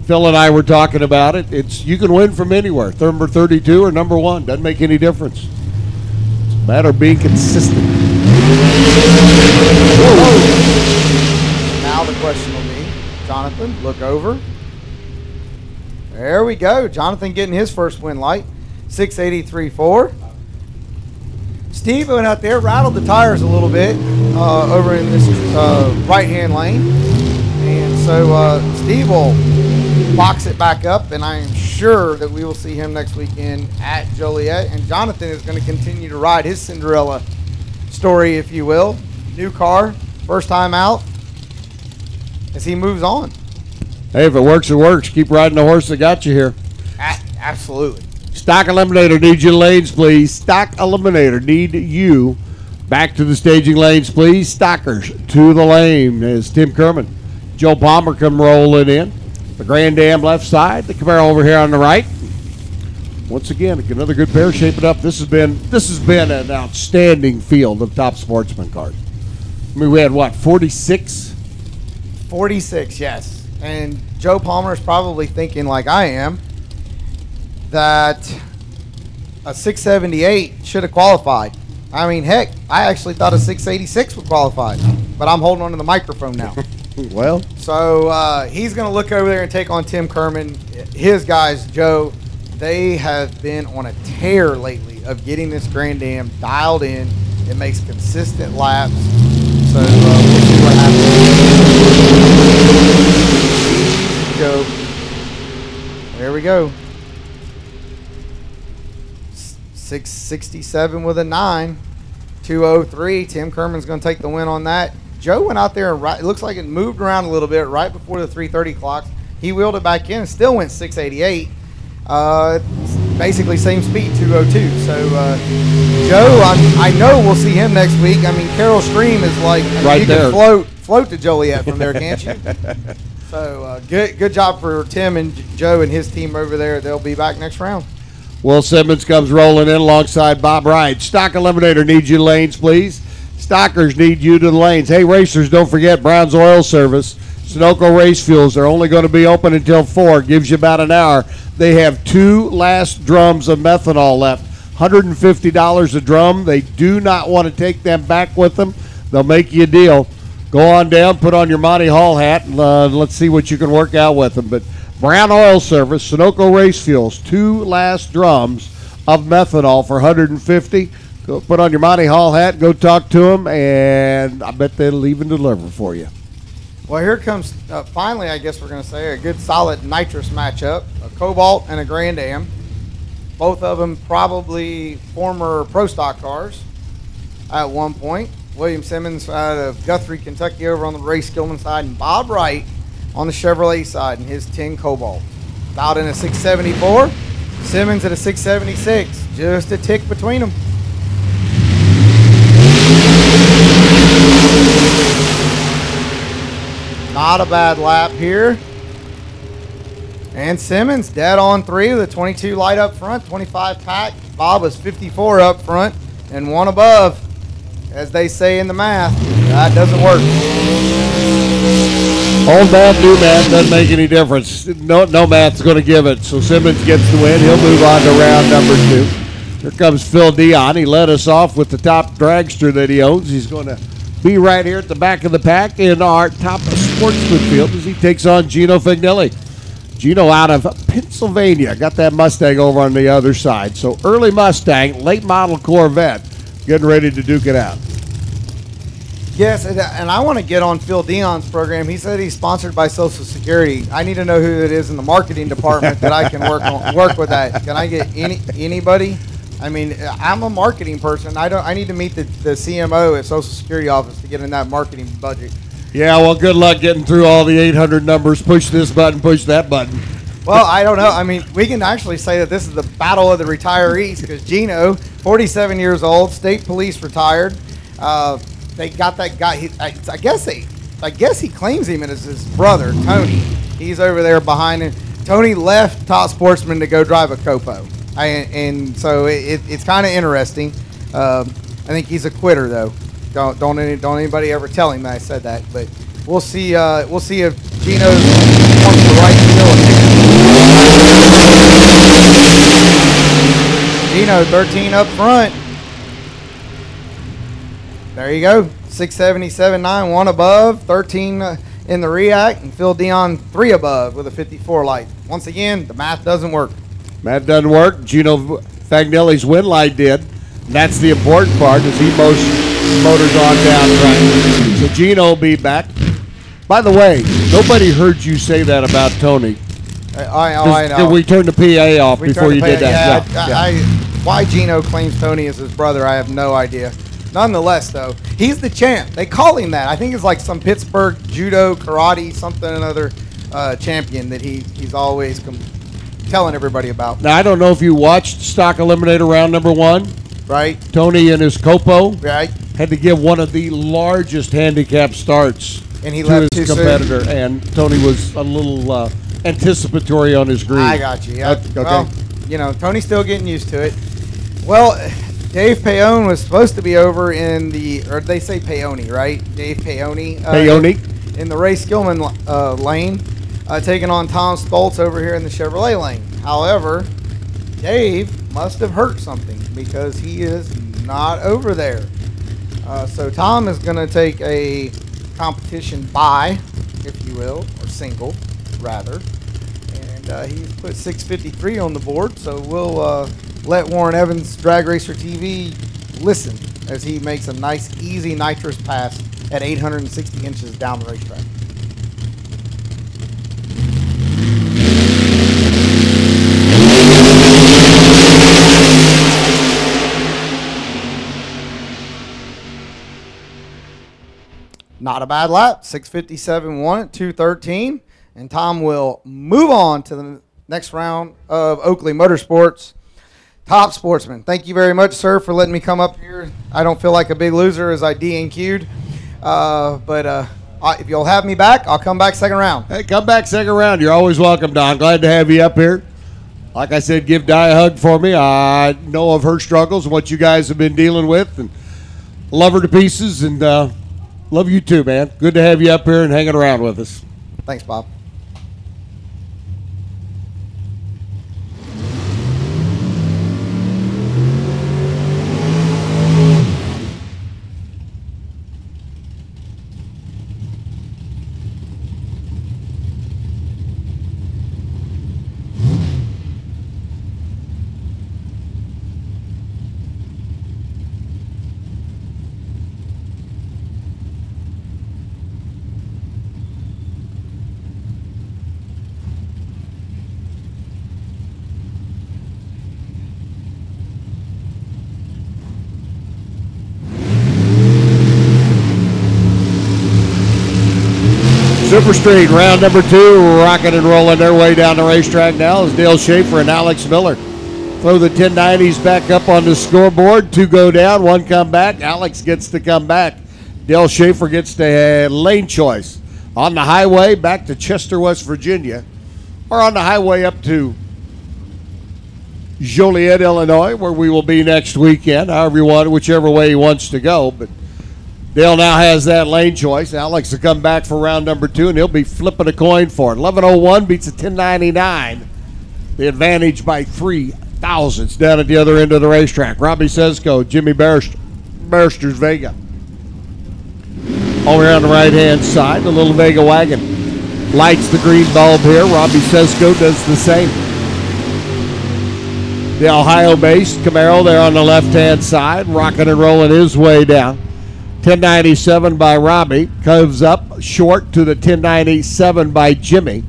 Phil and I were talking about it. You can win from anywhere, number 32 or number 1. Doesn't make any difference. It's a matter of being consistent. Now the question will be, Jonathan, look over. There we go. Jonathan getting his first win light, 683.4. Steve went out there, rattled the tires a little bit over in this right-hand lane. And so Steve will box it back up, and I am sure that we will see him next weekend at Joliet. And Jonathan is going to continue to ride his Cinderella story, if you will. New car, first time out, as he moves on. Hey, if it works, it works. Keep riding the horse that got you here. Absolutely. Stock Eliminator needs you lanes, please. Stock Eliminator need you back to the staging lanes, please. Stockers to the lane as Tim Kerman, Joe Palmer come rolling in. The Grand Dam left side, the Camaro over here on the right. Once again, another good pair shaping up. This has been an outstanding field of top sportsman cars. I mean, we had what, 46? 46, yes. And Joe Palmer is probably thinking, like I am, that a 678 should have qualified. I mean, heck, I actually thought a 686 would qualify, but I'm holding on to the microphone now. Well. So he's going to look over there and take on Tim Kerman. His guys, Joe, they have been on a tear lately of getting this Grand Dam dialed in. It makes consistent laps. So we'll see what happens. Go. There we go. 667 with a 9. 203. Tim Kerman's going to take the win on that. Joe went out there and it looks like it moved around a little bit right before the 330 clocks. He wheeled it back in and still went 688. Basically same speed, 202. So Joe, I know we'll see him next week. I mean, Carroll Stream is like right you there. Can float to Joliet from there, can't you? So good job for Tim and Joe and his team over there. They'll be back next round. Will Simmons comes rolling in alongside Bob Wright. Stock Eliminator needs you lanes, please. Stockers need you to the lanes. Hey, racers, don't forget Brown's Oil Service. Sunoco Race Fuels. They're only going to be open until 4. Gives you about an hour. They have 2 last drums of methanol left. $150 a drum. They do not want to take them back with them. They'll make you a deal. Go on down, put on your Monty Hall hat, and let's see what you can work out with them. But Brown Oil Service, Sunoco Race Fuels, 2 last drums of methanol for $150. Go put on your Monty Hall hat, go talk to them, and I bet they'll even deliver for you. Well, here comes, finally, I guess we're going to say, a good solid nitrous matchup, a Cobalt and a Grand Am. Both of them probably former Pro Stock cars at one point. William Simmons out of Guthrie, Kentucky over on the Ray Skillman side, and Bob Wright on the Chevrolet side in his 10 Cobalt. Out in a 674, Simmons at a 676, just a tick between them. Not a bad lap here. And Simmons dead on 3 with a 22 light up front, 25 pack. Bob was 54 up front and 1 above. As they say in the math, that doesn't work. Old math, new math, doesn't make any difference. No math's going to give it. So Simmons gets the win. He'll move on to round number 2. Here comes Phil Dion. He led us off with the top dragster that he owns. He's going to be right here at the back of the pack in our top sportsman field as he takes on Gino Fagnelli. Gino out of Pennsylvania. Got that Mustang over on the other side. So early Mustang, late model Corvette, getting ready to duke it out. Yes, and I want to get on Phil Dion's program. He said he's sponsored by Social Security. I need to know who it is in the marketing department that I can work with that. Can I get anybody? I mean, I'm a marketing person. I need to meet the CMO at Social Security office to get in that marketing budget. Yeah, well, good luck getting through all the 800 numbers. Push this button, push that button. Well, I don't know. I mean, we can actually say that this is the battle of the retirees because Gino, 47 years old, state police retired. They got that guy. I guess he claims him as his brother, Tony. He's over there behind him. Tony left Top Sportsman to go drive a Copo, and so it's kind of interesting. I think he's a quitter though. Don't anybody ever tell him that I said that. But we'll see. We'll see if Gino wants the right to Gino 13 up front. There you go. 677.9, 1 above, 13 in the React, and Phil Dion 3 above with a 54 light. Once again, the math doesn't work. Math doesn't work. Gino Fagnelli's win light did. And that's the important part as he motors on down right. So Gino will be back. By the way, nobody heard you say that about Tony. I know. We turned the PA off before you did that. Yeah. Why Gino claims Tony is his brother, I have no idea. Nonetheless, though, he's the champ. They call him that. I think it's like some Pittsburgh judo, karate, something another champion that he's always telling everybody about. Now, I don't know if you watched Stock Eliminator round number 1. Right. Tony and his Copo Right. had to give one of the largest handicap starts And he to left his too competitor, soon. and Tony was a little anticipatory on his green. I got you. Yeah. Okay. Well, you know, Tony's still getting used to it. Well, Dave Paone was supposed to be over in or they say Paone, right? Dave Paone. Paone. In the Ray Skillman lane, taking on Tom Stoltz over here in the Chevrolet lane. However, Dave must have hurt something because he is not over there. So Tom is going to take a competition bye, if you will, or single, rather. And he's put 653 on the board, so we'll let Warren Evans, Drag Racer TV, listen as he makes a nice, easy nitrous pass at 860 inches down the racetrack. Not a bad lap. 6:57 won at 2:13. And Tom will move on to the next round of Oakley Motorsports. Top Sportsman. Thank you very much, sir, for letting me come up here. I don't feel like a big loser as I DNQ'd. But if you'll have me back, I'll come back second round. Hey, come back second round. You're always welcome, Don. Glad to have you up here. Like I said, give Di a hug for me. I know of her struggles and what you guys have been dealing with, and love her to pieces, and love you too, man. Good to have you up here and hanging around with us. Thanks, Bob. Super Street, round number 2, rocking and rolling their way down the racetrack now is Dale Schaefer and Alex Miller. Throw the 1090s back up on the scoreboard. 2 go down, 1 come back. Alex gets to come back. Dale Schaefer gets the lane choice. On the highway back to Chester, West Virginia, or on the highway up to Joliet, Illinois, where we will be next weekend, however you want, whichever way he wants to go. But Dale now has that lane choice. Alex will come back for round number 2, and he'll be flipping a coin for it. 11:01 beats a 10:99. The advantage by 3 thousandths down at the other end of the racetrack. Robbie Sesko, Jimmy Barrister's Vega. Over here on the right-hand side, the little Vega wagon lights the green bulb here. Robbie Sesko does the same. The Ohio-based Camaro there on the left-hand side, rocking and rolling his way down. 1097 by Robbie, comes up short to the 1097 by Jimmy.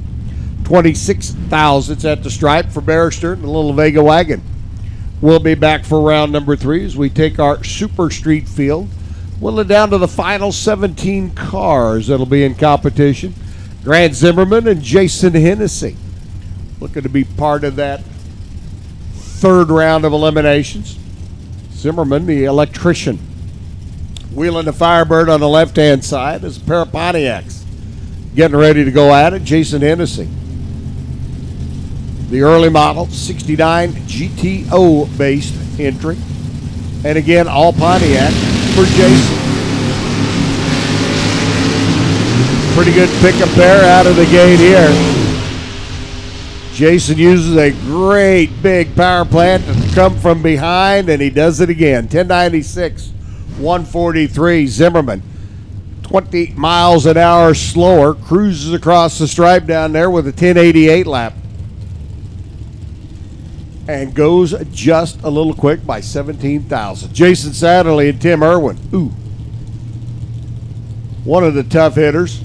26 thousandths at the stripe for Barrister and the little Vega wagon. We'll be back for round number 3 as we take our Super Street field. Whittle it down to the final 17 cars that'll be in competition. Grant Zimmerman and Jason Hennessy looking to be part of that 3rd round of eliminations. Zimmerman, the electrician. Wheeling the Firebird on the left-hand side is a pair of Pontiacs. Getting ready to go at it, Jason Hennessy. The early model, 69 GTO-based entry. And again, all Pontiac for Jason. Pretty good pickup there out of the gate here. Jason uses a great big power plant to come from behind, and he does it again. 1096. 143, Zimmerman, 20 miles an hour slower, cruises across the stripe down there with a 1088 lap. And goes just a little quick by 17,000. Jason Satterley and Tim Irwin. Ooh. One of the tough hitters.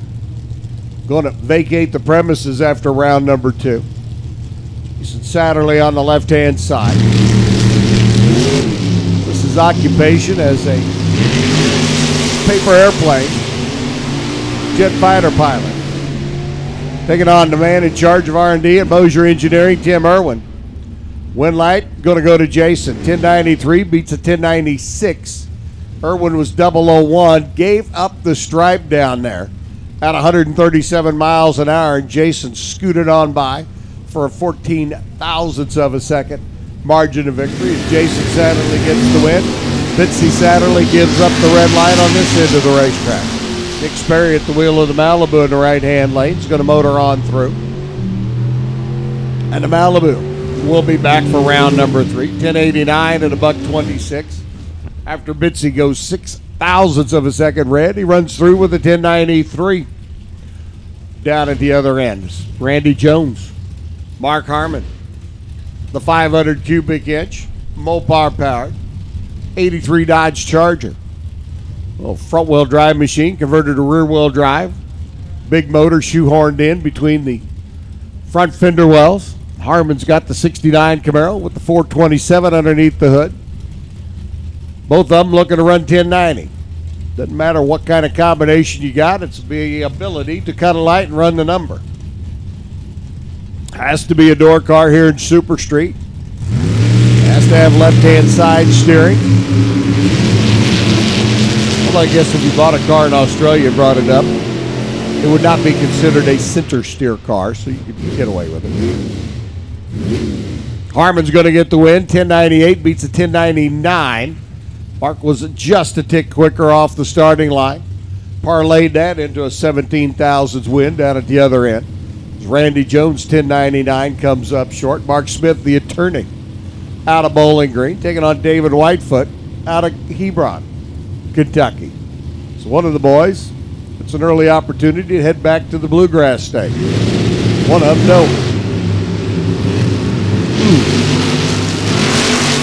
Going to vacate the premises after round number 2. Jason Satterley on the left-hand side. This is occupation as a paper airplane, jet fighter pilot. Taking on the man in charge of R&D at Mosier Engineering, Tim Irwin. Win light, going to go to Jason. 1093 beats a 1096. Irwin was 001, gave up the stripe down there at 137 miles an hour, and Jason scooted on by for a 14 thousandths of a second margin of victory. As Jason Satterley gets the win, Bitsy Satterley gives up the red light on this end of the racetrack. Nick Sperry at the wheel of the Malibu in the right-hand lane is going to motor on through. And the Malibu will be back for round number 3. 1089 at $1.26. After Bitsy goes 6 thousandths of a second red, he runs through with a 1093. Down at the other end, Randy Jones, Mark Harmon, the 500 cubic inch, Mopar powered, 83 Dodge Charger. Little front-wheel drive machine converted to rear-wheel drive. Big motor shoehorned in between the front fender wells. Harmon's got the 69 Camaro with the 427 underneath the hood. Both of them looking to run 1090. Doesn't matter what kind of combination you got, it's the ability to cut a light and run the number. Has to be a door car here in Super Street. Has to have left-hand side steering. Well, I guess if you bought a car in Australia and brought it up, it would not be considered a center steer car, so you could get away with it. Harmon's going to get the win. 1098 beats a 1099. Mark was just a tick quicker off the starting line. Parlayed that into a 17 thousandths win down at the other end. Randy Jones, 1099, comes up short. Mark Smith, the attorney, out of Bowling Green, taking on David Whitefoot out of Hebron, Kentucky. So one of the boys, it's an early opportunity to head back to the Bluegrass State. One of them, no.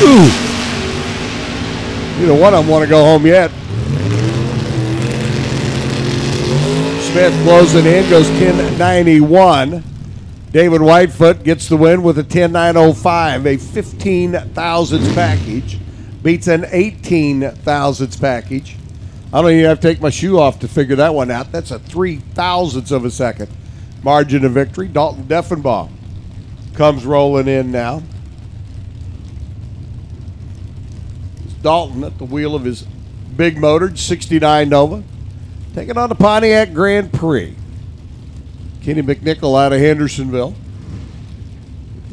Ooh. Neither one of them want to go home yet. Smith closing in, goes 1091. David Whitefoot gets the win with a 10905, a 15 thousandths package. Beats an 18 thousandths package. I don't even have to take my shoe off to figure that one out. That's a 3 thousandths of a second margin of victory. Dalton Deffenbaugh comes rolling in now. Dalton at the wheel of his big motored 69 Nova, taking on the Pontiac Grand Prix. Kenny McNichol out of Hendersonville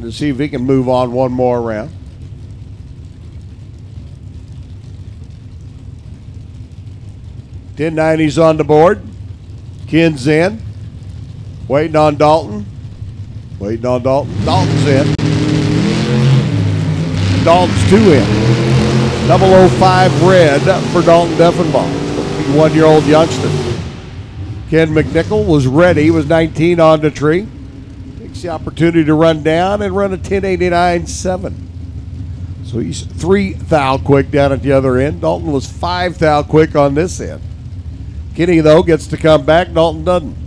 to see if he can move on one more round. .1090's on the board. Ken's in. Waiting on Dalton. Waiting on Dalton. Dalton's in. Dalton's 2 in. 005 red for Dalton Deffenbaugh, 1-year-old youngster. Ken McNichol was ready. He was 19 on the tree. Takes the opportunity to run down and run a 1089.7. So he's 3 thou quick down at the other end. Dalton was 5 thou quick on this end. Kenny, though, gets to come back. Dalton doesn't.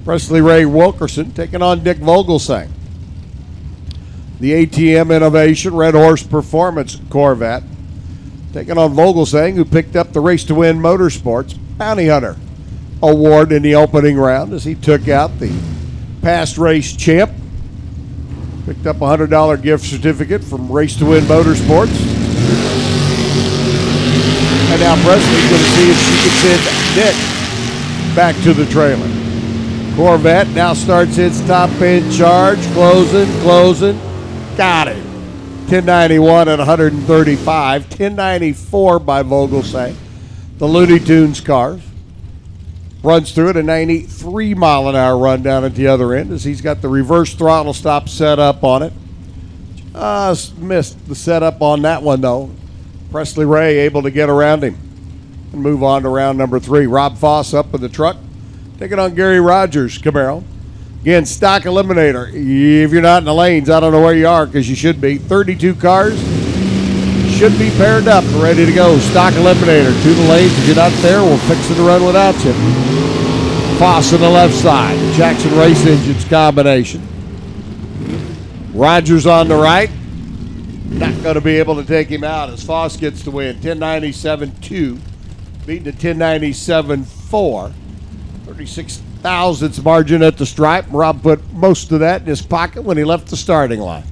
Presley Ray Wilkerson taking on Dick Vogelsang. The ATM Innovation Red Horse Performance Corvette taking on Vogelsang, who picked up the Race to Win Motorsports Bounty Hunter Award in the opening round as he took out the past race champ. Picked up a $100 gift certificate from Race to Win Motorsports. And now Presley's going to see if she can send Dick back to the trailer. Corvette now starts its top end charge, closing. Got it. 1091 at 135. 1094 by Vogelsang. The Looney Tunes cars. Runs through at a 93 mile an hour run down at the other end as he's got the reverse throttle stop set up on it. Just missed the setup on that one though. Presley Ray able to get around him and move on to round number 3. Rob Foss up in the truck, taking on Gary Rogers' Camaro. Again, stock eliminator. If you're not in the lanes, I don't know where you are because you should be. 32 cars should be paired up and ready to go. Stock eliminator to the lanes. If you're not there, we'll fix it to run without you. Foss on the left side. Jackson Race Engines combination. Rogers on the right. not going to be able to take him out as Foss gets the win. 1097-2, beating to 1097-4. 36 thousandths margin at the stripe. Rob put most of that in his pocket when he left the starting line.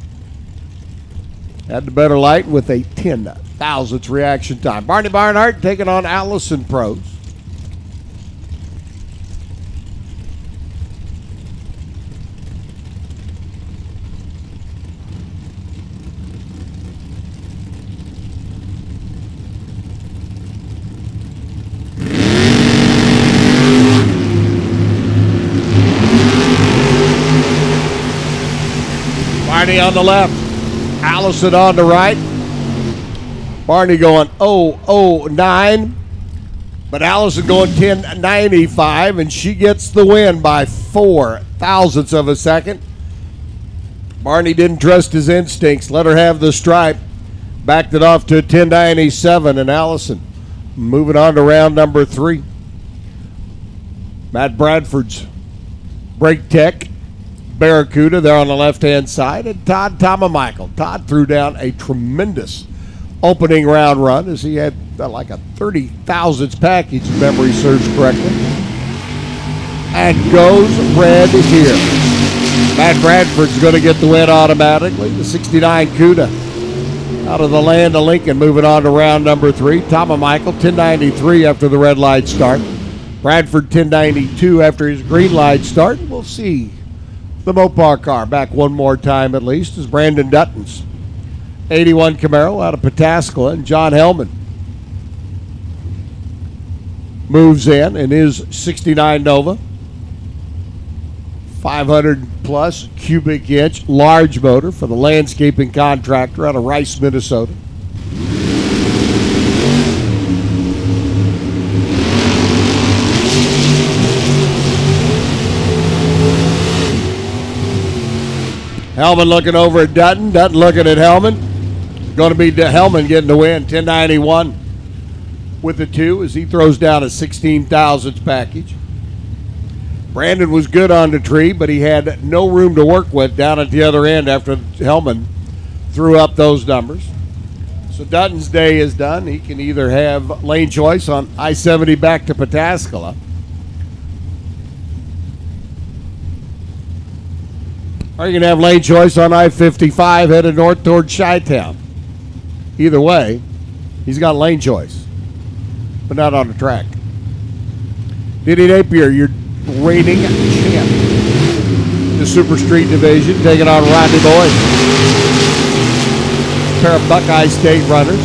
Had the better light with a 10 thousandths reaction time. Barney Barnhart taking on Allison Pros. Barney on the left, Allison on the right. Barney going 009, but Allison going 1095, and she gets the win by 4 thousandths of a second. Barney didn't trust his instincts, let her have the stripe, backed it off to 1097, and Allison moving on to round number 3. Matt Bradford's Brake Tech Barracuda there on the left-hand side, and Todd Michael. Todd threw down a tremendous opening round run as he had like a 30 thousandths package, if memory serves correctly, and goes red here. Matt Bradford's going to get the win automatically. The 69 CUDA out of the land of Lincoln, moving on to round number 3. Michael 1093 after the red light start. Bradford 1092 after his green light start. We'll see the Mopar car back one more time at least as Brandon Dutton's 81 Camaro out of Pataskala, and John Hellman moves in his 69 Nova. 500 plus cubic inch large motor for the landscaping contractor out of Rice, Minnesota. Hellman looking over at Dutton. Dutton looking at Hellman. Going to be Hellman getting the win. 1091 with the 2 as he throws down a 16 thousandths package. Brandon was good on the tree, but he had no room to work with down at the other end after Hellman threw up those numbers. So Dutton's day is done. He can either have lane choice on I-70 back to Pataskala, or you can have lane choice on I-55 headed north toward Chi-Town. Either way, he's got lane choice, but not on the track. Denny Napier, your reigning champ. The Super Street Division, taking on Rodney Boyd. A pair of Buckeye State runners.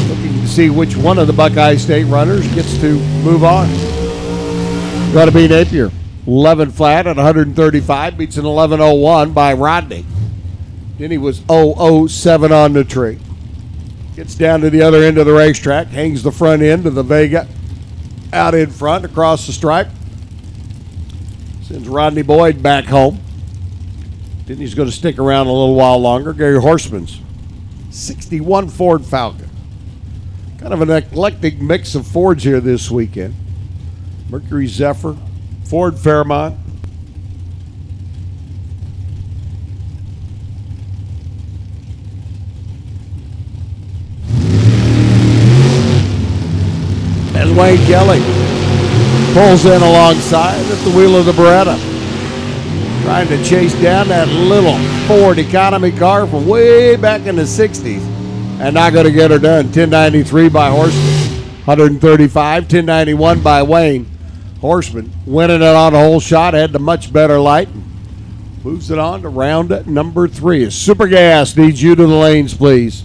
Looking to see which one of the Buckeye State runners gets to move on. Got to be Napier. 11 flat at 135, beats an 11:01 by Rodney. Then he was 007 on the tree. Gets down to the other end of the racetrack, hangs the front end of the Vega out in front across the stripe. Sends Rodney Boyd back home. Then he's going to stick around a little while longer. Gary Horseman's 61 Ford Falcon. Kind of an eclectic mix of Fords here this weekend. Mercury Zephyr, Ford Fairmont. As Wayne Kelly pulls in alongside at the wheel of the Beretta, trying to chase down that little Ford economy car from way back in the 60s, and not going to get her done. 1093 by Horseman, 135, 1091 by Wayne. Horseman winning it on a whole shot, had the much better light. Moves it on to round number 3. Super Gas needs you to the lanes, please.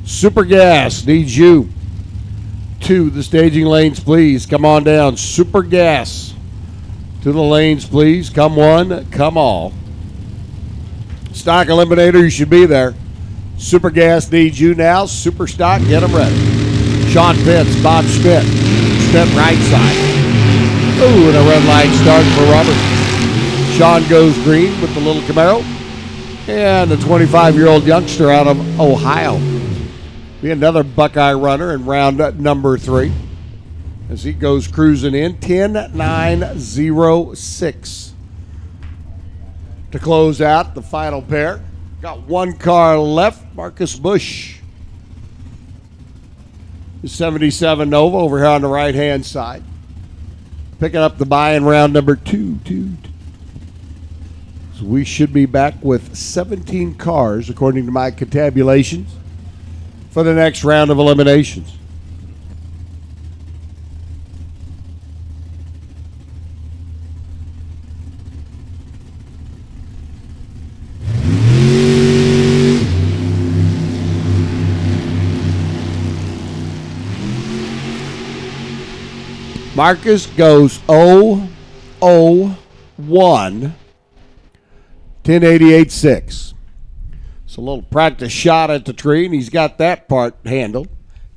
Super Gas needs you to the staging lanes, please. Come on down. Super Gas to the lanes, please. Come one, come all. Stock Eliminator, you should be there. Super Gas needs you now. Super Stock, get them ready. Sean Pitts, Bob Schmidt. Schmidt right side. Ooh, and a red light start for Robert. Sean goes green with the little Camaro. And the 25-year-old youngster out of Ohio. Be another Buckeye runner in round number 3. As he goes cruising in. 10-9-0-6. To close out the final pair. Got one car left. Marcus Bush. The 77 Nova over here on the right-hand side. Picking up the buy in round number 2. So we should be back with 17 cars, according to my contabulations, for the next round of eliminations. Marcus goes 0-0-1, 1088.6. So a little practice shot at the tree, and he's got that part handled.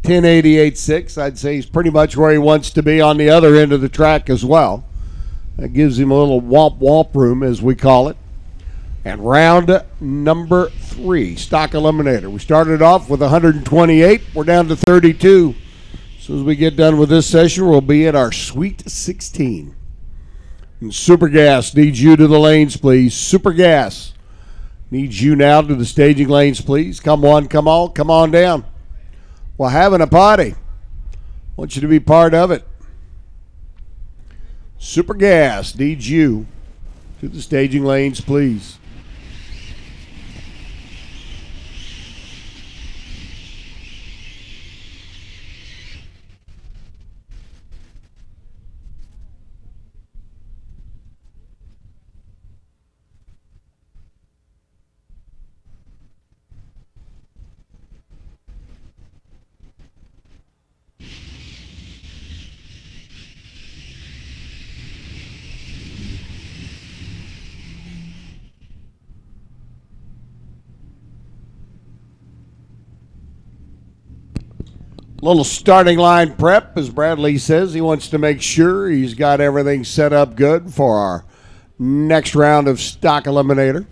1088.6, I'd say he's pretty much where he wants to be on the other end of the track as well. That gives him a little womp room, as we call it. And round number 3, stock eliminator. We started off with 128. We're down to 32. As soon as we get done with this session, we'll be at our Sweet 16. And Super Gas needs you to the lanes, please. Super Gas needs you now to the staging lanes, please. Come on, come on down. We're having a party. Want you to be part of it. Super Gas needs you to the staging lanes, please. Little starting line prep, as Bradley says. He wants to make sure he's got everything set up good for our next round of stock eliminator.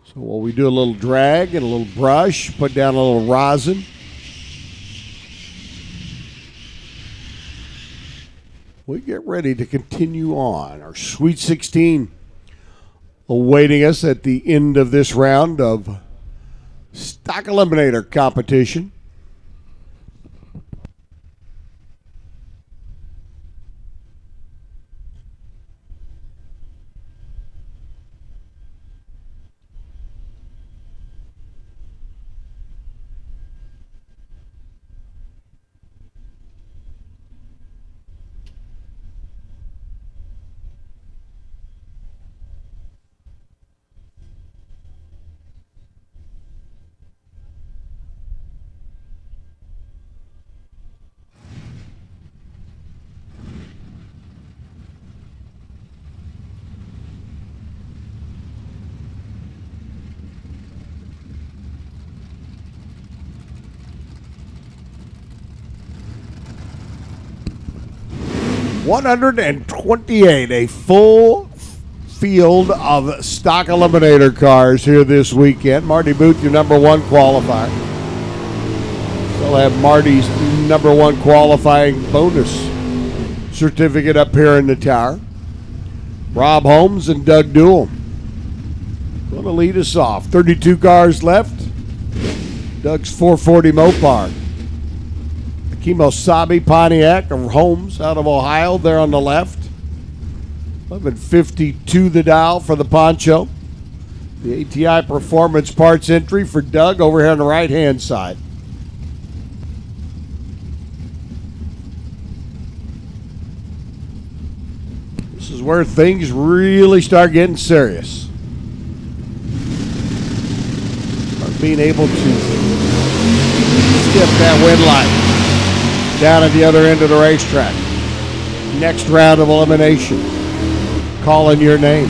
So while we do a little drag and a little brush, put down a little rosin. We get ready to continue on our Sweet 16 awaiting us at the end of this round of stock eliminator competition. $128, a full field of stock eliminator cars here this weekend. Marty Booth, your number 1 qualifier. We'll have Marty's number 1 qualifying bonus certificate up here in the tower. Rob Holmes and Doug Duell going to lead us off. 32 cars left. Doug's 440 Mopar. Kimosabe Pontiac of Holmes out of Ohio there on the left. 1152 the dial for the Poncho. The ATI Performance Parts entry for Doug over here on the right-hand side. This is where things really start getting serious. Start being able to skip that wind line. Down at the other end of the racetrack. Next round of elimination. Calling your name.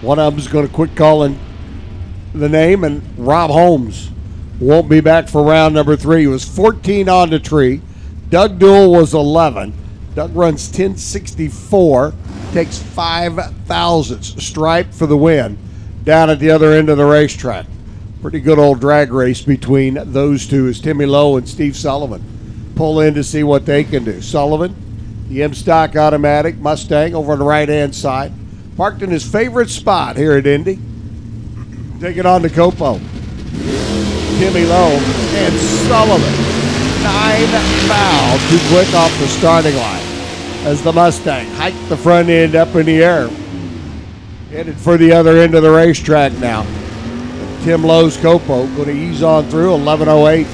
One of them's going to quit calling the name, and Rob Holmes won't be back for round number 3. He was 14 on the tree. Doug Duell was 11. Doug runs 1064, takes 5 thousandths. Stripe for the win down at the other end of the racetrack. Pretty good old drag race between those two as Timmy Lowe and Steve Sullivan pull in to see what they can do. Sullivan, the M-Stock automatic Mustang over on the right-hand side, parked in his favorite spot here at Indy. Taking on the Copo. Timmy Lowe and Sullivan. 9 foul, too quick off the starting line as the Mustang hiked the front end up in the air. Headed for the other end of the racetrack now. Tim Lowe's Copo going to ease on through 11:08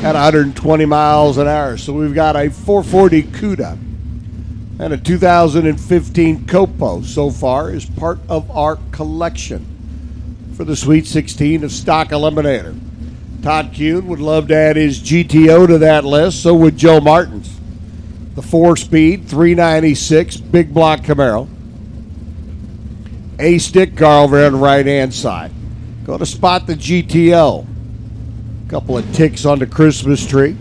at 120 miles an hour. So we've got a 440 CUDA and a 2015 Copo so far as part of our collection for the Sweet 16 of Stock Eliminator. Todd Kuhn would love to add his GTO to that list, so would Joe Martins. The 4-speed 396 big block Camaro. A-stick car over on the right-hand side. Go to spot the GTO. Couple of ticks on the Christmas tree.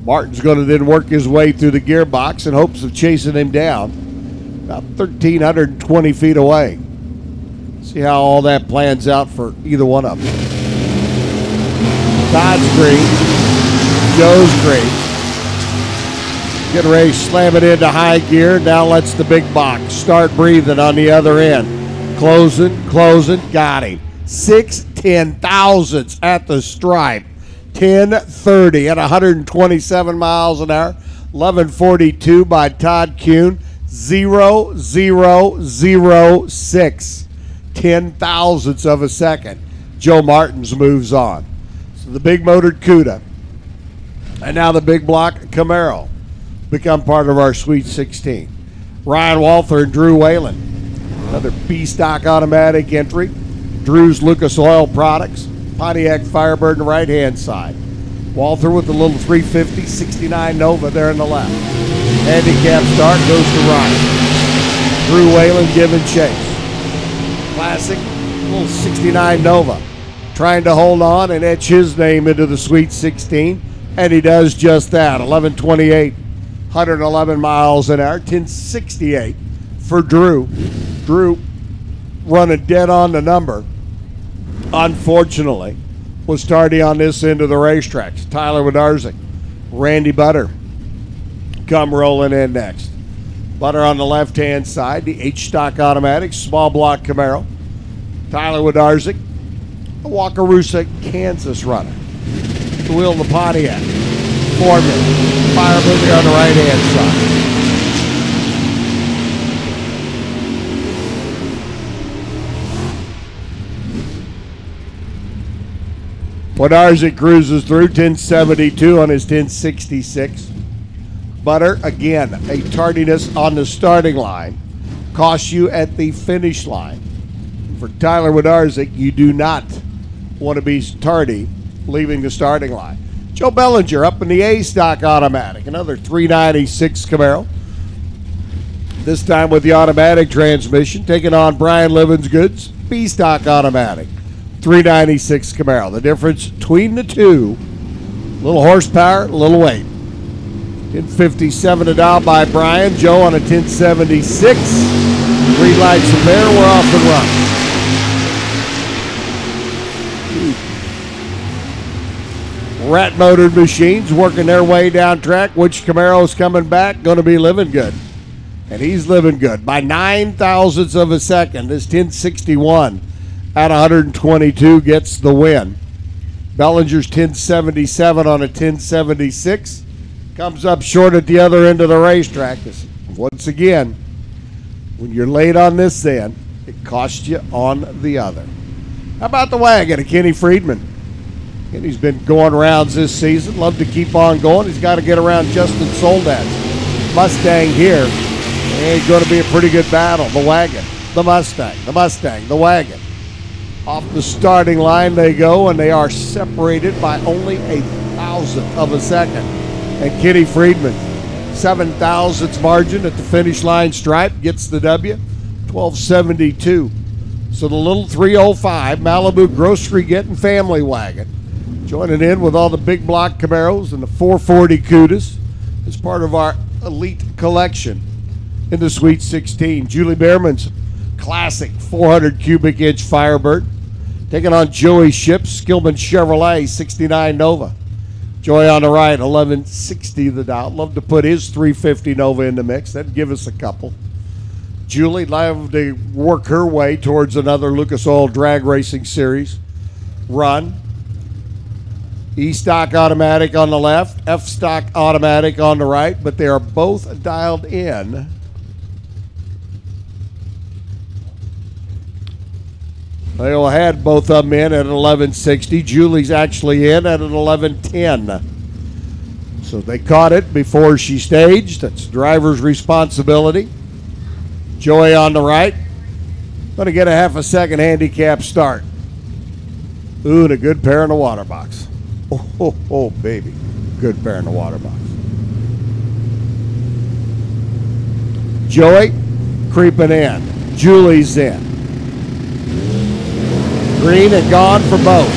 Martin's going to then work his way through the gearbox in hopes of chasing him down about 1,320 feet away. See how all that plans out for either one of them. Todd's green. Joe's green. Getting ready to slam it into high gear. Now lets the big box start breathing on the other end. Closing, got him. 6/10 thousandths at the stripe. 10:30 at 127 miles an hour. 11:42 by Todd Kuhn. 0:006. 10 thousandths of a second. Joe Martins moves on. So the big motored CUDA and now the big block Camaro become part of our Sweet 16. Ryan Walther and Drew Whalen. Another B-Stock automatic entry. Drew's Lucas Oil Products. Pontiac Firebird on the right-hand side. Walther with the little 350 69 Nova there in the left. Handicap start goes to Ryan. Drew Whalen giving chase. Classic little 69 Nova. Trying to hold on and etch his name into the Sweet 16. And he does just that. 11:28. 111 miles an hour. 10:68 for Drew. Drew running dead on the number. Unfortunately, was starting on this end of the racetrack. Tyler Wodarczyk, Randy Butter come rolling in next. Butter on the left-hand side, the H-Stock automatic, small block Camaro. Tyler Wodarczyk, a Wakarusa, Kansas runner. The wheel of the Pontiac. Foreman, Firebird here on the right-hand side. Wodarczyk cruises through 1072 on his 1066. Butter, again, a tardiness on the starting line. Costs you at the finish line. For Tyler Wodarczyk, you do not want to be tardy leaving the starting line. Joe Bellinger up in the A-Stock automatic. Another 396 Camaro. This time with the automatic transmission. Taking on Brian Livensgood's B-Stock automatic. 396 Camaro. The difference between the two, little horsepower, little weight. 1057 a dial by Brian. Joe on a 1076. Green lights are there. We're off and running. Rat motored machines working their way down track. Which Camaro's coming back? Going to be living good. And he's living good by 9 thousandths of a second. This 1061 at 122 gets the win. Bellinger's 1077 on a 1076 comes up short at the other end of the racetrack. Once again, when you're late on this end, it costs you on the other. How about the wagon of Kenny Friedman? Kenny's been going rounds this season. Love to keep on going. He's got to get around Justin Soldat's Mustang here. And it's going to be a pretty good battle. The wagon, the Mustang, the Mustang, the wagon. Off the starting line they go, and they are separated by only a thousandth of a second. And Kenny Friedman, 7 thousandths margin at the finish line stripe, gets the W, 1272. So the little 305 Malibu grocery getting family wagon joining in with all the big block Camaros and the 440 CUDAs as part of our elite collection in the Sweet 16. Julie Behrman's classic 400 cubic inch Firebird taking on Joey Ship's Skillman Chevrolet 69 Nova. Joey on the right, 1160 the dial. Love to put his 350 Nova in the mix. That'd give us a couple. Julie love to work her way towards another Lucas Oil Drag Racing Series run. E-stock automatic on the left, F-stock automatic on the right, but they are both dialed in. They all had both of them in at 1160. Julie's actually in at an 1110. So they caught it before she staged. That's driver's responsibility. Joey on the right. Going to get a half a second handicap start. Ooh, and a good pair in the water box. Oh, baby. Good pair in the water box. Joey creeping in. Julie's in. Green and gone for both.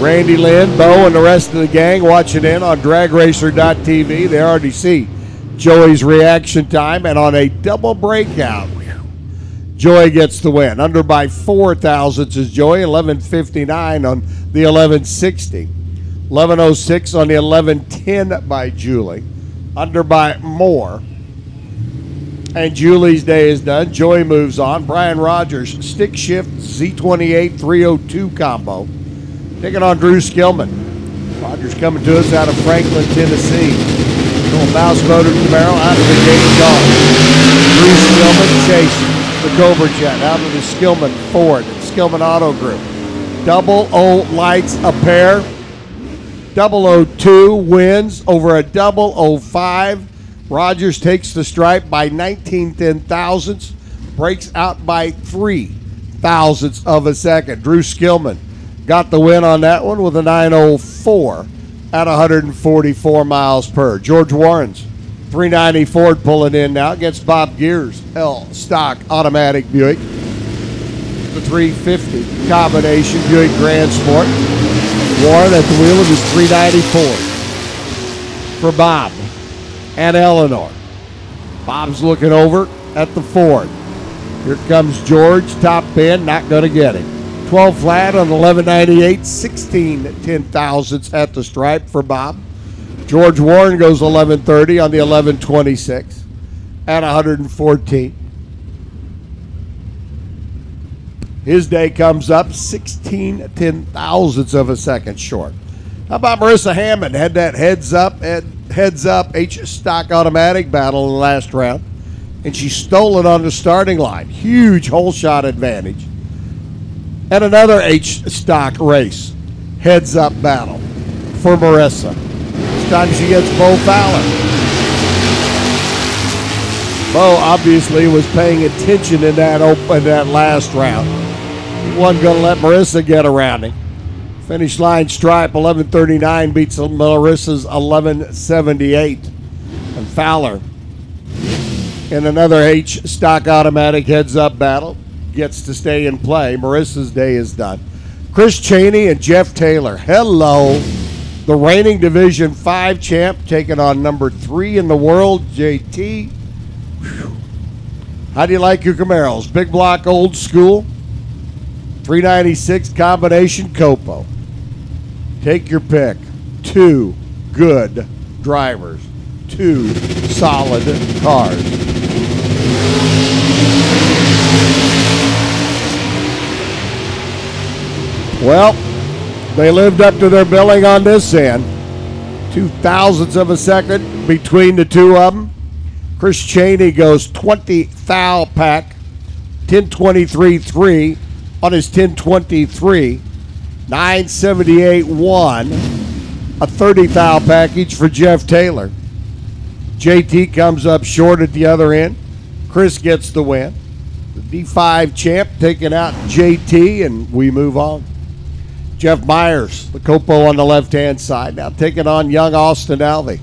Randy Lynn, Bo, and the rest of the gang watching in on dragracer.tv. They already see Joey's reaction time, and on a double breakout, Joey gets the win. Under by 4 thousandths is Joey, 11:59 on the 11:60. 11:06 on the 11:10 by Julie. Under by more. And Julie's day is done. Joey moves on. Brian Rogers, stick shift Z28 302 combo. Taking on Drew Skillman. Rogers coming to us out of Franklin, Tennessee. Little mouse motor Camaro out of the gate gone. Drew Skillman chasing the Cobra Jet out of the Skillman Ford, Skillman Auto Group. 00 lights a pair. 002 wins over a 005. Rogers takes the stripe by 19 thousandths, breaks out by 3 thousandths of a second. Drew Skillman got the win on that one with a 904 at 144 miles per. George Warren's 390 Ford pulling in now against Bob Gears' L stock automatic Buick. The 350 combination Buick Grand Sport. Warren at the wheel of his 390 Ford. For Bob and Eleanor. Bob's looking over at the Ford. Here comes George, top end, not going to get him. 12 flat on 1198, 16 10,000ths at the stripe for Bob. George Warren goes 1130 on the 1126 at 114. His day comes up 16 10,000ths of a second short. How about Marissa Hammond? Had that heads up H stock automatic battle in the last round, and she stole it on the starting line. Huge hole shot advantage. And another H stock race heads up battle for Marissa. This time she gets Bo Fowler. Bo obviously was paying attention in that last round. He wasn't going to let Marissa get around him. Finish line stripe 1139 beats Marissa's 1178. And Fowler in another H stock automatic heads up battle gets to stay in play. Marissa's day is done. Chris Chaney and Jeff Taylor. Hello. The reigning Division 5 champ taking on number 3 in the world, JT. Whew. How do you like your Camaros? Big block old school. 396 combination Copo. Take your pick. 2 good drivers. 2 solid cars. Well, they lived up to their billing on this end. 2 thousandths of a second between the two of them. Chris Chaney goes 20 thou pack. 1023.3 on his 1023. 978.1. A 30 thou package for Jeff Taylor. JT comes up short at the other end. Chris gets the win. The D5 champ taking out JT, and we move on. Jeff Myers, the Copo on the left-hand side, now taking on young Austin Alvey.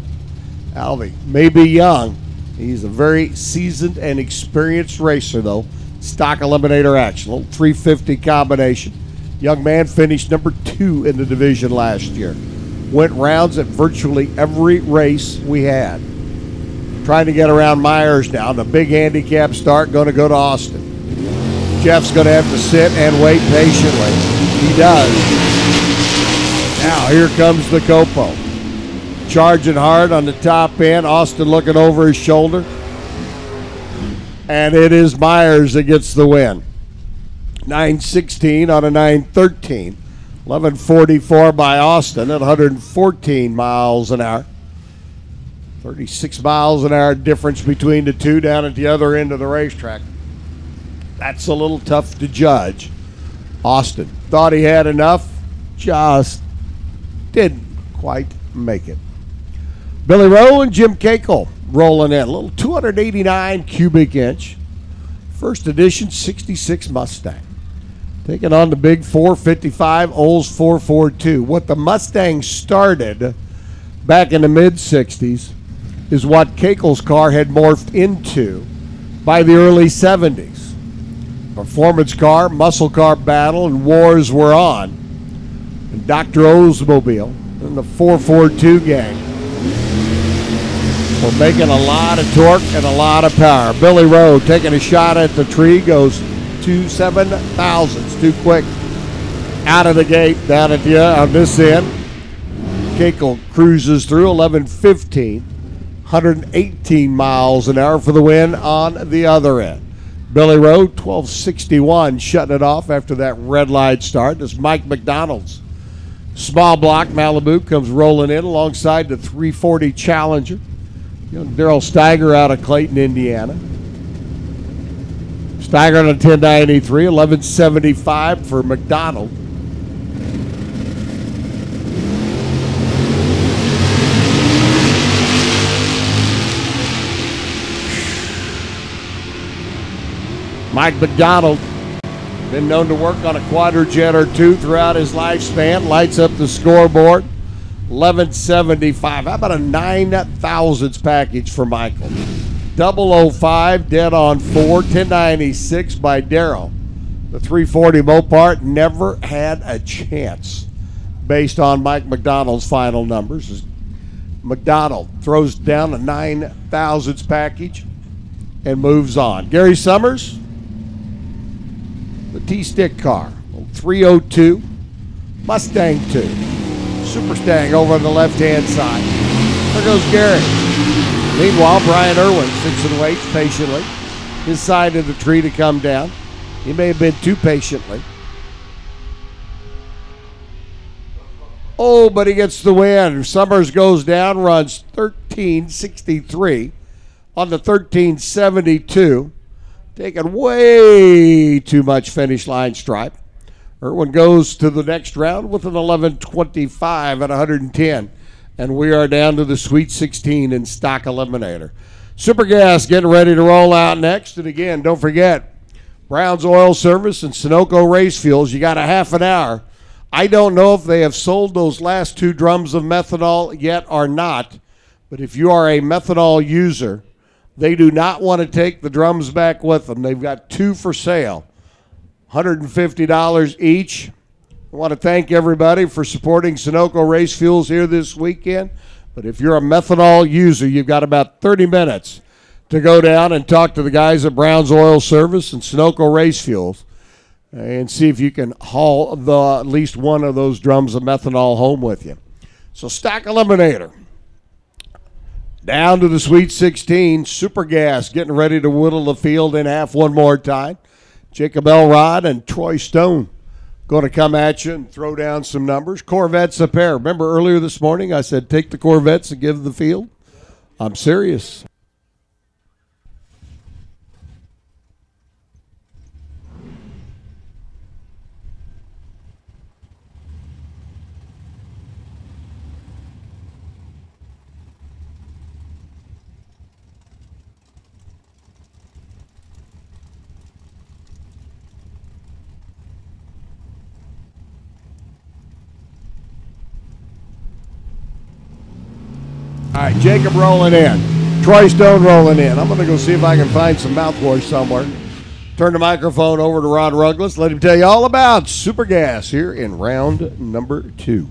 Alvey may be young. He's a very seasoned and experienced racer, though. Stock eliminator action, little 350 combination. Young man finished number 2 in the division last year. Went rounds at virtually every race we had. Trying to get around Myers now. The big handicap start going to go to Austin. Jeff's going to have to sit and wait patiently. He does. Now here comes the Copo. charging hard on the top end. Austin looking over his shoulder. And it is Myers that gets the win. 9:16 on a 9:13. 11:44 by Austin at 114 miles an hour. 36 miles an hour difference between the two down at the other end of the racetrack. That's a little tough to judge. Austin thought he had enough, just didn't quite make it. Billy Rowe and Jim Cakel rolling in. A little 289 cubic inch. First edition 66 Mustang. Taking on the big 455 Olds 442. What the Mustang started back in the mid-60s is what Cakel's car had morphed into by the early 70s. Performance car, muscle car battle, and wars were on. And Dr. Oldsmobile and the 442 gang were making a lot of torque and a lot of power. Billy Rowe taking a shot at the tree, goes 2 thousandths too quick out of the gate down at the on this end. Cakel cruises through 11:15, 118 miles an hour for the win on the other end. Billy Rowe 12:61 shutting it off after that red light start as Mike McDonald's small block Malibu comes rolling in alongside the 340 Challenger. Darrell Steiger out of Clayton, Indiana. Steiger on a 1093, 1175 for McDonald. Mike McDonald, been known to work on a quadrojet or two throughout his lifespan, lights up the scoreboard. 1175. How about a 9 thousandths package for Michael? 005, dead on 4, 1096 by Darrell. The 340 Mopar never had a chance based on Mike McDonald's final numbers. McDonald throws down a 9 thousandths package and moves on. Gary Summers, the T-stick car, 302 Mustang 2. Super Stang over on the left-hand side. There goes Gary. Meanwhile, Brian Irwin sits and waits patiently. His side of the tree to come down. He may have been too patiently. Oh, but he gets the win. Summers goes down, runs 1363 on the 1372. Taking way too much finish line stripe. Irwin goes to the next round with an 11:25 at 110. And we are down to the Sweet 16 in stock eliminator. Super Gas getting ready to roll out next. And again, don't forget, Brown's Oil Service and Sunoco Race Fuels, you got a half an hour. I don't know if they have sold those last 2 drums of methanol yet or not. But if you are a methanol user, they do not want to take the drums back with them. They've got 2 for sale. $150 each. I want to thank everybody for supporting Sunoco Race Fuels here this weekend. But if you're a methanol user, you've got about 30 minutes to go down and talk to the guys at Brown's Oil Service and Sunoco Race Fuels and see if you can haul at least one of those drums of methanol home with you. So stock eliminator. Down to the Sweet 16. Super Gas getting ready to whittle the field in half one more time. Jacob Elrod and Troy Stone going to come at you and throw down some numbers. Corvettes a pair. Remember earlier this morning I said take the Corvettes and give the field? I'm serious. All right, Jacob rolling in. Troy Stone rolling in. I'm going to go see if I can find some mouthwash somewhere. Turn the microphone over to Ron Ruggles. Let him tell you all about Super Gas here in round number 2.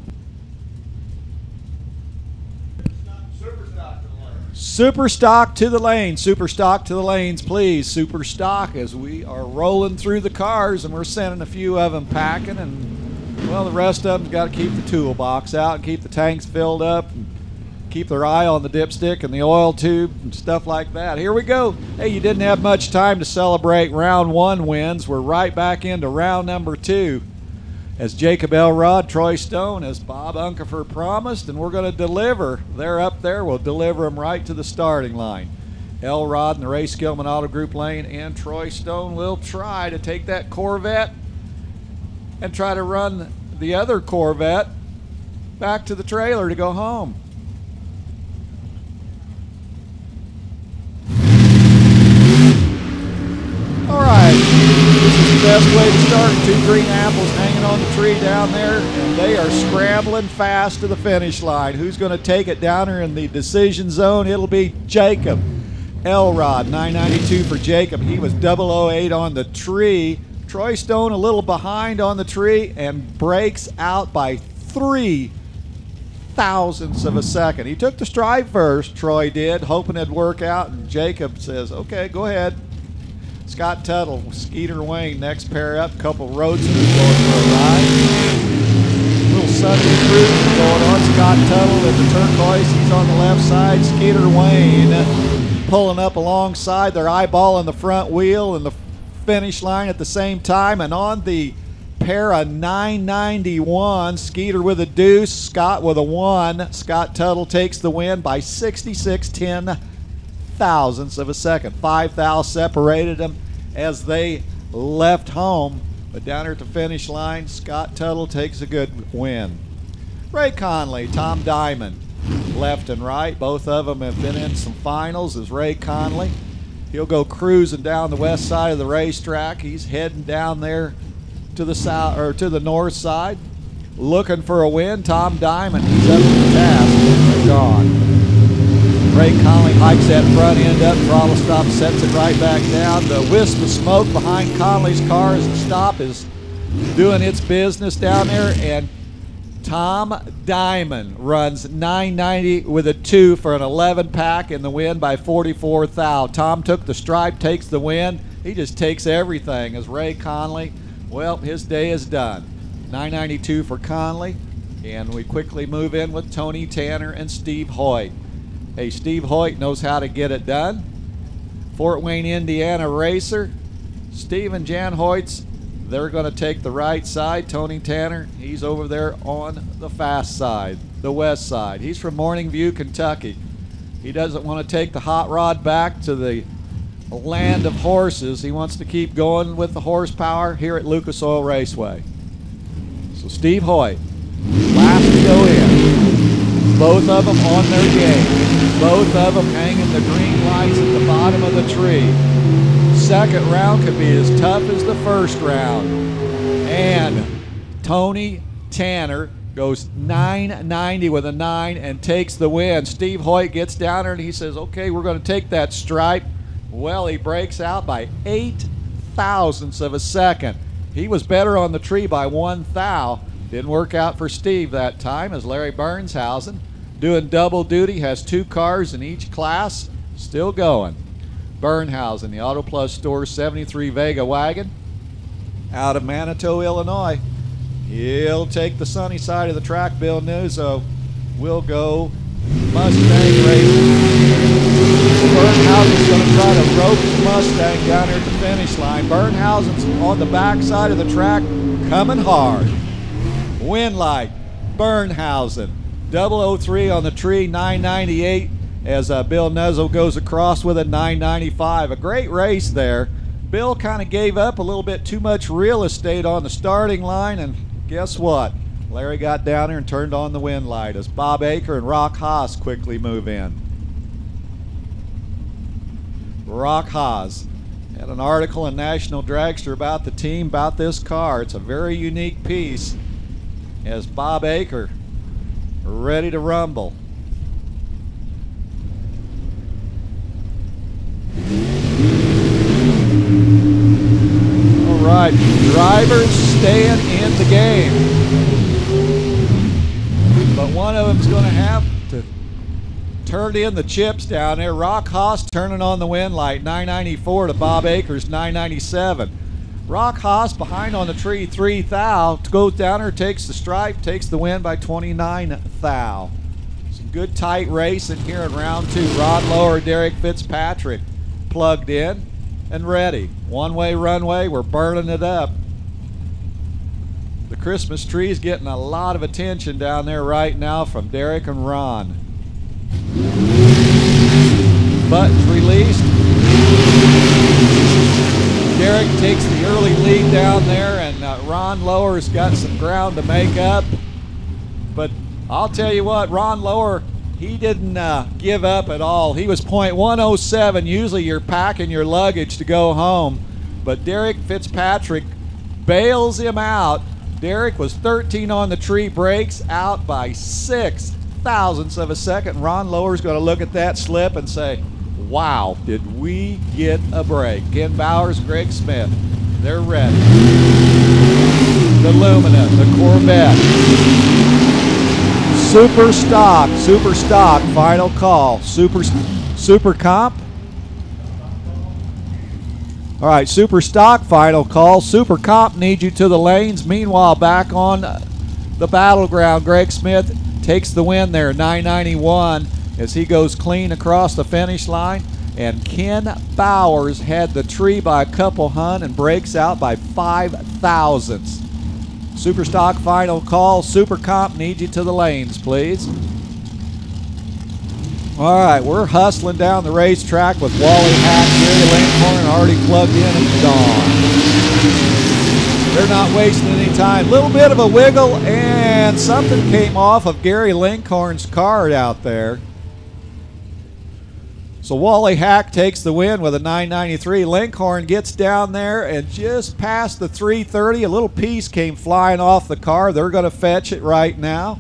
Super stock to the lane. Super stock to the lanes, please. Super stock as we are rolling through the cars and we're sending a few of them packing. And, well, the rest of them's got to keep the toolbox out and keep the tanks filled up. keep their eye on the dipstick and the oil tube and stuff like that. Here we go. Hey, you didn't have much time to celebrate round 1 wins. We're right back into round number 2. As Jacob Elrod, Troy Stone, as Bob Unkefer promised, and we're going to deliver. They're up there. We'll deliver them right to the starting line. Elrod in the Ray Skillman Auto Group lane, and Troy Stone will try to take that Corvette and try to run the other Corvette back to the trailer to go home. All right, this is the best way to start. 2 green apples hanging on the tree down there, and they are scrambling fast to the finish line. Who's going to take it down there in the decision zone? It'll be Jacob Elrod, 992 for Jacob. He was 008 on the tree. Troy Stone a little behind on the tree and breaks out by 3 thousandths of a second. He took the stride first, Troy did, hoping it'd work out, and Jacob says, okay, go ahead. Scott Tuttle, Skeeter Wayne, next pair up. Couple roadsters going for a ride. Little Sunday cruise going on. Scott Tuttle in the turquoise. He's on the left side. Skeeter Wayne pulling up alongside. They're eyeballing the front wheel and the finish line at the same time. And on the pair of 991, Skeeter with a deuce, Scott with a 1. Scott Tuttle takes the win by 66 thousandths of a second. 5 thou separated them as they left home, but down here at the finish line, Scott Tuttle takes a good win. Ray Conley, Tom Diamond, left and right. Both of them have been in some finals. As Ray Conley, he'll go cruising down the west side of the racetrack. He's heading down there to the south or to the north side, looking for a win. Tom Diamond, he's up to the task. They're gone. Ray Conley hikes that front end up, throttle stop, sets it right back down. The wisp of smoke behind Conley's car as the stop is doing its business down there, and Tom Diamond runs 990 with a 2 for an 11 pack in the win by 44 thou. Tom took the stripe, takes the win. He just takes everything as Ray Conley, well, his day is done. 992 for Conley, and we quickly move in with Tony Tanner and Steve Hoyt. Hey, Steve Hoyt knows how to get it done. Fort Wayne, Indiana racer. Steve and Jan Hoyts, they're going to take the right side. Tony Tanner, he's over there on the fast side, the west side. He's from Morning View, Kentucky. He doesn't want to take the hot rod back to the land of horses. He wants to keep going with the horsepower here at Lucas Oil Raceway. So Steve Hoyt, last to go in. Both of them on their game. Both of them hanging the green lights at the bottom of the tree. Second round could be as tough as the first round. And Tony Tanner goes 990 with a 9 and takes the win. Steve Hoyt gets down there and he says, okay, we're going to take that stripe. Well, he breaks out by 8 thousandths of a second. He was better on the tree by 1 thou. Didn't work out for Steve that time as Larry Bernshausen, doing double duty, has 2 cars in each class, still going. Bernhausen, the Auto Plus Store 73 Vega wagon out of Manitou, Illinois. He'll take the sunny side of the track. Bill Nuzzo will go Mustang racing. Bernhausen's going to try to rope his Mustang down here at the finish line. Bernhausen's on the back side of the track, coming hard. Win light, Bernhausen. 003 on the tree, 998 as Bill Nuzzo goes across with a 995. A great race there. Bill kind of gave up a little bit too much real estate on the starting line, and guess what? Larry got down there and turned on the win light as Bob Aker and Rock Haas quickly move in. Rock Haas had an article in National Dragster about the team, about this car. It's a very unique piece as Bob Aker ready to rumble. All right, drivers staying in the game. But one of them's going to have to turn in the chips down there. Rock Haas turning on the win light, 994 to Bob Aker's 997. Rock Haas behind on the tree, 3 thou. Goes down there, takes the stripe, takes the win by 29 thou. So good tight race in here in round 2. Ron Lower, Derek Fitzpatrick plugged in and ready. One-way runway, we're burning it up. The Christmas tree is getting a lot of attention down there right now from Derek and Ron. Buttons released. Derek takes the early lead down there, and Ron Lower's got some ground to make up. But I'll tell you what, Ron Lower, he didn't give up at all. He was .107. Usually you're packing your luggage to go home. But Derek Fitzpatrick bails him out. Derek was 13 on the tree, breaks out by 6 thousandths of a second. Ron Lower's going to look at that slip and say, wow, did we get a break. Ken Bowers, Greg Smith, they're ready. The Lumina, the Corvette. Super stock, final call. Super comp. All right, super stock, final call. Super comp needs you to the lanes. Meanwhile, back on the battleground, Greg Smith takes the win there, 991, as he goes clean across the finish line. And Ken Bowers had the tree by a couple hun and breaks out by 5 thousandths. Super stock, final call. Super comp needs you to the lanes, please. All right, we're hustling down the racetrack with Wally Hack, Gary Langhorn already plugged in and gone. They're not wasting any time. Little bit of a wiggle, and something came off of Gary Langhorn's card out there. So Wally Hack takes the win with a 993. Langhorn gets down there and just past the 330. A little piece came flying off the car. They're going to fetch it right now.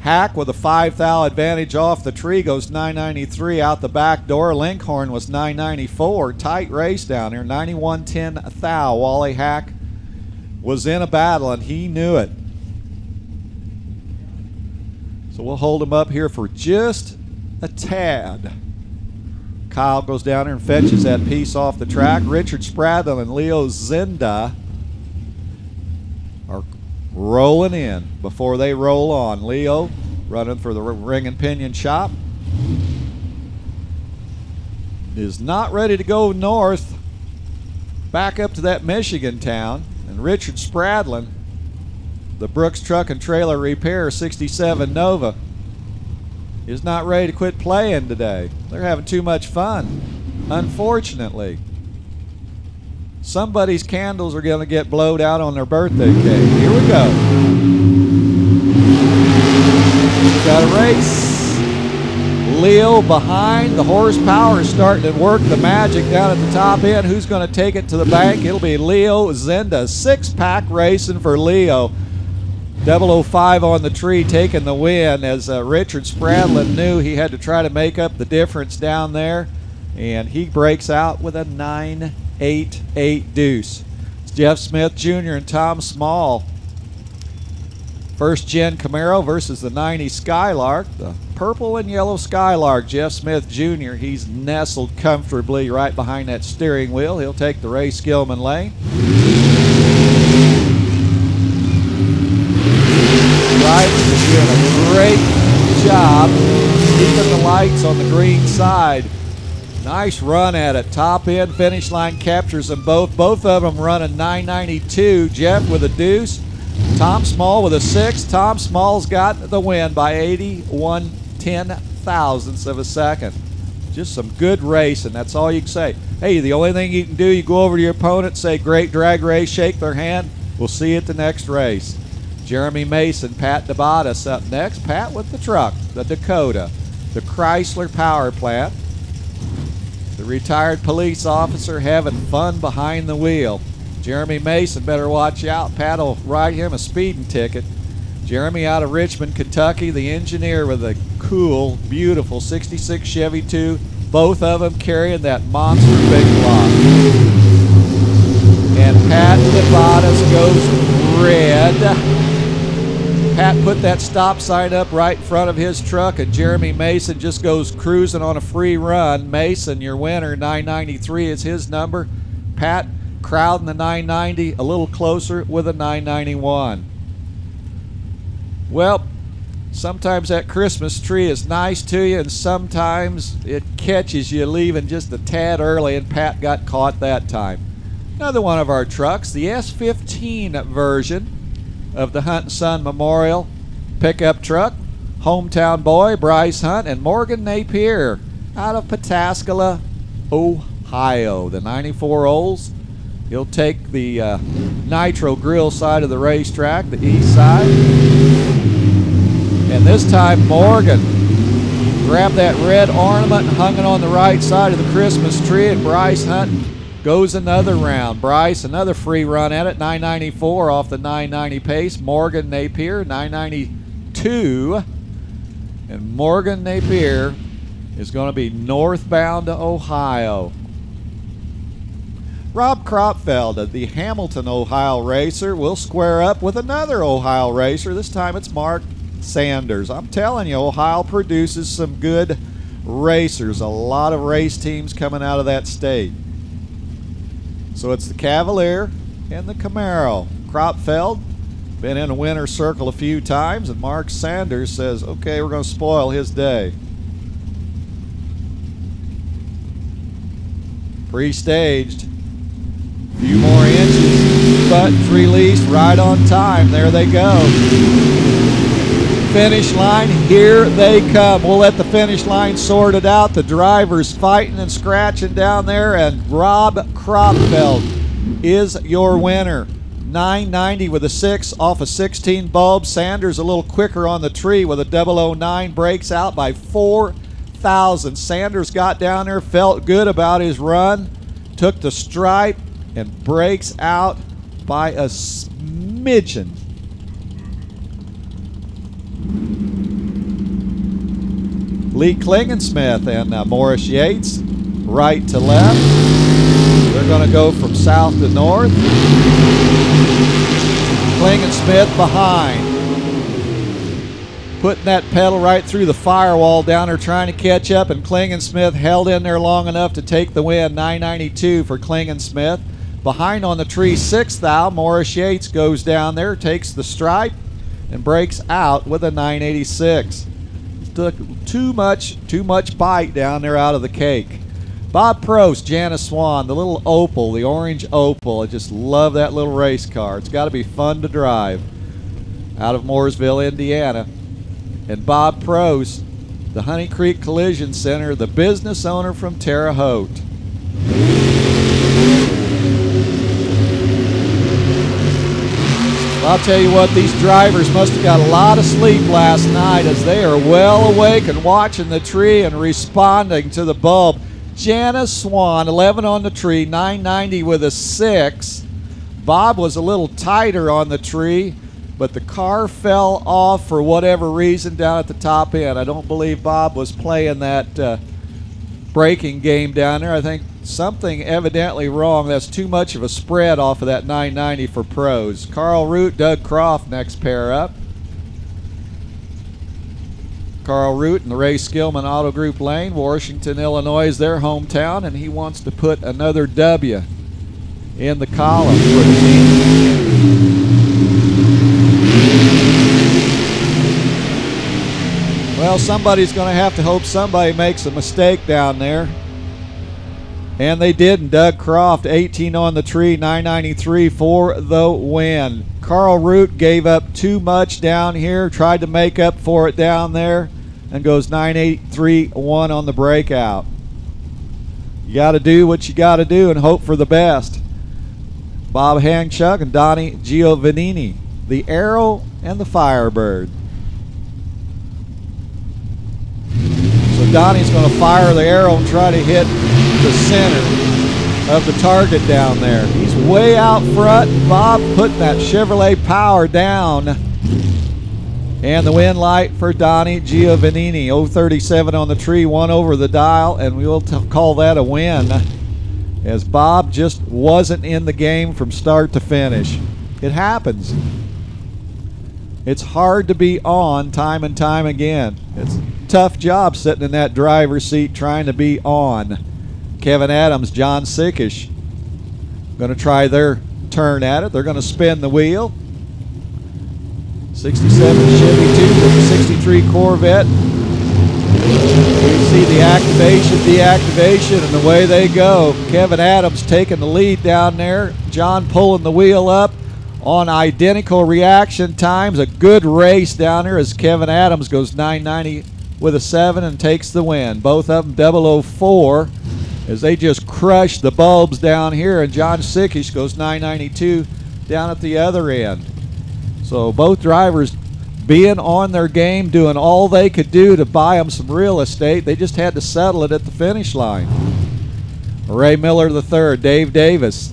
Hack with a 5 thou advantage off the tree goes 993 out the back door. Langhorn was 994. Tight race down here. 91.10 thou. Wally Hack was in a battle and he knew it. So we'll hold him up here for just a tad. Kyle goes down there and fetches that piece off the track. Richard Spradlin and Leo Zinda are rolling in before they roll on. Leo running for the Ring and Pinion shop is not ready to go north back up to that Michigan town. And Richard Spradlin, the Brooks Truck and Trailer Repair 67 Nova, is not ready to quit playing today. They're having too much fun, unfortunately. Somebody's candles are going to get blowed out on their birthday cake. Here we go. Got a race. Leo behind. The horsepower is starting to work the magic down at the top end. Who's going to take it to the bank? It'll be Leo Zinda. 6-pack racing for Leo. 005 on the tree taking the win, as Richard Spradlin knew he had to try to make up the difference down there, and he breaks out with a 988 deuce. It's Jeff Smith Jr. and Tom Small. First gen Camaro versus the 90 Skylark, the purple and yellow Skylark. Jeff Smith Jr., he's nestled comfortably right behind that steering wheel. He'll take the Ray Skillman lane. Is doing a great job keeping the lights on the green side. Nice run at it. Top end, finish line captures them both. Both of them running 992. Jeff with a deuce. Tom Small with a 6. Tom Small's got the win by 81.10 thousandths of a second. Just some good racing. That's all you can say. Hey, the only thing you can do, you go over to your opponent, say great drag race, shake their hand. We'll see you at the next race. Jeremy Mason, Pat DeBatis up next. Pat with the truck, the Dakota, the Chrysler power plant. The retired police officer having fun behind the wheel. Jeremy Mason better watch out. Pat will write him a speeding ticket. Jeremy out of Richmond, Kentucky, the engineer with a cool, beautiful 66 Chevy 2. Both of them carrying that monster big block. And Pat DeBatis goes red. Pat put that stop sign up right in front of his truck, and Jeremy Mason just goes cruising on a free run. Mason, your winner, 993 is his number. Pat crowding the 990 a little closer with a 991. Well, Sometimes that Christmas tree is nice to you, and sometimes it catches you leaving just a tad early, and Pat got caught that time. Another one of our trucks, the S15 version of the Hunt and Son Memorial pickup truck. Hometown boy Bryce Hunt and Morgan Napier out of Pataskala, Ohio. The 94 Olds. He'll take the Nitro Grill side of the racetrack, the east side. And this time Morgan grabbed that red ornament and hung it on the right side of the Christmas tree, and Bryce Hunt goes another round. Bryce, another free run at it, 994 off the 990 pace. Morgan Napier, 992. And Morgan Napier is going to be northbound to Ohio. Rob Kropfeld, the Hamilton, Ohio racer, will square up with another Ohio racer. This time it's Mark Sanders. I'm telling you, Ohio produces some good racers. A lot of race teams coming out of that state. So it's the Cavalier and the Camaro. Kropfeld, been in a winner's circle a few times, and Mark Sanders says, okay, we're going to spoil his day. Pre-staged. Few more inches. Buttons released right on time. There they go. Finish line, here they come. We'll let the finish line sort it out. The driver's fighting and scratching down there, and Rob Kropfeld is your winner. 990 with a 6 off a 16 bulb. Sanders a little quicker on the tree with a 009, breaks out by 4,000. Sanders got down there, felt good about his run, took the stripe, and breaks out by a smidgen. Lee Klingensmith and Morris Yates, right to left. They're going to go from south to north. Klingensmith behind. Putting that pedal right through the firewall down there, trying to catch up, and Klingensmith held in there long enough to take the win. 992 for Klingensmith. Behind on the tree, 6th thou. Morris Yates goes down there, takes the stripe, and breaks out with a 986. Took too much bite down there out of the cake. Bob Prost, Janice Swan, the little Opal, the orange Opal. I just love that little race car. It's got to be fun to drive. Out of Mooresville, Indiana. And Bob Prost, the Honey Creek Collision Center, the business owner from Terre Haute. Well, I'll tell you what, these drivers must have got a lot of sleep last night, as they are well awake and watching the tree and responding to the bulb. Janice Swan, 11 on the tree, 990 with a 6. Bob was a little tighter on the tree, but the car fell off for whatever reason down at the top end. I don't believe Bob was playing that braking game down there. I think something evidently wrong. That's too much of a spread off of that 990 for pros. Carl Root, Doug Croft, next pair up. Carl Root in the Ray Skillman Auto Group lane. Washington, Illinois is their hometown, and he wants to put another W in the column for the team. Well, somebody's going to have to hope somebody makes a mistake down there. And they didn't. Doug Croft, 18 on the tree, 993 for the win. Carl Root gave up too much down here, tried to make up for it down there, and goes 983-1 on the breakout. You got to do what you got to do and hope for the best. Bob Hangchuck and Donnie Giovannini, the Arrow and the Firebird. So Donnie's going to fire the Arrow and try to hit the center of the target down there. He's way out front. Bob putting that Chevrolet power down. And the win light for Donnie Giovannini. 037 on the tree, 1 over the dial, and we will call that a win, as Bob just wasn't in the game from start to finish. It happens. It's hard to be on time and time again. It's a tough job sitting in that driver's seat trying to be on. Kevin Adams, John Sickish going to try their turn at it. They're going to spin the wheel. 67 Chevy 2 with 63 Corvette. We see the activation, deactivation, and away they go. Kevin Adams taking the lead down there. John pulling the wheel up on identical reaction times. A good race down there as Kevin Adams goes 990 with a 7 and takes the win. Both of them 004 as they just crush the bulbs down here, and John Sickish goes 992 down at the other end. So both drivers being on their game, doing all they could do to buy them some real estate. They just had to settle it at the finish line. Ray Miller III, Dave Davis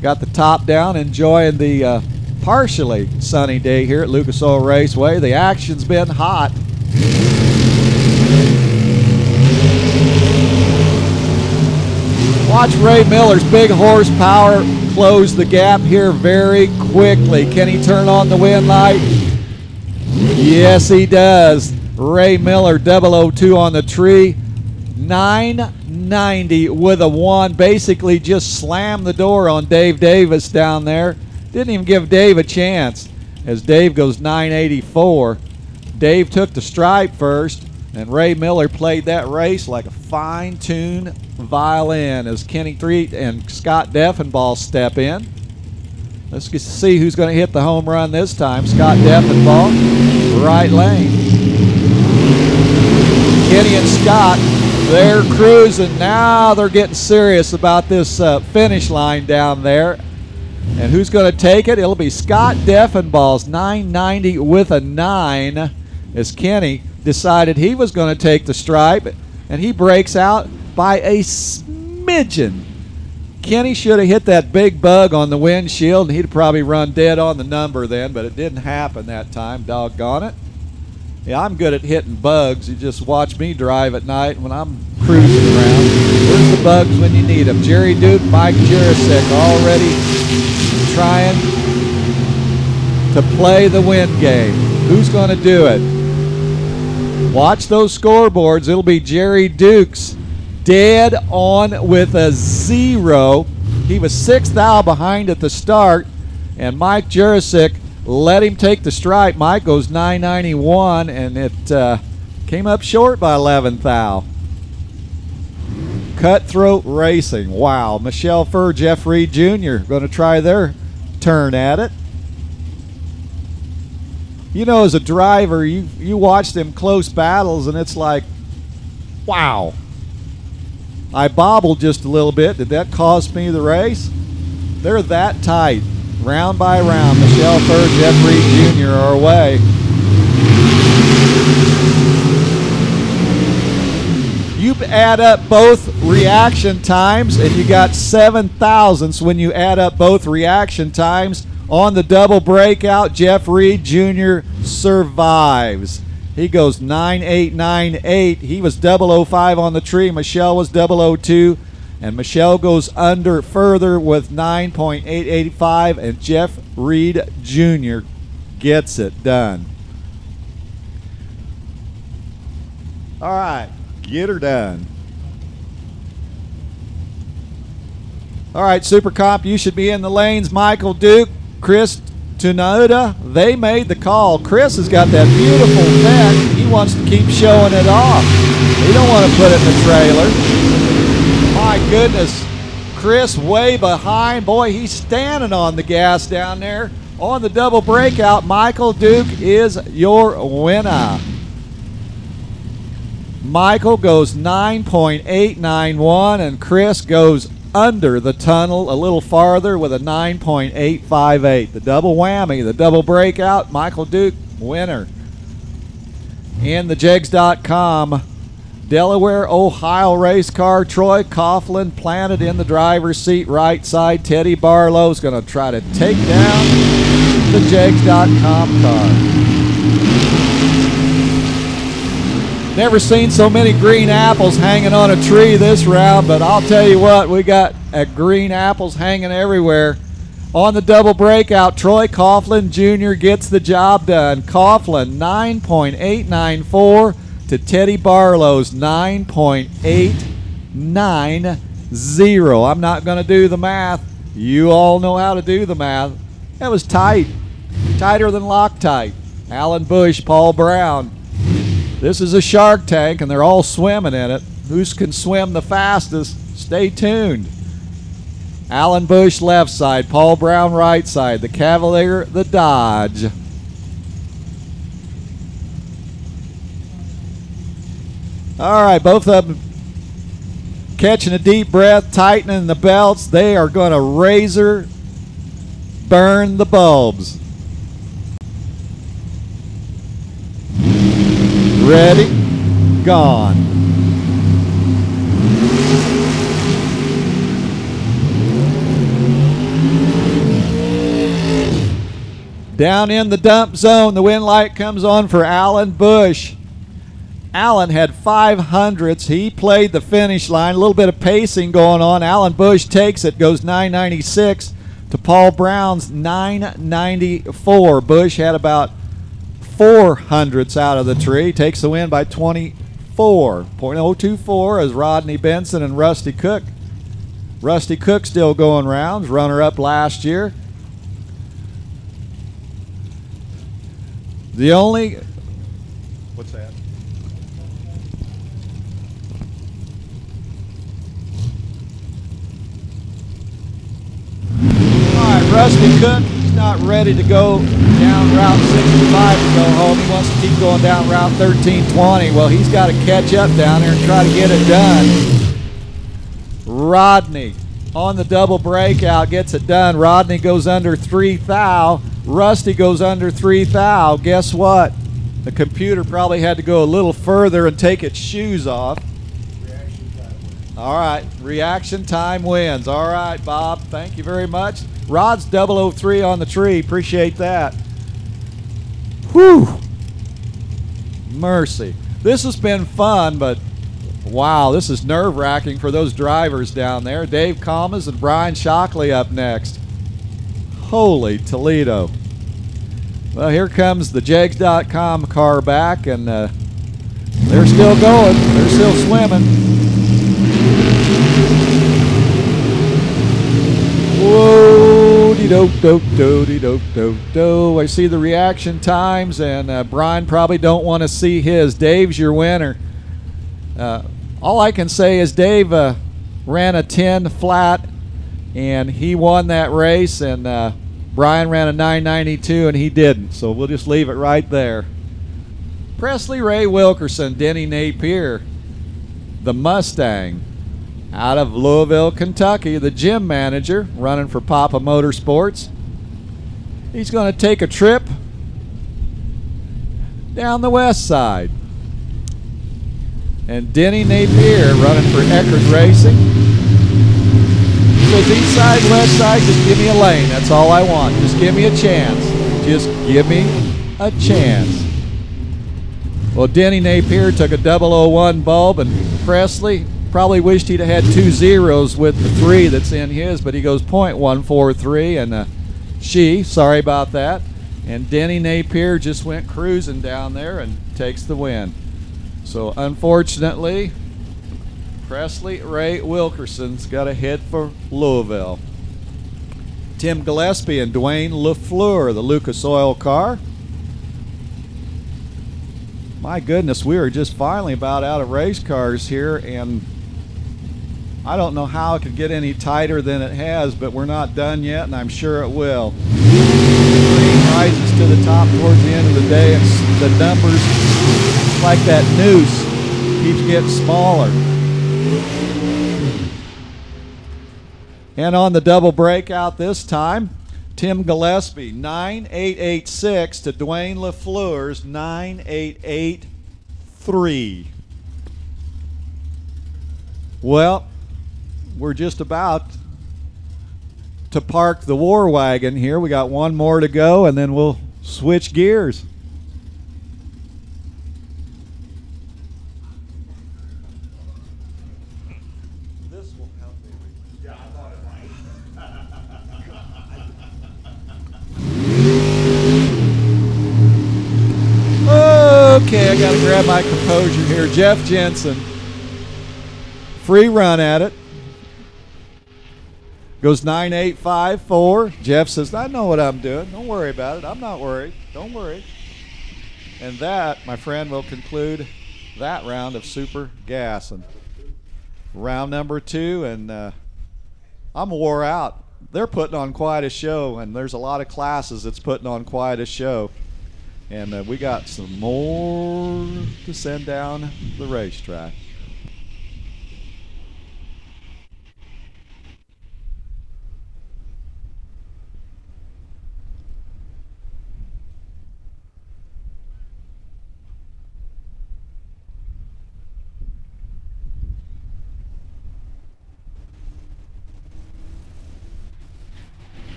got the top down, enjoying the partially sunny day here at Lucas Oil Raceway. The action's been hot. Watch Ray Miller's big horsepower close the gap here very quickly. Can he turn on the wind light? Yes, he does. Ray Miller 002 on the tree. 990 with a 1. Basically just slammed the door on Dave Davis down there. Didn't even give Dave a chance as Dave goes 984. Dave took the stripe first, and Ray Miller played that race like a fine-tuned violin as Kenny Treat and Scott Deffenbaugh step in. Let's see who's going to hit the home run this time. Scott Deffenbaugh, right lane. Kenny and Scott, they're cruising. Now they're getting serious about this finish line down there. And who's going to take it? It'll be Scott Deffenbaugh's 990 with a 9 as Kenny decided he was going to take the stripe, and he breaks out by a smidgen. Kenny should have hit that big bug on the windshield, and he'd probably run dead on the number then, but it didn't happen that time, doggone it. Yeah, I'm good at hitting bugs. You just watch me drive at night when I'm cruising around. Where's the bugs when you need them? Jerry Duke, Mike Jurasek already trying to play the win game. Who's going to do it? Watch those scoreboards. It'll be Jerry Dukes dead on with a 0. He was 6th thou behind at the start, and Mike Jurasek let him take the stripe. Mike goes 991, and it came up short by 11th thou. Cutthroat racing. Wow. Michelle Furr, Jeff Reed Jr. going to try their turn at it. You know, as a driver, you watch them close battles, and it's like, wow. I bobbled just a little bit. Did that cost me the race? They're that tight, round by round. Michelle Furr, Jeff Reed Jr. are away. You add up both reaction times, and you got 7 thousandths when you add up both reaction times. On the double breakout, Jeff Reed Jr. survives. He goes 9898. He was 005 on the tree. Michelle was 002. And Michelle goes under further with 9.885. And Jeff Reed Jr. gets it done. All right, get her done. All right, Super Comp, you should be in the lanes. Michael Duke, Chris Tunoda, they made the call. Chris has got that beautiful neck. He wants to keep showing it off. He don't want to put it in the trailer. My goodness, Chris way behind. Boy, he's standing on the gas down there. On the double breakout, Michael Duke is your winner. Michael goes 9.891, and Chris goes under the tunnel a little farther with a 9.858. The double whammy, the double breakout, Michael Duke, winner. In the Jegs.com, Delaware, Ohio race car, Troy Coughlin planted in the driver's seat right side. Teddy Barlow's going to try to take down the Jegs.com car. Never seen so many green apples hanging on a tree this round, but I'll tell you what, we got green apples hanging everywhere. On the double breakout, Troy Coughlin Jr. gets the job done. Coughlin 9.894 to Teddy Barlow's 9.890. I'm not going to do the math. You all know how to do the math. That was tight, tighter than Loctite. Alan Bush, Paul Brown. This is a shark tank, and they're all swimming in it. Who can swim the fastest? Stay tuned. Alan Bush left side, Paul Brown right side, the Cavalier, the Dodge. All right, both of them catching a deep breath, tightening the belts. They are going to razor burn the bulbs. Ready, gone. Down in the dump zone, the wind light comes on for Alan Bush. Alan had 500ths. He played the finish line. A little bit of pacing going on. Alan Bush takes it, goes 996 to Paul Brown's 994. Bush had about 400ths out of the tree. Takes the win by 24.024 as Rodney Benson and Rusty Cook. Rusty Cook still going rounds, runner-up last year. The only... What's that? Rusty Cook, he's not ready to go down Route 65 to go home. He wants to keep going down Route 1320. Well, he's got to catch up down there and try to get it done. Rodney on the double breakout gets it done. Rodney goes under 3 thou. Rusty goes under 3 thou. Guess what? The computer probably had to go a little further and take its shoes off. All right, reaction time wins. All right, Bob, thank you very much. Rod's 003 on the tree. Appreciate that. Whew. Mercy. This has been fun, but wow, this is nerve-wracking for those drivers down there. Dave Kalmas and Brian Shockley up next. Holy Toledo. Well, here comes the Jegs.com car back, and they're still going. They're still swimming. Whoa-de-dope-dope-do-de-dope-dope-do. I see the reaction times, and Brian probably don't want to see his. Dave's your winner. All I can say is Dave ran a 10 flat, and he won that race, and Brian ran a 992, and he didn't. So we'll just leave it right there. Presley Ray Wilkerson, Denny Napier, the Mustang. Out of Louisville, Kentucky, the gym manager running for Papa Motorsports. He's going to take a trip down the west side. And Denny Napier running for Eckerd Racing. He goes east side, west side, just give me a lane. That's all I want. Just give me a chance. Just give me a chance. Well, Denny Napier took a 001 bulb, and Presley probably wished he'd have had 2 zeros with the 3 that's in his, but he goes .143, and sorry about that. And Denny Napier just went cruising down there and takes the win. So unfortunately, Presley Ray Wilkerson's got to head for Louisville. Tim Gillespie and Dwayne LaFleur, the Lucas Oil car. My goodness, we are just finally about out of race cars here, and I don't know how it could get any tighter than it has, but we're not done yet, and I'm sure it will. The green rises to the top towards the end of the day. It's the numbers, like that noose, keeps getting smaller. And on the double breakout this time, Tim Gillespie, 9886 to Dwayne LaFleur's 9883. Well, we're just about to park the war wagon here. We got one more to go, and then we'll switch gears. This will help me. Yeah, I thought it might. Okay, I got to grab my composure here. Jeff Jensen, free run at it. Goes 9854. Jeff says, I know what I'm doing. Don't worry about it. I'm not worried. Don't worry. And that, my friend, will conclude that round of Super Gas. And round number 2, and I'm wore out. They're putting on quite a show, and there's a lot of classes that's putting on quite a show. And we got some more to send down the racetrack.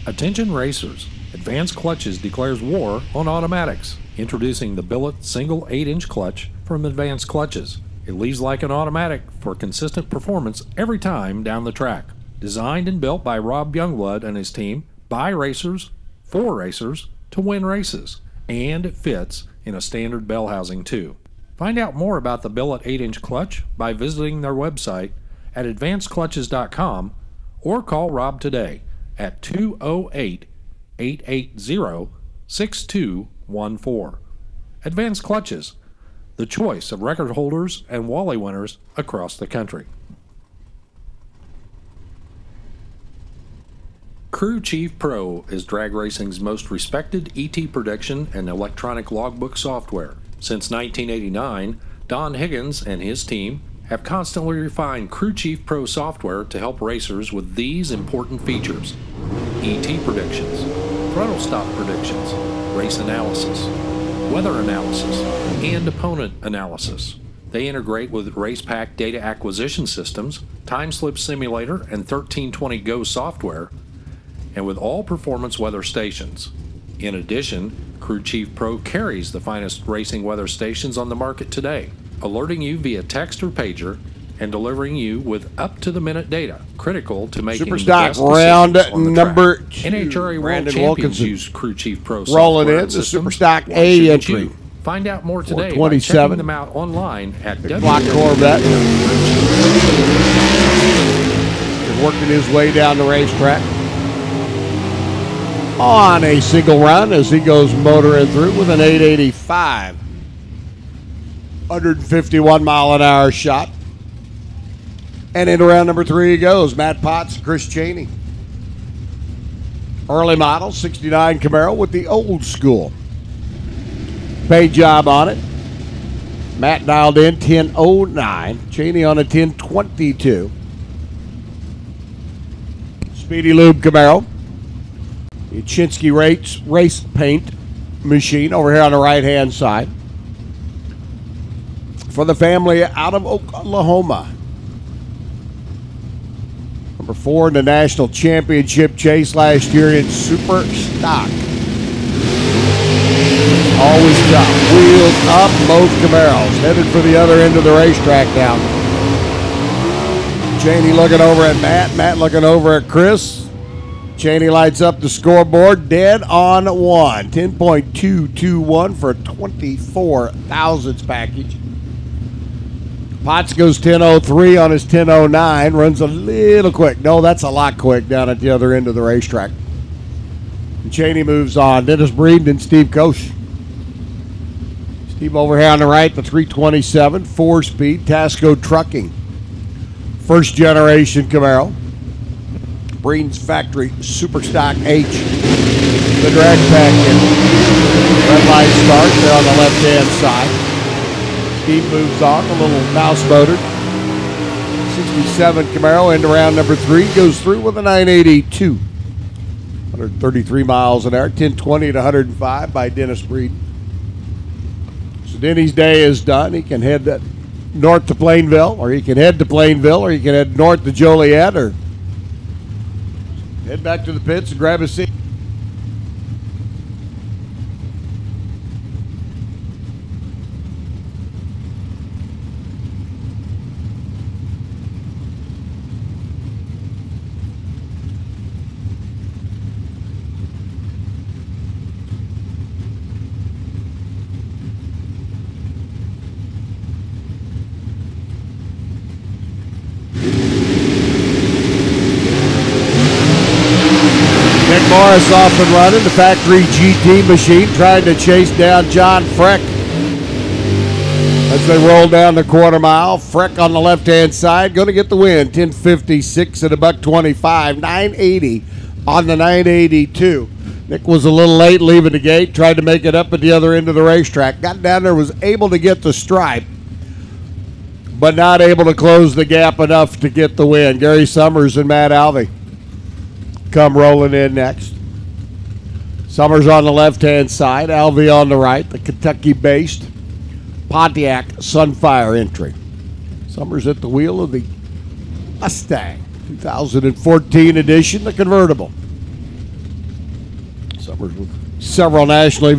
Attention racers, Advanced Clutches declares war on automatics. Introducing the billet single 8-inch clutch from Advanced Clutches. It leaves like an automatic for consistent performance every time down the track. Designed and built by Rob Youngblood and his team, by racers, for racers, to win races. And it fits in a standard bell housing too. Find out more about the billet 8-inch clutch by visiting their website at advancedclutches.com or call Rob today at 208-880-6214. Advanced Clutches, the choice of record holders and Wally winners across the country. Crew Chief Pro is drag racing's most respected ET prediction and electronic logbook software. Since 1989, Don Higgins and his team have constantly refined Crew Chief Pro software to help racers with these important features: ET predictions, throttle stop predictions, race analysis, weather analysis, and opponent analysis. They integrate with RacePack data acquisition systems, Time Slip Simulator, and 1320 Go software, and with all performance weather stations. In addition, Crew Chief Pro carries the finest racing weather stations on the market today, alerting you via text or pager and delivering you with up-to-the-minute data, critical to making Super the stock best round decisions on the number track. 2. NHRA World Brandon Champions Wilkinson use Crew Chief Pro rolling software in and the systems. Super stock Why A shouldn't entry. you? Find out more today by 427. checking them out online at Clock Corvette is working his way down the racetrack on a single run as he goes motoring through with an 885. 151 mile an hour shot. And into round number 3 he goes. Matt Potts, Chris Cheney. Early model, 69 Camaro with the old school paint job on it. Matt dialed in 1009. Cheney on a 1022. Speedy Lube Camaro. The Chinsky race paint machine over here on the right-hand side. For the family out of Oklahoma. Number 4 in the national championship chase last year in Super Stock. Always top. Wheels up, both Camaros. Headed for the other end of the racetrack now. Cheney looking over at Matt. Matt looking over at Chris. Cheney lights up the scoreboard. Dead on 1. 10.221 for a 24 thousandths package. Potts goes 10.03 on his 10.09. Runs a little quick. No, that's a lot quick down at the other end of the racetrack. And Cheney moves on. Dennis Breeden and Steve Koch. Steve over here on the right, the 327, 4-speed, Tasco Trucking. First generation Camaro. Breeden's factory Super Stock H. The drag pack in. Red light start there on the left-hand side. Steve moves on, a little mouse motor. 67 Camaro into round number 3. Goes through with a 982. 133 miles an hour, 1020 to 105 by Dennis Breeden. So Denny's day is done. He can head north to Plainville, or he can head to Plainville, or he can head north to Joliet, or head back to the pits and grab a seat. Morris off and running. The factory GT machine trying to chase down John Freck. As they roll down the quarter mile, Freck on the left-hand side, going to get the win. 10:56 at $1:25, 980 on the 982. Nick was a little late leaving the gate, tried to make it up at the other end of the racetrack. Got down there, was able to get the stripe, but not able to close the gap enough to get the win. Gary Summers and Matt Alvey come rolling in next. Summers on the left-hand side, Alvey on the right, the Kentucky-based Pontiac Sunfire entry. Summers at the wheel of the Mustang 2014 edition, the convertible. Summers with several national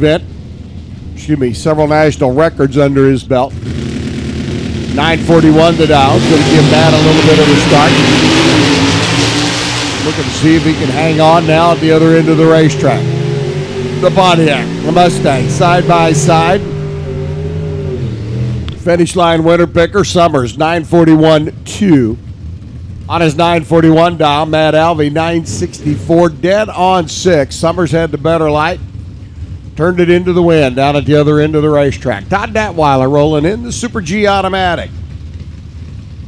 records under his belt. 9:41 to Dow's, going to give Matt a little bit of a start. Looking to see if he can hang on now at the other end of the racetrack. The Pontiac, the Mustang, side by side. Finish line winner picker, Summers, 9:41.2. On his 9:41 dial, Matt Alvey, 9:64, dead on 6. Summers had the better light. Turned it into the wind down at the other end of the racetrack. Todd Datweiler rolling in the Super G Automatic.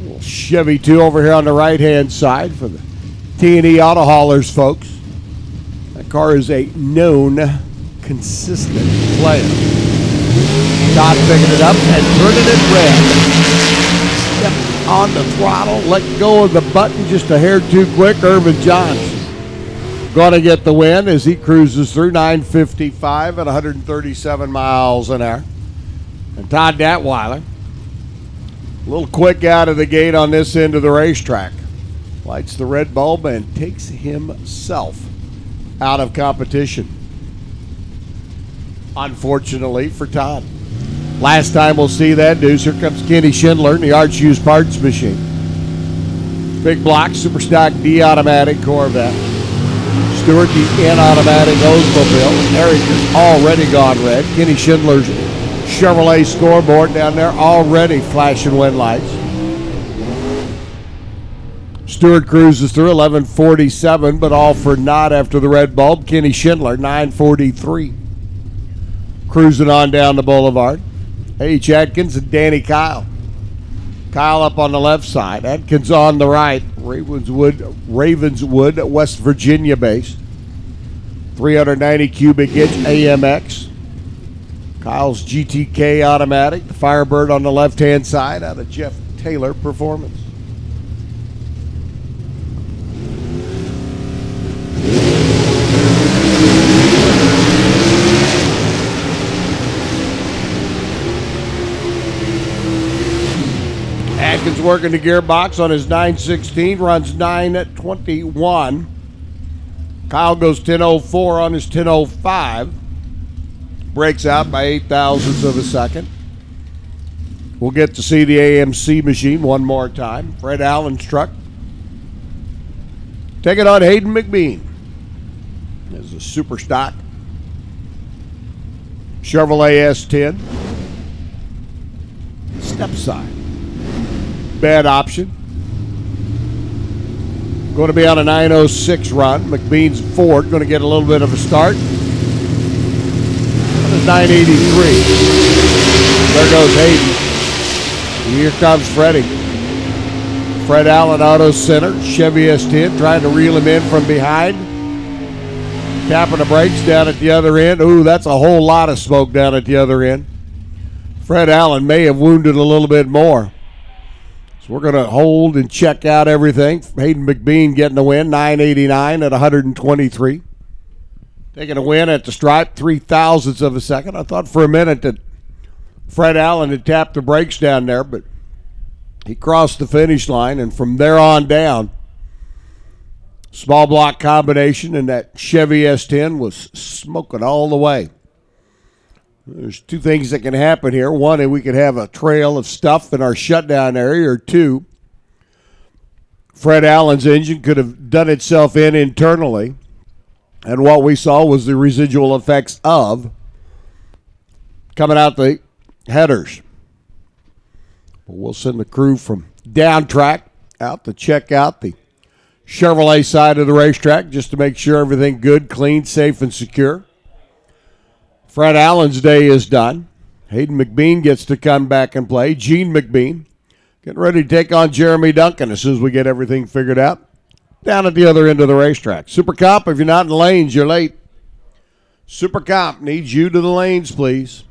Little Chevy 2 over here on the right-hand side for the T&E Auto Haulers folks. That car is a known, consistent player. Todd picking it up and turning it red. Step on the throttle, let go of the button just a hair too quick. Irvin Johns going to get the win as he cruises through 9:55 at 137 miles an hour. And Todd Datweiler, a little quick out of the gate on this end of the racetrack. Lights the red bulb and takes himself out of competition. Unfortunately for Todd. Last time we'll see that news, here comes Kenny Schindler in the Arch Used Parts machine. Big block, super stock D automatic Corvette. Stewart, the N automatic Oldsmobile. Eric is already gone red. Kenny Schindler's Chevrolet scoreboard down there already flashing wind lights. Stewart cruises through 11:47, but all for naught after the red bulb. Kenny Schindler, 9:43. Cruising on down the boulevard. H. Atkins and Danny Kyle. Kyle up on the left side. Atkins on the right. Ravenswood, West Virginia based. 390 cubic inch AMX. Kyle's GTK automatic. The Firebird on the left-hand side out of Jeff Taylor Performance. Atkins working the gearbox on his 916, runs 921. Kyle goes 1004 on his 1005. Breaks out by 8 thousandths of a second. We'll get to see the AMC machine one more time. Fred Allen's truck. Take it on Hayden McBean. There's a super stock Chevrolet S10. Step side. Bad option. Going to be on a 906 run. McBean's Ford going to get a little bit of a start. On a 983. There goes Hayden. And here comes Freddie. Fred Allen Auto Center. Chevy S10 trying to reel him in from behind. Tapping the brakes down at the other end. Ooh, that's a whole lot of smoke down at the other end. Fred Allen may have wounded a little bit more. We're going to hold and check out everything. Hayden McBean getting the win, 989 at 123. Taking a win at the stripe, 3 thousandths of a second. I thought for a minute that Fred Allen had tapped the brakes down there, but he crossed the finish line, and from there on down, small block combination, and that Chevy S10 was smoking all the way. There's two things that can happen here. One, we could have a trail of stuff in our shutdown area, or two, Fred Allen's engine could have done itself in internally, and what we saw was the residual effects of coming out the headers. We'll send the crew from down track out to check out the Chevrolet side of the racetrack just to make sure everything good, clean, safe, and secure. Fred Allen's day is done. Hayden McBean gets to come back and play. Gene McBean getting ready to take on Jeremy Duncan as soon as we get everything figured out down at the other end of the racetrack. Super Comp, if you're not in the lanes, you're late. Super Comp needs you to the lanes, please.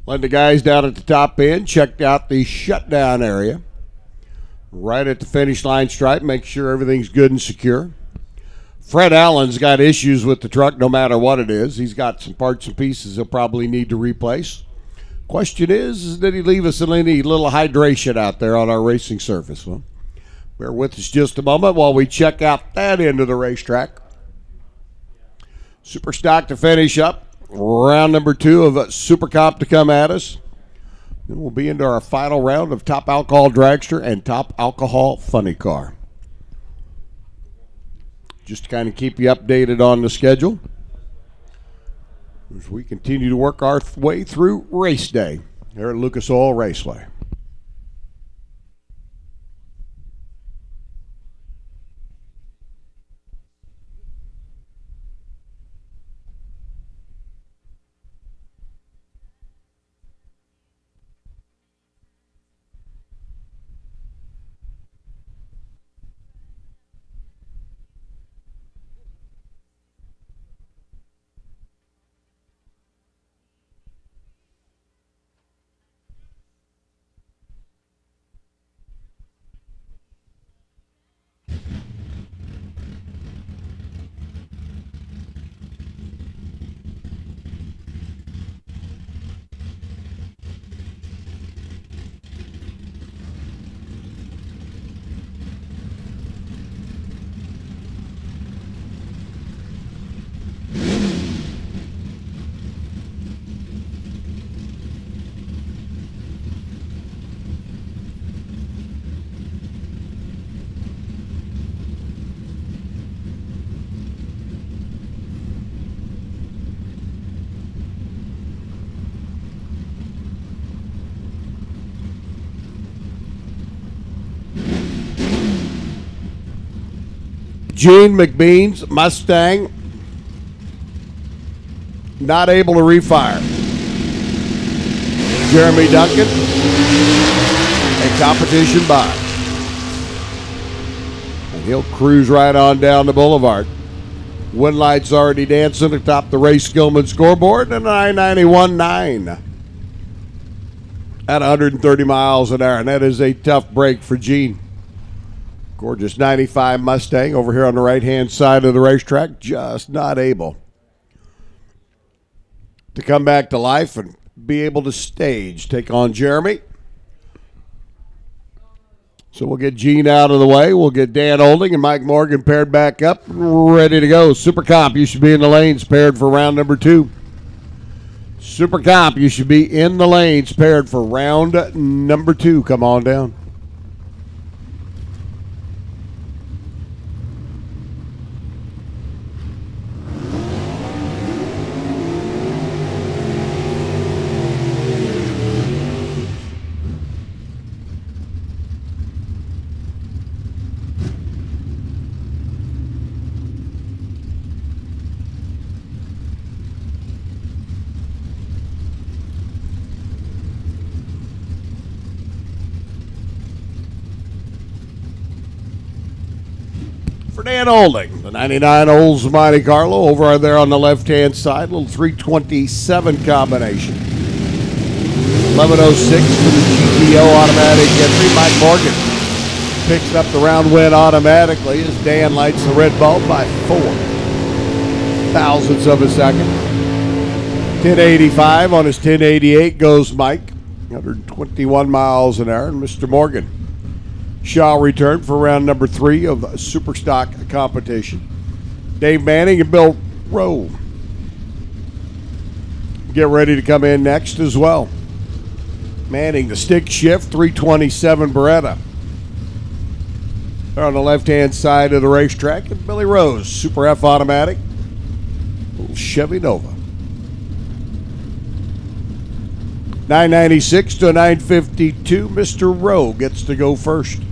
Let the guys down at the top end checked out the shutdown area. Right at the finish line stripe, make sure everything's good and secure. Fred Allen's got issues with the truck no matter what it is. He's got some parts and pieces he'll probably need to replace. Question is did he leave us any little hydration out there on our racing surface? Well, bear with us just a moment while we check out that end of the racetrack. Super stock to finish up. Round number 2 of Super Comp to come at us. Then we'll be into our final round of Top Alcohol Dragster and Top Alcohol Funny Car. Just to kind of keep you updated on the schedule as we continue to work our way through race day here at Lucas Oil Raceway. Gene McBean's Mustang not able to refire. Jeremy Duncan, a competition by. And he'll cruise right on down the boulevard. Wind lights already dancing atop the Ray Skillman scoreboard, and a 991.9 at 130 miles an hour. And that is a tough break for Gene. Gorgeous 95 Mustang over here on the right-hand side of the racetrack, just not able to come back to life and be able to stage, take on Jeremy. So we'll get Gene out of the way. We'll get Dan Olding and Mike Morgan paired back up, ready to go. Super Comp, you should be in the lanes paired for round number 2. Super Comp, you should be in the lanes paired for round number 2. Come on down. Dan Olding, the 99 Olds Monte Carlo over there on the left-hand side, little 327 combination. 1106 for the GTO automatic entry. Mike Morgan picks up the round win automatically as Dan lights the red bulb by 4. thousandths of a second. 1085 on his 1088 goes Mike. 121 miles an hour. And Mr. Morgan shall return for round number 3 of the Superstock competition. Dave Manning and Bill Rowe get ready to come in next as well. Manning, the stick shift, 327 Beretta. They're on the left-hand side of the racetrack. And Billy Rose, Super F automatic, little Chevy Nova. 996 to 952, Mr. Rowe gets to go first.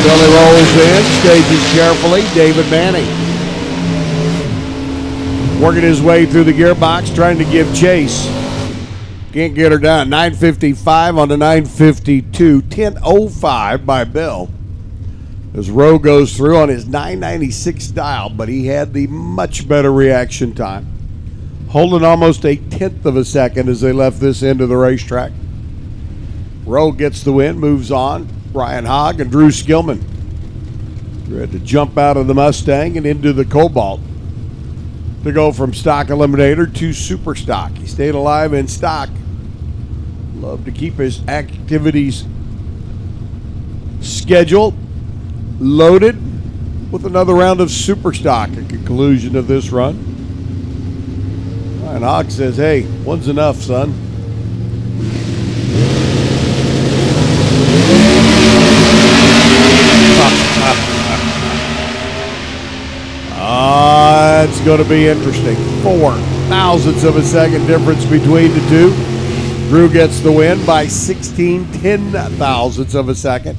Billy rolls in, stages carefully. David Manning working his way through the gearbox, trying to give chase. Can't get her down. 955 on the 952. 1005 by Bill. As Rowe goes through on his 996 dial, but he had the much better reaction time. Holding almost a tenth of a second as they left this end of the racetrack. Rowe gets the win, moves on. Brian Hogg and Drew Skillman. Drew had to jump out of the Mustang and into the Cobalt to go from stock eliminator to super stock. He stayed alive in stock. Loved to keep his activities schedule loaded with another round of super stock at conclusion of this run. Brian Hogg says, hey, one's enough, son. It's going to be interesting. 4 thousandths of a second difference between the two. Drew gets the win by 16 10,000ths of a second.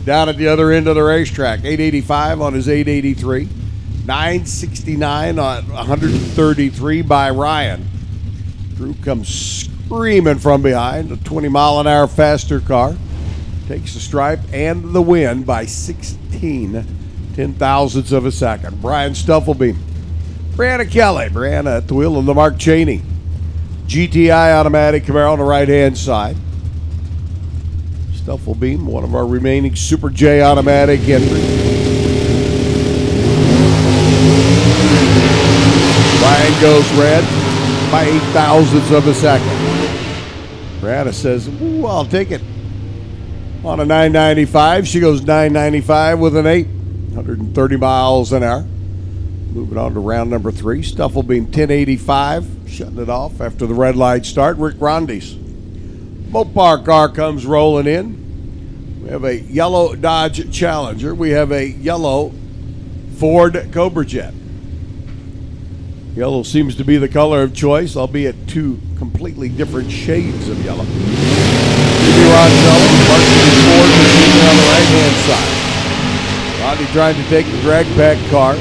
Down at the other end of the racetrack. 885 on his 883. 969 on 133 by Ryan. Drew comes screaming from behind. A 20-mile-an-hour faster car. Takes the stripe and the win by 16 10,000ths of a second. Brian Stufflebeam. Brianna Kelly. Brianna at the wheel of the Mark Cheney. GTI automatic Camaro on the right-hand side. Stufflebeam, one of our remaining Super J automatic entries. Brian goes red by 8 thousandths of a second. Brianna says, ooh, I'll take it. On a 995, she goes 995 with an 8. 130 miles an hour. Moving on to round number 3. Stufflebeam 1085, shutting it off after the red light start. Rick Rondes. Mopar car comes rolling in. We have a yellow Dodge Challenger. We have a yellow Ford Cobra Jet. Yellow seems to be the color of choice, albeit 2 completely different shades of yellow. Ron Sullivan, Martin Ford machine on the right-hand side. Rodney trying to take the drag pack car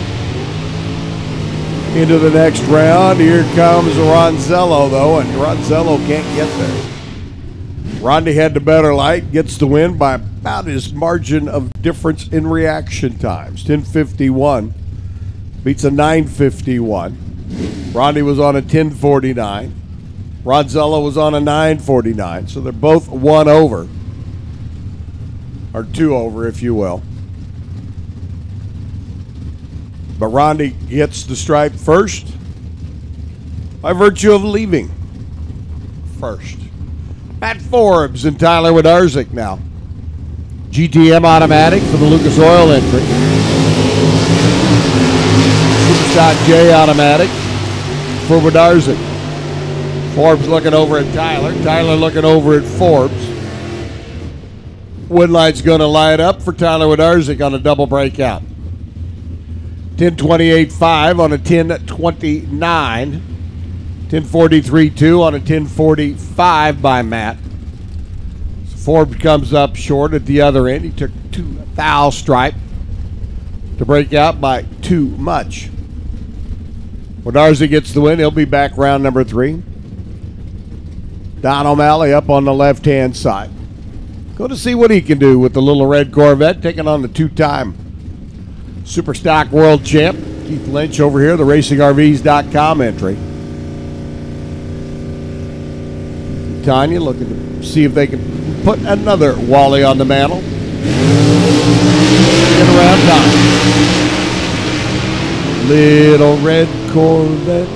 into the next round. Here comes Ronzello, though, and Ronzello can't get there. Rodney had the better light, gets the win by about his margin of difference in reaction times. 1051 beats a 951. Rodney was on a 1049. Ronzello was on a 949, so they're both 1 over, or 2 over, if you will. But Rodney hits the stripe first by virtue of leaving first. Matt Forbes and Tyler Wodarczyk now. GTM automatic for the Lucas Oil entry. Superstock J automatic for Wodarczyk. Forbes looking over at Tyler. Tyler looking over at Forbes. Woodlight's going to light up for Tyler Wodarczyk on a double breakout. 1028.5 on a 1029. 1043.2 on a 1045 by Matt. So Forbes comes up short at the other end. He took 2 thou stripe to break out by too much. Wodarczyk gets the win. He'll be back round number 3. Don O'Malley up on the left-hand side. Go to see what he can do with the little red Corvette, taking on the two-time Superstock World Champ, Keith Lynch over here, the RacingRVs.com entry. Tanya looking to see if they can put another Wally on the mantle. Get around Don. Little red Corvette.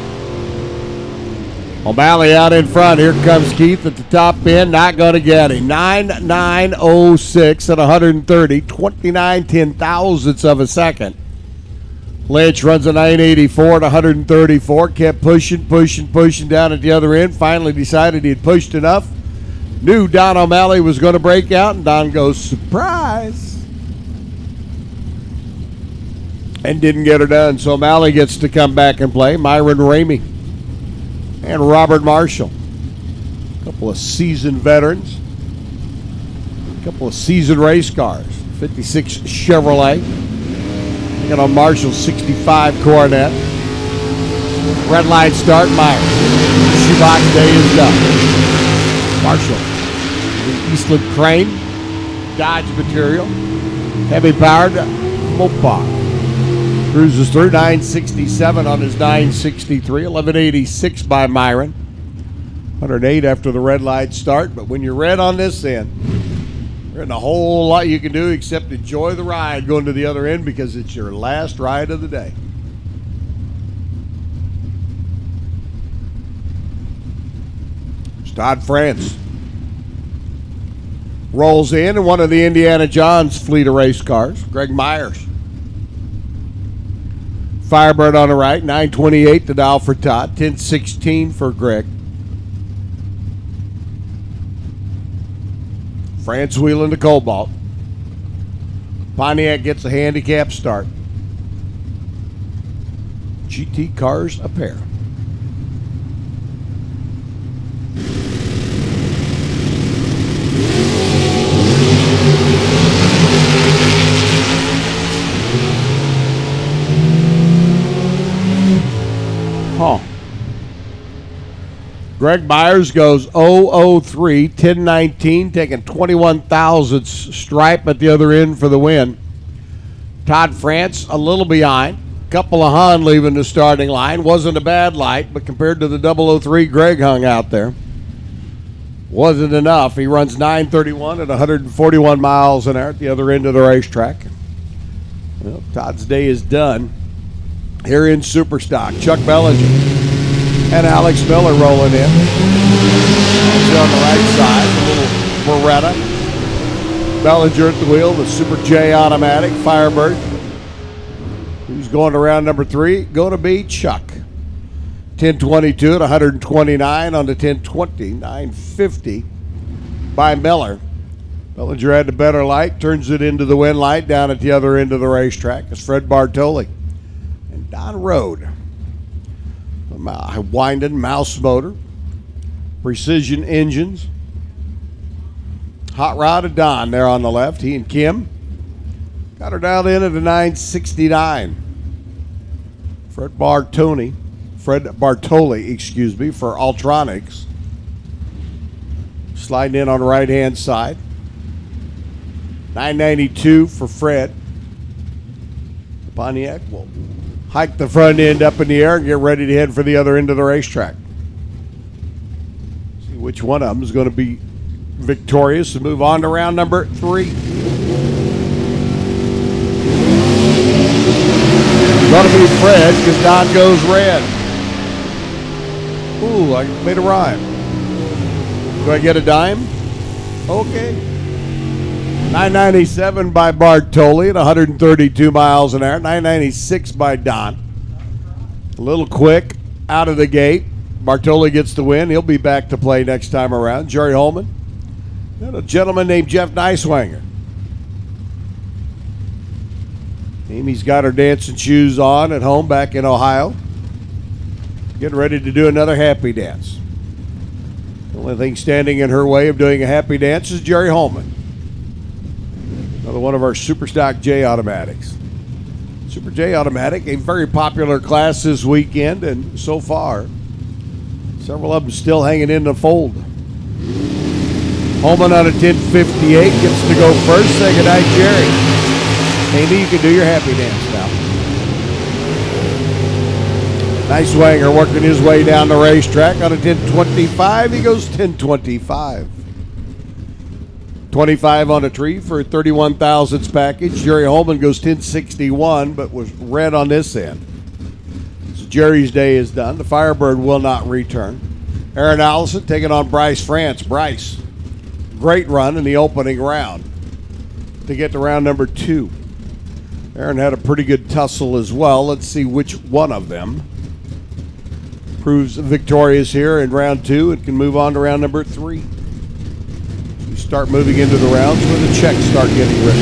O'Malley out in front. Here comes Keith at the top end. Not going to get him. 9.906 at 130. 29 ten-thousandths of a second. Lynch runs a 984 at 134. Kept pushing down at the other end. Finally decided he had pushed enough. Knew Don O'Malley was going to break out, and Don goes, surprise. And didn't get her done. So O'Malley gets to come back and play. Myron Ramey and Robert Marshall. A couple of seasoned veterans. A couple of seasoned race cars. 56 Chevrolet. Got on Marshall's 65 Coronet. Red line start, Myers. Shoebox day is done. Marshall. The Eastland Crane. Dodge material. Heavy powered Mopar. Cruises through 967 on his 963. 1186 by Myron. 108 after the red light start. But when you're red on this end, there isn't a whole lot you can do except enjoy the ride going to the other end because it's your last ride of the day. It's Todd France. Rolls in one of the Indiana Johns fleet of race cars. Greg Myers. Firebird on the right, 928 the dial for Todd, 1016 for Greg. France wheeling to Cobalt. Pontiac gets a handicap start. GT cars a pair. Greg Myers goes 003, 1019, taking 21 thousandths stripe at the other end for the win. Todd France a little behind. Couple of Han leaving the starting line. Wasn't a bad light, but compared to the 003 Greg hung out there, wasn't enough. He runs 931 at 141 miles an hour at the other end of the racetrack. Well, Todd's day is done here in Superstock. Chuck Bellinger and Alex Miller rolling in. He's on the right side, a little Beretta. Bellinger at the wheel, the Super J automatic, Firebird. Who's going to round number 3? Going to be Chuck. 1022 at 129 on the 1020, 950 by Miller. Bellinger had the better light, turns it into the win light down at the other end of the racetrack. It's Fred Bartoli and Don Rode. Winding mouse motor, precision engines. Hot rod of Don there on the left. He and Kim got her dialed in at a 969. Fred Bartoli, for Ultronics. Sliding in on the right-hand side. 992 for Fred. Pontiac will hike the front end up in the air and get ready to head for the other end of the racetrack. See which one of them is going to be victorious and move on to round number 3. Going to be Fred because Don goes red. Ooh, I made a rhyme. Do I get a dime? Okay. 997 by Bartoli at 132 miles an hour. 996 by Don. A little quick out of the gate. Bartoli gets the win. He'll be back to play next time around. Jerry Holman and a gentleman named Jeff Neiswanger. Amy's got her dancing shoes on at home back in Ohio. Getting ready to do another happy dance. The only thing standing in her way of doing a happy dance is Jerry Holman. Another one of our Superstock J automatics. Super J automatic, a very popular class this weekend, and so far, several of them still hanging in the fold. Holman on a 10:58 gets to go first. Say goodnight, Jerry. Amy, you can do your happy dance now. Nice Wanger working his way down the racetrack on a 10:25. He goes 10:25. 25 on a tree for a 31 thousandths package. Jerry Holman goes 10:61, but was red on this end. So Jerry's day is done. The Firebird will not return. Aaron Allison taking on Bryce France. Bryce, great run in the opening round to get to round number 2. Aaron had a pretty good tussle as well. Let's see which one of them proves victorious here in round 2 and can move on to round number 3. We start moving into the rounds where the checks start getting written.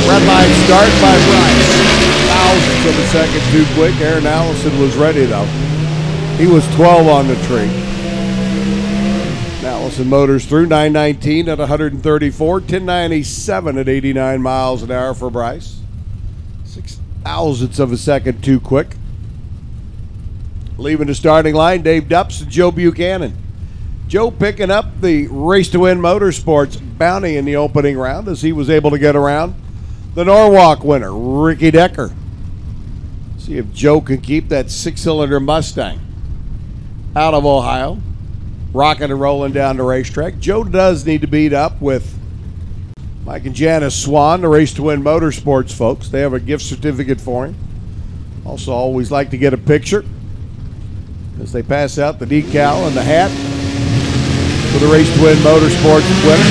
Red line start by Bryce. Thousandths of a second too quick. Aaron Allison was ready though. He was 12 on the tree. Allison motors through 919 at 134, 1097 at 89 miles an hour for Bryce. 6 thousandths of a second too quick. Leaving the starting line, Dave Dupps and Joe Buchanan. Joe picking up the Race to Win Motorsports bounty in the opening round as he was able to get around the Norwalk winner, Ricky Decker. See if Joe can keep that 6-cylinder Mustang out of Ohio, rocking and rolling down the racetrack. Joe does need to beat up with Mike and Janice Swan, the Race to Win Motorsports folks. They have a gift certificate for him. Also, always like to get a picture as they pass out the decal and the hat for the Race to Win Motorsports winner.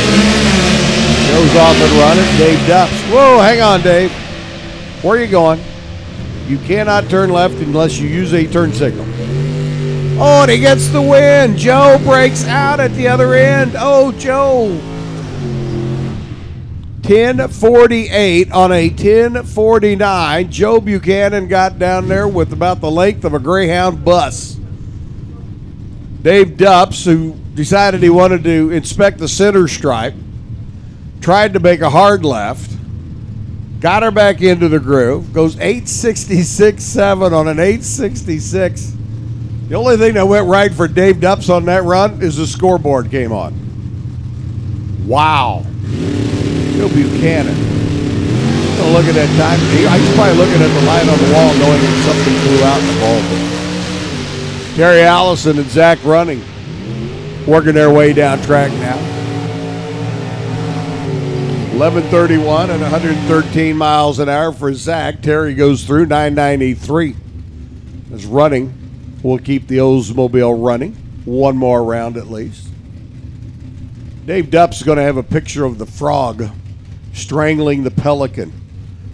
Joe's off and running. Dave Dupps. Whoa, hang on, Dave. Where are you going? You cannot turn left unless you use a turn signal. Oh, and he gets the win. Joe breaks out at the other end. Oh, Joe. 10:48 on a 10:49. Joe Buchanan got down there with about the length of a Greyhound bus. Dave Dupps, who decided he wanted to inspect the center stripe, tried to make a hard left, got her back into the groove, goes 866.7 on an 866. The only thing that went right for Dave Dupps on that run is the scoreboard came on. Wow. Joe Buchanan. Gonna look at that time. He's probably looking at the line on the wall knowing that something flew out in the ball. Terry Allison and Zach Running working their way down track now. 11:31 and 113 miles an hour for Zach. Terry goes through 993. As Running will keep the Oldsmobile running. One more round at least. Dave Dupps is going to have a picture of the frog strangling the pelican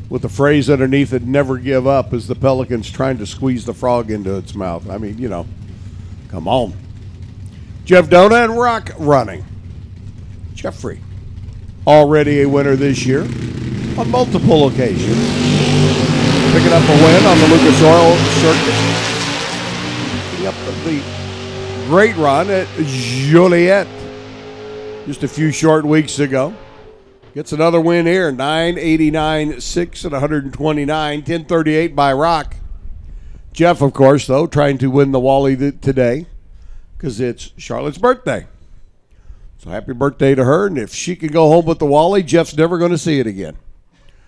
with the phrase underneath it, "Never give up," as the pelican's trying to squeeze the frog into its mouth. I mean, you know, come on. Jeff Dona and Rock Running. Jeffrey, already a winner this year on multiple occasions. Picking up a win on the Lucas Oil Circuit. Picking up the great run at Joliet just a few short weeks ago. Gets another win here, 989.6 at 129, 1038 by Rock. Jeff, of course, though, trying to win the Wally today because it's Charlotte's birthday. So happy birthday to her, and if she can go home with the Wally, Jeff's never going to see it again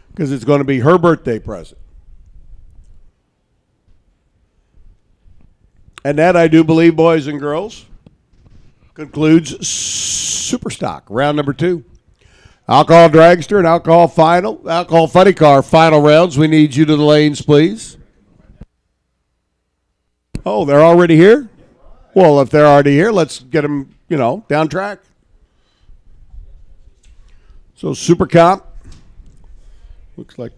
because it's going to be her birthday present. And that, I do believe, boys and girls, concludes Superstock, round number 2. Alcohol Dragster and Alcohol Funny Car final rounds. We need you to the lanes, please. Oh, they're already here? Well, if they're already here, let's get them, down track. So Super Comp. Looks like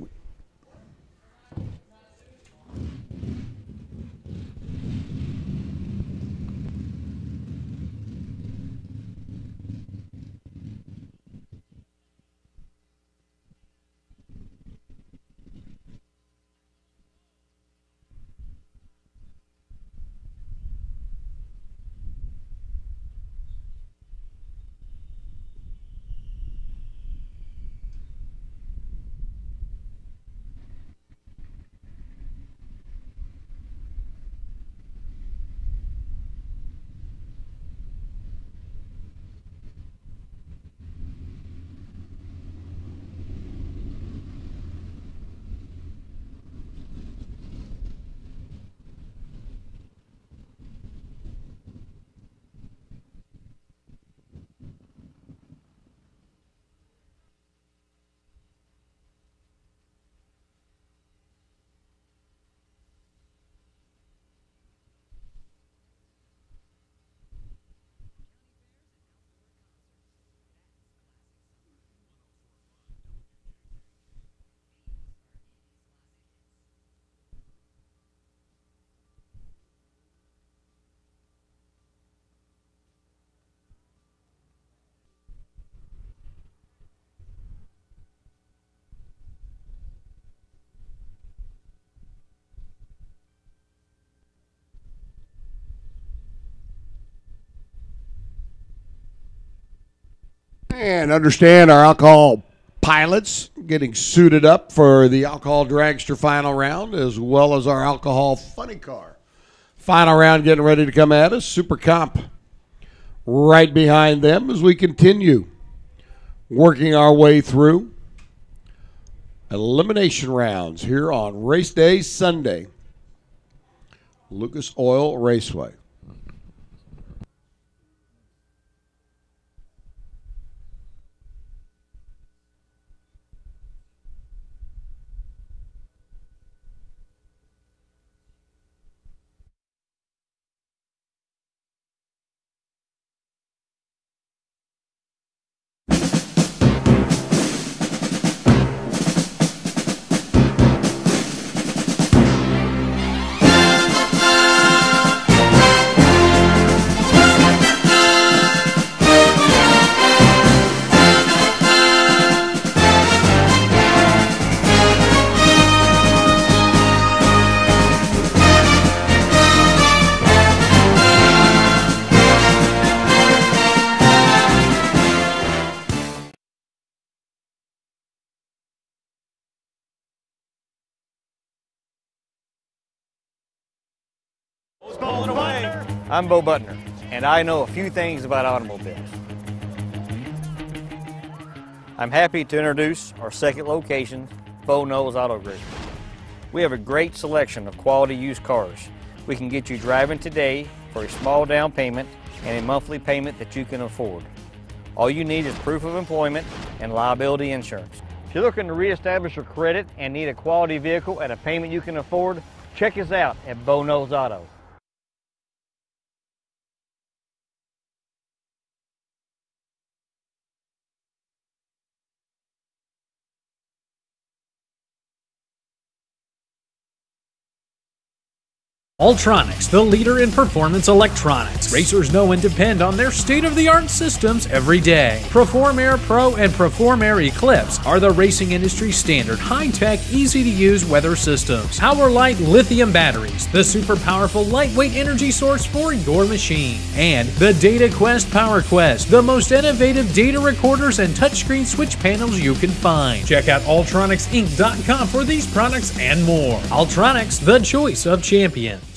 And understand our alcohol pilots getting suited up for the alcohol dragster final round, as well as our alcohol funny car final round getting ready to come at us. Super Comp right behind them as we continue working our way through elimination rounds here on Race Day Sunday, Lucas Oil Raceway. I'm Bo Butner, and I know a few things about automobiles. I'm happy to introduce our second location, Bo Knows Auto Group. We have a great selection of quality used cars. We can get you driving today for a small down payment and a monthly payment that you can afford. All you need is proof of employment and liability insurance. If you're looking to reestablish your credit and need a quality vehicle at a payment you can afford, check us out at Bo Knows Auto. Ultronics, the leader in performance electronics. Racers know and depend on their state-of-the-art systems every day. Perform Air Pro and Perform Air Eclipse are the racing industry's standard high-tech, easy-to-use weather systems. Power-Light lithium batteries, the super powerful lightweight energy source for your machine. And the Data Quest Power Quest, the most innovative data recorders and touchscreen switch panels you can find. Check out ultronicsinc.com for these products and more. Ultronics, the choice of champions.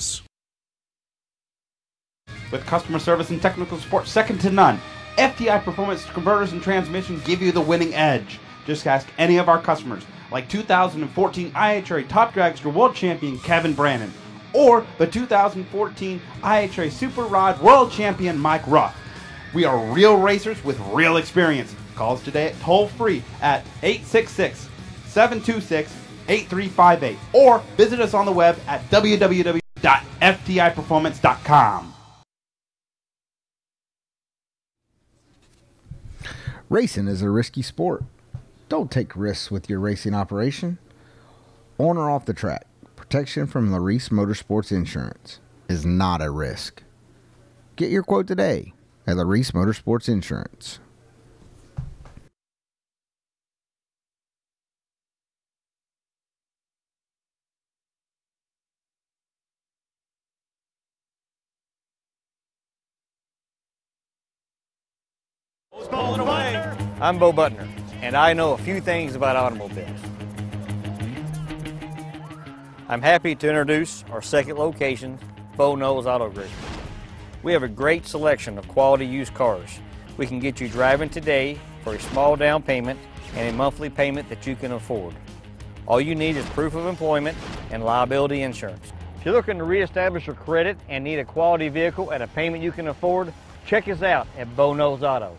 With customer service and technical support second to none, FTI Performance Converters and Transmission give you the winning edge. Just ask any of our customers, like 2014 IHRA Top Dragster World Champion Kevin Brannon, or the 2014 IHRA Super Rod World Champion Mike Ruff. We are real racers with real experience. Call us today at toll-free at 866-726-8358, or visit us on the web at www.ftiperformance.com. Racing is a risky sport. Don't take risks with your racing operation. On or off the track, protection from LODRS Motorsports Insurance is not a risk. Get your quote today at LODRS Motorsports Insurance. I'm Bo Butner, and I know a few things about automobiles. I'm happy to introduce our second location, Bo Knows Auto Group. We have a great selection of quality used cars. We can get you driving today for a small down payment and a monthly payment that you can afford. All you need is proof of employment and liability insurance. If you're looking to reestablish your credit and need a quality vehicle at a payment you can afford, check us out at Bo Knows Auto.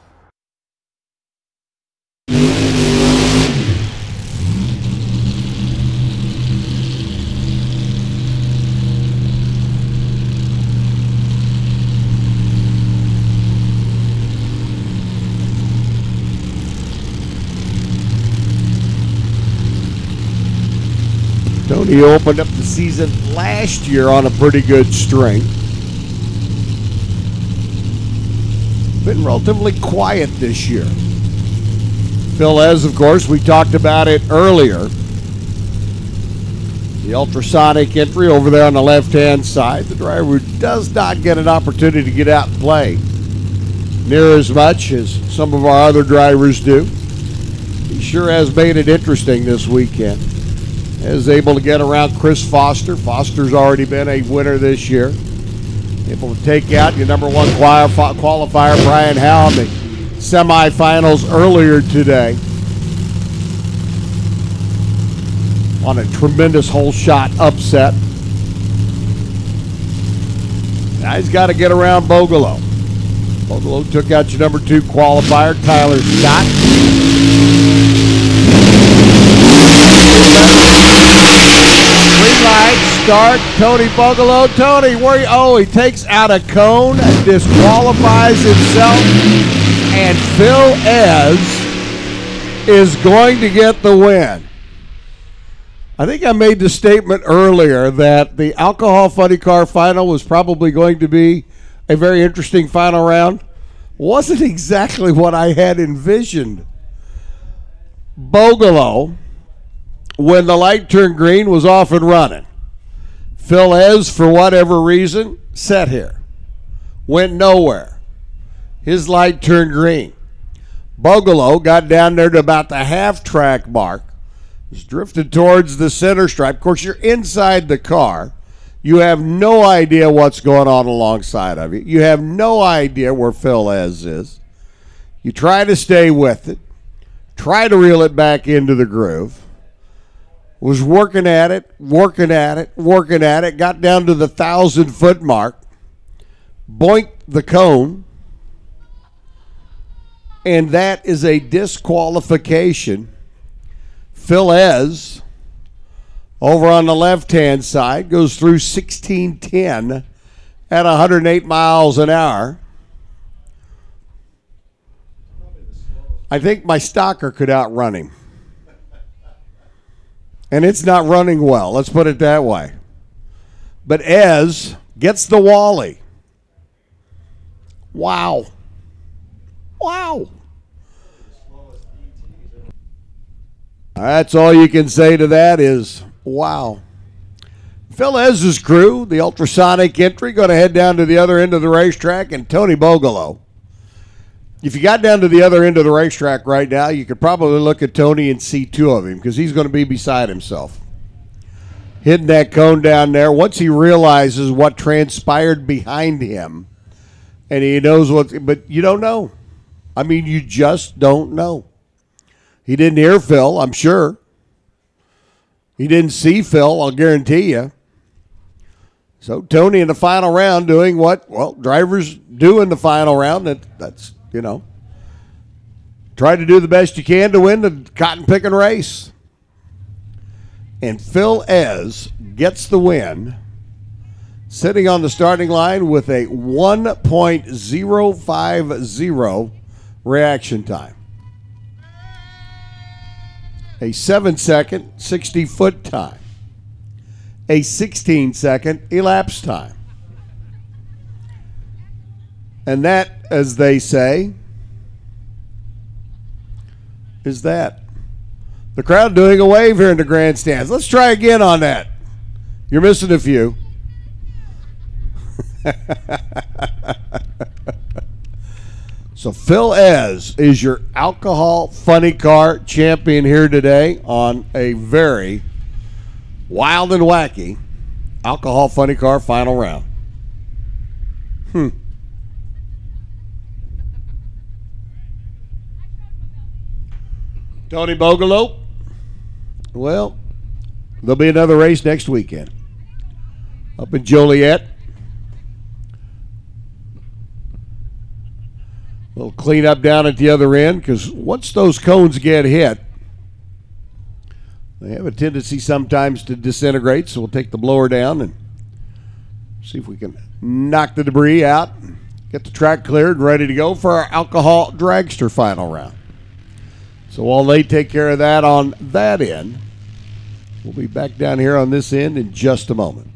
Tony opened up the season last year on a pretty good string. Been relatively quiet this year. Phil Ez, of course, we talked about it earlier. The ultrasonic entry over there on the left-hand side. The driver does not get an opportunity to get out and play. near as much as some of our other drivers do. He sure has made it interesting this weekend. Is able to get around Chris Foster. Foster's already been a winner this year. Able to take out your number one qualifier, Brian Howe, in the semifinals earlier today. On a tremendous hole shot upset. Now he's got to get around Bogolo. Bogolo took out your number two qualifier, Tyler Scott. Green light, start, Tony Bogolo. Tony, where you? Oh, he takes out a cone, disqualifies himself, and Phil Ez is going to get the win. I think I made the statement earlier that the Alcohol Funny Car Final was probably going to be a very interesting final round. Wasn't exactly what I had envisioned. Bogolo, when the light turned green, was off and running. Phil Ez, for whatever reason, sat here. Went nowhere. His light turned green. Bogolo got down there to about the half-track mark. Drifted towards the center stripe. Of course, you're inside the car. You have no idea what's going on alongside of you. You have no idea where Phil Ez is. You try to stay with it. Try to reel it back into the groove. Was working at it. Got down to the 1,000-foot mark. Boinked the cone. And that is a disqualification. Phil Ez, over on the left-hand side, goes through 16:10 at 108 miles an hour. I think my stalker could outrun him. And it's not running well, let's put it that way. But Ez gets the Wally. Wow. Wow. That's all you can say to that is, wow. Phil Ez's crew, the ultrasonic entry, going to head down to the other end of the racetrack, and Tony Bogolo. If you got down to the other end of the racetrack right now, you could probably look at Tony and see two of him because he's going to be beside himself. Hitting that cone down there. Once he realizes what transpired behind him, and he knows what, but you don't know. I mean, you just don't know. He didn't hear Phil, I'm sure. He didn't see Phil, I'll guarantee you. So Tony in the final round doing what, well, drivers do in the final round. That's, you know, try to do the best you can to win the cotton picking race. And Phil Ez gets the win, sitting on the starting line with a 1.050 reaction time. A 7-second 60-foot time. A 16-second elapsed time. And that, as they say, is that. The crowd doing a wave here in the grandstands. Let's try again on that. You're missing a few. So Phil Ez is your Alcohol Funny Car champion here today on a very wild and wacky Alcohol Funny Car final round. Tony Bogolo. Well, there'll be another race next weekend up in Joliet. A little cleanup down at the other end because once those cones get hit, they have a tendency sometimes to disintegrate. So we'll take the blower down and see if we can knock the debris out, get the track cleared and ready to go for our Alcohol Dragster final round. So while they take care of that on that end, we'll be back down here on this end in just a moment.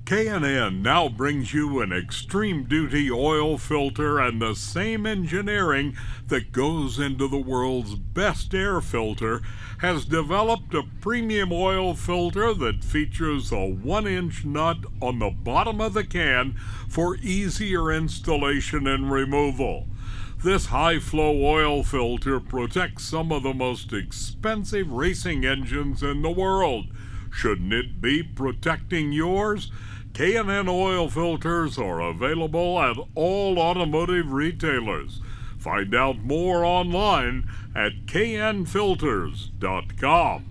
K&N now brings you an extreme duty oil filter and the same engineering that goes into the world's best air filter has developed a premium oil filter that features a 1-inch nut on the bottom of the can for easier installation and removal. This high-flow oil filter protects some of the most expensive racing engines in the world. Shouldn't it be protecting yours? K&N oil filters are available at all automotive retailers. Find out more online at knfilters.com.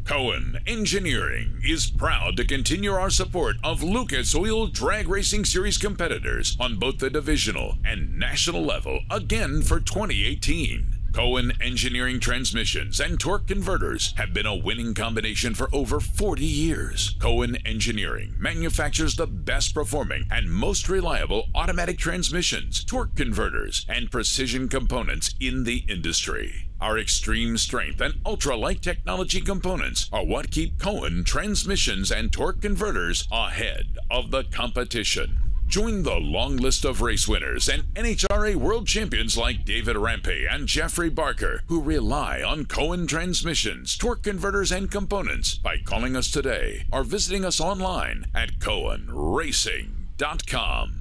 Cohen Engineering is proud to continue our support of Lucas Oil Drag Racing Series competitors on both the divisional and national level again for 2018. Cohen Engineering transmissions and torque converters have been a winning combination for over 40 years. Cohen Engineering manufactures the best performing and most reliable automatic transmissions, torque converters, and precision components in the industry. Our extreme strength and ultralight technology components are what keep Cohen transmissions and torque converters ahead of the competition. Join the long list of race winners and NHRA world champions like David Rampey and Jeffrey Barker, who rely on Cohen transmissions, torque converters, and components by calling us today or visiting us online at cohenracing.com.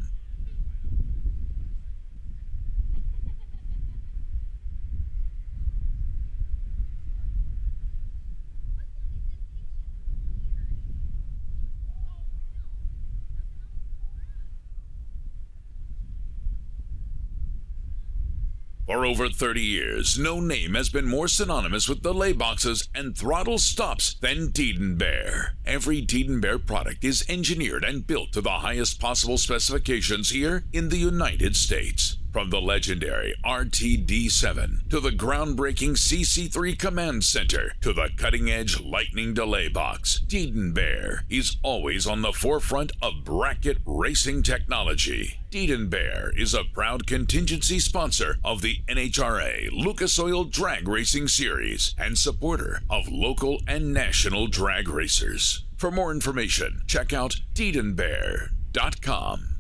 For over 30 years, no name has been more synonymous with delay boxes and throttle stops than Deeden Bear. Every Deeden Bear product is engineered and built to the highest possible specifications here in the United States. From the legendary RTD7 to the groundbreaking CC3 Command Center to the cutting-edge Lightning Delay Box, Deeden Bear is always on the forefront of bracket racing technology. Deeden Bear is a proud contingency sponsor of the NHRA Lucas Oil Drag Racing Series and supporter of local and national drag racers. For more information, check out deedenbear.com.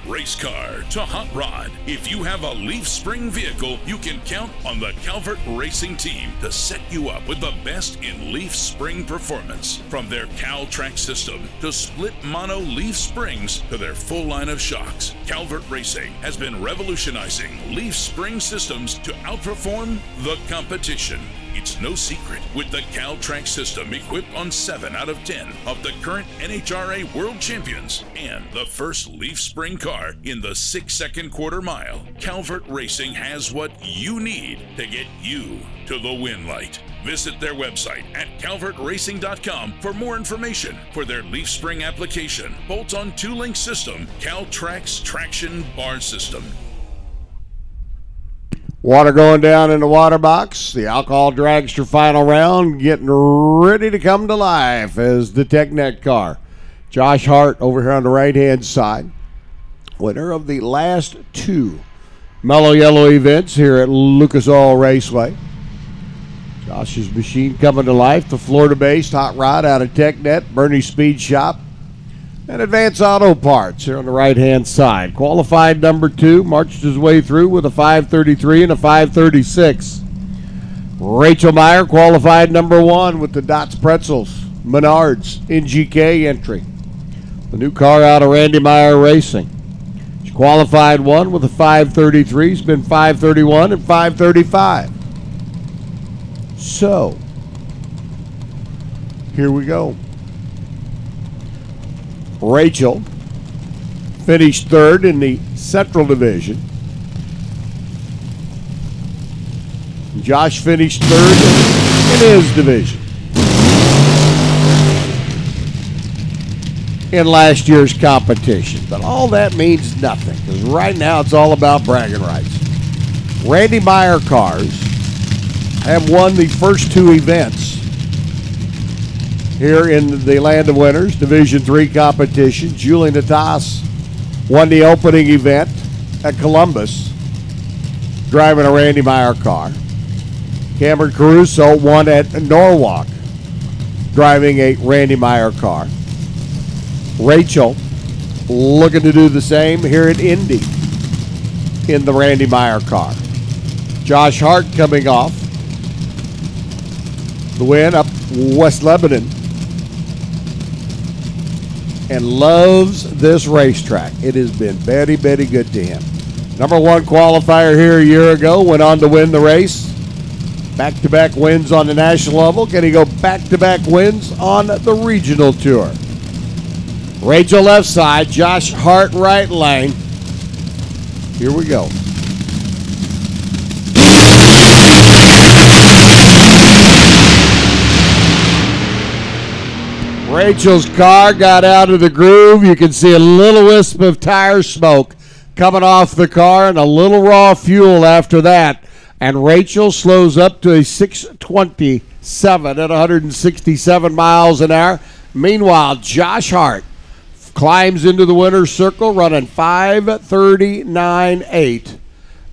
Race car to hot rod. If you have a leaf spring vehicle, you can count on the Calvert Racing team to set you up with the best in leaf spring performance. From their Cal-Track system to split mono leaf springs to their full line of shocks, Calvert Racing has been revolutionizing leaf spring systems to outperform the competition. It's no secret, with the Cal-Track system equipped on 7 out of 10 of the current NHRA World Champions and the first leaf spring car in the 6-second quarter mile, Calvert Racing has what you need to get you to the win light. Visit their website at calvertracing.com for more information for their leaf spring application, bolt-on 2-link system, Cal-Track's traction bar system. Water going down in the water box. The alcohol dragster final round getting ready to come to life as the TechNet car. Josh Hart over here on the right-hand side. Winner of the last 2 Mellow Yellow events here at Lucas Oil Raceway. Josh's machine coming to life. The Florida-based hot rod out of TechNet, Bernie Speed Shop, and Advance Auto Parts here on the right-hand side. Qualified number 2, marched his way through with a 5:33 and a 5:36. Rachel Meyer, qualified number 1 with the Dots Pretzels, Menards, NGK entry. The new car out of Randy Meyer Racing. She qualified 1 with a 5:33. It's been 5:31 and 5:35. So, here we go. Rachel finished 3rd in the Central Division. Josh finished 3rd in his division in last year's competition. But all that means nothing, because right now it's all about bragging rights. Randy Meyer cars have won the first 2 events here in the Land of Winners, Division 3 competition. Julie Natas won the opening event at Columbus. driving a Randy Meyer car. Cameron Caruso won at Norwalk, driving a Randy Meyer car. Rachel looking to do the same here at Indy in the Randy Meyer car. Josh Hart coming off the win up West Lebanon and loves this racetrack. It has been very, very good to him. Number one qualifier here a year ago, went on to win the race. Back-to-back wins on the national level. Can he go back-to-back wins on the regional tour? Rachel left side, Josh Hart right lane. Here we go. Rachel's car got out of the groove. You can see a little wisp of tire smoke coming off the car and a little raw fuel after that. And Rachel slows up to a 6:27 at 167 miles an hour. Meanwhile, Josh Hart climbs into the winner's circle running 5:39.8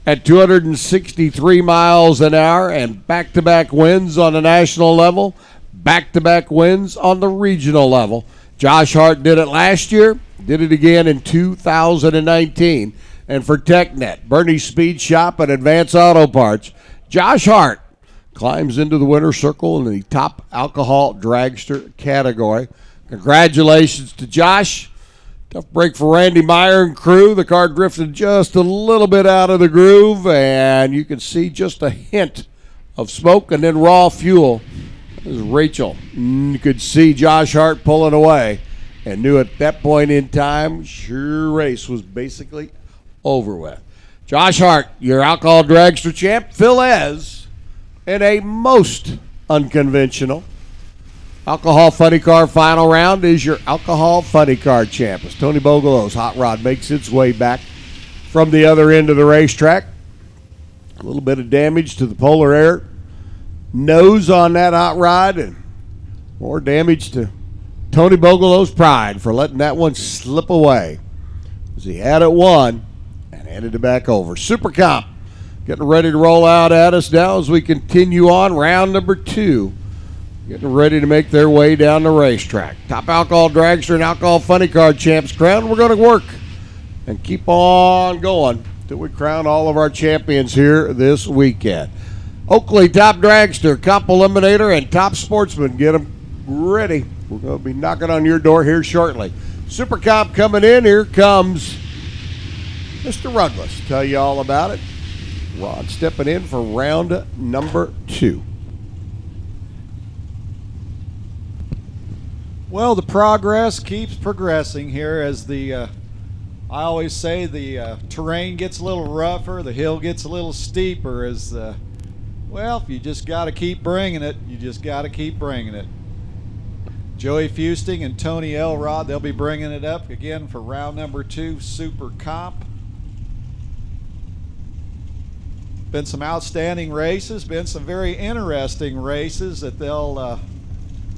at 263 miles an hour, and back-to-back wins on the national level, back-to-back wins on the regional level. Josh Hart did it last year, did it again in 2019. And for TechNet, Bernie's Speed Shop and Advance Auto Parts, Josh Hart climbs into the winner's circle in the top alcohol dragster category. Congratulations to Josh. Tough break for Randy Meyer and crew. The car drifted just a little bit out of the groove, and you can see just a hint of smoke and then raw fuel. This is Rachel. You could see Josh Hart pulling away and knew at that point in time, sure race was basically over with. Josh Hart, your alcohol dragster champ. Phil Ez in a most unconventional alcohol funny car final round is your alcohol funny car champ as Tony Bogelo's hot rod makes its way back from the other end of the racetrack. A little bit of damage to the Polar Air nose on that hot rod, and more damage to Tony Bogelo's pride for letting that one slip away as he had it won and handed it back over. Super Comp getting ready to roll out at us now as we continue on round number 2. Getting ready to make their way down the racetrack. Top alcohol dragster and alcohol funny car champs crowned. We're going to work and keep on going till we crown all of our champions here this weekend. Oakley top dragster, comp eliminator, and top sportsman. Get them ready. We're going to be knocking on your door here shortly. Super Comp coming in. Here comes Mr. Rugless. Tell you all about it. Rod stepping in for round number 2. Well, the progress keeps progressing here as I always say, the terrain gets a little rougher, the hill gets a little steeper as, well, you just got to keep bringing it. You just got to keep bringing it. Joey Fusting and Tony Elrod, they'll be bringing it up again for round number 2, Super Comp. Been some outstanding races, been some very interesting races that they'll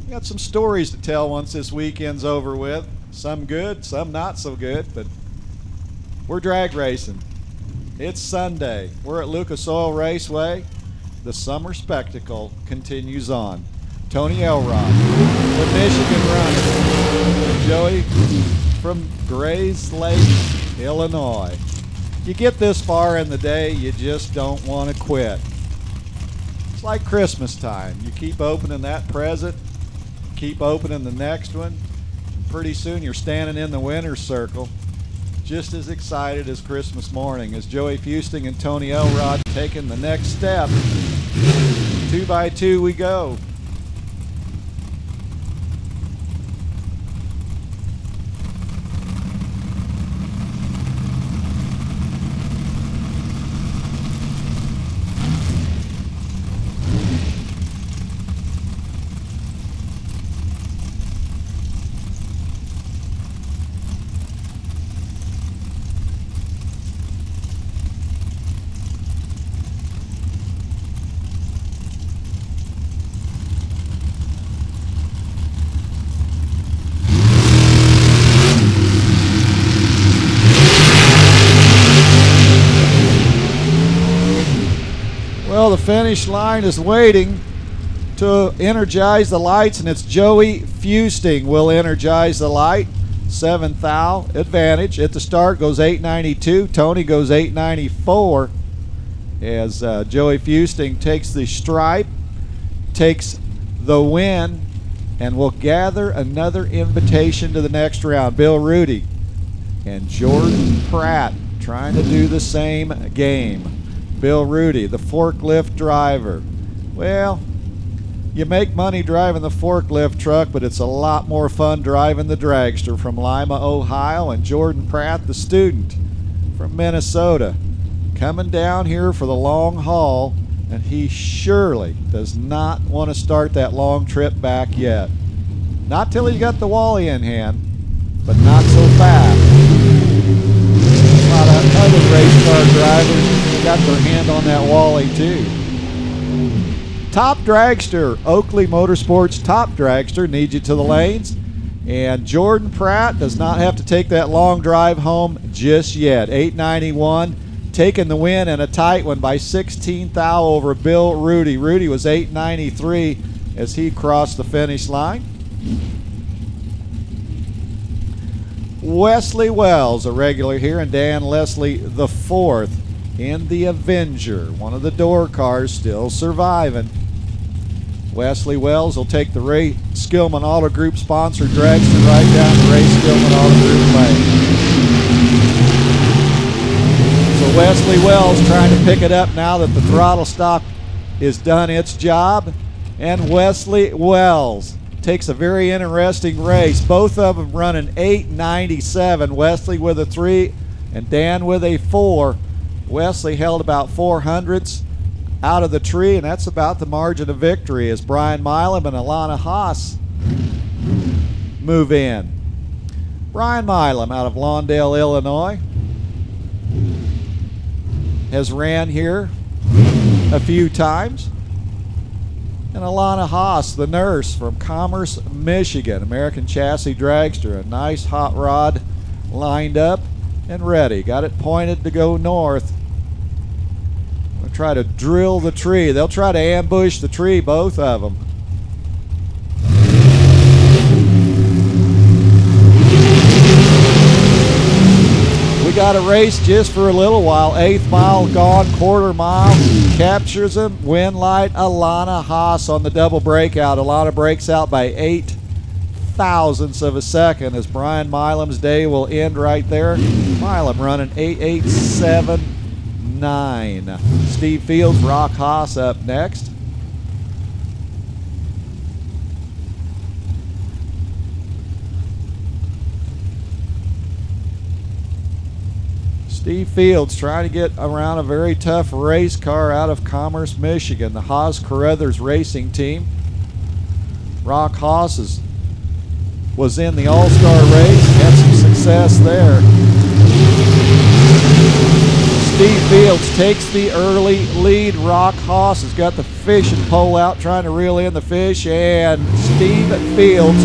got some stories to tell once this weekend's over with. Some good, some not so good, but we're drag racing. It's Sunday. We're at Lucas Oil Raceway. The summer spectacle continues on. Tony Elrod, the Michigan runner. Joey from Grays Lake, Illinois. You get this far in the day, you just don't want to quit. It's like Christmas time. You keep opening that present, keep opening the next one, and pretty soon you're standing in the winner's circle, just as excited as Christmas morning as Joey Fusting and Tony Elrod taking the next step. 2 by 2 we go. Well, the finish line is waiting to energize the lights, and it's Joey Fusting will energize the light. 7th thou advantage at the start goes 892. Tony goes 894 as Joey Fusting takes the stripe, takes the win, and will gather another invitation to the next round. Bill Rudy and Jordan Pratt trying to do the same game. Bill Rudy, the forklift driver. Well, you make money driving the forklift truck, but it's a lot more fun driving the dragster from Lima, Ohio. And Jordan Pratt, the student from Minnesota, coming down here for the long haul, and he surely does not want to start that long trip back yet. Not till he's got the Wally in hand, but not so fast. A lot of other race car drivers got their hand on that Wally too. Top dragster, Oakley Motorsports top dragster, needs you to the lanes. And Jordan Pratt does not have to take that long drive home just yet. 891, taking the win, and a tight one by 16 thou over Bill Rudy. Rudy was 893 as he crossed the finish line. Wesley Wells, a regular here, and Dan Leslie the fourth in the Avenger. One of the door cars still surviving. Wesley Wells will take the Ray Skillman Auto Group sponsored dragster right down the Ray Skillman Auto Group lane. So Wesley Wells trying to pick it up now that the throttle stop is done its job. And Wesley Wells takes a very interesting race. Both of them running 897. Wesley with a 3 and Dan with a 4. Wesley held about 400ths out of the tree, and that's about the margin of victory as Brian Milam and Alana Haas move in. Brian Milam out of Lawndale, Illinois, has ran here a few times. And Alana Haas, the nurse from Commerce, Michigan, American Chassis Dragster, a nice hot rod lined up and ready. Got it pointed to go north. We'll try to drill the tree. They'll try to ambush the tree, both of them. We got a race just for a little while. 8th mile gone, quarter mile. Captures him. Win light, Alana Haas on the double breakout. Alana breaks out by 8 thousandths of a second as Brian Milam's day will end right there. Milam running 8.879. Steve Fields, Rock Haas up next. Steve Fields trying to get around a very tough race car out of Commerce, Michigan, the Haas Carruthers racing team. Rock Haas was in the All-Star race, had some success there. Steve Fields takes the early lead. Rock Haas has got the fishing pole out trying to reel in the fish, and Steve Fields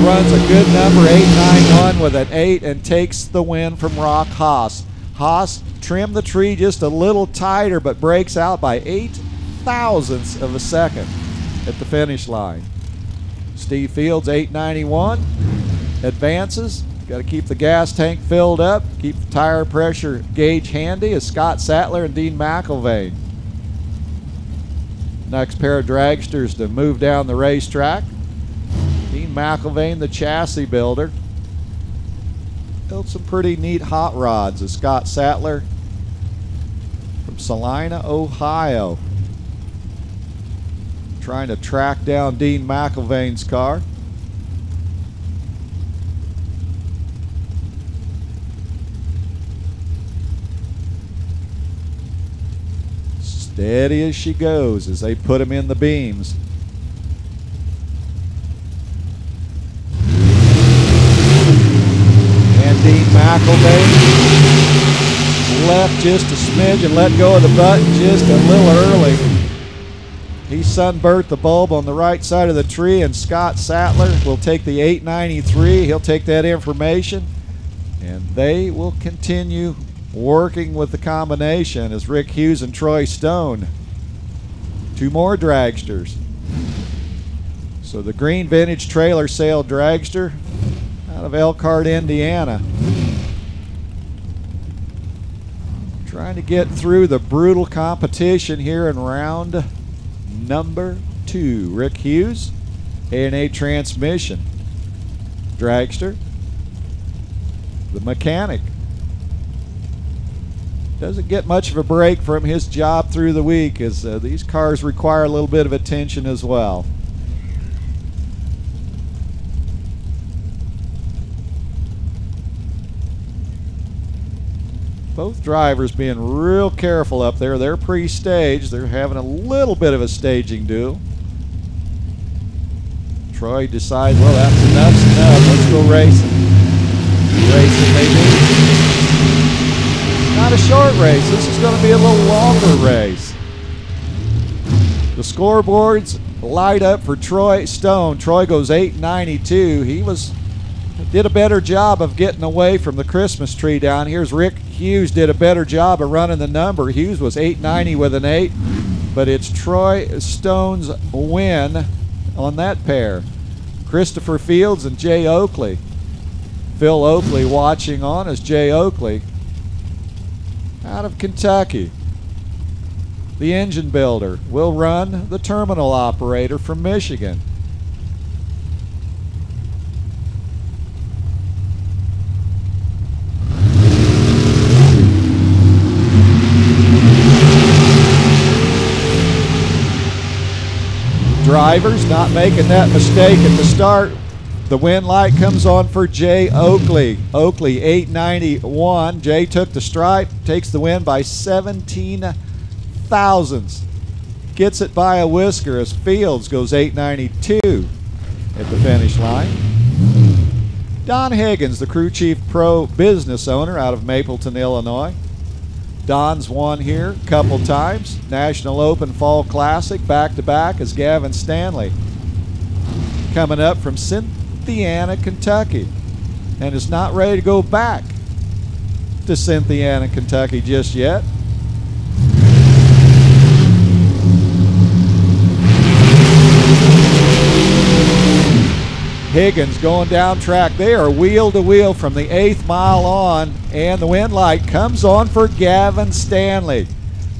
runs a good number, 891 with an 8, and takes the win from Rock Haas. Haas trimmed the tree just a little tighter, but breaks out by 8 thousandths of a second at the finish line. Steve Fields, 891, advances. Got to keep the gas tank filled up, keep the tire pressure gauge handy as Scott Sattler and Dean McIlvain. Next pair of dragsters to move down the racetrack. Dean McIlvain, the chassis builder. Built some pretty neat hot rods as Scott Sattler from Salina, Ohio, trying to track down Dean McIlvain's car. Steady as she goes as they put him in the beams. Dean McIlvain left just a smidge and let go of the button just a little early. He sunburnt the bulb on the right side of the tree, and Scott Sattler will take the 893. He'll take that information, and they will continue working with the combination as Rick Hughes and Troy Stone 2 more dragsters. So the green vintage trailer sale dragster out of Elkhart, Indiana. Trying to get through the brutal competition here in round number 2. Rick Hughes, A&A transmission. Dragster. The mechanic. Doesn't get much of a break from his job through the week, as these cars require a little bit of attention as well. Both drivers being real careful up there. They're pre-staged. They're having a little bit of a staging do. Troy decides, well, that's enough's enough. Let's go racing. Racing, maybe. Not a short race. This is going to be a little longer race. The scoreboards light up for Troy Stone. Troy goes 8.92. He did a better job of getting away from the Christmas tree down here. Rick Hughes did a better job of running the number. Hughes was 8.90 with an 8, but it's Troy Stone's win on that pair. Christopher Fields and Jay Oakley. Phil Oakley watching on as Jay Oakley out of Kentucky. The engine builder will run the terminal operator from Michigan. Drivers not making that mistake at the start. The win light comes on for Jay Oakley. Oakley 8.91. Jay took the stripe, takes the win by 17 thousandths. Gets it by a whisker as Fields goes 8.92 at the finish line. Don Higgins, the crew chief pro business owner out of Mapleton, Illinois. Don's won here a couple times. National Open Fall Classic back-to-back as Gavin Stanley. Coming up from Cynthiana, Kentucky, and is not ready to go back to Cynthiana, Kentucky just yet. Higgins going down track. They are wheel to wheel from the 8th mile on, and the win light comes on for Gavin Stanley.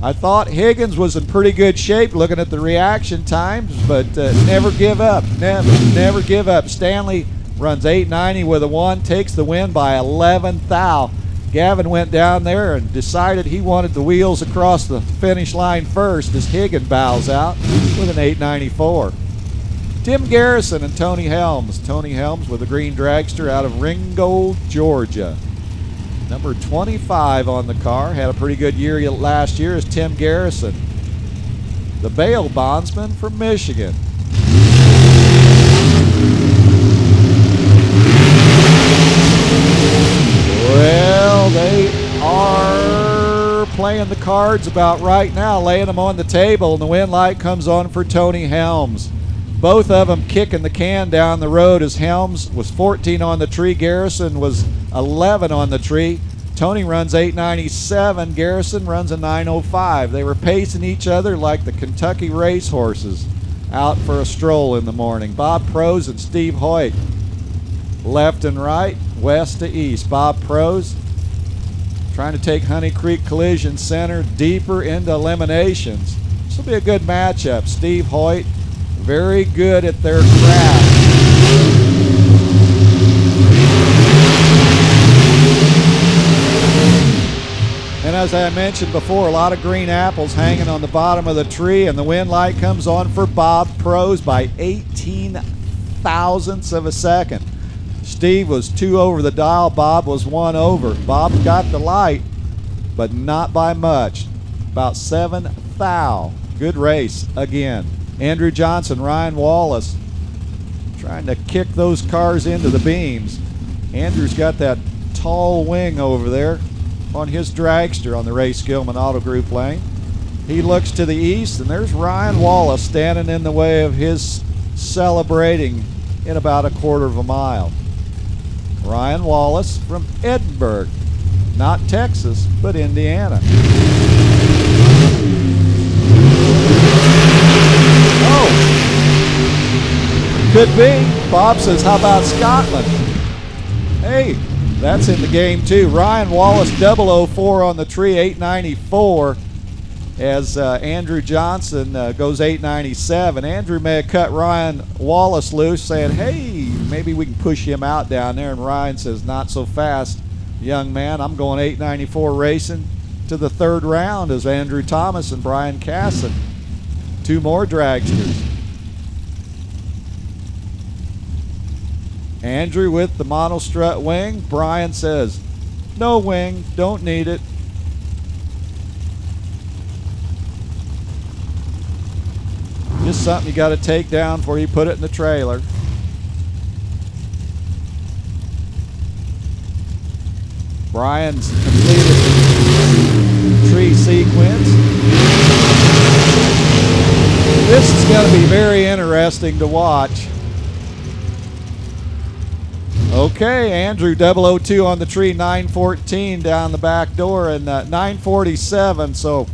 I thought Higgins was in pretty good shape looking at the reaction times, but never give up. Never give up. Stanley runs 8.90 with a 1, takes the win by 11 thou. Gavin went down there and decided he wanted the wheels across the finish line first as Higgins bows out with an 8.94. Tim Garrison and Tony Helms. Tony Helms with a green dragster out of Ringgold, Georgia. Number 25 on the car. Had a pretty good year last year as Tim Garrison. The bail bondsman from Michigan. Well, they are playing the cards about right now, laying them on the table, and the win light comes on for Tony Helms. Both of them kicking the can down the road as Helms was 14 on the tree. Garrison was 11 on the tree. Tony runs 8.97. Garrison runs a 9.05. They were pacing each other like the Kentucky racehorses out for a stroll in the morning. Bob Prose and Steve Hoyt. Left and right, west to east. Bob Prose trying to take Honey Creek Collision Center deeper into eliminations. This will be a good matchup. Steve Hoyt, very good at their craft. And as I mentioned before, a lot of green apples hanging on the bottom of the tree, and the win light comes on for Bob Prose by 18 thousandths of a second. Steve was 2 over the dial. Bob was 1 over. Bob got the light, but not by much. About 7 thou. Good race again. Andrew Johnson, Ryan Wallace trying to kick those cars into the beams. Andrew's got that tall wing over there on his dragster on the Ray Skillman Auto Group lane. He looks to the east, and there's Ryan Wallace standing in the way of his celebrating in about a quarter of a mile. Ryan Wallace from Edinburgh, not Texas, but Indiana. Could be. Bob says, how about Scotland? Hey, that's in the game too. Ryan Wallace 004 on the tree, 894. As Andrew Johnson goes 897. Andrew may have cut Ryan Wallace loose, saying, hey, maybe we can push him out down there. And Ryan says, not so fast, young man. I'm going 894 racing to the third round as Andrew Thomas and Brian Casson. Two more dragsters. Andrew with the monostrut wing. Brian says, no wing, don't need it. Just something you got to take down before you put it in the trailer. Brian's completed the tree sequence. This is going to be very interesting to watch. Okay, Andrew 002 on the tree, 914 down the back door, and 947, so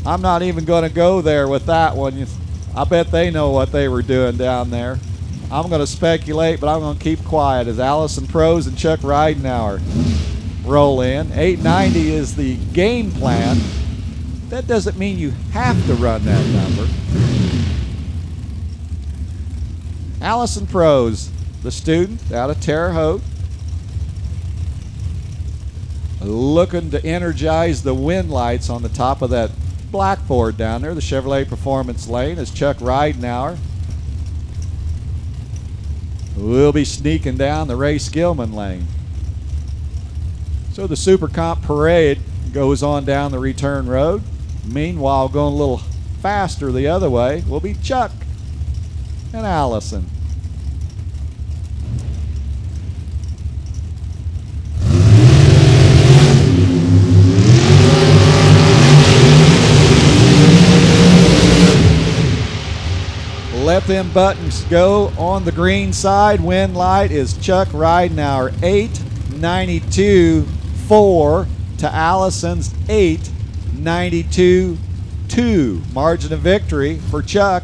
I'm not even going to go there with that one. I bet they know what they were doing down there. I'm going to speculate, but I'm going to keep quiet as Allison Prose and Chuck Ridenauer roll in. 890 is the game plan. That doesn't mean you have to run that number. Allison Prose, the student out of Terre Haute, looking to energize the wind lights on the top of that blackboard down there, the Chevrolet Performance Lane, as Chuck Ridenauer will be sneaking down the Ray Skillman lane. So the Super Comp Parade goes on down the return road. Meanwhile, going a little faster the other way will be Chuck and Allison. Let them buttons go on the green side. Wind light is Chuck Ridenauer, 892.4 to Allison's 892.2. Margin of victory for Chuck,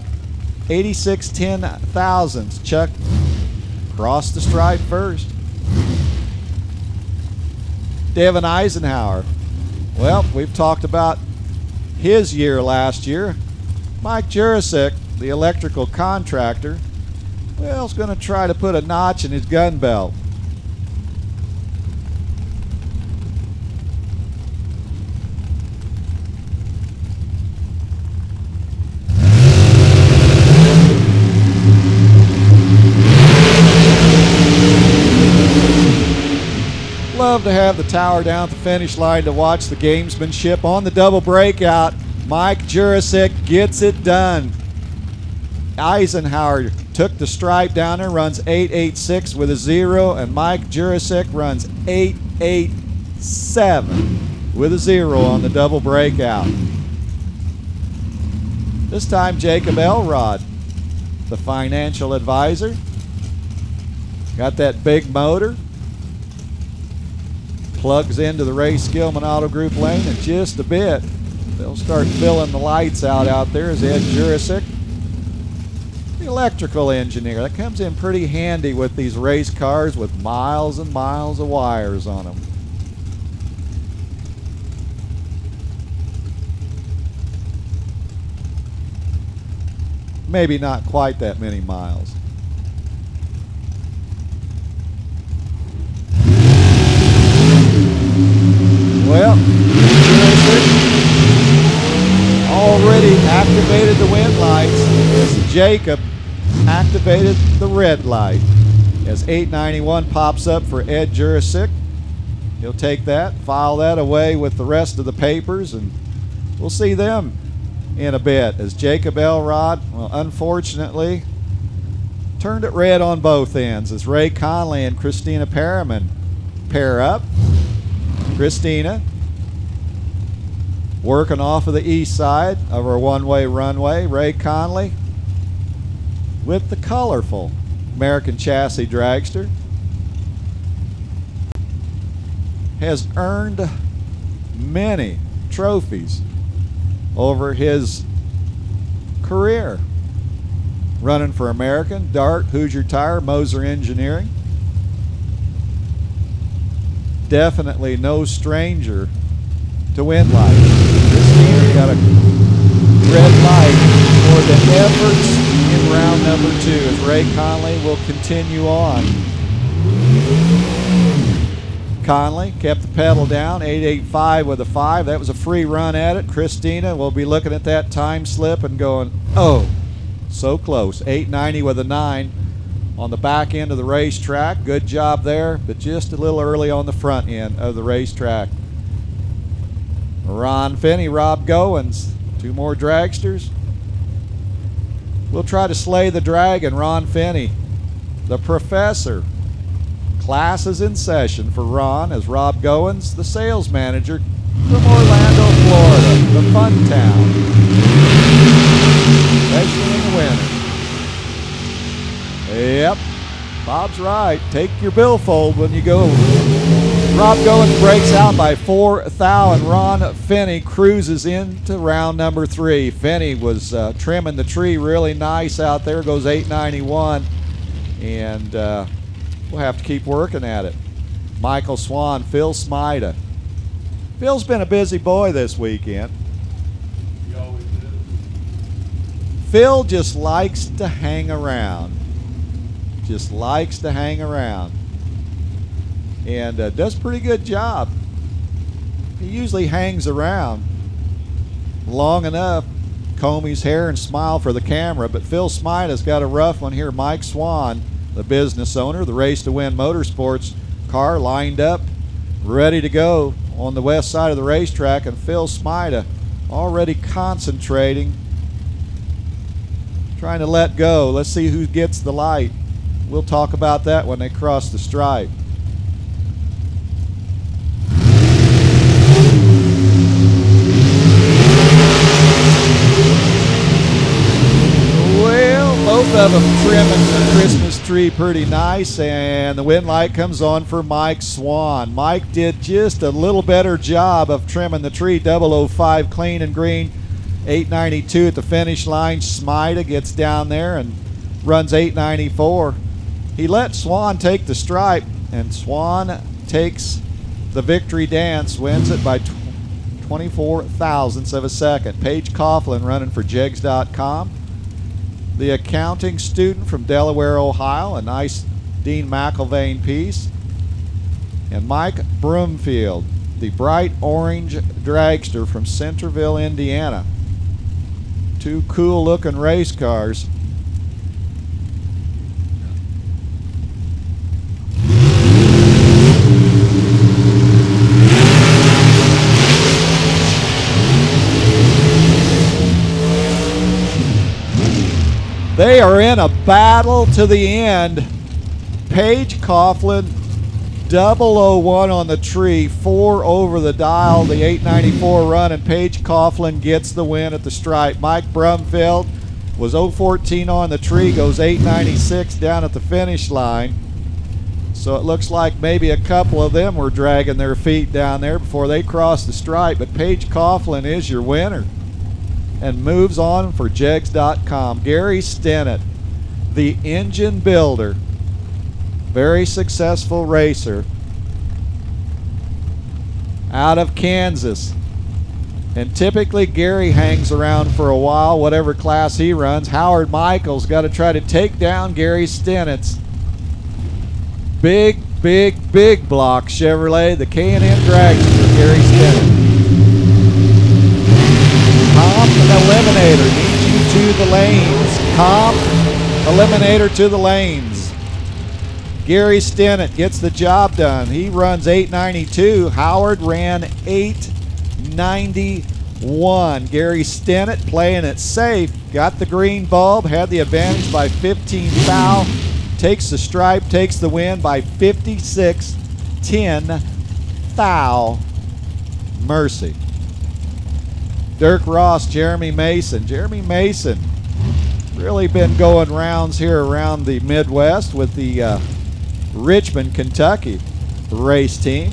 86.10 thousandths. Chuck crossed the stripe first. Devin Eisenhower. Well, we've talked about his year last year. Mike Jurasik, the electrical contractor, well, is going to try to put a notch in his gun belt. Love to have the tower down at the finish line to watch the gamesmanship on the double breakout. Mike Jurasik gets it done. Eisenhower took the stripe down there, runs 886 with a 0, and Mike Jurasik runs 887 with a 0 on the double breakout. This time Jacob Elrod, the financial advisor, got that big motor, plugs into the Ray Skillman Auto Group lane in just a bit. They'll start filling the lights out there as Ed Jurasik, the electrical engineer. That comes in pretty handy with these race cars with miles and miles of wires on them. Maybe not quite that many miles. Well, already activated the wind lights as Jacob activated the red light. As 891 pops up for Ed Jurasik, he'll take that, file that away with the rest of the papers, and we'll see them in a bit as Jacob Elrod, well, unfortunately, turned it red on both ends as Ray Conley and Christina Perriman pair up. Christina working off of the east side of our one-way runway. Ray Conley with the colorful American Chassis dragster has earned many trophies over his career. running for American. Dart, Hoosier Tire, Moser Engineering. Definitely no stranger to wind light. Christina got a red light for the efforts in round number 2 as Ray Conley will continue on. Conley kept the pedal down, 8.85 with a 5. That was a free run at it. Christina will be looking at that time slip and going, oh, so close. 8.90 with a 9 on the back end of the racetrack. Good job there, but just a little early on the front end of the racetrack. Ron Finney, Rob Goins, 2 more dragsters. We'll try to slay the dragon, Ron Finney. The professor. Class is in session for Ron as Rob Goins, the sales manager from Orlando, Florida, the fun town. Especially in the winter. Yep, Bob's right. Take your billfold when you go. Rob Goins breaks out by 4 thou, and Ron Finney cruises into round number 3. Finney was trimming the tree really nice out there, goes 8.91, and we'll have to keep working at it. Michael Swan, Phil Smida. Phil's been a busy boy this weekend. He always is. Phil just likes to hang around. Just likes to hang around. And does a pretty good job. He usually hangs around long enough, comb his hair and smile for the camera, but Phil Smida's got a rough one here. Mike Swan, the business owner, the Race to Win Motorsports car lined up, ready to go on the west side of the racetrack, and Phil Smida already concentrating, trying to let go. Let's see who gets the light. We'll talk about that when they cross the stripe. Well, both of them trimming the Christmas tree pretty nice, and the wind light comes on for Mike Swan. Mike did just a little better job of trimming the tree. 005 clean and green, 8.92 at the finish line. Smida gets down there and runs 8.94. He let Swan take the stripe, and Swan takes the victory dance, wins it by 24 thousandths of a second. Paige Coughlin running for Jegs.com. The accounting student from Delaware, Ohio, a nice Dean McIlvaine piece. And Mike Broomfield, the bright orange dragster from Centerville, Indiana. 2 cool looking race cars. They are in a battle to the end. Paige Coughlin, 001 on the tree, 4 over the dial, the 8.94 run, and Paige Coughlin gets the win at the stripe. Mike Brumfield was 014 on the tree, goes 8.96 down at the finish line. So it looks like maybe a couple of them were dragging their feet down there before they crossed the stripe, but Paige Coughlin is your winner and moves on for Jegs.com. Gary Stennett, the engine builder, very successful racer out of Kansas. And typically Gary hangs around for a while, whatever class he runs. Howard Michaels got to try to take down Gary Stennett's big block Chevrolet, the K&N Dragster for Gary Stennett. Comp Eliminator needs you to the lanes. Comp Eliminator to the lanes. Gary Stennett gets the job done. He runs 8.92. Howard ran 8.91. Gary Stennett playing it safe. Got the green bulb. Had the advantage by 15 thou. Takes the stripe. Takes the win by 56.10 thou. Mercy. Dirk Ross, Jeremy Mason. Jeremy Mason really been going rounds here around the Midwest with the Richmond, Kentucky race team.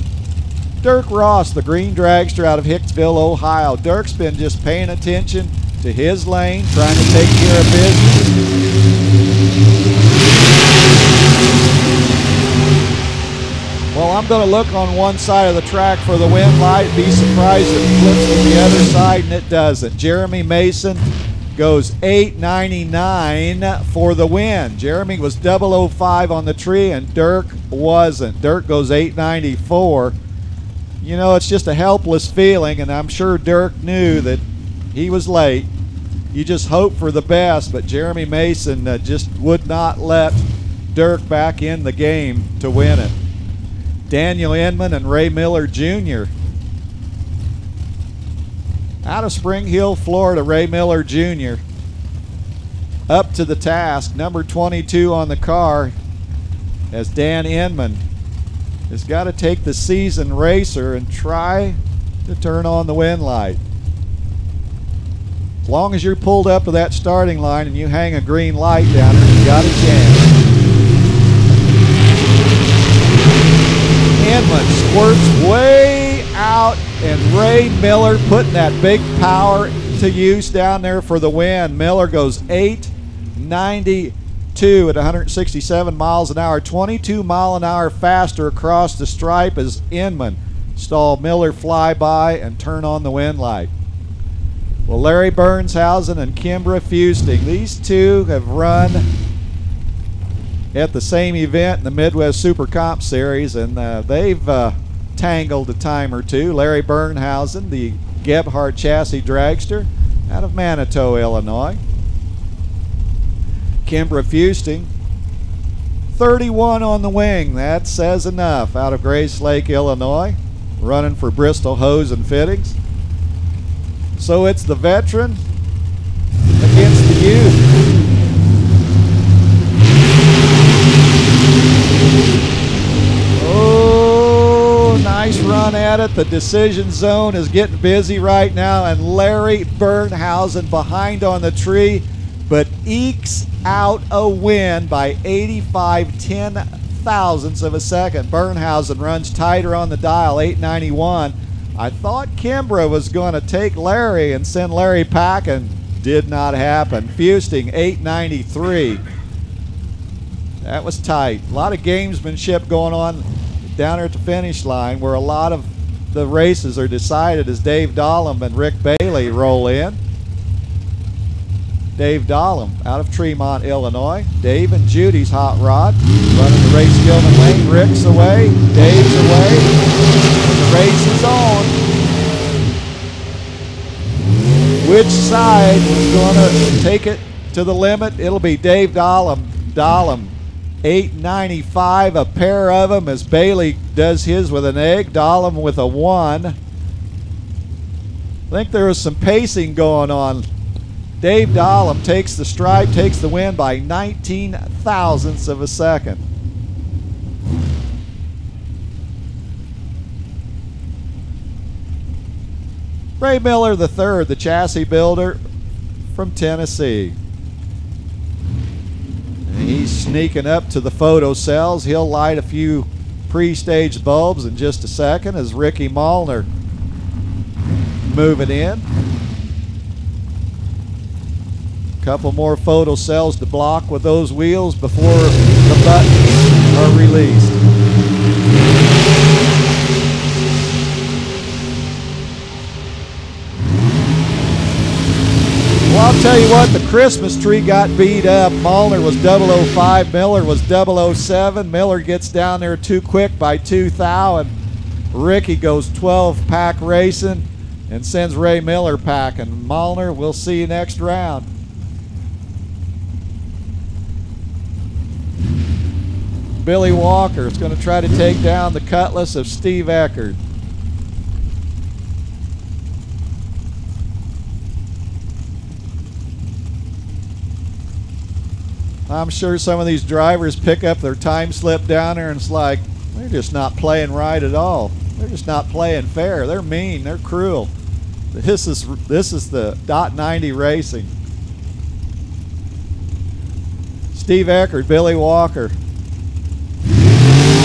Dirk Ross, the green dragster out of Hicksville, Ohio. Dirk's been just paying attention to his lane, trying to take care of business. Well, I'm going to look on one side of the track for the wind light. Be surprised if it flips to the other side, and it doesn't. Jeremy Mason goes 8.99 for the win. Jeremy was 005 on the tree, and Dirk wasn't. Dirk goes 8.94. You know, it's just a helpless feeling, and I'm sure Dirk knew that he was late. You just hope for the best, but Jeremy Mason just would not let Dirk back in the game to win it. Daniel Inman and Ray Miller Jr. Out of Spring Hill, Florida, Ray Miller Jr. up to the task, number 22 on the car, as Dan Inman has got to take the seasoned racer and try to turn on the wind light. As long as you're pulled up to that starting line and you hang a green light down there, you got a chance. Inman squirts way out, and Ray Miller putting that big power to use down there for the win. Miller goes 8.92 at 167 miles an hour, 22 mile an hour faster across the stripe as Inman stalled Miller fly by and turn on the wind light. Well, Larry Burnshausen and Kimbra Fusting, these two have run at the same event in the Midwest Super Comp Series, and they've tangled a time or two. Larry Burnhausen, the Gebhardt chassis dragster out of Manitou, Illinois. Kimbra Fusting, 31 on the wing. That says enough. Out of Grace Lake, Illinois, running for Bristol Hose and Fittings. So it's the veteran against the youth. Oh, nice run at it. The decision zone is getting busy right now, and Larry Burnhausen behind on the tree, but ekes out a win by 85 ten-thousandths of a second. Burnhausen runs tighter on the dial, 891. I thought Kimbra was going to take Larry and send Larry packing. Did not happen. Fusting, 893. That was tight. A lot of gamesmanship going on down there at the finish line, where a lot of the races are decided as Dave Dahlem and Rick Bailey roll in. Dave Dahlem out of Tremont, Illinois. Dave and Judy's hot rod running the race Gilman lane. Rick's away, Dave's away, and the race is on. Which side is going to take it to the limit? It'll be Dave Dahlem. Dahlem, 895, a pair of them as Bailey does his with an egg. Dahlem with a 1. I think there was some pacing going on. Dave Dahlem takes the stripe, takes the win by 19 thousandths of a second. Ray Miller III, the chassis builder from Tennessee. And he's sneaking up to the photo cells. He'll light a few pre-staged bulbs in just a second as Ricky Malner moving in. Couple more photo cells to block with those wheels before the buttons are released. Well, I'll tell you what, the Christmas tree got beat up. Malner was 005, Miller was 007. Miller gets down there too quick by 2 thou, and Ricky goes 12 pack racing and sends Ray Miller packing. Malner, we'll see you next round. Billy Walker is going to try to take down the Cutlass of Steve Eckert. I'm sure some of these drivers pick up their time slip down there and it's like, they're just not playing right at all. They're just not playing fair. They're mean. They're cruel. This is the .90 racing. Steve Eckert, Billy Walker.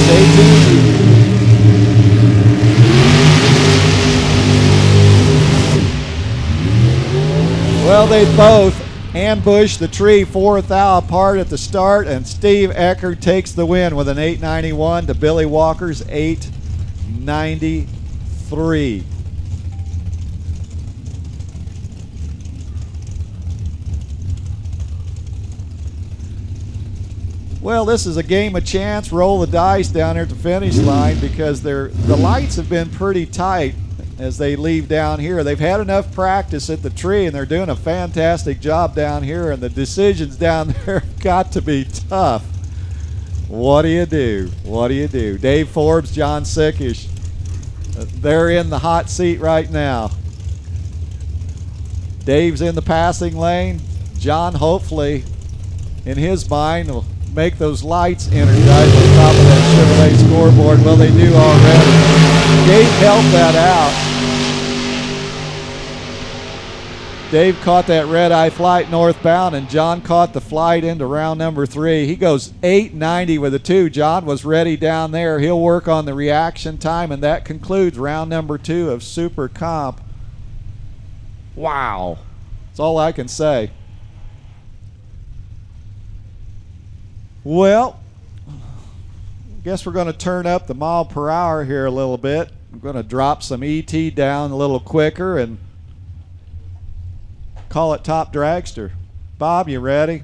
Stay tuned. Well, they both ambushed the tree 4th thou apart at the start, and Steve Eckert takes the win with an 891 to Billy Walker's 893. Well, this is a game of chance. Roll the dice down here at the finish line because the lights have been pretty tight as they leave down here. They've had enough practice at the tree, and they're doing a fantastic job down here, and the decisions down there have got to be tough. What do you do? What do you do? Dave Forbes, John Sickish, they're in the hot seat right now. Dave's in the passing lane. John, hopefully, in his mind, will make those lights energize on top of that Chevrolet scoreboard. Well, they do already. Dave helped that out. Dave caught that red-eye flight northbound, and John caught the flight into round number 3. He goes 890 with a 2. John was ready down there. He'll work on the reaction time, and that concludes round number 2 of Super Comp. Wow. That's all I can say. Well, I guess we're going to turn up the mile per hour here a little bit. I'm going to drop some ET down a little quicker and call it Top Dragster. Bob, you ready?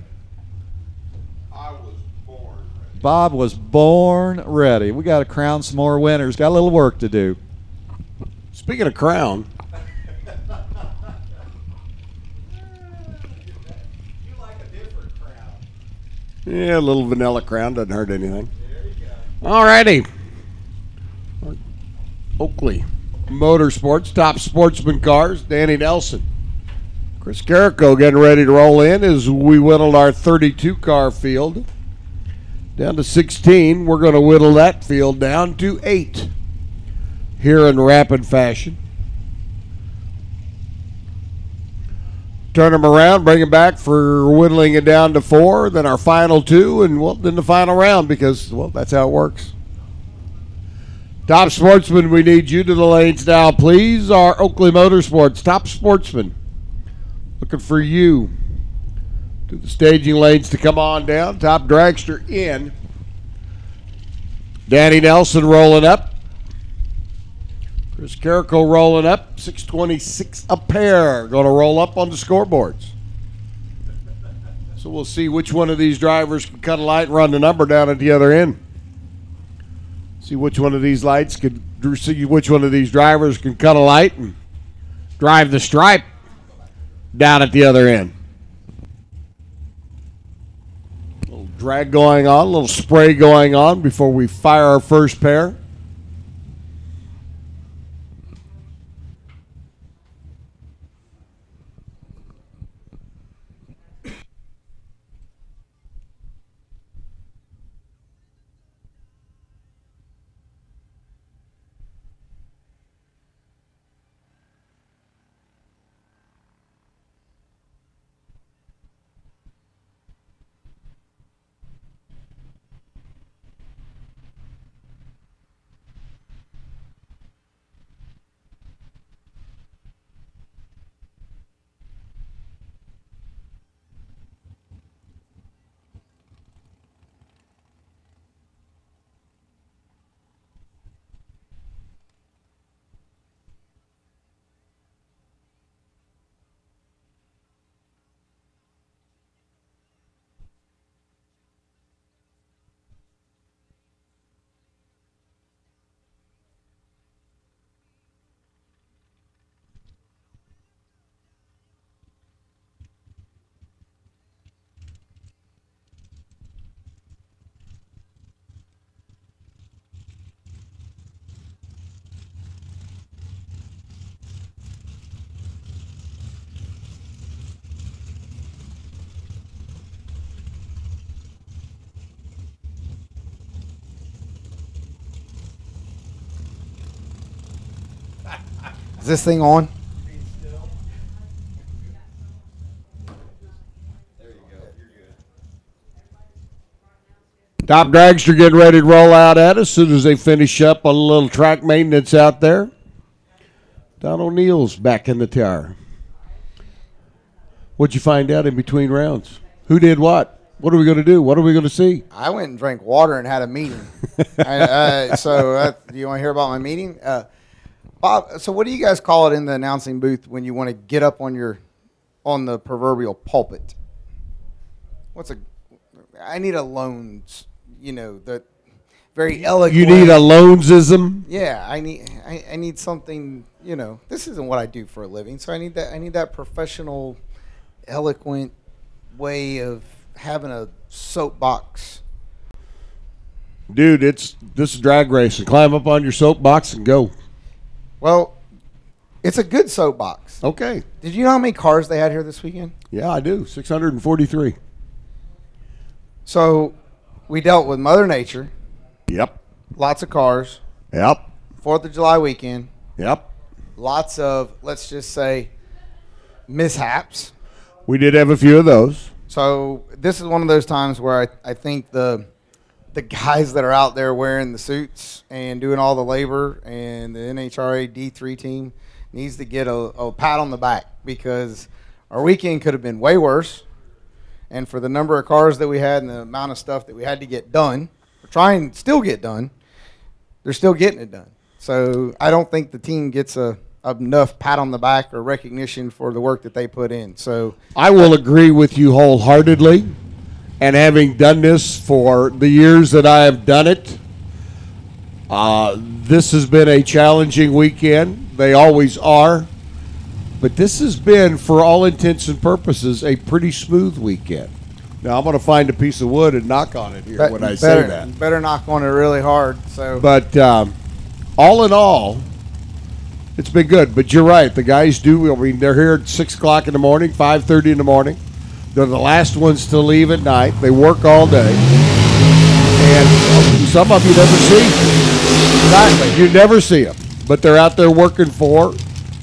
I was born ready. Bob was born ready. We got to crown some more winners. Got a little work to do. Speaking of crown, yeah, a little vanilla crown doesn't hurt anything. There you go. All righty. Oakley Motorsports, Top Sportsman Cars, Danny Nelson. Chris Carrico getting ready to roll in as we whittled our 32-car field down to 16. We're going to whittle that field down to 8 here in rapid fashion. Turn them around, bring them back for whittling it down to 4, then our final 2, and well, then the final round because, well, that's how it works. Top Sportsman, we need you to the lanes now, please. Our Oakley Motorsports Top Sportsman, looking for you to the staging lanes to come on down. Top Dragster in. Danny Nelson rolling up. Chris Carrico rolling up. 626 a pair. Going to roll up on the scoreboards. So we'll see which one of these drivers can cut a light and run the number down at the other end. See which one of these lights could see which one of these drivers can cut a light and drive the stripe down at the other end. A little drag going on, a little spray going on before we fire our first pair. Is this thing on? Top Dragster getting ready to roll out at us as soon as they finish up on a little track maintenance out there. Don O'Neill's back in the tower. What'd you find out in between rounds? Who did what? What are we going to do? What are we going to see? I went and drank water and had a meeting. Do you want to hear about my meeting? Bob, so what do you guys call it in the announcing booth when you want to get up on the proverbial pulpit? I need a loans, the very eloquent. You need a loansism? Yeah, I need something, this isn't what I do for a living, so I need that professional, eloquent way of having a soapbox. Dude, this is drag racing. Climb up on your soapbox and go. Well, it's a good soapbox. Okay. Did you know how many cars they had here this weekend? Yeah, I do. 643. So we dealt with Mother Nature. Yep. Lots of cars. Yep. 4th of July weekend. Yep. Lots of, let's just say, mishaps. We did have a few of those. So this is one of those times where I think the guys that are out there wearing the suits and doing all the labor and the NHRA D3 team needs to get a pat on the back, because our weekend could have been way worse. And for the number of cars that we had and the amount of stuff that we had to get done, or try and still get done, they're still getting it done. So I don't think the team gets enough pat on the back or recognition for the work that they put in. So I will agree with you wholeheartedly. And having done this for the years that I have done it, this has been a challenging weekend. They always are. But this has been, for all intents and purposes, a pretty smooth weekend. Now, I'm going to find a piece of wood and knock on it here when I say that. Better knock on it really hard. But all in all, it's been good. But you're right. The guys they're here at 6 o'clock in the morning, 5:30 in the morning. They're the last ones to leave at night. They work all day. And some of you never see. Exactly. You never see them. But they're out there working for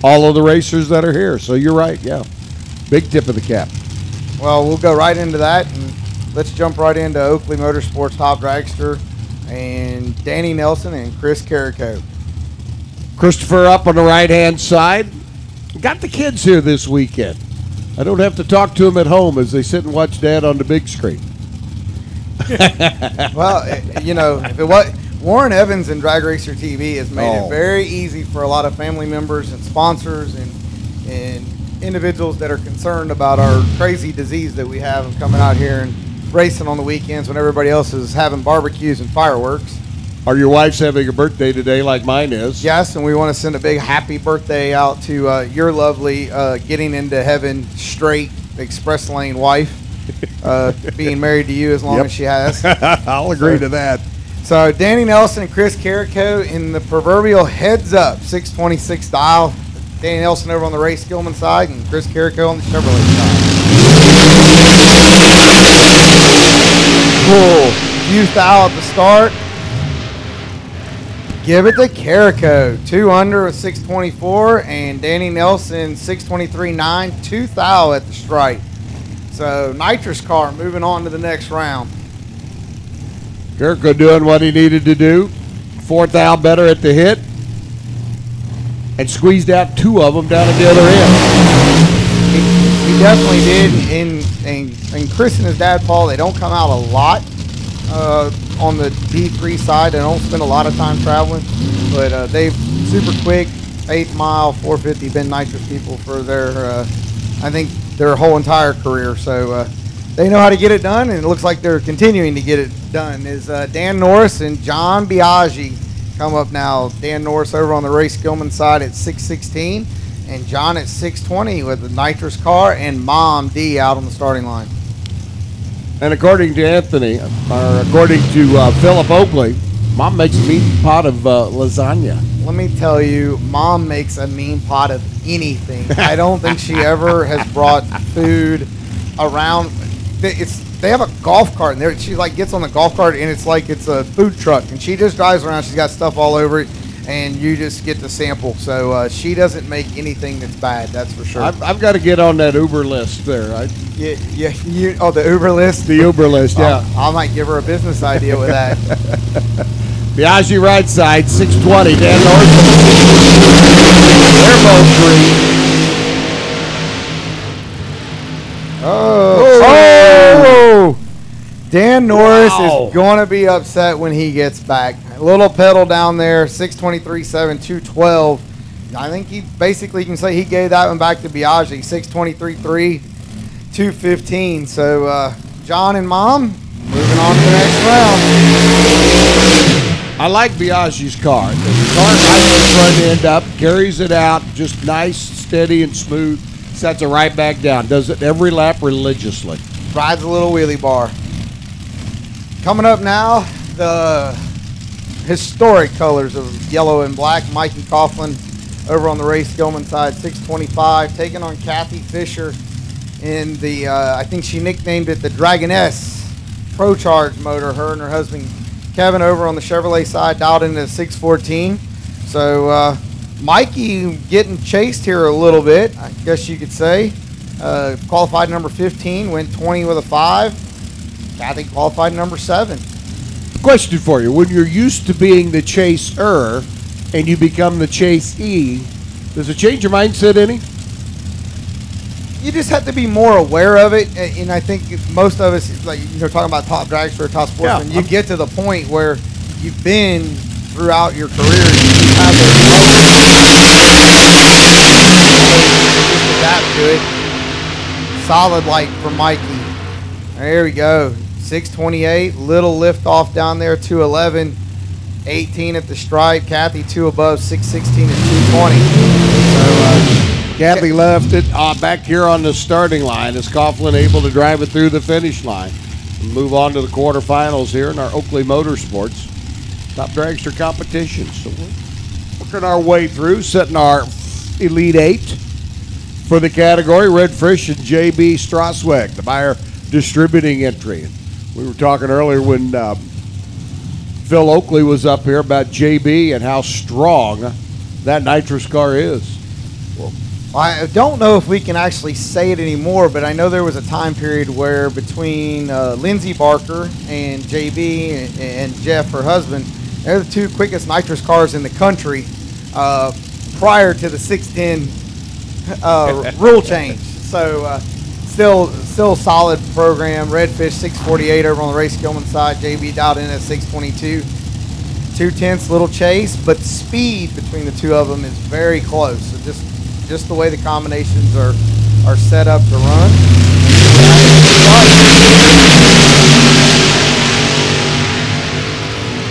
all of the racers that are here. So you're right, yeah. Big tip of the cap. Well, we'll go right into that. And let's jump right into Oakley Motorsports Top Dragster and Danny Nelson and Chris Carrico. Christopher up on the right-hand side. Got the kids here this weekend. I don't have to talk to them at home as they sit and watch Dad on the big screen. Well, if it was Warren Evans and Drag Racer TV has made it very easy for a lot of family members and sponsors and individuals that are concerned about our crazy disease that we have of coming out here and racing on the weekends when everybody else is having barbecues and fireworks. Are your wives having a birthday today like mine is? Yes, and we want to send a big happy birthday out to your lovely getting into heaven straight express lane wife, being married to you as long as she has. I'll agree to that. So Danny Nelson and Chris Carrico in the proverbial heads up 626 dial. Danny Nelson over on the Ray Skillman side and Chris Carrico on the Chevrolet side. Cool. Youth out at the start. Give it to Carrico. 2 under with 624, and Danny Nelson 623.9. 2 thou at the stripe. So nitrous car moving on to the next round. Carrico doing what he needed to do. 4 thou better at the hit, and squeezed out 2 of them down at the other end. He definitely did. And Chris and his dad Paul, they don't come out a lot. On the D3 side, they don't spend a lot of time traveling, but they've super quick 8th mile 450 been nitrous people for their I think their whole entire career, so they know how to get it done, and it looks like they're continuing to get it done. Is Dan Norris and John Biaggi come up now. Dan Norris over on the Ray Skillman side at 616, and John at 620 with the nitrous car, and Mom D out on the starting line. And according to Anthony, or according to Philip Oakley, Mom makes a mean pot of lasagna. Let me tell you, Mom makes a mean pot of anything. I don't think she ever has brought food around. They have a golf cart, and she like gets on the golf cart, and it's like it's a food truck, and she just drives around. She's got stuff all over it, and you just get to sample. So she doesn't make anything that's bad, that's for sure. I've got to get on that Uber list there. The Uber list? The Uber list, yeah. I might give her a business idea with that. Biaggi right side, 620. Dan Norris. They're both green. Dan Norris Wow. is going to be upset when he gets back. A little pedal down there, 623.7, 212. I think he basically can say he gave that one back to Biaggi, 623.3, 215. So, John and Mom, moving on to the next round. I like Biaggi's car. The car nice the front end up, carries it out, just nice, steady, and smooth. Sets it right back down. Does it every lap religiously. Rides a little wheelie bar. Coming up now, the historic colors of yellow and black. Mikey Coughlin over on the Ray Skillman side, 625, taking on Kathy Fisher in the, I think she nicknamed it the Dragoness Pro Charge motor. Her and her husband Kevin over on the Chevrolet side dialed into 614. So Mikey getting chased here a little bit, I guess you could say. Qualified number 15, went 20 with a 5. Kathy qualified number 7. Question for you. When you're used to being the chaser and you become the chasee, does it change your mindset any? You just have to be more aware of it, and I think most of us, like, you know, talking about top dragster or top sportsman, you get to the point where you've been throughout your career, you have those just adapt to it. Solid light for Mikey. There we go. 628, little lift off down there, 211, 18 at the stripe. Kathy 2 above, 616 and 220. So, Kathy left it back here on the starting line. Is Coughlin able to drive it through the finish line? We'll move on to the quarterfinals here in our Oakley Motorsports Top Dragster competition. So we're working our way through, setting our Elite 8 for the category. Red Frisch and JB Strasweg, the Meyer distributing entry. We were talking earlier when Phil Oakley was up here about JB and how strong that nitrous car is. Well, I don't know if we can actually say it anymore, but I know there was a time period where between Lindsey Barker and JB and Jeff, her husband, they're the 2 quickest nitrous cars in the country prior to the 610 rule change. So still solid program. Redfish 648 over on the Ray Skillman side. JB dialed in at 622. 2/10, little chase, but speed between the 2 of them is very close. So just the way the combinations are set up to run.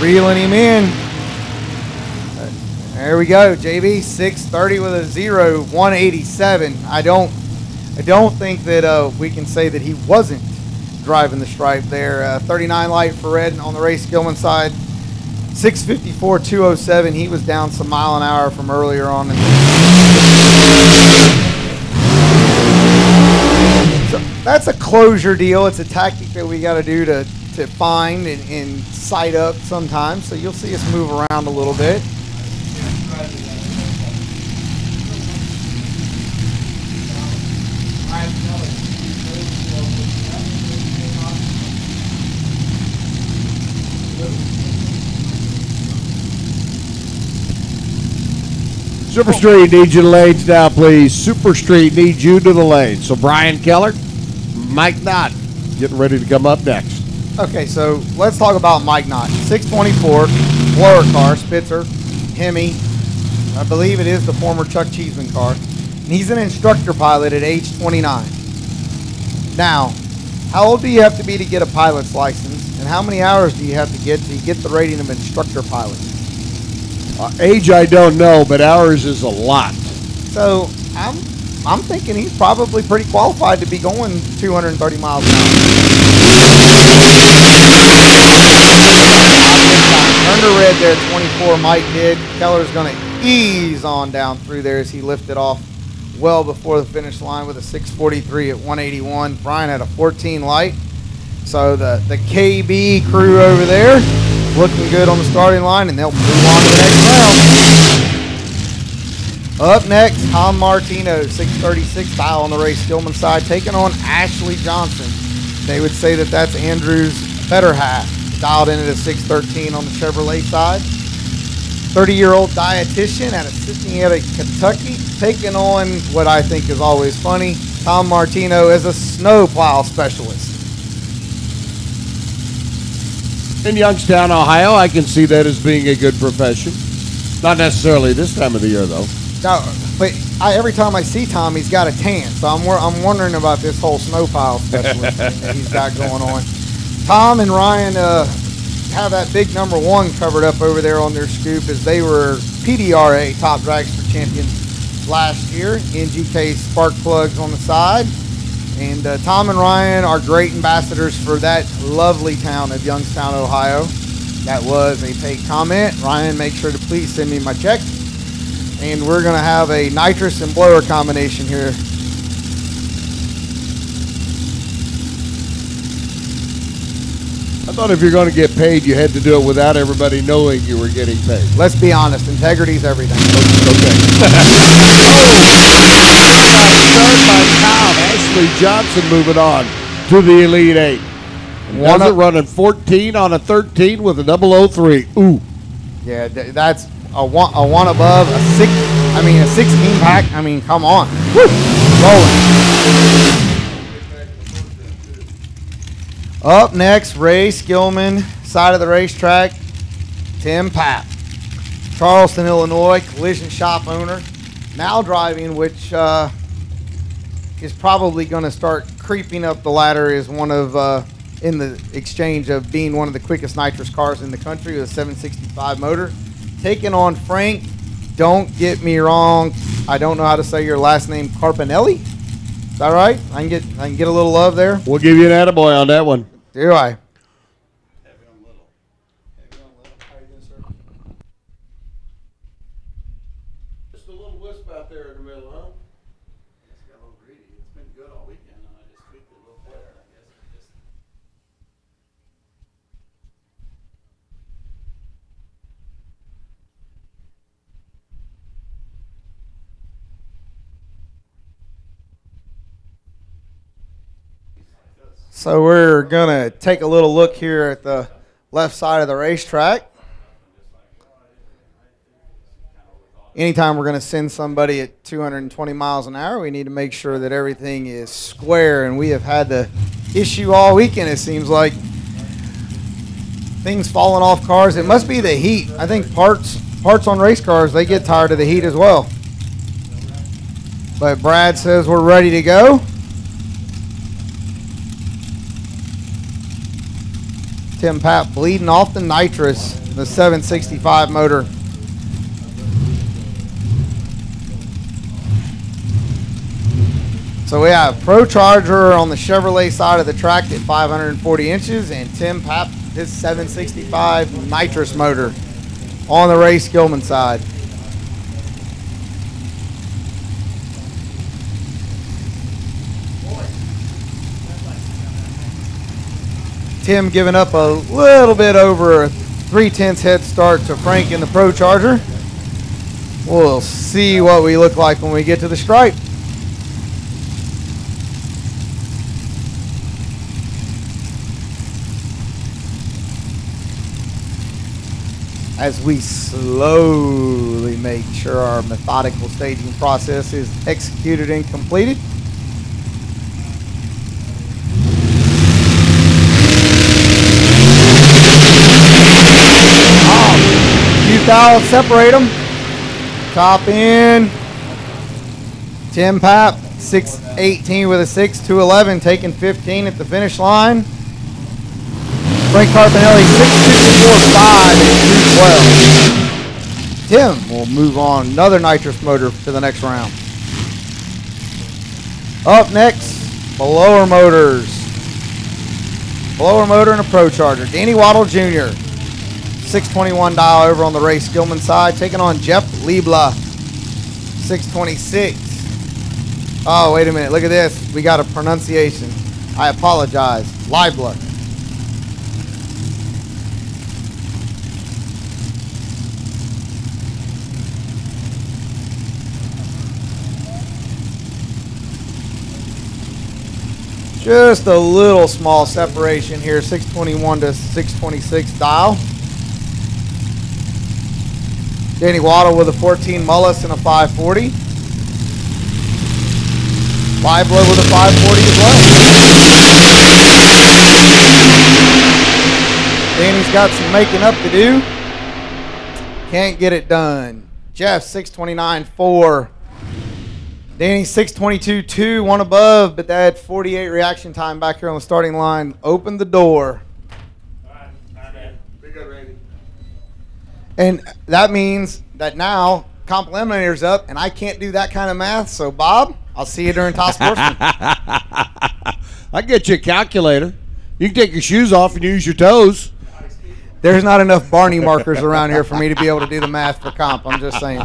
Reeling him in. There we go. JB 630 with a 0, 187. I don't think that we can say that he wasn't driving the stripe there. 39 light for Red on the Ray Skillman side. 654, 207. He was down some mile an hour from earlier on. So that's a closure deal. It's a tactic that we got to do to find and sight up sometimes. So you'll see us move around a little bit. Super Street needs you to the lanes now, please. Super Street needs you to the lane. So Brian Keller, Mike Knott, getting ready to come up next. Okay, so let's talk about Mike Knott. 624, blower car, Spitzer, Hemi. I believe it is the former Chuck Cheeseman car. And he's an instructor pilot at age 29. Now, how old do you have to be to get a pilot's license? And how many hours do you have to get the rating of instructor pilot? Age I don't know, but hours is a lot. So I'm thinking he's probably pretty qualified to be going 230 miles an hour. Under red there, 24. Mike did. Keller's going to ease on down through there as he lifted off well before the finish line with a 643 at 181. Brian had a 14 light. So the KB crew over there looking good on the starting line, and they'll move on to the next round. Up next, Tom Martino, 636 dial on the Ray Skillman side, taking on Ashley Johnson. They would say that that's Andrew's better half, dialed in at a 613 on the Chevrolet side. 30-year-old dietitian out of Cincinnati, Kentucky, taking on what I think is always funny, Tom Martino as a snowplow specialist. In Youngstown, Ohio, I can see that as being a good profession. Not necessarily this time of the year, though. No, but every time I see Tom, he's got a tan. So I'm wondering about this whole snow pile specialist thing that he's got going on. Tom and Ryan have that big #1 covered up over there on their scoop, as they were PDRA top dragster champions last year. NGK spark plugs on the side. And Tom and Ryan are great ambassadors for that lovely town of Youngstown, Ohio. That was a paid comment. Ryan, make sure to please send me my check. And we're going to have a nitrous and blower combination here. I thought if you're going to get paid, you had to do it without everybody knowing you were getting paid. Let's be honest. Integrity's everything. Okay. Ashley Johnson moving on to the Elite 8. One it running 14 on a 13 with a 003. Ooh. Yeah, that's a one above, a 16 pack. I mean, come on. Woo. Rolling. Up next, Ray Skillman, side of the racetrack, Tim Papp. Charleston, Illinois, collision shop owner. Now driving, which is probably going to start creeping up the ladder, is one of, in the exchange of being one of the quickest nitrous cars in the country with a 765 motor. Taking on Frank, don't get me wrong, I don't know how to say your last name, Carpinelli? Is that right? I can get a little love there. We'll give you an attaboy on that one. Do I? Just a little wisp out there in the middle, huh? It's got a little greedy. It's been good all weekend, and I just tweaked it a little better. I guess it just. So we're going to take a little look here at the left side of the racetrack. Anytime we're going to send somebody at 220 miles an hour, we need to make sure that everything is square. And we have had the issue all weekend, it seems like. Things falling off cars. It must be the heat. I think parts on race cars, they get tired of the heat as well. But Brad says we're ready to go. Tim Papp bleeding off the nitrous, the 765 motor. So we have Pro Charger on the Chevrolet side of the track at 540 inches, and Tim Papp, his 765 nitrous motor on the Ray Skillman side. Tim giving up a little bit over a 3/10 head start to Frank in the Pro Charger. We'll see what we look like when we get to the stripe. As we slowly make sure our methodical staging process is executed and completed. Valve, separate them. Top in. Tim Papp, 618 with a 6,211, taking 15 at the finish line. Frank Carpinelli, 6,245 and 212. Tim will move on another nitrous motor to the next round. Up next, blower motors. Blower motor and a Pro Charger. Danny Waddle Jr. 621 dial over on the Ray Skillman side, taking on Jeff Liebla, 626. Oh, wait a minute. Look at this. We got a pronunciation. I apologize. Liebla. Just a little small separation here, 621 to 626 dial. Danny Waddle with a 14 Mullis and a 540. Liebla with a 540 as well. Danny's got some making up to do. Can't get it done. Jeff, 6:29.4. Danny, 6:22.2, one above, but that 48 reaction time back here on the starting line opened the door. All right, man. Be good, Randy. And that means that now comp eliminator's up, and I can't do that kind of math. So, Bob, I'll see you during Top Sportsman. I'll get you a calculator. You can take your shoes off and use your toes. There's not enough Barney markers around here for me to be able to do the math for comp. I'm just saying.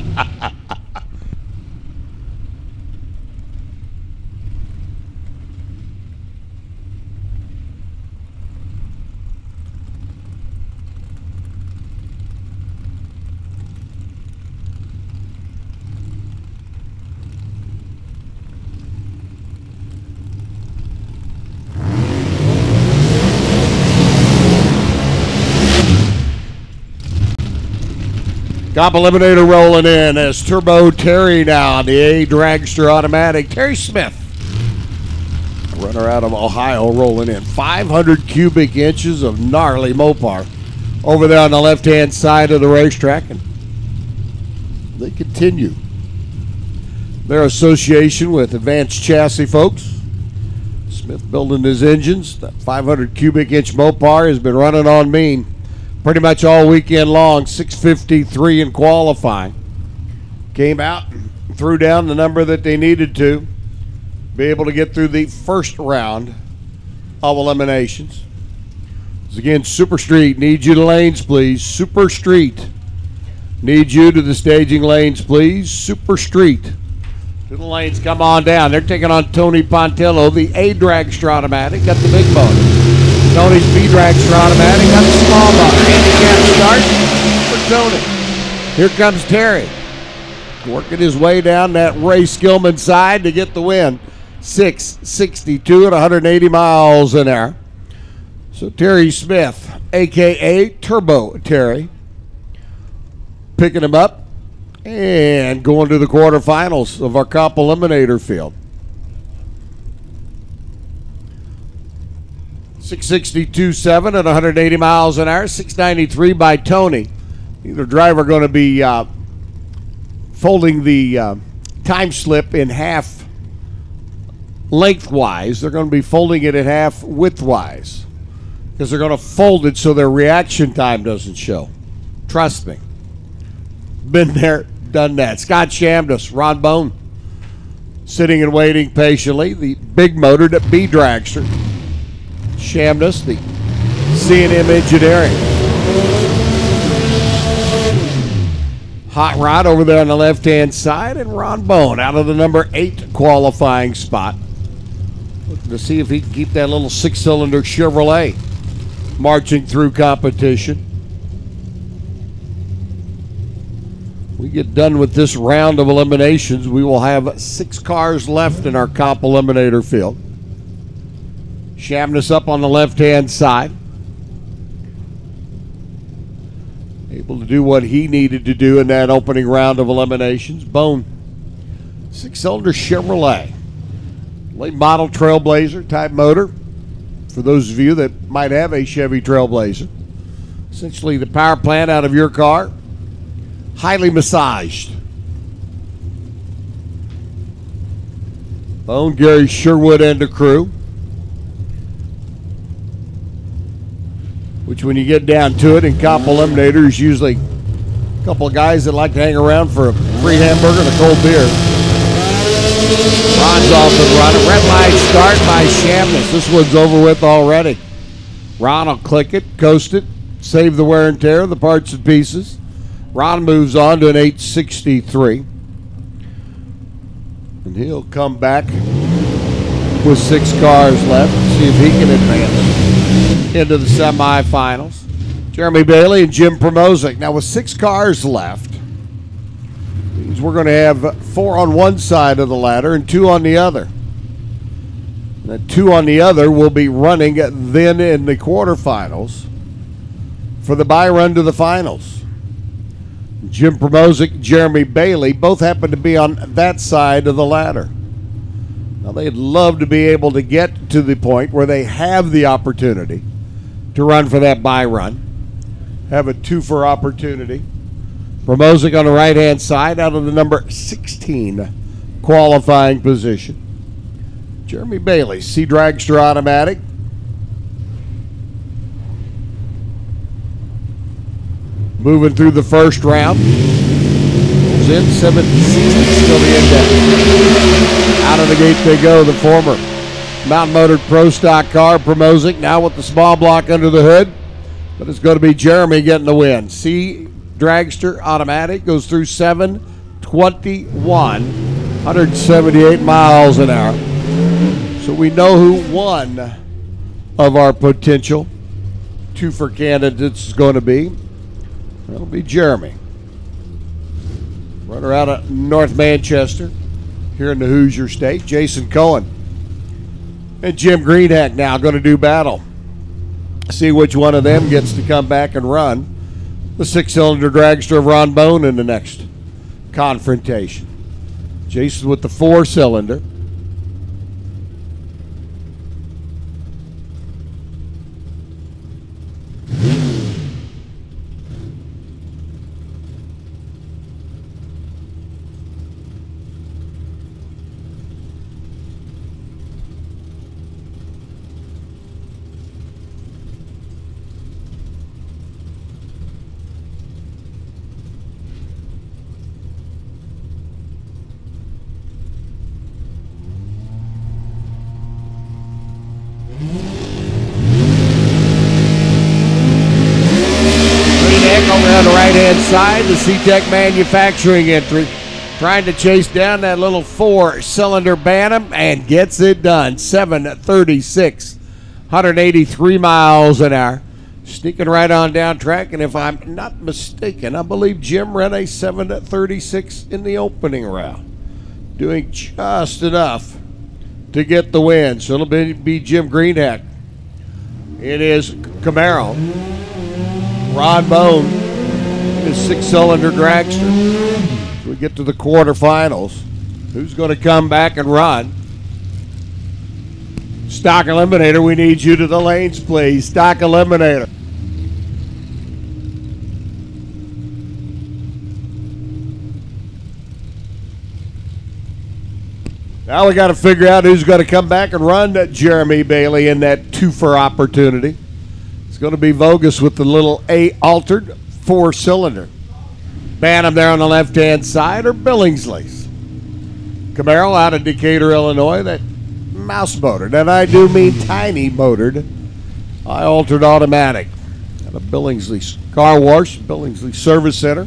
Comp Eliminator rolling in as Turbo Terry now on the A Dragster Automatic. Terry Smith, a runner out of Ohio, rolling in. 500 cubic inches of gnarly Mopar over there on the left-hand side of the racetrack. And they continue their association with Advanced Chassis folks. Smith building his engines. That 500 cubic inch Mopar has been running on mean pretty much all weekend long. 653 in qualifying. Came out and threw down the number that they needed to be able to get through the first round of eliminations. So again, Super Street, need you to lanes, please. Super Street, need you to the staging lanes, please. Super Street, to the lanes, come on down. They're taking on Tony Pontillo, the A Dragster Automatic, got the big motor. Tony's B Dragster Automatic got the small motor. Handicap start for Tony. Here comes Terry, working his way down that Ray Skillman side to get the win. 662 at 180 miles an hour. So Terry Smith, a.k.a. Turbo Terry, picking him up and going to the quarterfinals of our Comp Eliminator field. 662.7 at 180 miles an hour. 693 by Tony. Either driver going to be folding the time slip in half lengthwise. They're going to be folding it in half widthwise because they're going to fold it so their reaction time doesn't show. Trust me. Been there, done that. Scott Shamdus, Ron Bone, sitting and waiting patiently. The big motor to B Dragster. Shamdus, the C&M Engineering. Hot Rod over there on the left-hand side, and Ron Bone out of the number 8 qualifying spot. Looking to see if he can keep that little 6-cylinder Chevrolet marching through competition. We get done with this round of eliminations, we will have 6 cars left in our Comp Eliminator field. Shamnus up on the left-hand side. Able to do what he needed to do in that opening round of eliminations. Bone, 6-cylinder Chevrolet. Late model Trailblazer type motor. For those of you that might have a Chevy Trailblazer. Essentially the power plant out of your car. Highly massaged. Bone, Gary Sherwood and the crew. Which when you get down to it in Comp Eliminator is usually a couple of guys that like to hang around for a free hamburger and a cold beer. Ron's off and running. Red light start by Shamnus. This one's over with already. Ron will click it, coast it, save the wear and tear, the parts and pieces. Ron moves on to an 863. And he'll come back with 6 cars left. See if he can advance into the semifinals. Jeremy Bailey and Jim Promozic. Now with 6 cars left, means we're going to have 4 on one side of the ladder and 2 on the other. And that 2 on the other will be running then in the quarterfinals for the bye run to the finals. Jim Promozic, Jeremy Bailey both happen to be on that side of the ladder. Now they'd love to be able to get to the point where they have the opportunity to run for that bye run. have a two-for opportunity. Promozic on the right-hand side out of the number 16 qualifying position. Jeremy Bailey, C Dragster Automatic. Moving through the first round. Goes in 760, still the index. Out of the gate they go, the former Mountain Motored Pro Stock car, Promozic, now with the small block under the hood. But it's going to be Jeremy getting the win. C Dragster Automatic goes through 7:21, 178 miles an hour. So we know who one of our potential two-for candidates is going to be. That'll be Jeremy. Runner out of North Manchester here in the Hoosier State. Jason Cohen and Jim Greenhack now going to do battle. See which one of them gets to come back and run the six-cylinder dragster of Ron Bone in the next confrontation. Jason with the four-cylinder. On the right-hand side, the C-Tech Manufacturing entry, trying to chase down that little four-cylinder Bantam and gets it done. 736, 183 miles an hour. Sneaking right on down track, and if I'm not mistaken, I believe Jim ran a 736 in the opening round, doing just enough to get the win. So it'll be Jim Greenhack. It is Camaro. Ron Bone, his six-cylinder dragster. As we get to the quarterfinals, who's going to come back and run? Stock Eliminator, we need you to the lanes, please. Stock Eliminator. Now we got to figure out who's going to come back and run Jeremy Bailey in that two-for opportunity. It's going to be Vogus with the little A altered four-cylinder. Bantam there on the left-hand side, or Billingsley's. Camaro out of Decatur, Illinois, that mouse motored, and I do mean tiny motored, high altered automatic. Out of Billingsley's Car Wash, Billingsley Service Center.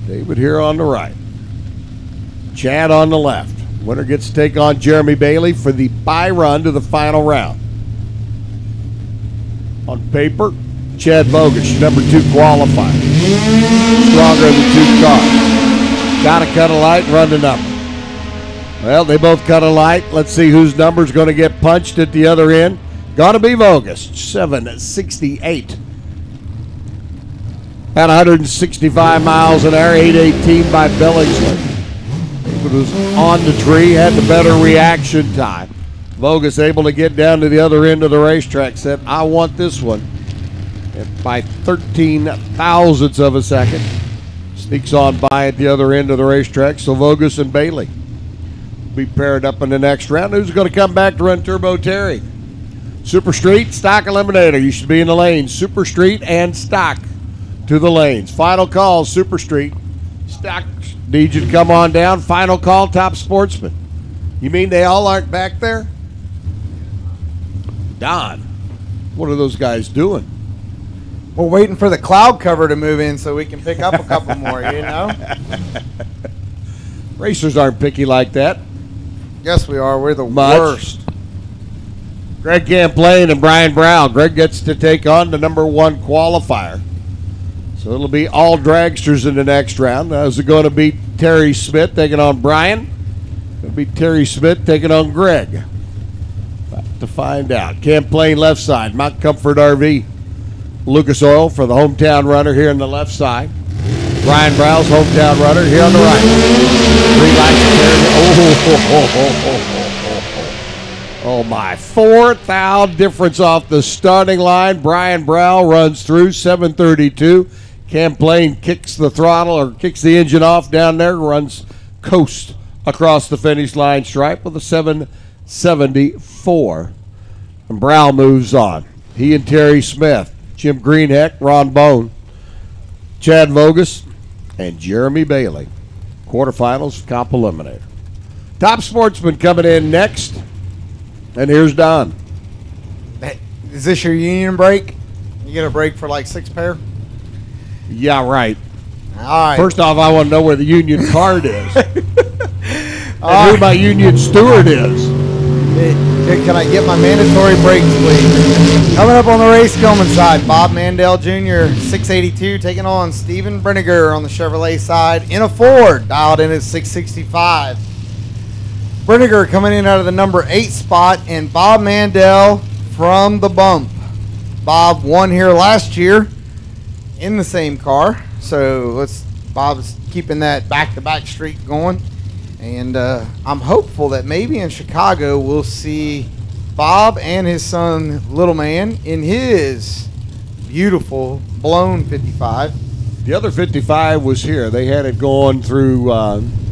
David here on the right. Chad on the left. Winner gets to take on Jeremy Bailey for the bye run to the final round. On paper, Chad Vogus, number 2 qualifier. Stronger in the 2 car. Got to cut a light and run the number. Well, they both cut a light. Let's see whose number's going to get punched at the other end. Got to be Vogus, 768. At 165 miles an hour, 818 by Billingsley. It was on the tree, had the better reaction time. Vogus able to get down to the other end of the racetrack, said, I want this one. And by 13 thousandths of a second, sneaks on by at the other end of the racetrack. So Vogus and Bailey be paired up in the next round. Who's going to come back to run Turbo Terry? Super Street, Stock Eliminator. You should be in the lanes. Super Street and Stock to the lanes. Final call, Super Street. Stock needs you to come on down. Final call, Top Sportsman. You mean they all aren't back there? Don, what are those guys doing? We're waiting for the cloud cover to move in so we can pick up a couple more, you know? Racers aren't picky like that. Yes, we are. We're the worst. Greg Camplain and Brian Brown. Greg gets to take on the number 1 qualifier. So it'll be all dragsters in the next round. Is it going to be Terry Smith taking on Brian? It'll be Terry Smith taking on Greg. About to find out. Camplain left side. Mount Comfort RV. Lucas Oil for the hometown runner here on the left side. Brian Brown's hometown runner here on the right. 3 lights of Terry. Oh, my. 4th out difference off the starting line. Brian Brow runs through 7:32. Cam Plain kicks the throttle or kicks the engine off down there, runs coast across the finish line stripe with a 7:74. And Brow moves on. He and Terry Smith, Jim Greenheck, Ron Bone, Chad Vogus, and Jeremy Bailey. Quarterfinals, comp eliminator. Top Sportsman coming in next. And here's Don. Is this your union break? You get a break for like 6 pair? Yeah, right. All right. First off, I want to know where the union card is. And who my union steward is. Can I get my mandatory breaks, please? Coming up on the race Gilman side, Bob Mandel Jr., 682, taking on Steven Brenniger on the Chevrolet side in a Ford, dialed in at 665. Brenniger coming in out of the number 8 spot, and Bob Mandel from the bump. Bob won here last year in the same car, so Bob's keeping that back-to-back streak going. And I'm hopeful that maybe in Chicago we'll see Bob and his son, Little Man, in his beautiful blown 55. The other 55 was here. They had it going through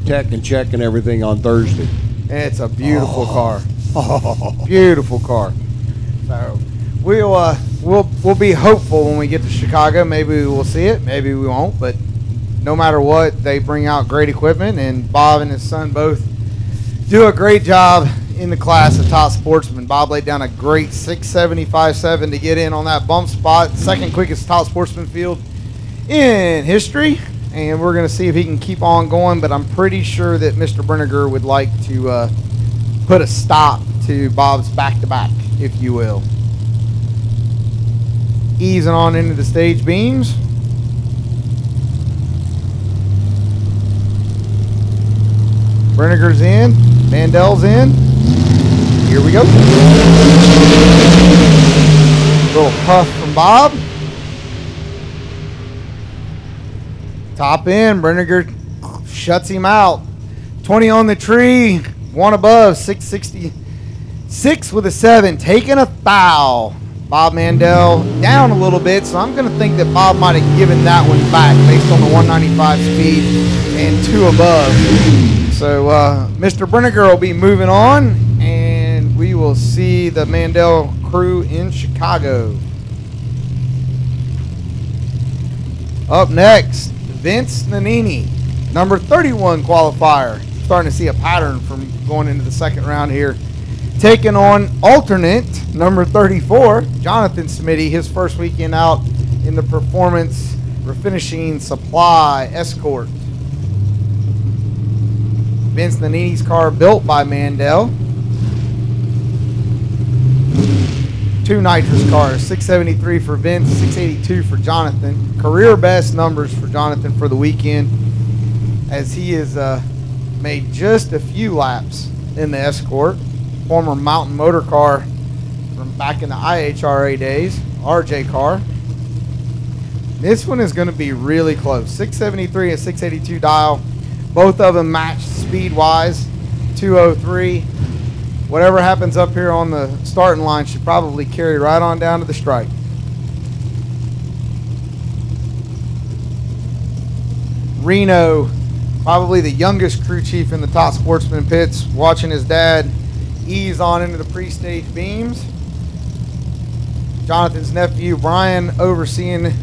tech and check and everything on Thursday. It's a beautiful car. Beautiful car. So we'll be hopeful when we get to Chicago. Maybe we will see it. Maybe we won't. But no matter what, they bring out great equipment, and Bob and his son both do a great job in the class of Top Sportsman. Bob laid down a great 675.7 to get in on that bump spot. Second quickest Top Sportsman field in history. And we're going to see if he can keep on going, but I'm pretty sure that Mr. Brenniger would like to put a stop to Bob's back-to-back, if you will. Easing on into the stage beams. Brenniger's in. Mandel's in. Here we go. Little puff from Bob. Top end, Brenniger shuts him out. 20 on the tree, 1 above, 666 with a 7, taking a foul. Bob Mandel down a little bit, so I'm going to think that Bob might have given that one back based on the 195 speed and 2 above. So Mr. Brenniger will be moving on, and we will see the Mandel crew in Chicago. Up next, Vince Nannini, number 31 qualifier. Starting to see a pattern from going into the second round here. Taking on alternate, number 34, Jonathan Smitty, his first weekend out in the Performance Refinishing Supply Escort. Vince Nannini's car built by Mandel. 2 nitrous cars, 673 for Vince, 682 for Jonathan. Career best numbers for Jonathan for the weekend, as he has made just a few laps in the Escort. Former Mountain Motor car from back in the IHRA days, RJ car. This one is going to be really close. 673 and 682 dial. Both of them matched speed-wise. 203. Whatever happens up here on the starting line should probably carry right on down to the stripe. Reno, probably the youngest crew chief in the Top Sportsman pits, watching his dad ease on into the pre-stage beams. Jonathan's nephew, Brian, overseeing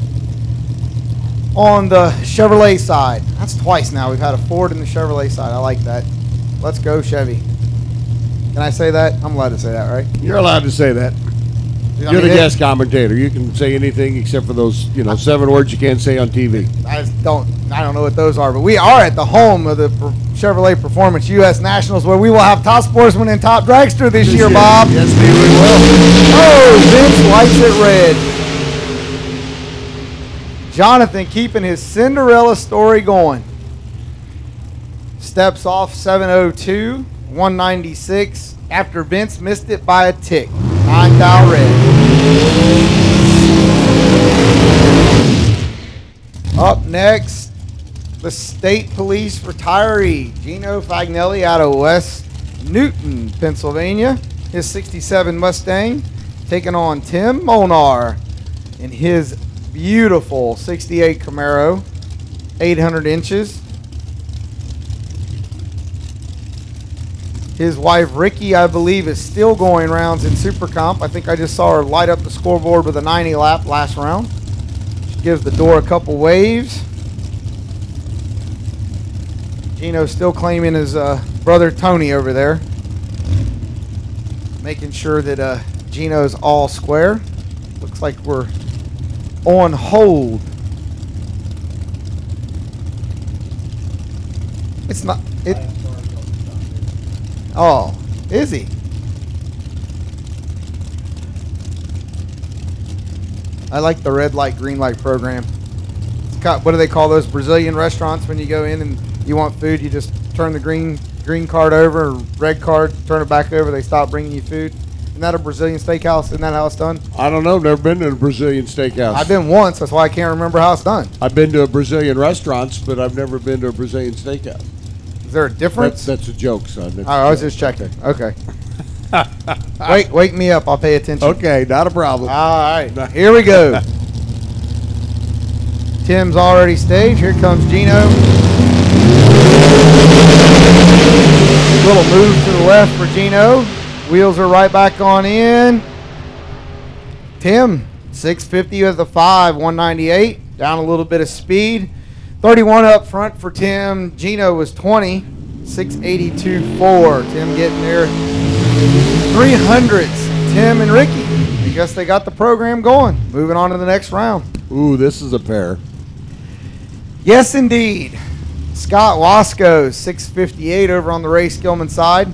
on the Chevrolet side. That's twice now we've had a Ford in the Chevrolet side. I like that. Let's go, Chevy. Can I say that? I'm allowed to say that, right? You're allowed to say that. You're the guest commentator. You can say anything except for those, 7 words you can't say on TV. I don't know what those are, but we are at the home of the Chevrolet Performance U.S. Nationals, where we will have Top Sportsman and Top Dragster this year, Bob. Yes, we will. Oh, Vince lights it red. Jonathan keeping his Cinderella story going. Steps off 702, 196, after Vince missed it by a tick. 9 dial red. Up next, the State Police retiree, Gino Fagnelli out of West Newton, Pennsylvania. his 67 Mustang, taking on Tim Molnar in his beautiful 68 Camaro, 800 inches. His wife, Ricky, I believe, is still going rounds in Super Comp. I think I just saw her light up the scoreboard with a 90 lap last round. She gives the door a couple waves. Gino's still claiming his brother Tony over there, making sure that Gino's all square. Looks like we're on hold. It's not. It. Oh, is he? I like the red light, green light program. It's got, what do they call those Brazilian restaurants when you go in and you want food? You just turn the green card over, or red card, turn it back over. They stop bringing you food. Isn't that a Brazilian steakhouse? Isn't that how it's done? I don't know. Never been to a Brazilian steakhouse. I've been once. That's why I can't remember how it's done. I've been to a Brazilian restaurants, but I've never been to a Brazilian steakhouse. Is there a difference? That's a joke, son. That's I was just checking. Okay. Wake me up. I'll pay attention. Okay, not a problem. All right. Here we go. Tim's already staged. Here comes Gino. Little move to the left for Gino. Wheels are right back on in. Tim, 650 with the 5, 198. Down a little bit of speed. 31 up front for Tim. Gino was 20, 682.4. Tim getting there. 300s, Tim and Ricky. I guess they got the program going. Moving on to the next round. Ooh, this is a pair. Yes, indeed. Scott Wasco, 658 over on the Ray Skillman side,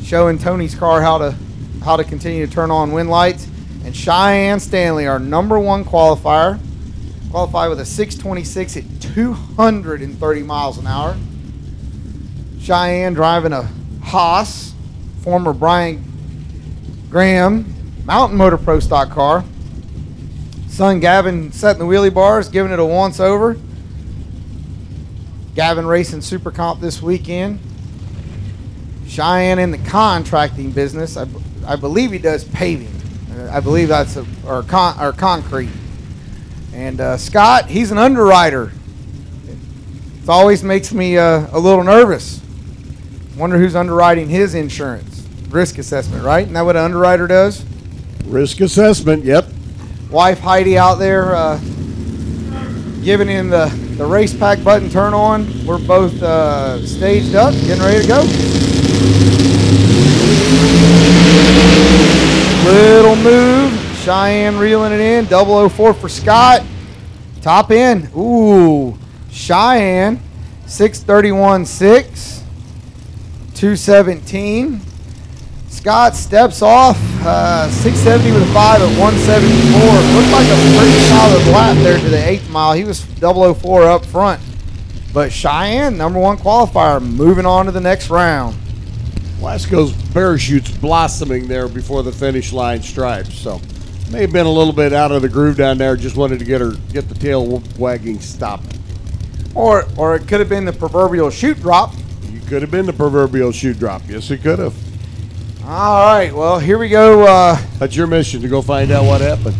showing Tony's car how to continue to turn on wind lights. And Cheyenne Stanley, our #1 qualifier, qualified with a 626 at 230 miles an hour. Cheyenne driving a Haas, former Brian Graham Mountain Motor Pro stock car. Son Gavin setting the wheelie bars, giving it a once over. Gavin racing Super Comp this weekend. Cheyenne in the contracting business. I believe he does paving. I believe that's or concrete. And Scott, he's an underwriter. It always makes me a little nervous. Wonder who's underwriting his insurance. Risk assessment, right? Isn't that what an underwriter does? Risk assessment, yep. Wife Heidi out there giving him the race pack button turn on. We're both staged up, getting ready to go. Little move. Cheyenne reeling it in. 004 for Scott. Top end. Ooh. Cheyenne. 631.6. 217. Scott steps off. 670 with a 5 at 174. Looked like a pretty solid lap there to the 8th mile. He was 004 up front. But Cheyenne, #1 qualifier, moving on to the next round. Wasco's parachute's blossoming there before the finish line stripes, so may have been a little bit out of the groove down there. Just wanted to get the tail wagging stopped. Or it could have been the proverbial shoot drop. You could have been the proverbial shoot drop. Yes, it could have. All right, well, here we go. That's your mission, to go find out what happened.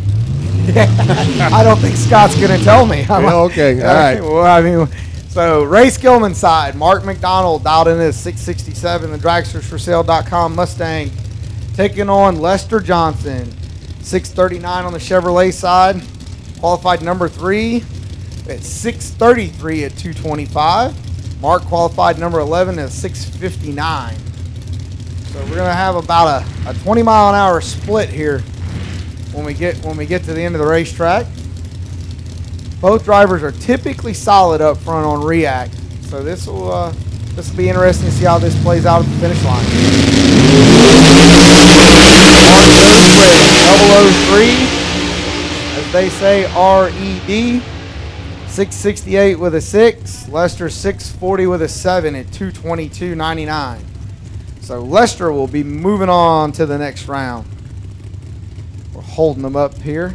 I don't think Scott's going to tell me. Yeah, okay, all right. Well, I mean, so Ray Skillman side, Mark McDonald dialed in his 667, the dragstersforsale.com Mustang, taking on Lester Johnson, 639 on the Chevrolet side, qualified #3 at 633 at 225. Mark qualified #11 at 659. So we're going to have about a 20-mile-an-hour split here when we get to the end of the racetrack. Both drivers are typically solid up front on react, so this will be interesting to see how this plays out at the finish line. Mark goes with 003, as they say, RED. 668 with a 6. Lester 640 with a 7 at 222.99. So Lester will be moving on to the next round. We're holding them up here.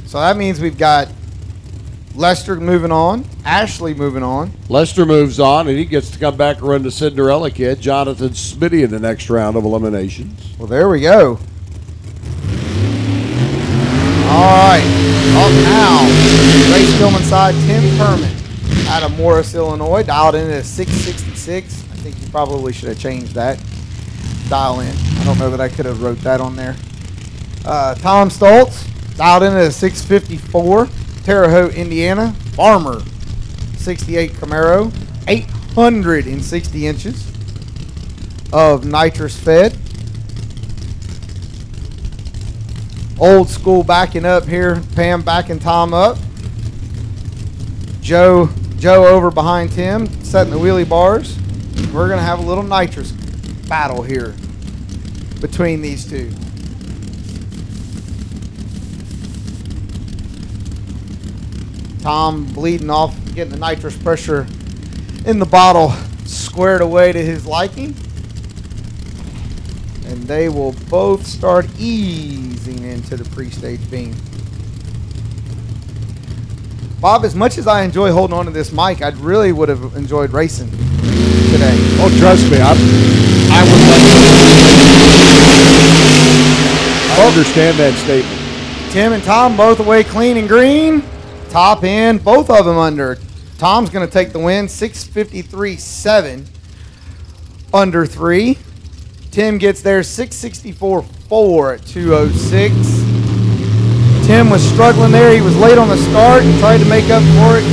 So that means we've got Lester moving on. Ashley moving on. Lester moves on, and he gets to come back and run the Cinderella kid, Jonathan Smitty, in the next round of eliminations. Well, there we go. All right. Up now, race Tillman side, Tim Perman out of Morris, Illinois, dialed in at 666. I think you probably should have changed that. Dial in. I don't know that I could have wrote that on there. Tom Stoltz, dialed in at 654. Terre Haute, Indiana. Farmer, 68 Camaro, 860 inches of nitrous fed. Old school backing up here. Pam backing Tom up. Joe over behind Tim, setting the wheelie bars. We're going to have a little nitrous battle here between these two. Tom bleeding off, getting the nitrous pressure in the bottle squared away to his liking. And they will both start easing into the pre-stage beam. Bob, as much as I enjoy holding on to this mic, I really would have enjoyed racing today. Oh, trust me, I understand that statement. Tim and Tom both away clean and green. Top end, both of them under. Tom's going to take the win, 653.7 under 3. Tim gets there 664.4 at 206. Tim was struggling there. He was late on the start and tried to make up for it.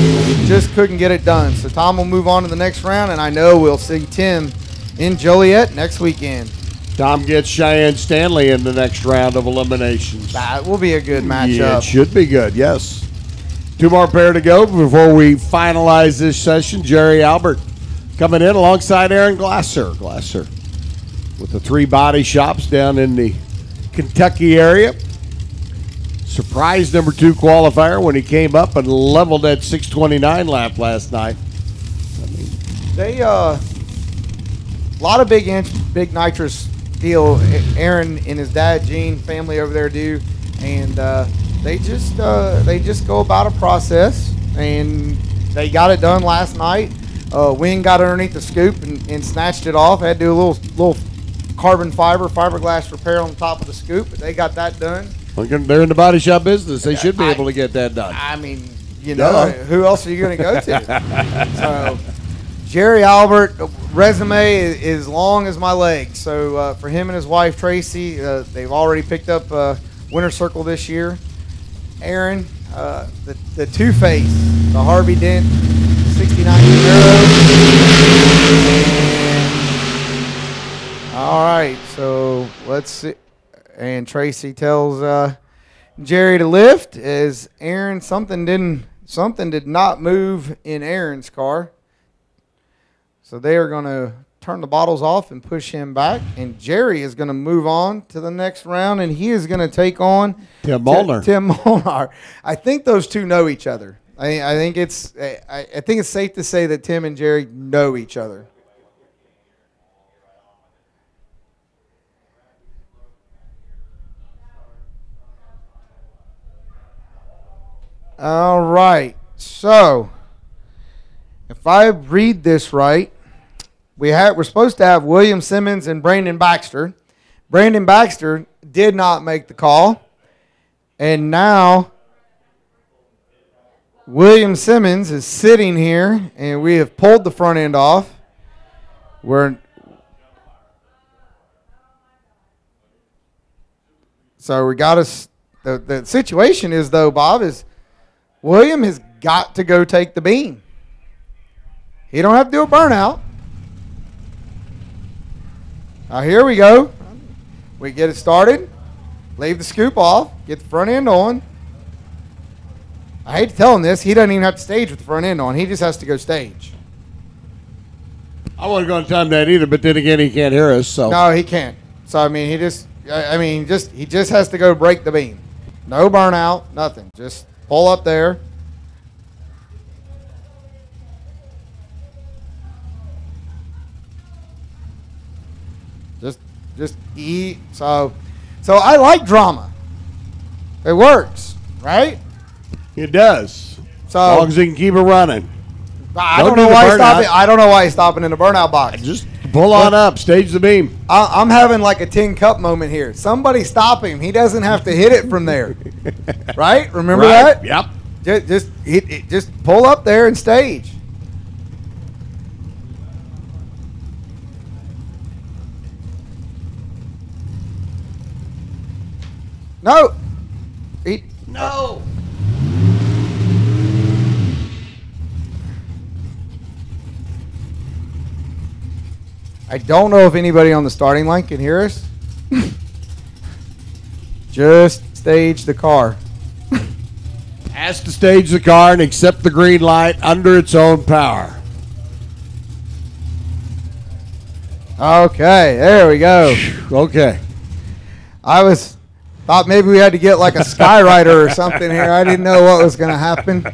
Just couldn't get it done. So Tom will move on to the next round, and I know we'll see Tim in Joliet next weekend. Tom gets Cheyenne Stanley in the next round of eliminations. That will be a good matchup. Yeah, it should be good, yes. 2 more pair to go before we finalize this session. Jerry Albert coming in alongside Aaron Glasser. Glasser with the 3 body shops down in the Kentucky area. Surprise number 2 qualifier when he came up and leveled that 629 lap last night. They a lot of big nitrous deal. Aaron and his dad Gene family over there do, and they just go about a process, and they got it done last night. Wing got underneath the scoop and snatched it off. Had to do a little carbon fiberglass repair on the top of the scoop, but they got that done. They're in the body shop business. They should be able to get that done. I mean, you know, who else are you going to go to? So, Jerry Albert, resume is long as my legs. So, for him and his wife, Tracy, they've already picked up Winter Circle this year. Aaron, the Two-Face, the Harvey Dent 69 Camaro. All right, so let's see. And Tracy tells Jerry to lift as Aaron something did not move in Aaron's car. So they are going to turn the bottles off and push him back. And Jerry is going to move on to the next round, and he is going to take on Tim Molnar. Tim Molnar. I think those two know each other. I think it's safe to say that Tim and Jerry know each other. All right, so if I read this right, we're supposed to have William Simmons and Brandon Baxter. Brandon Baxter did not make the call, and now William Simmons is sitting here, and we have pulled the front end off. So we got us. The situation is, though, Bob, is William has got to go take the beam. He don't have to do a burnout. Now here we go. We get it started. Leave the scoop off. Get the front end on. I hate to tell him this. He doesn't even have to stage with the front end on. He just has to go stage. I wasn't going to tell him that either, but then again, he can't hear us. So no, he can't. So I mean, he just has to go break the beam. No burnout, nothing. Just pull up there. Just eat. So I like drama. It works, right? It does. So as long as he can keep it running. I don't know why he's stopping. I don't know why he's stopping in the burnout box. Just pull on up, stage the beam. I'm having like a tin cup moment here. Somebody stop him. He doesn't have to hit it from there, right? Remember that? Yep. Just pull up there and stage. No. No. I don't know if anybody on the starting line can hear us. Just stage the car. Has to stage the car and accept the green light under its own power. Okay, there we go. Okay. I thought maybe we had to get like a Skyrider or something here. I didn't know what was going to happen.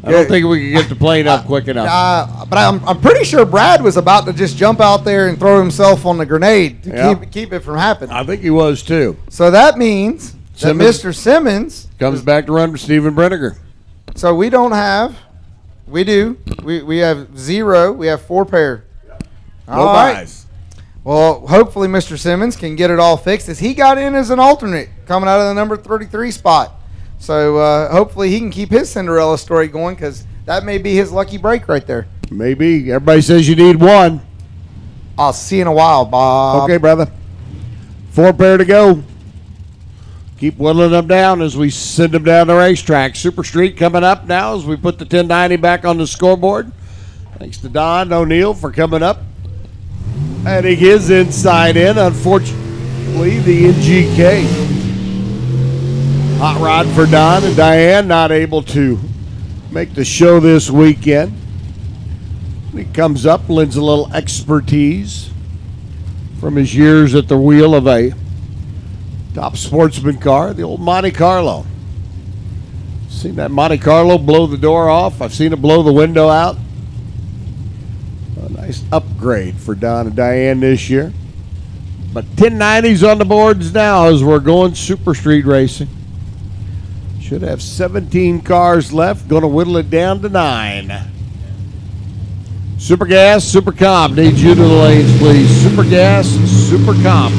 I don't think we could get the plane up quick enough. But I'm pretty sure Brad was about to just jump out there and throw himself on the grenade to keep it from happening. I think he was too. So that means that Mr. Simmons comes back to run for Steven Brenniger. So we don't have. We do. We have 0. We have 4 pair. No buys. Well, hopefully Mr. Simmons can get it all fixed as he got in as an alternate coming out of the number 33 spot. So hopefully he can keep his Cinderella story going because that may be his lucky break right there. Maybe. Everybody says you need 1. I'll see you in a while, Bob. Okay, brother. 4 pair to go. Keep whittling them down as we send them down the racetrack. Super Street coming up now as we put the 1090 back on the scoreboard. Thanks to Don O'Neill for coming up. Adding his inside in. Unfortunately, the NGK. Hot rod for Don and Diane, not able to make the show this weekend. He comes up, lends a little expertise from his years at the wheel of a top sportsman car, the old Monte Carlo. Seen that Monte Carlo blow the door off. I've seen it blow the window out. A nice upgrade for Don and Diane this year. But 1090s on the boards now as we're going Super Street racing. Should have 17 cars left. Going to whittle it down to 9. Super Gas, Super Comp. Need you to the lanes, please. Super Gas, Super Comp.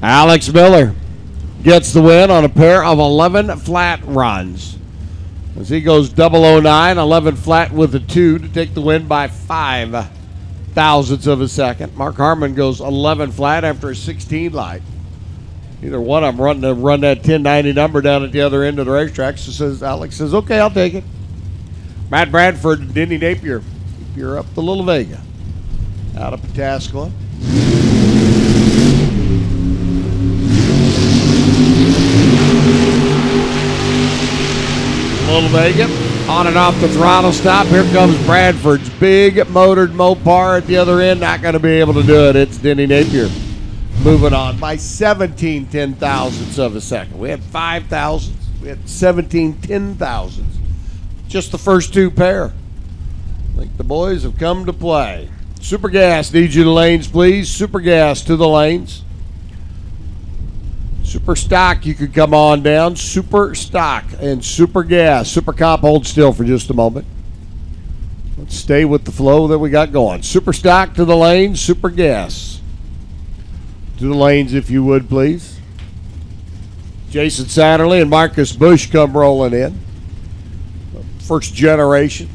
Alex Miller gets the win on a pair of 11 flat runs. As he goes 009, 11 flat with a 2 to take the win by 5 thousandths of a second. Mark Harmon goes 11 flat after a 16 light. Either one of them run that 1090 number down at the other end of the racetrack. So Alex says, okay, I'll take it. Matt Bradford and Denny Napier. You're up to Little Vega. Out of Pataskala. Little Vega on and off the throttle stop. Here comes Bradford's big motored Mopar at the other end. Not going to be able to do it. It's Denny Napier moving on by 17 ten-thousandths of a second. We had 5 thousandths. We had 17 ten-thousandths. Just the first 2 pair. I think the boys have come to play. Super Gas, need you to lanes, please. Super Gas to the lanes. Super Stock, you could come on down. Super Stock and Super Gas. Super Comp, hold still for just a moment. Let's stay with the flow that we got going. Super Stock to the lanes. Super Gas to the lanes, if you would, please. Jason Satterley and Marcus Bush come rolling in. First generation.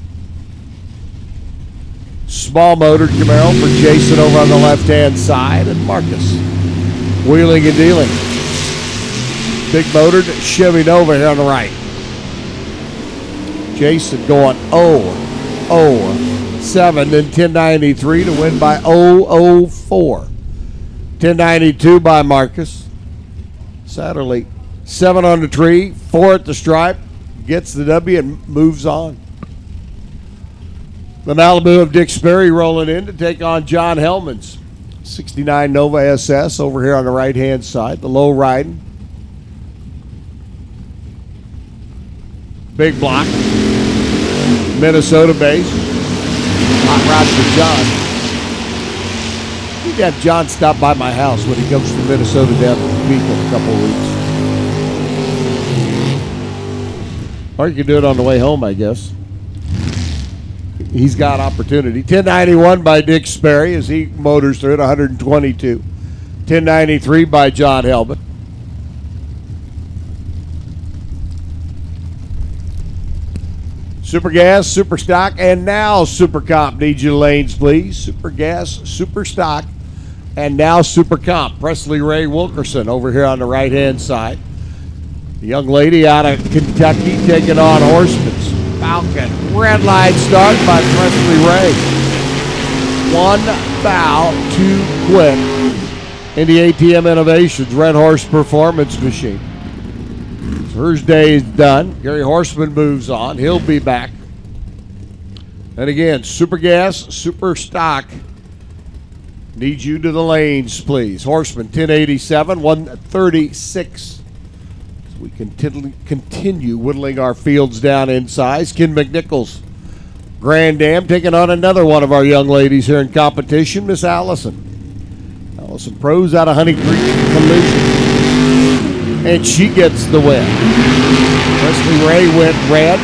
Small motored Camaro for Jason over on the left-hand side, and Marcus wheeling and dealing. Big motored Chevy Nova here on the right. Jason going 0-0-7, then 1093 to win by 0-0-4. 1092 by Marcus. Satterley 7 on the tree, 4 at the stripe, gets the W and moves on. The Malibu of Dick Sperry rolling in to take on John Hellman's 69 Nova SS over here on the right-hand side. The low riding. Big block. Minnesota base. Hot rods for John. Need to have John stop by my house when he comes from Minnesota down to Topeka in a couple of weeks. Or you can do it on the way home, I guess. He's got opportunity. 1091 by Dick Sperry as he motors through it, 122. 1093 by John Helmet. Super Gas, Super Stock, and now Super Comp. Need you lanes, please. Super Gas, Super Stock, and now Super Comp. Presley Ray Wilkerson over here on the right-hand side. The young lady out of Kentucky taking on Horseman's Falcon. Red line start by Presley Ray. One foul, too quick. Indy ATM Innovations, Red Horse Performance Machine. Her day is done. Gary Horseman moves on. He'll be back. And again, Super Gas, Super Stock. Need you to the lanes, please. Horseman, 1087, 136. As we continue whittling our fields down in size. Ken McNichols, Grand Dam, taking on another one of our young ladies here in competition, Miss Allison. Allison Pros out of Honey Creek Collision. And she gets the win. Presley Ray went red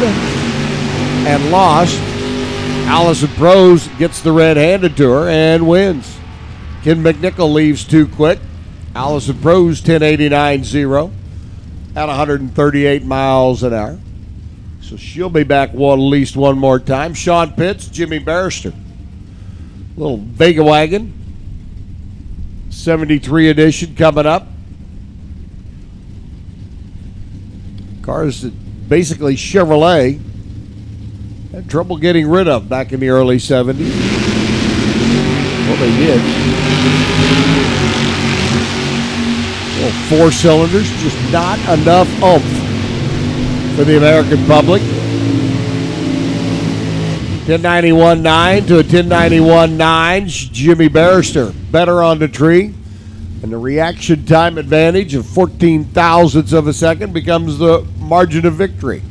and lost. Allison Pros gets the red handed to her and wins. Ken McNichol leaves too quick. Allison Pros 1089.0 at 138 miles an hour. So she'll be back at least one more time. Sean Pitts, Jimmy Barrister. Little Vega Wagon. 73 edition coming up. Cars that basically Chevrolet had trouble getting rid of back in the early 70s. Well, they did. Well, 4 cylinders, just not enough oomph for the American public. 1091.9 to a 1091.9. Jimmy Barrister better on the tree. And the reaction time advantage of 14 thousandths of a second becomes the margin of victory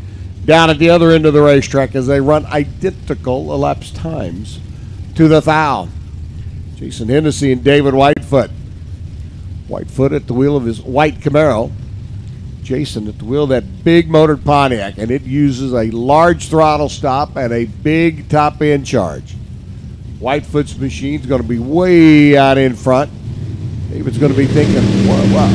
down at the other end of the racetrack as they run identical elapsed times to the thou. Jason Hennessy and David Whitefoot. Whitefoot at the wheel of his white Camaro. Jason at the wheel of that big motored Pontiac, and it uses a large throttle stop and a big top end charge. Whitefoot's machine's going to be way out in front. David's going to be thinking, what?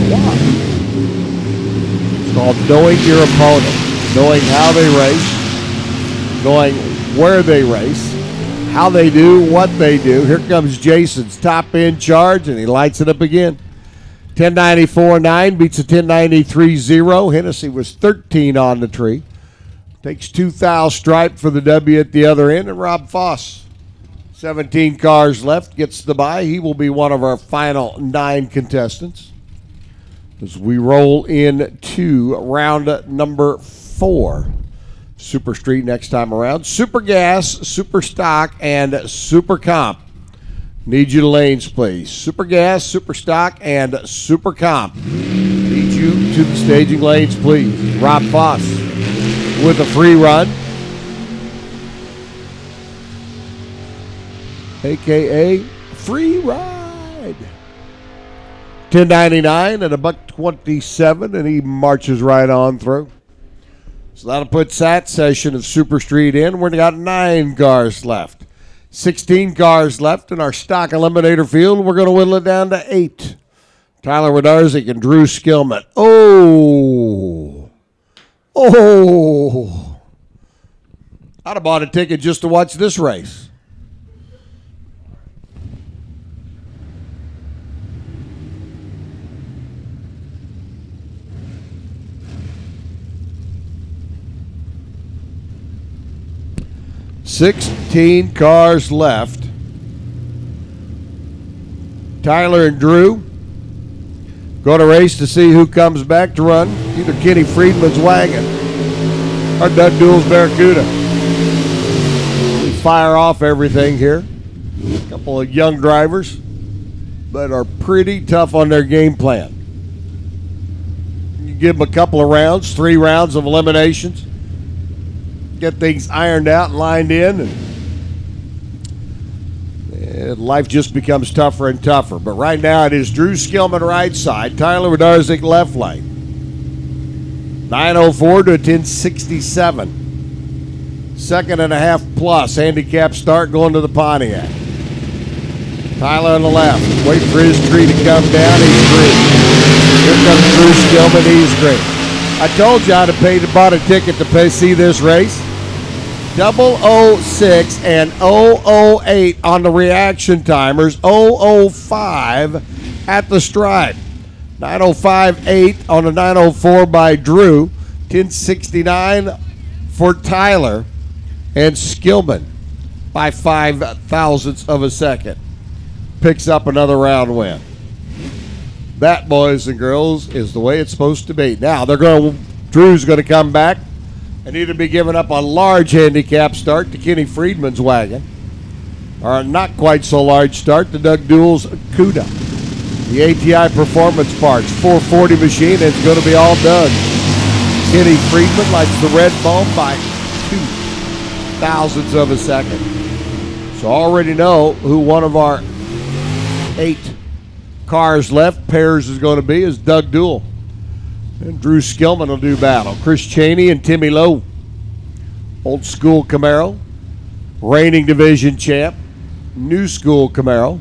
It's called knowing your opponent, knowing how they race, knowing where they race, how they do, what they do. Here comes Jason's top end charge, and he lights it up again. 1094.9 beats a 1093.0. Hennessy was 13 on the tree. Takes 2 thou stripe for the W at the other end, and Rob Foss. 17 cars left, gets the bye. He will be one of our final 9 contestants as we roll into round number 4. Super Street next time around. Super Gas, Super Stock, and Super Comp. Need you to lanes, please. Super Gas, Super Stock, and Super Comp. Need you to the staging lanes, please. Rob Foss with a free run. AKA free ride. 1099 and a $127, and he marches right on through. So that'll put that session of Super Street in. We've got 9 cars left. 16 cars left in our stock eliminator field. We're going to whittle it down to 8. Tyler Wodarczyk and Drew Skillman. Oh. I'd have bought a ticket just to watch this race. $16 cars left. Tyler and Drew go to race to see who comes back to run either Kenny Friedman's wagon or Doug Dool's Barracuda. We fire off everything here. A couple of young drivers that are pretty tough on their game plan. You give them a couple of rounds, 3 rounds of eliminations. Get things ironed out and lined in, and life just becomes tougher and tougher. But right now it is Drew Skillman right side, Tyler Wodarczyk left lane. 9:04 to a 10:67. Second and a half plus handicap start going to the Pontiac. Tyler on the left. Wait for his tree to come down. He's green. Here comes Drew Skillman. He's green. I told you I'd have bought a ticket to see this race. 006 and 008 on the reaction timers. 005 at the stripe. 9:05.8 on the 9:04 by Drew. 10:69 for Tyler. And Skillman by 5 thousandths of a second picks up another round win. That, boys and girls, is the way it's supposed to be. Now Drew's going to come back and either be giving up a large handicap start to Kenny Friedman's wagon, or a not quite so large start to Doug Dool's CUDA. The ATI Performance Parts 440 machine, and it's going to be all Doug. Kenny Friedman likes the red ball by 2 thousandths of a second. So already know who one of our 8 cars left pairs is going to be is Doug Dool. And Drew Skillman will do battle. Chris Chaney and Timmy Lowe. Old school Camaro. Reigning division champ. New school Camaro.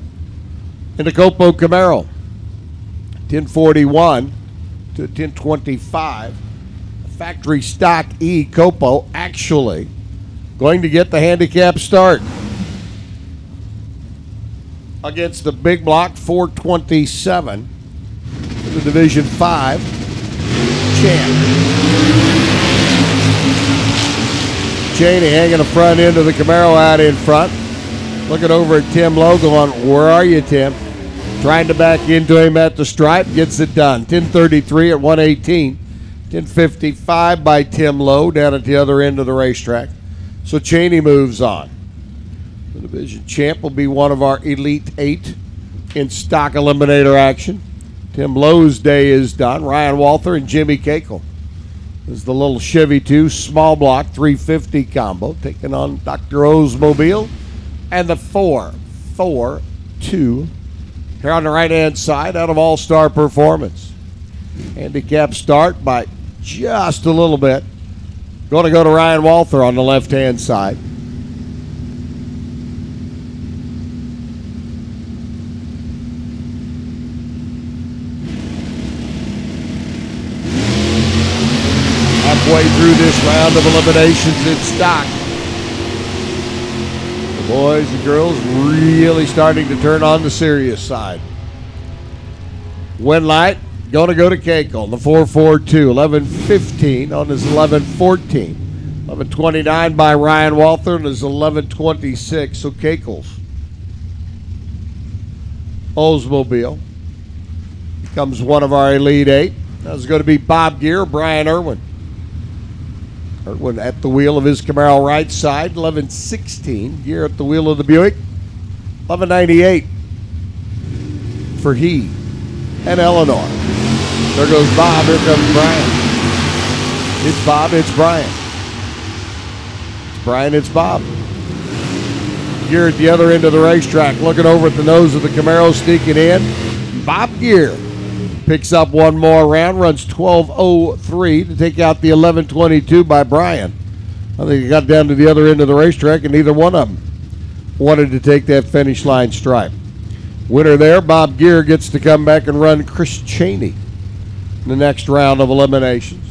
And the Copo Camaro. 1041 to 1025. Factory stock E Copo actually going to get the handicap start against the big block 427, the Division 5 champ. Cheney hanging the front end of the Camaro out in front. Looking over at Tim Lowe going, where are you, Tim? Trying to back into him at the stripe, gets it done. 10:33 at 118. 10:55 by Tim Lowe down at the other end of the racetrack. So Cheney moves on. The division champ will be one of our Elite 8 in stock eliminator action. Tim Lowe's day is done. Ryan Walther and Jimmy Cakel. This is the little Chevy 2 small block 350 combo taking on Dr. O's Mobile and the 4-4-2 here on the right-hand side out of All-Star Performance. Handicap start by just a little bit. Going to go to Ryan Walther on the left-hand side. Halfway through this round of eliminations in stock. The boys and girls really starting to turn on the serious side. Win light. Going to go to Cakel, the 442, 11:15 on his 11:14. 11:29 by Ryan Walther and his 11:26. So Cakel's Oldsmobile becomes one of our Elite 8. That's going to be Bob Gear, Brian Irwin. Irwin at the wheel of his Camaro right side, 11:16. Gear at the wheel of the Buick, 11:98 for he and Eleanor. There goes Bob. Here comes Brian. It's Bob. It's Brian. It's Brian. It's Bob. Gear at the other end of the racetrack, looking over at the nose of the Camaro, sneaking in. Bob Gear picks up one more round, runs 12:03 to take out the 11:22 by Brian. I think he got down to the other end of the racetrack, and neither one of them wanted to take that finish line stripe. Winner there, Bob Gear gets to come back and run Chris Chaney in the next round of eliminations.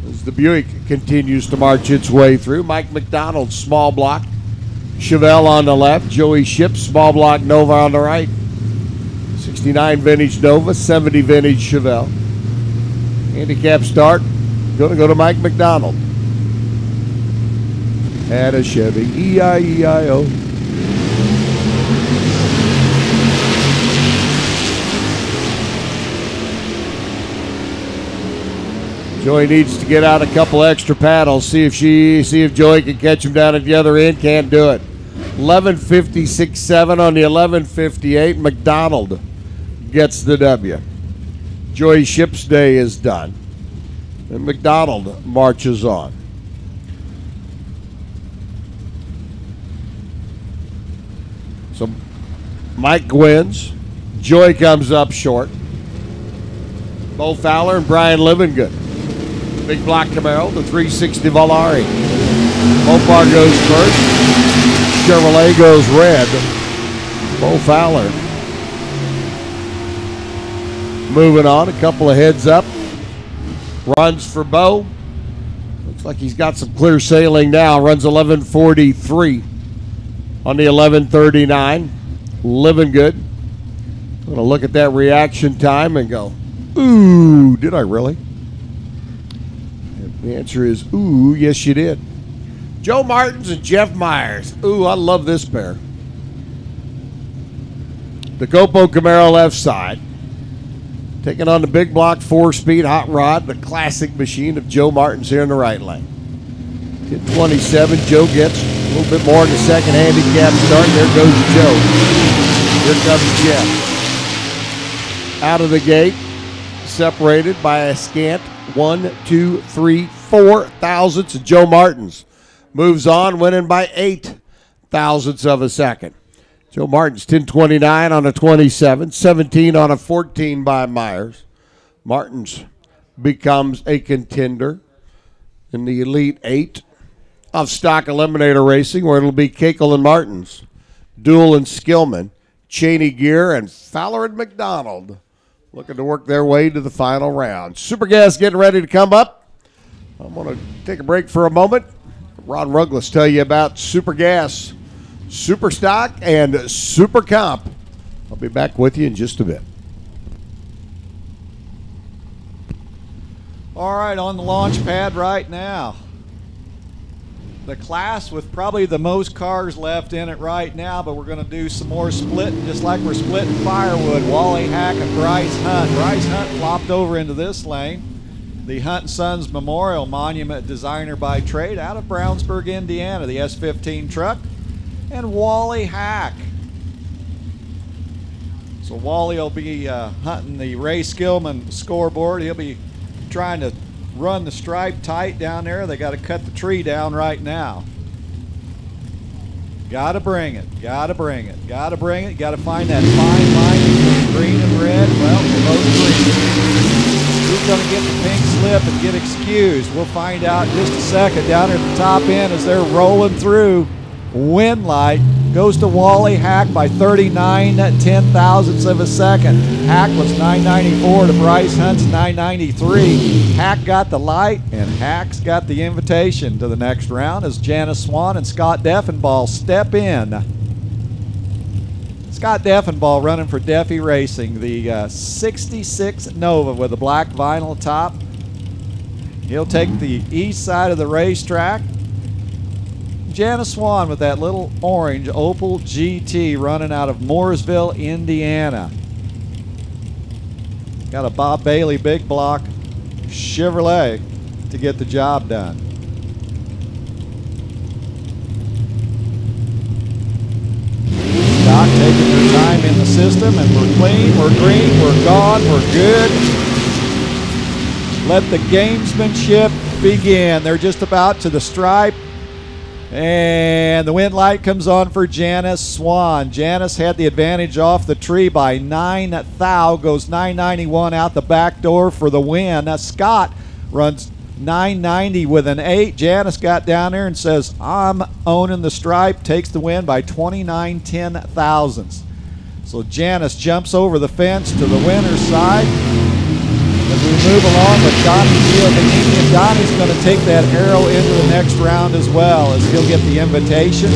As the Buick continues to march its way through, Mike McDonald, small block. Chevelle on the left, Joey Shipp, small block Nova on the right. 69 vintage Nova, 70 vintage Chevelle. Handicap start, going to go to Mike McDonald. At a Chevy, E-I-E-I-O. Joey needs to get out a couple extra paddles. See if Joey can catch him down at the other end. Can't do it. 11:56.7 on the 11:58. McDonald gets the W. Joey Shipp's day is done, and McDonald marches on. So Mike wins. Joy comes up short. Bo Fowler and Brian Livingood. Big block Camaro, the 360 Volare. Mopar goes first. Chevrolet goes red. Bo Fowler. Moving on, a couple of heads up. Runs for Bo. Looks like he's got some clear sailing now. Runs 11:43 on the 11:39. Living good. I'm going to look at that reaction time and go, ooh, did I really? And the answer is, ooh, yes, you did. Joe Martins and Jeff Myers. Ooh, I love this pair. The Copo Camaro left side. Taking on the big block 4-speed hot rod, the classic machine of Joe Martins here in the right lane. 10:27, Joe gets a little bit more in the second handicap start. There goes Joe. Here comes Jeff. Out of the gate, separated by a scant 1, 2, 3, 4 thousandths. And Joe Martins moves on, winning by 8 thousandths of a second. Joe Martins, 10:29 on a 27, 17 on a 14 by Myers. Martins becomes a contender in the Elite 8 of Stock Eliminator Racing, where it'll be Kakel and Martins, Dool and Skillman, Cheney Gear, and Fowler and McDonald looking to work their way to the final round. Super Gas getting ready to come up. I'm going to take a break for a moment. Ron Ruggles tell you about Super Gas, Super Stock, and Super Comp. I'll be back with you in just a bit. All right, on the launch pad right now. The class with probably the most cars left in it right now, but we're going to do some more splitting, just like we're splitting firewood. Wally Hack and Bryce Hunt. Bryce Hunt flopped over into this lane. The Hunt & Sons Memorial Monument designer by trade out of Brownsburg, Indiana, the S15 truck. And Wally Hack. So Wally will be hunting the Ray Skillman scoreboard. He'll be trying to run the stripe tight down there. They got to cut the tree down right now. Got to bring it. Got to bring it. Got to bring it. Got to find that fine line between green and red. Well, we're both green. Who's going to get the pink slip and get excused? We'll find out in just a second. Down at the top end as they're rolling through. Win light goes to Wally Hack by 39 ten-thousandths of a second. Hack was 994 to Bryce Hunt's 993. Hack got the light, and Hack's got the invitation to the next round as Janice Swan and Scott Deffenbaugh step in. Scott Deffenbaugh running for Deffy Racing, the 66 Nova with a black vinyl top. He'll take the east side of the racetrack. Janice Swan with that little orange Opel GT running out of Mooresville, Indiana. Got a Bob Bailey big block Chevrolet to get the job done. Stock taking their time in the system, and we're clean, we're green, we're gone, we're good. Let the gamesmanship begin. They're just about to the stripe. And the win light comes on for Janice Swan. Janice had the advantage off the tree by 9 thou, goes 991 out the back door for the win. Now Scott runs 990 with an 8. Janice got down there and says, I'm owning the stripe, takes the win by 29 ten-thousandths. So Janice jumps over the fence to the winner's side. As we move along with Donnie Giovannini, and Donnie's going to take that arrow into the next round as well, as he'll get the invitation.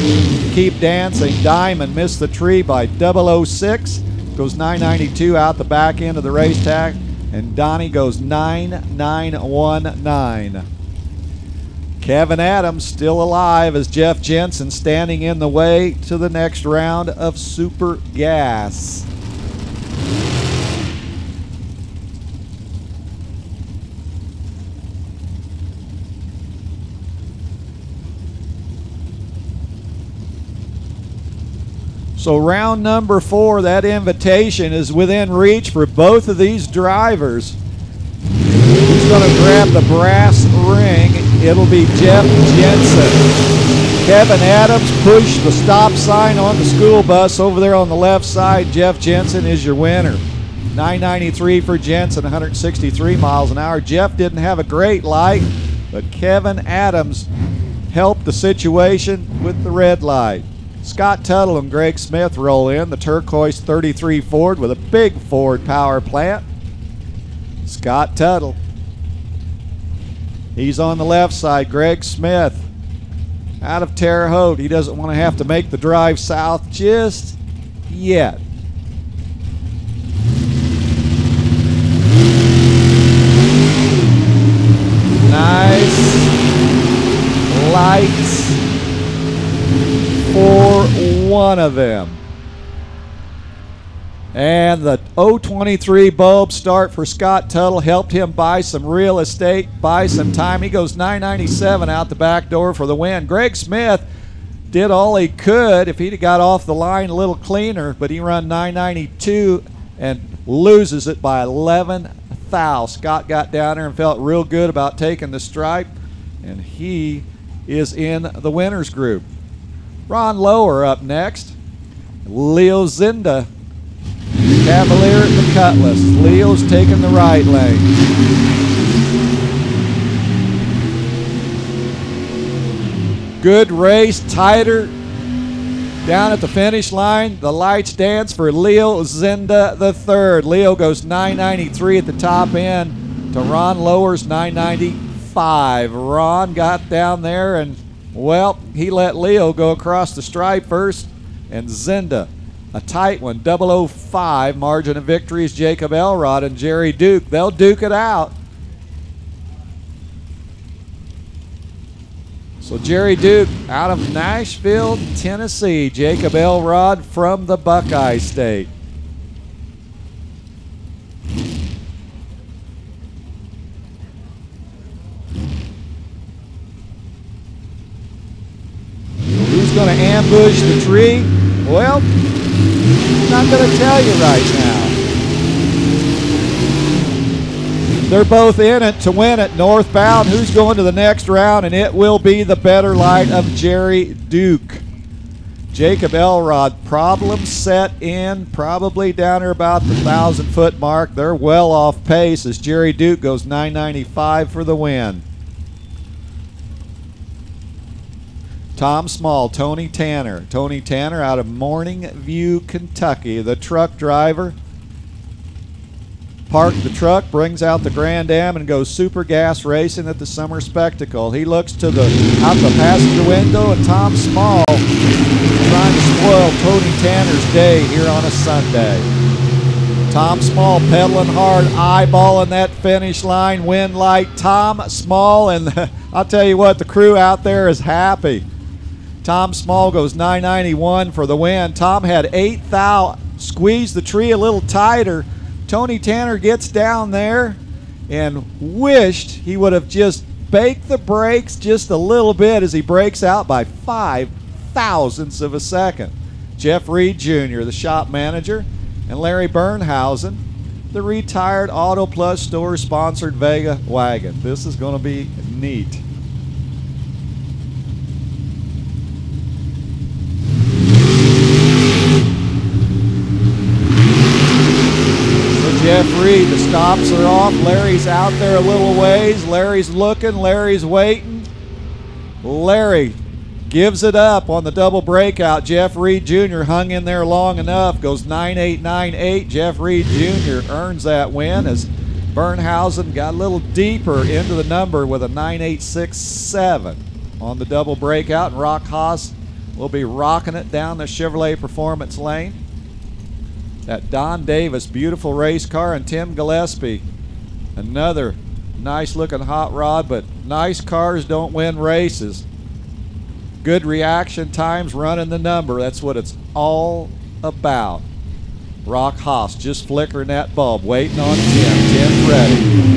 Keep dancing. Diamond missed the tree by 006. Goes 992 out the back end of the racetrack, and Donnie goes 9919. Kevin Adams still alive as Jeff Jensen standing in the way to the next round of Super Gas. So round number 4, that invitation is within reach for both of these drivers. Who's going to grab the brass ring it'll be Jeff Jensen. Kevin Adams pushed the stop sign on the school bus over there on the left side. Jeff Jensen is your winner. 993 for Jensen, 163 miles an hour. Jeff didn't have a great light, but Kevin Adams helped the situation with the red light. Scott Tuttle and Greg Smith roll in. The turquoise 33 Ford with a big Ford power plant. Scott Tuttle. He's on the left side. Greg Smith out of Terre Haute. He doesn't want to have to make the drive south just yet. Nice lights for one of them. And the 023 bulb start for Scott Tuttle helped him buy some real estate, buy some time. He goes 997 out the back door for the win. Greg Smith did all he could if he'd have got off the line a little cleaner, but he run 992 and loses it by 11 thou. Scott got down there and felt real good about taking the stripe, and he is in the winners group. Ron Lower up next. Leo Zinda, Cavalier at the Cutlass. Leo's taking the right lane. Good race, tighter down at the finish line. The lights dance for Leo Zinda the third. Leo goes 993 at the top end to Ron Lower's 995. Ron got down there and, well, he let Leo go across the stripe first, and Zinda, a tight one, 005. Margin of victory is Jacob Elrod and Jerry Duke. They'll duke it out. So Jerry Duke out of Nashville, Tennessee. Jacob Elrod from the Buckeye State. Who's going to ambush the tree? Well, I'm not going to tell you right now. They're both in it to win it northbound. Who's going to the next round? And it will be the better light of Jerry Duke. Jacob Elrod, problems set in probably down there about the 1,000-foot mark. They're well off pace as Jerry Duke goes 995 for the win. Tom Small, Tony Tanner. Tony Tanner out of Morning View, Kentucky. The truck driver parked the truck, brings out the Grand Am, and goes super gas racing at the Summer Spectacle. He looks to the out the passenger window, and Tom Small trying to spoil Tony Tanner's day here on a Sunday. Tom Small pedaling hard, eyeballing that finish line, win light. Tom Small, and I'll tell you what, the crew out there is happy. Tom Small goes 991 for the win. Tom had 8 thou, squeezed the tree a little tighter. Tony Tanner gets down there and wished he would have just baked the brakes just a little bit as he breaks out by 5 thousandths of a second. Jeff Reed Jr., the shop manager, and Larry Bernhausen, the retired Auto Plus store sponsored Vega wagon. This is going to be neat. Jeff Reed, the stops are off. Larry's out there a little ways. Larry's looking. Larry's waiting. Larry gives it up on the double breakout. Jeff Reed Jr. hung in there long enough. Goes 9898. Jeff Reed Jr. earns that win as Bernhausen got a little deeper into the number with a 9867 on the double breakout. And Rock Haas will be rocking it down the Chevrolet Performance lane. That Don Davis, beautiful race car, and Tim Gillespie, another nice looking hot rod, but nice cars don't win races. Good reaction times running the number. That's what it's all about. Rock Haas just flickering that bulb, waiting on Tim. Tim's ready.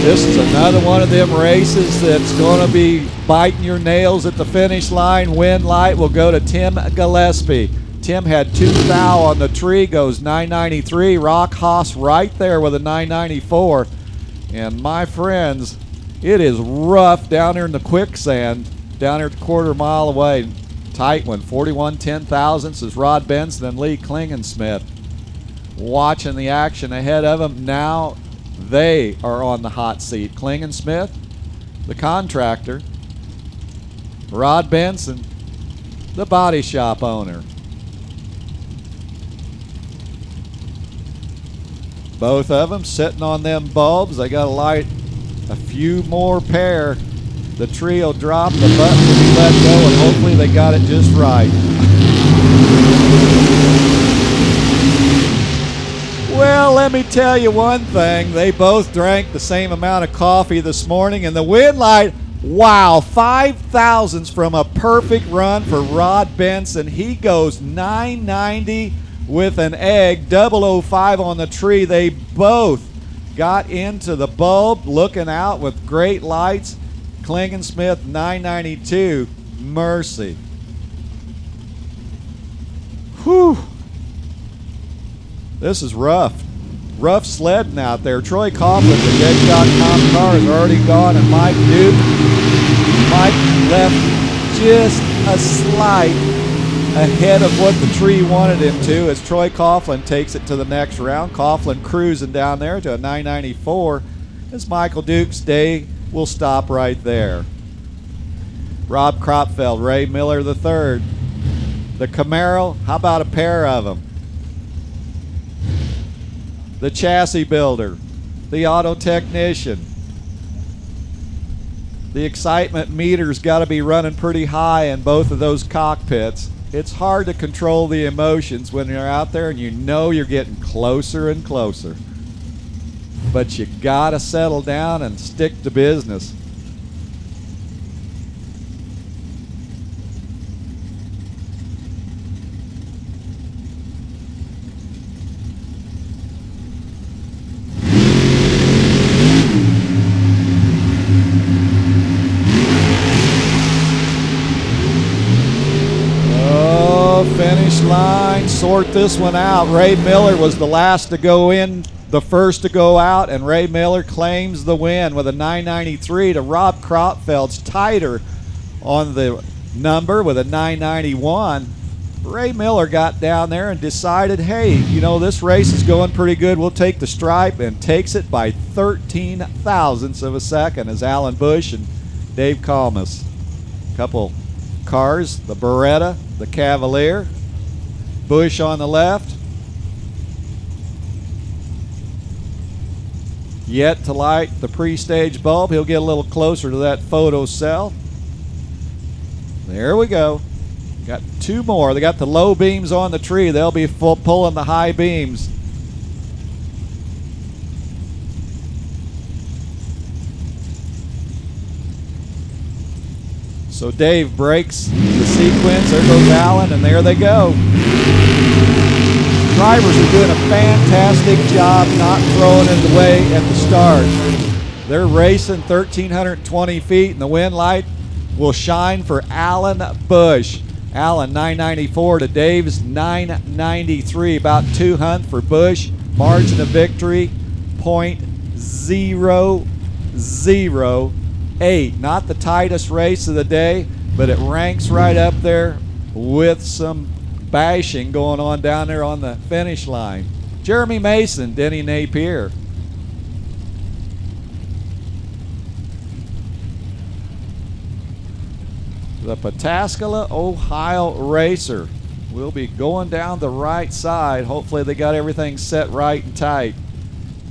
This is another one of them races that's going to be biting your nails at the finish line. Win light will go to Tim Gillespie. Tim had 2 thou on the tree, goes 993. Rock Haas right there with a 994. And my friends, it is rough down there in the quicksand, down there at the quarter-mile away. Tight one, 41 10,000ths is Rod Benson and Lee Klingensmith. Watching the action ahead of them. Now they are on the hot seat. Klingensmith, the contractor. Rod Benson, the body shop owner. Both of them sitting on them bulbs. They got to light a few more pair. The tree will drop, the button will be let go, and hopefully they got it just right. Well, let me tell you one thing. They both drank the same amount of coffee this morning, and the wind light, wow, 5,000ths from a perfect run for Rod Benson. He goes 990 with an egg, 005 on the tree. They both got into the bulb, looking out with great lights. Klingensmith 992, mercy. Whew. This is rough. Rough sledding out there. Troy Coughlin, the Deadshot car, is already gone, and Mike Duke. Mike left just a slight ahead of what the tree wanted him to as Troy Coughlin takes it to the next round. Coughlin cruising down there to a 994 as Michael Duke's day will stop right there. Rob Kropfeld, Ray Miller III. The Camaro, how about a pair of them? The chassis builder, the auto technician. The excitement meter's got to be running pretty high in both of those cockpits. It's hard to control the emotions when you're out there and you know you're getting closer and closer. But you gotta settle down and stick to business. Finish line, sort this one out. Ray Miller was the last to go in, the first to go out, and Ray Miller claims the win with a 993 to Rob Kropfeld's tighter on the number with a 991. Ray Miller got down there and decided, hey, you know, this race is going pretty good. We'll take the stripe, and takes it by 13,000ths of a second as Alan Bush and Dave Kalmus. Couple cars, the Beretta, the Cavalier, Bush on the left. Yet to light the pre-stage bulb. He'll get a little closer to that photo cell. There we go. Got 2 more. They got the low beams on the tree. They'll be pulling the high beams. So Dave breaks the sequence. There goes Alan, and there they go. Drivers are doing a fantastic job not throwing it away at the start. They're racing 1,320 feet, and the wind light will shine for Alan Bush. Alan 994 to Dave's 993, about 200 for Bush. Margin of victory, .008. Not the tightest race of the day, but it ranks right up there with some bashing going on down there on the finish line. Jeremy Mason, Denny Napier. The Pataskala, Ohio racer will be going down the right side. Hopefully they got everything set right and tight.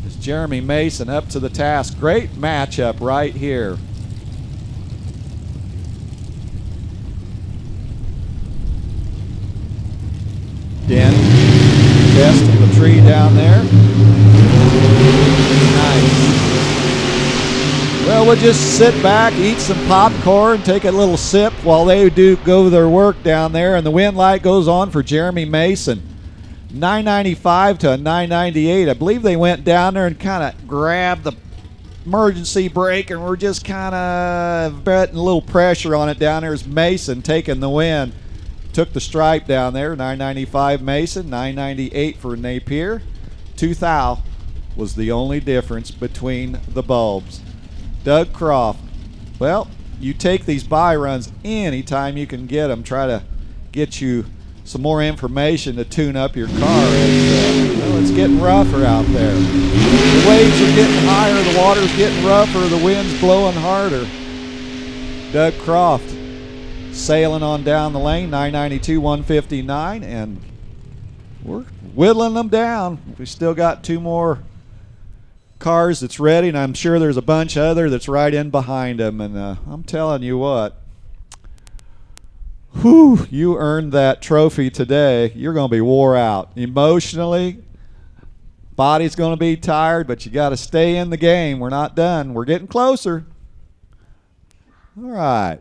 It's Jeremy Mason up to the task. Great matchup right here. Denny, best of the tree down there. Nice. Well, we'll just sit back, eat some popcorn, take a little sip while they do go their work down there, and the wind light goes on for Jeremy Mason. 995 to a 998. I believe they went down there and kind of grabbed the emergency brake, and we're just kind of putting a little pressure on it down there as Mason taking the win. took the stripe down there. 995 Mason, 998 for Napier. 2 was the only difference between the bulbs. Doug Croft. Well, you take these buy runs anytime you can get them. Try to get you some more information to tune up your car. Well, it's getting rougher out there. The waves are getting higher, the water's getting rougher, the wind's blowing harder. Doug Croft sailing on down the lane, 992, 159, and we're whittling them down. We still got 2 more cars that's ready, and I'm sure there's a bunch other that's right in behind them. And I'm telling you what, whew, you earned that trophy today. You're going to be wore out emotionally. Body's going to be tired, but you got to stay in the game. We're not done. We're getting closer. All right.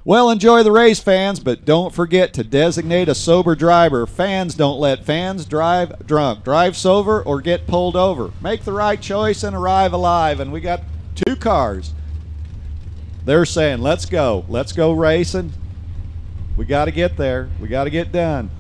Well, enjoy the race, fans, but don't forget to designate a sober driver. Fans don't let fans drive drunk. Drive sober or get pulled over. Make the right choice and arrive alive. And we got 2 cars. They're saying, let's go. Let's go racing. We got to get there. We got to get done.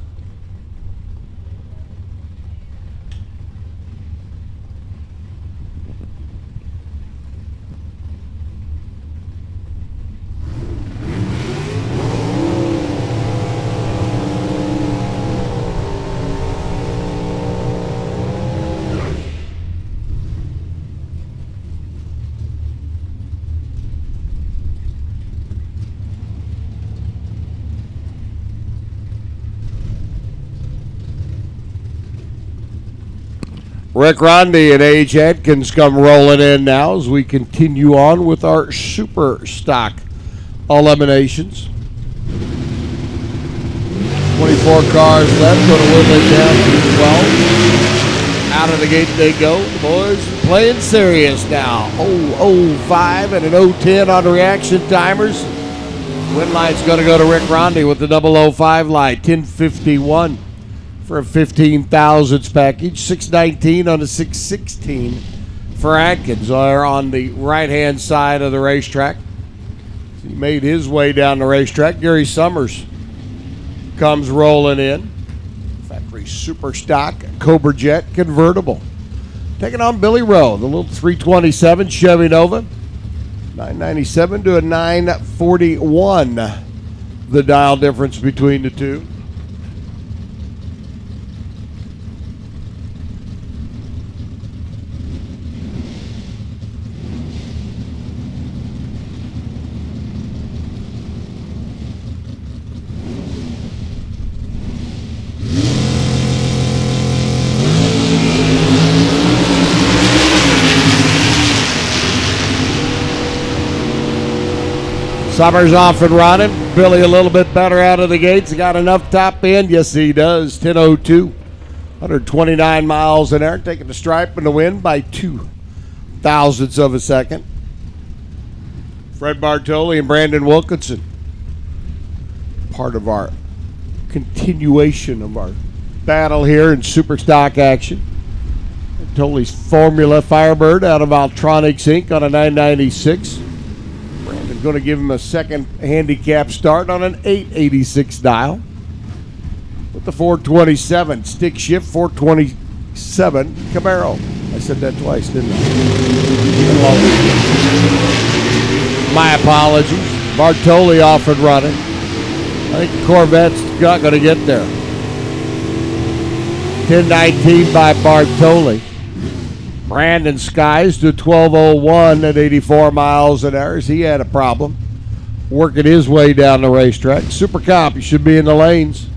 Rick Rondy and Age Atkins come rolling in now as we continue on with our super stock eliminations. 24 cars left, going to whittle it down to 12. Out of the gate they go. The boys playing serious now. 005 and an 010 on reaction timers. Win light's going to go to Rick Rondy with the 005 light. 1051 for a 15,000s package. 619 on a 616 for Atkins. They're on the right-hand side of the racetrack. He made his way down the racetrack. Gary Summers comes rolling in. Factory super stock Cobra Jet convertible. Taking on Billy Rowe, the little 327 Chevy Nova. 997 to a 941. The dial difference between the two. Summers off and running. Billy a little bit better out of the gates. He got enough top end. Yes, he does. 10:02. 129 miles an hour. Taking the stripe and the win by 0.02 of a second. Fred Bartoli and Brandon Wilkinson. Part of our continuation of our battle here in super stock action. Bartoli's Formula Firebird out of Altronics Inc. on a 996. Going to give him a second handicap start on an 886 dial with the 427 stick shift 427 Camaro. I said that twice, didn't I? My apologies. Bartoli off and running. I think the Corvette's not going to get there. 1019 by Bartoli. Brandon Skies to 12:01 at 84 miles an hour. He had a problem working his way down the racetrack. Super Comp, you should be in the lanes.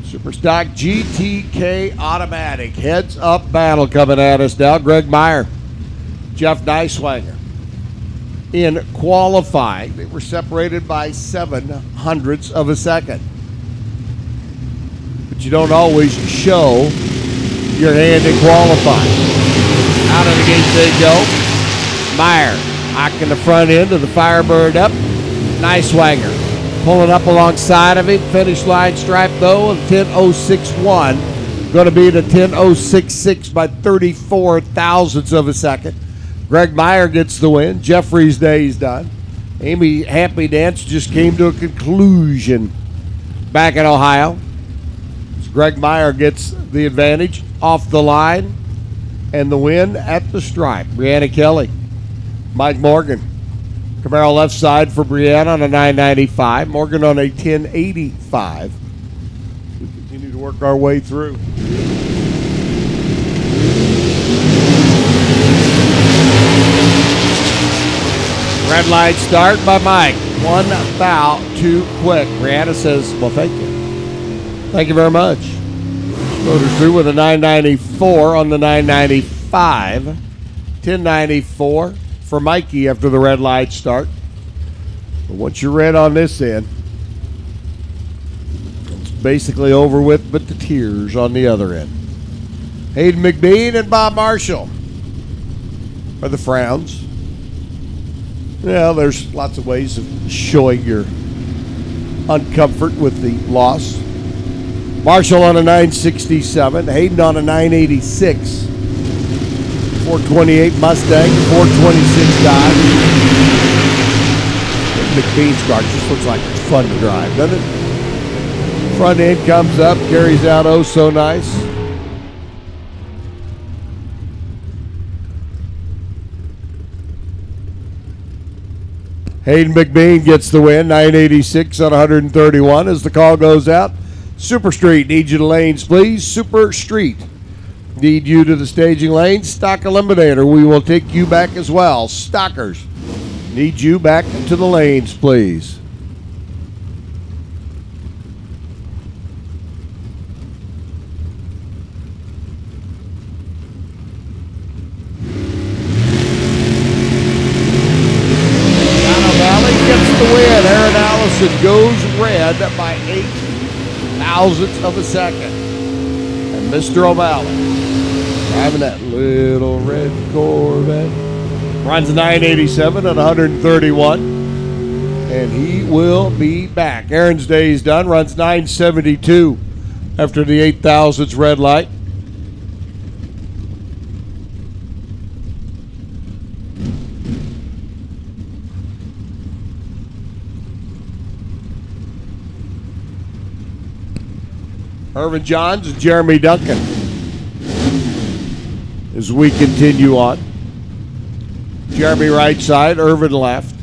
Super Stock GTK Automatic. Heads up battle coming at us now. Greg Meyer, Jeff Neiswanger. In qualifying, they were separated by 0.07 of a second. But you don't always show your hand in qualifying. Out of the gate they go. Meyer hocking the front end of the Firebird up. Nice swanger. Pulling up alongside of him. Finish line stripe though of 10.061. Going to be the 10.066 by 34 thousandths of a second. Greg Meyer gets the win. Jeffrey's day is done. Amy Happy Dance just came to a conclusion back in Ohio. Greg Meyer gets the advantage off the line and the win at the stripe. Brianna Kelly, Mike Morgan. Camaro left side for Brianna on a 995. Morgan on a 1085. We continue to work our way through. Red light start by Mike. One foul too quick. Brianna says, well, thank you. Thank you very much. Motors through with a 994 on the 995. 1094 for Mikey after the red light start. But once you're red on this end, it's basically over with, but the tears on the other end. Hayden McBean and Bob Marshall are the frowns. Yeah, there's lots of ways of showing your uncomfort with the loss. Marshall on a 967, Hayden on a 986. 428 Mustang, 426 Dodge. McBean's car just looks like it's fun to drive, doesn't it? Front end comes up, carries out oh so nice. Hayden McBean gets the win, 986 on 131 as the call goes out. Super Street, need you to lanes, please. Super Street, need you to the staging lane. Stock Eliminator, we will take you back as well. Stockers, need you back to the lanes, please. The win. Aaron Allison goes red by 8 thousandths of a second. And Mr. O'Malley driving that little red Corvette. Runs 987 at 131. And he will be back. Aaron's day is done. Runs 972 after the 8 thousandths red light. Irvin Johns and Jeremy Duncan as we continue on. Jeremy right side, Irvin left.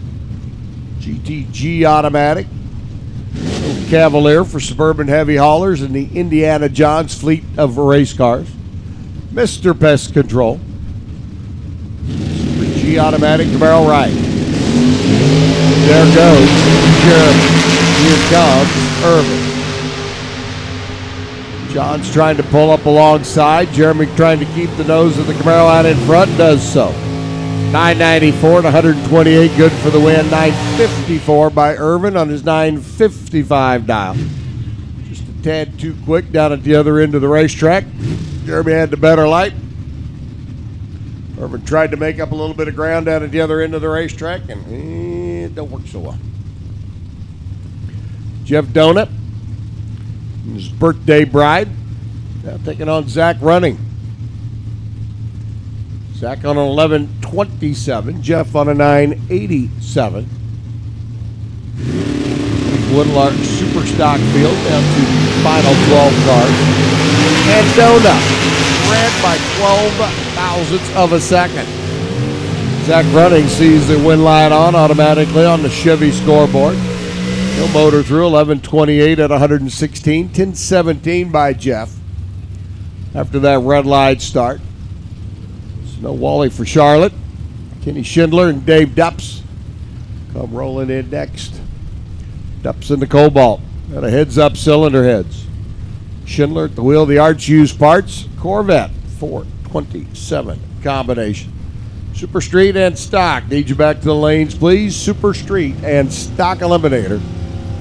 GTG automatic. Cavalier for Suburban Heavy Haulers and the Indiana Johns fleet of race cars. Mr. Pest Control. Super G automatic Camaro right. There goes Jeremy. Here comes Irvin. John's trying to pull up alongside. Jeremy trying to keep the nose of the Camaro out in front, does so. 994 to 128, good for the win. 954 by Irvin on his 955 dial. Just a tad too quick down at the other end of the racetrack. Jeremy had the better light. Irvin tried to make up a little bit of ground down at the other end of the racetrack, and it don't work so well. Jeff Donut, his birthday bride, now taking on Zach Running. Zach on an 1127, Jeff on a 987. Woodlark Super Stock Field down to final 12 cars. And Donut red by 12 thousandths of a second. Zach Running sees the win light on automatically on the Chevy scoreboard. He'll motor through 1128 at 116, 1017 by Jeff. After that red light start. Snow Wally for Charlotte. Kenny Schindler and Dave Dupps come rolling in next. Dupps in the Cobalt. Got a heads-up cylinder heads. Schindler at the wheel of the Arts Used Parts. Corvette 427 combination. Super Street and Stock. Need you back to the lanes, please. Super Street and Stock Eliminator.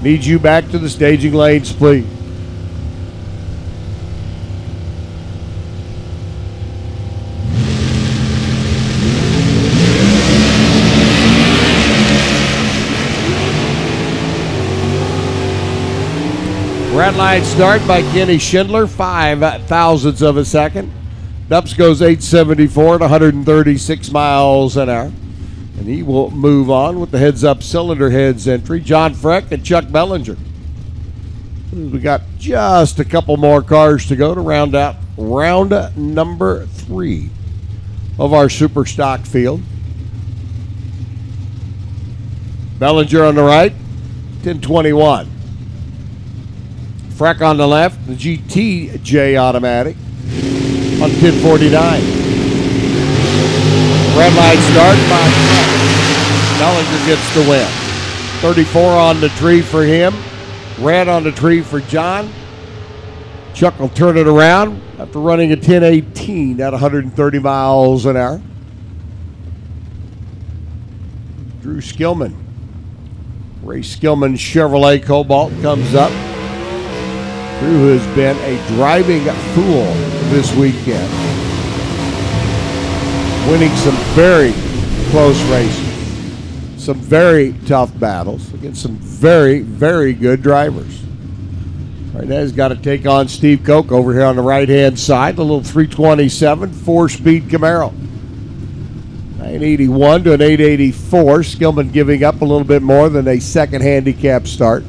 Need you back to the staging lanes, please. Red light start by Kenny Schindler, 5 thousandths of a second. Dubs goes 874 at 136 miles an hour. And he will move on with the heads-up cylinder heads entry. John Freck and Chuck Bellinger. We got just a couple more cars to go to round out round number 3 of our super stock field. Bellinger on the right, 1021. Freck on the left, the GTJ automatic on 1049. Red light start by Freck. Bellinger gets the win. 34 on the tree for him. Red on the tree for John. Chuck will turn it around after running a 1018 at 130 miles an hour. Drew Skillman. Ray Skillman Chevrolet Cobalt comes up. Drew has been a driving fool this weekend, winning some very close races, some very tough battles against some very, very good drivers. Right now he's got to take on Steve Koch over here on the right-hand side, a little 327 4-speed Camaro. 981 to an 884. Skillman giving up a little bit more than a second handicap start.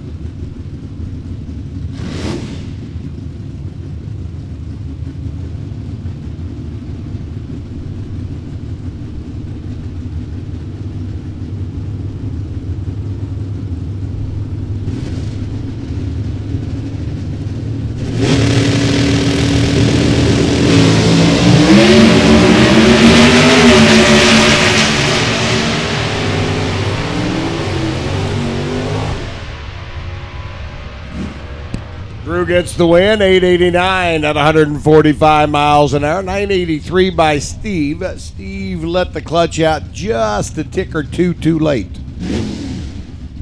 Gets the win, 889 at 145 miles an hour. 983 by Steve. Steve let the clutch out just a tick or two too late.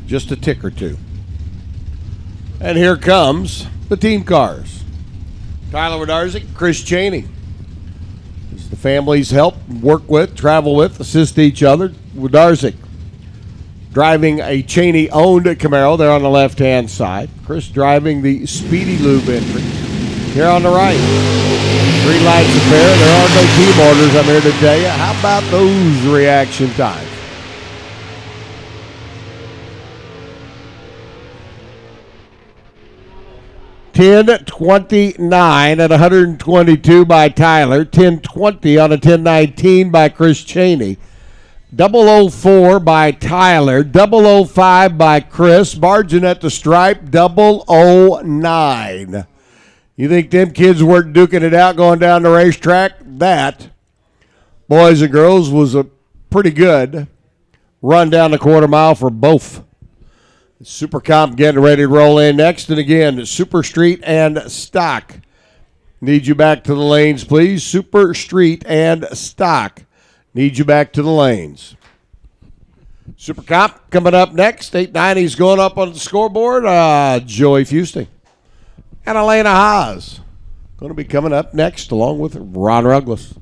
Just a tick or two. And here comes the team cars. Tyler Wodarczyk, Chris Cheney. It's the families help, work with, travel with, assist each other. Wodarczyk driving a Cheney-owned Camaro there on the left-hand side. Chris driving the Speedy Lube entry here on the right. 3 lights a pair. There are no team orders, I'm here to tell you. How about those reaction times? $10.29 at 122 by Tyler. $10.20 on a 10.19 by Chris Cheney. 004 by Tyler, 005 by Chris, margin at the stripe, 009. You think them kids weren't duking it out going down the racetrack? That, boys and girls, was a pretty good run down the quarter mile for both. Super Comp getting ready to roll in next. And again, Super Street and Stock. Need you back to the lanes, please. Super Street and Stock. Need you back to the lanes. Super Comp coming up next. 890's going up on the scoreboard. Joey Fusting and Elena Haas going to be coming up next along with Ron Ruggles.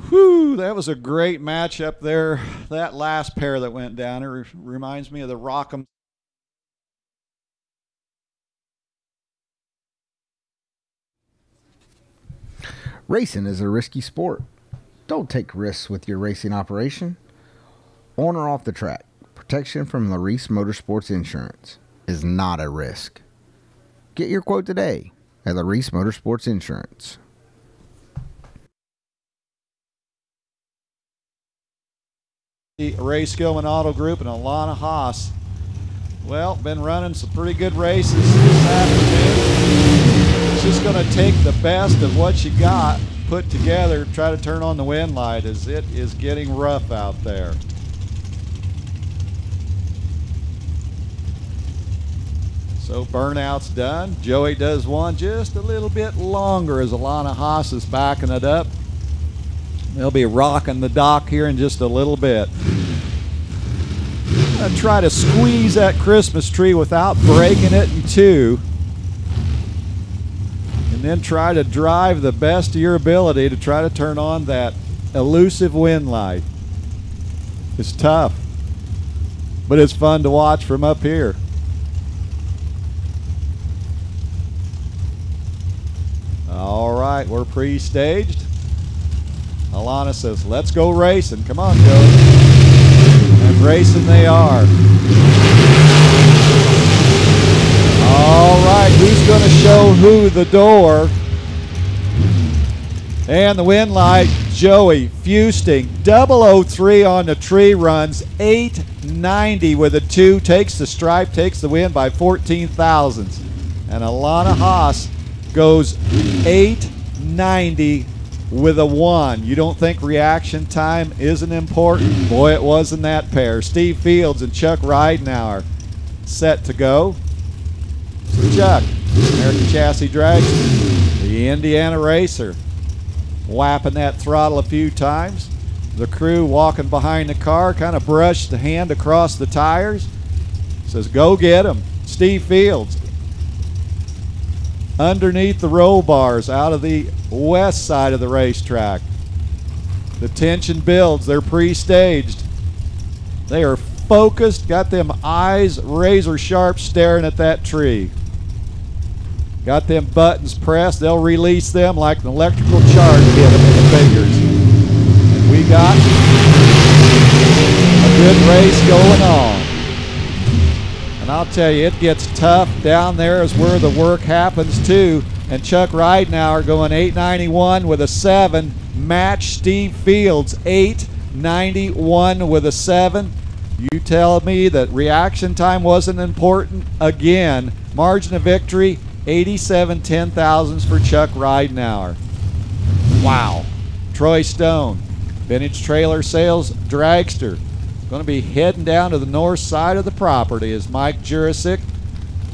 Whew, that was a great match up there. That last pair that went down, it reminds me of the Rock'em. Racing is a risky sport. Don't take risks with your racing operation. On or off the track, protection from LODRS Motorsports Insurance is not a risk. Get your quote today at LODRS Motorsports Insurance. Ray Skillman Auto Group and Alana Haas. Well, been running some pretty good races this afternoon. It's just going to take the best of what you got put together, try to turn on the wind light as it is getting rough out there. So burnout's done. Joey does one just a little bit longer as Alana Haas is backing it up. They'll be rocking the dock here in just a little bit. I'm going to try to squeeze that Christmas tree without breaking it in two. And then try to drive the best of your ability to try to turn on that elusive wind light. It's tough. but it's fun to watch from up here. All right, we're pre-staged. Alana says, let's go racing. Come on, Joey. And racing they are. All right, who's going to show who the door? And the win light, Joey Fusting, 003 on the tree, runs 890 with a 2, takes the stripe, takes the win by 14 thousandths. And Alana Haas goes 890 with a 1. You don't think reaction time isn't important? Boy, it was in that pair. Steve Fields and Chuck Ridenauer set to go. So Chuck, American Chassis Drags, the Indiana Racer, whapping that throttle a few times. The crew walking behind the car, kind of brushed the hand across the tires. Says, go get him. Steve Fields underneath the roll bars out of the west side of the racetrack. The tension builds. They're pre-staged. They are focused, got them eyes razor sharp staring at that tree. Got them buttons pressed. They'll release them like an electrical charge hit them in the fingers. And we got a good race going on. And I'll tell you, it gets tough. Down there is where the work happens too. And Chuck Ridenauer going 891 with a 7. Match Steve Fields 891 with a 7. You tell me that reaction time wasn't important again. Margin of victory, 87 10,000ths for Chuck Ridenauer. Wow. Troy Stone, Vintage Trailer Sales Dragster, going to be heading down to the north side of the property as Mike Jurasic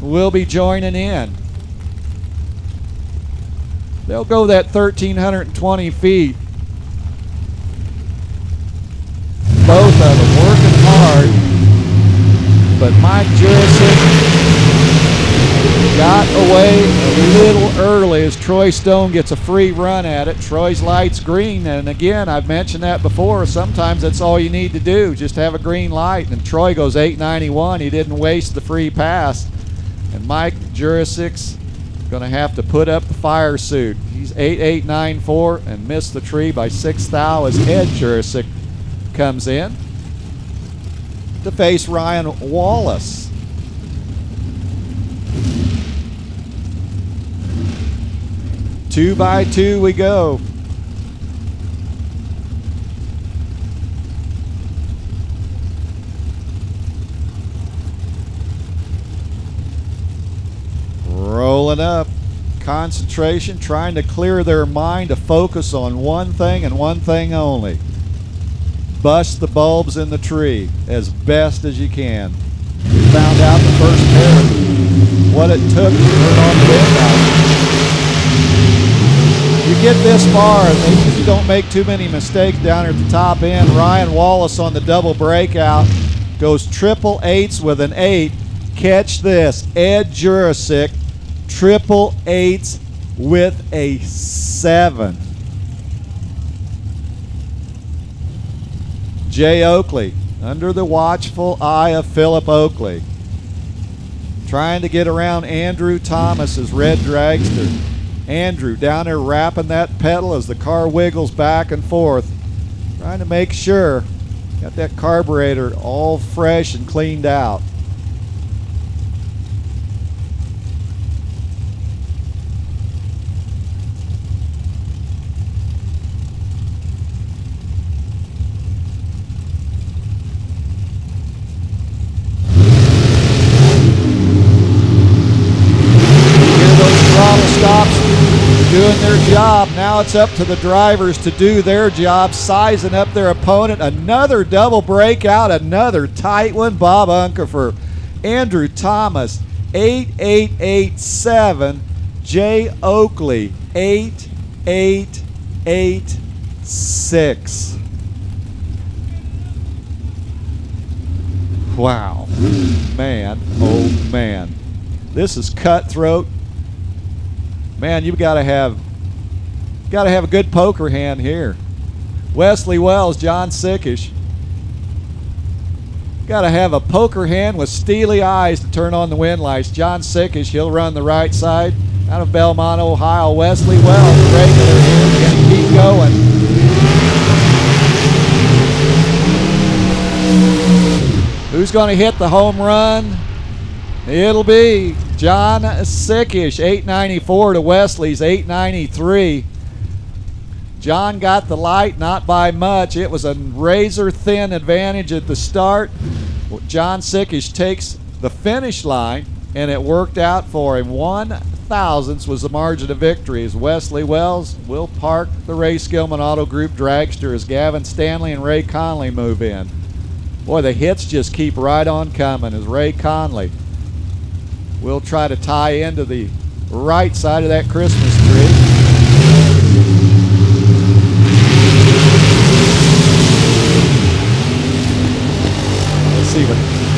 will be joining in. They'll go that 1,320 feet. Both of them working hard, but Mike Jurasic got away a little early as Troy Stone gets a free run at it. Troy's light's green, and again, I've mentioned that before. Sometimes that's all you need to do, just have a green light. And Troy goes 891. He didn't waste the free pass. And Mike Jurasic's going to have to put up the fire suit. He's 8894 and missed the tree by 6 thou as Ed Jurasic comes in to face Ryan Wallace. Two by two we go. Rolling up. Concentration, trying to clear their mind to focus on one thing and one thing only. Bust the bulbs in the tree as best as you can. We found out the first pair what it took to turn on the wind out. You get this far, and you don't make too many mistakes down at the top end. Ryan Wallace on the double breakout goes 888s with an 8. Catch this, Ed Jurasic, 888s with a 7. Jay Oakley, under the watchful eye of Philip Oakley, trying to get around Andrew Thomas's red dragster. Andrew down there wrapping that pedal as the car wiggles back and forth, trying to make sure got that carburetor all fresh and cleaned out. Doing their job. Now it's up to the drivers to do their job, sizing up their opponent. Another double breakout, another tight one. Bob Unkefer, Andrew Thomas, 8887. Jay Oakley, 8886. Wow, man, oh man, this is cutthroat. Man, you've got to have a good poker hand here. Wesley Wells, John Sickish. Got to have a poker hand with steely eyes to turn on the wind lights. John Sickish, he'll run the right side. Out of Belmont, Ohio, Wesley Wells, regular here, going to keep going. Who's going to hit the home run? It'll be John Sickish, 894 to Wesley's 893. John got the light, not by much. It was a razor-thin advantage at the start. John Sickish takes the finish line, and it worked out for him. 1/1000th was the margin of victory as Wesley Wells will park the Ray Skillman Auto Group dragster as Gavin Stanley and Ray Conley move in. Boy, the hits just keep right on coming as Ray Conley will try to tie into the right side of that Christmas tree.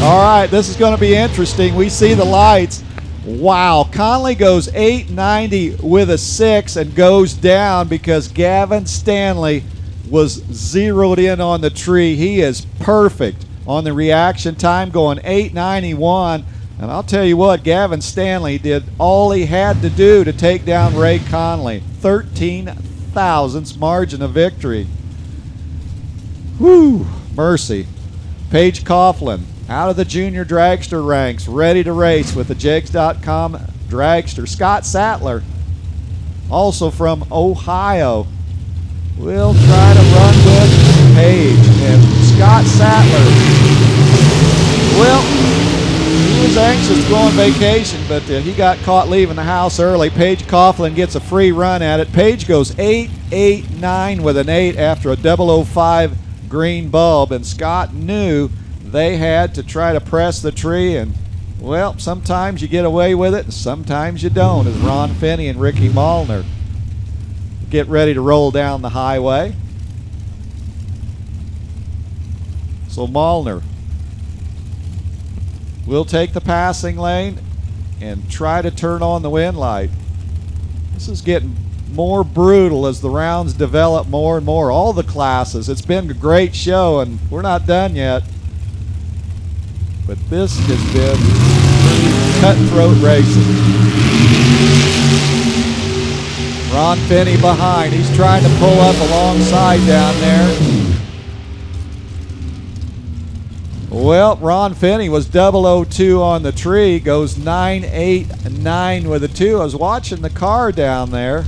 All right, this is going to be interesting. We see the lights. Wow, Conley goes 890 with a 6 and goes down because Gavin Stanley was zeroed in on the tree. He is perfect on the reaction time, going 891. And I'll tell you what, Gavin Stanley did all he had to do to take down Ray Conley. 13/1000ths margin of victory. Whew, mercy. Paige Coughlin out of the junior dragster ranks, ready to race with the Jegs.com dragster. Scott Sattler, also from Ohio, will try to run with Paige. And Scott Sattler, well, he was anxious to go on vacation, but he got caught leaving the house early. Paige Coughlin gets a free run at it. Paige goes 889 with an 8 after a 005 green bulb, and Scott knew they had to try to press the tree, and well, sometimes you get away with it and sometimes you don't, as Ron Finney and Ricky Malner get ready to roll down the highway. So Malner will take the passing lane and try to turn on the wind light. This is getting more brutal as the rounds develop more and more. All the classes. It's been a great show, and we're not done yet. But this has been cutthroat racing. Ron Finney behind. He's trying to pull up alongside down there. Well, Ron Finney was 002 on the tree, goes 989 with a 2. I was watching the car down there,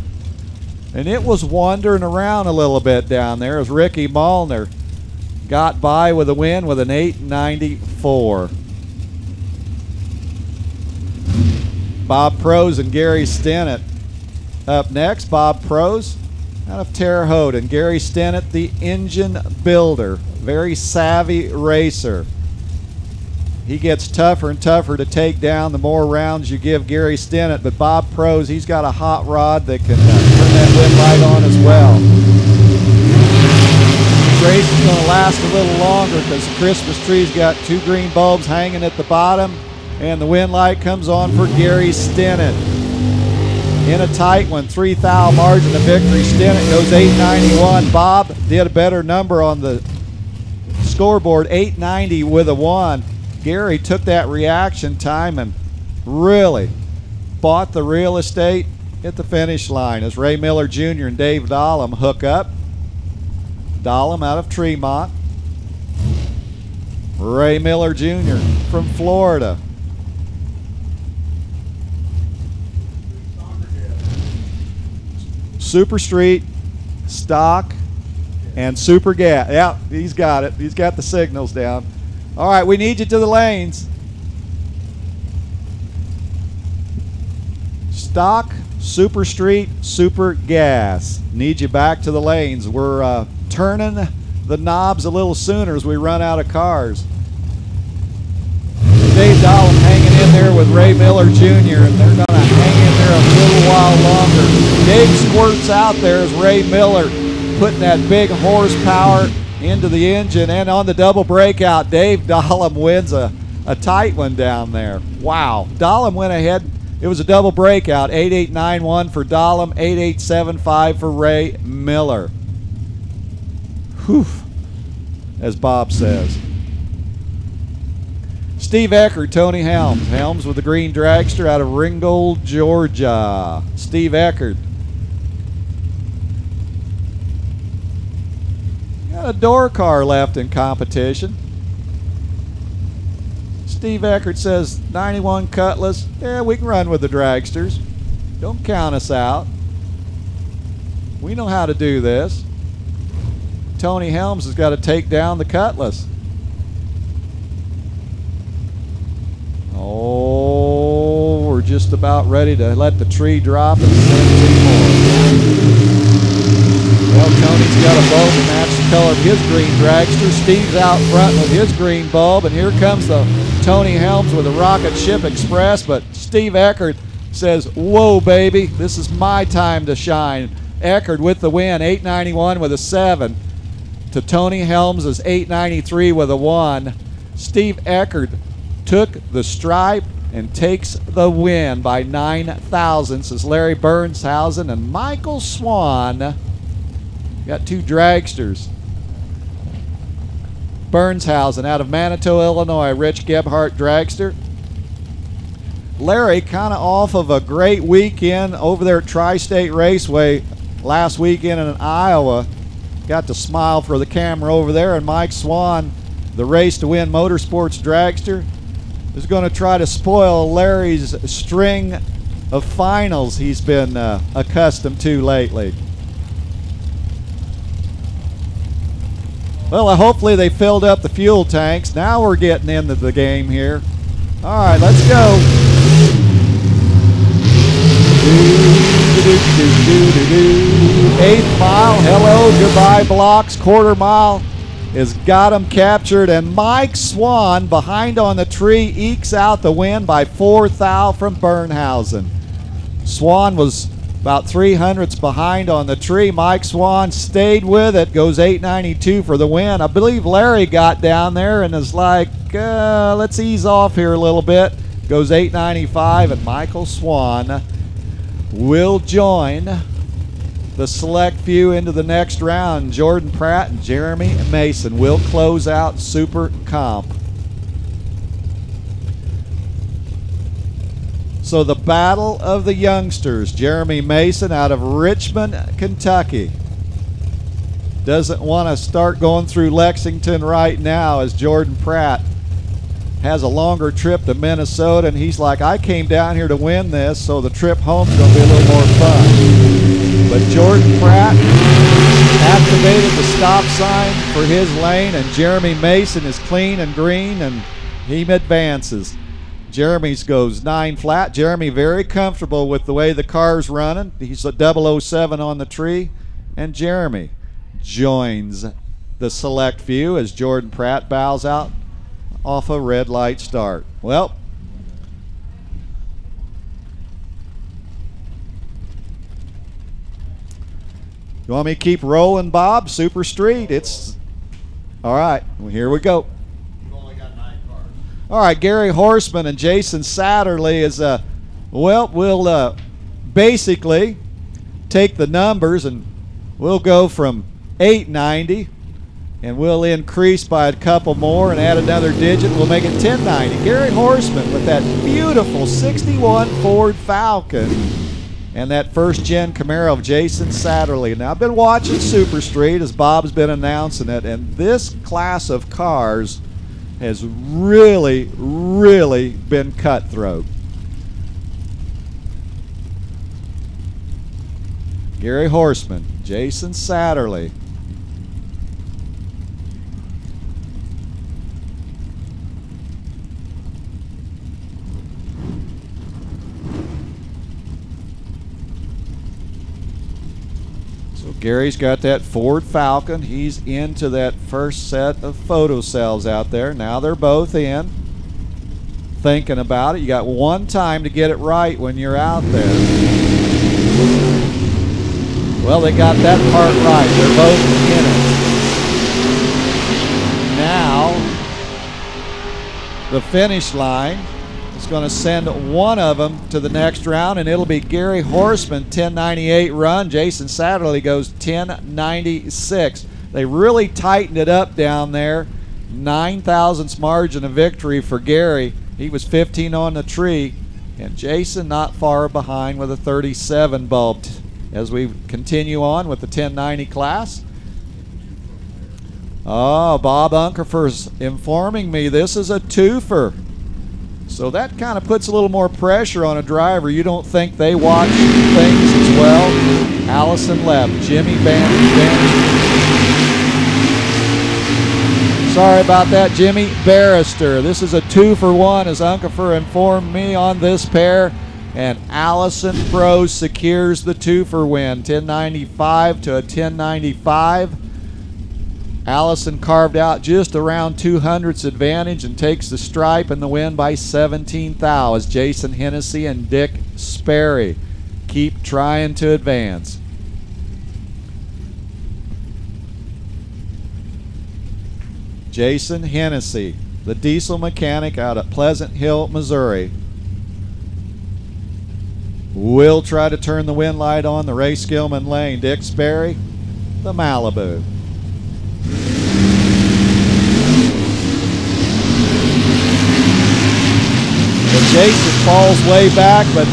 and it was wandering around a little bit down there as Ricky Malner got by with a win with an 894. Bob Prose and Gary Stennett up next. Bob Prose out of Terre Haute, and Gary Stennett, the engine builder, very savvy racer. He gets tougher and tougher to take down the more rounds you give Gary Stennett, but Bob Prose, he's got a hot rod that can turn that wind light on as well. This race is going to last a little longer because the Christmas tree's got 2 green bulbs hanging at the bottom, and the wind light comes on for Gary Stennett. In a tight one, 3 thou margin of victory. Stennett goes 891. Bob did a better number on the scoreboard, 890 with a 1. Gary took that reaction time and really bought the real estate at the finish line as Ray Miller Jr. and Dave Dahlem hook up. Dahlem out of Tremont. Ray Miller Jr. from Florida. Super Street, Stock, and Super Gas. Yeah, he's got it. He's got the signals down. All right, we need you to the lanes. Stock, Super Street, Super Gas. Need you back to the lanes. We're turning the knobs a little sooner as we run out of cars. Dave Dahlem hanging in there with Ray Miller Jr., and they're going to hang in there a little while longer. Dave squirts out there as Ray Miller putting that big horsepower into the engine, and on the double breakout, Dave Dahlem wins a tight one down there. Wow. Dahlem went ahead. It was a double breakout, 8891 for Dahlem, 8875 for Ray Miller. Whew, as Bob says. Steve Eckert, Tony Helms. Helms with the green dragster out of Ringgold, Georgia. Steve Eckert. Got a door car left in competition. Steve Eckert says 91 Cutlass. Yeah, we can run with the dragsters. Don't count us out. We know how to do this. Tony Helms has got to take down the Cutlass. Oh, we're just about ready to let the tree drop and send two more. Well, Tony's got a bulb to match the color of his green dragster. Steve's out front with his green bulb, and here comes the Tony Helms with a Rocket Ship Express, but Steve Eckert says, whoa, baby, this is my time to shine. Eckert with the win, 891 with a 7. To Tony Helms' 893 with a 1. Steve Eckert took the stripe and takes the win by 9 thousandths as Larry Bernshausen and Michael Swan got two dragsters. Bernshausen out of Manitou, Illinois, Rich Gebhardt dragster. Larry kind of off of a great weekend over there at Tri-State Raceway last weekend in Iowa. Got to smile for the camera over there, and Mike Swan, the Race to Win Motorsports dragster, is going to try to spoil Larry's string of finals he's been accustomed to lately. Well, hopefully they filled up the fuel tanks. Now we're getting into the game here. All right, let's go. Eighth mile, hello, goodbye blocks. Quarter mile has got him captured, and Mike Swan behind on the tree ekes out the win by 4 thou from Bernhausen. Swan was about 300ths behind on the tree. Mike Swan stayed with it, goes 892 for the win. I believe Larry got down there and is like, let's ease off here a little bit. Goes 895, and Michael Swan will join the select few into the next round. Jordan Pratt and Jeremy Mason will close out Super Comp. So the battle of the youngsters. Jeremy Mason out of Richmond, Kentucky. Doesn't want to start going through Lexington right now as Jordan Pratt has a longer trip to Minnesota, and he's like, I came down here to win this, so the trip home's going to be a little more fun. But Jordan Pratt activated the stop sign for his lane, and Jeremy Mason is clean and green, and he advances. Jeremy's goes 9 flat. Jeremy very comfortable with the way the car's running. He's a 007 on the tree, and Jeremy joins the select few as Jordan Pratt bows out off a red light start. Well, you want me to keep rolling, Bob? Super Street. It's all right. Well, here we go. All right, Gary Horseman and Jason Satterley is we'll basically take the numbers and we'll go from 890 and we'll increase by a couple more and add another digit. We'll make it 1090. Gary Horseman with that beautiful 61 Ford Falcon and that first-gen Camaro of Jason Satterley. Now, I've been watching Super Street as Bob's been announcing it, and this class of cars has really, really been cutthroat. Gary Horseman, Jason Satterley. Gary's got that Ford Falcon. He's into that first set of photo cells out there. Now they're both in. Thinking about it. You got one time to get it right when you're out there. Well, they got that part right. They're both in it. Now, the finish line is going to send one of them to the next round, and it'll be Gary Horseman, 1098 run. Jason Satterley goes 1096. They really tightened it up down there. 9 thousandths margin of victory for Gary. He was 15 on the tree, and Jason not far behind with a 37 bulb. As we continue on with the 1090 class. Oh, Bob Unkerfer's informing me this is a twofer. So that kind of puts a little more pressure on a driver. You don't think they watch things as well? Allison left, Jimmy Bannister. Sorry about that, Jimmy Barrister. This is a 2-for-1 as Unkerfer informed me on this pair. And Allison Pro secures the 2-for win, 1095 to a 1095. Allison carved out just around 200ths advantage and takes the stripe and the win by 17 thou as Jason Hennessy and Dick Sperry keep trying to advance. Jason Hennessy, the diesel mechanic out at Pleasant Hill, Missouri, will try to turn the wind light on the Ray Skillman lane. Dick Sperry, the Malibu. But Jason falls way back, but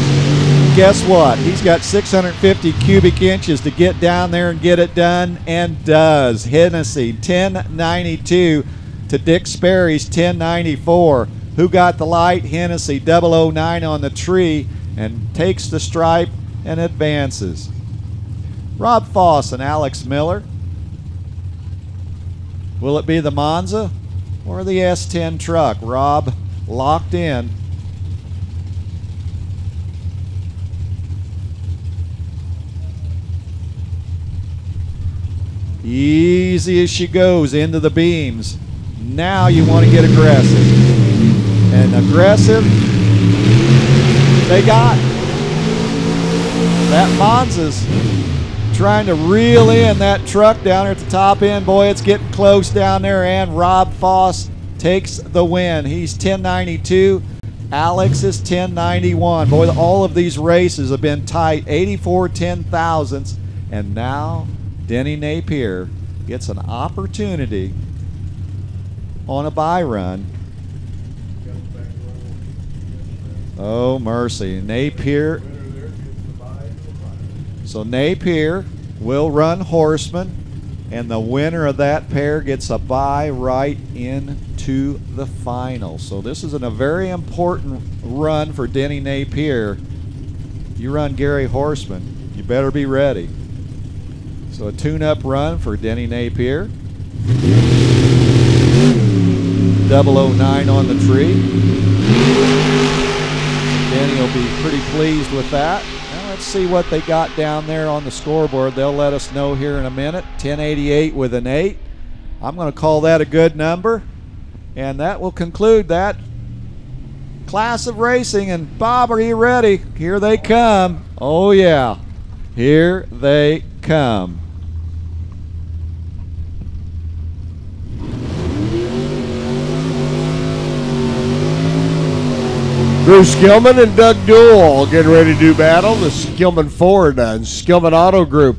guess what? He's got 650 cubic inches to get down there and get it done, and does. Hennessy 1092 to Dick Sperry's 1094. Who got the light? Hennessy 009 on the tree and takes the stripe and advances. Rob Foss and Alex Miller. Will it be the Monza or the S10 truck? Rob locked in. Easy as she goes into the beams. Now you want to get aggressive. And aggressive, they got. That Monza's trying to reel in that truck down there at the top end. Boy, it's getting close down there, and Rob Foss takes the win. He's 1092. Alex is 1091. Boy, all of these races have been tight. 84 10,000ths. And now Denny Napier gets an opportunity on a bye run. Oh, mercy. Napier. So Napier will run Horseman, and the winner of that pair gets a bye right into the final. So this is a very important run for Denny Napier. You run Gary Horseman, you better be ready. So a tune-up run for Denny Napier. 009 on the tree. Denny will be pretty pleased with that. Now let's see what they got down there on the scoreboard. They'll let us know here in a minute. 1088 with an 8. I'm going to call that a good number. And that will conclude that class of racing. And Bob, are you ready? Here they come. Oh yeah, here they come. Drew Skillman and Doug Duell getting ready to do battle. The Skillman Ford and Skillman Auto Group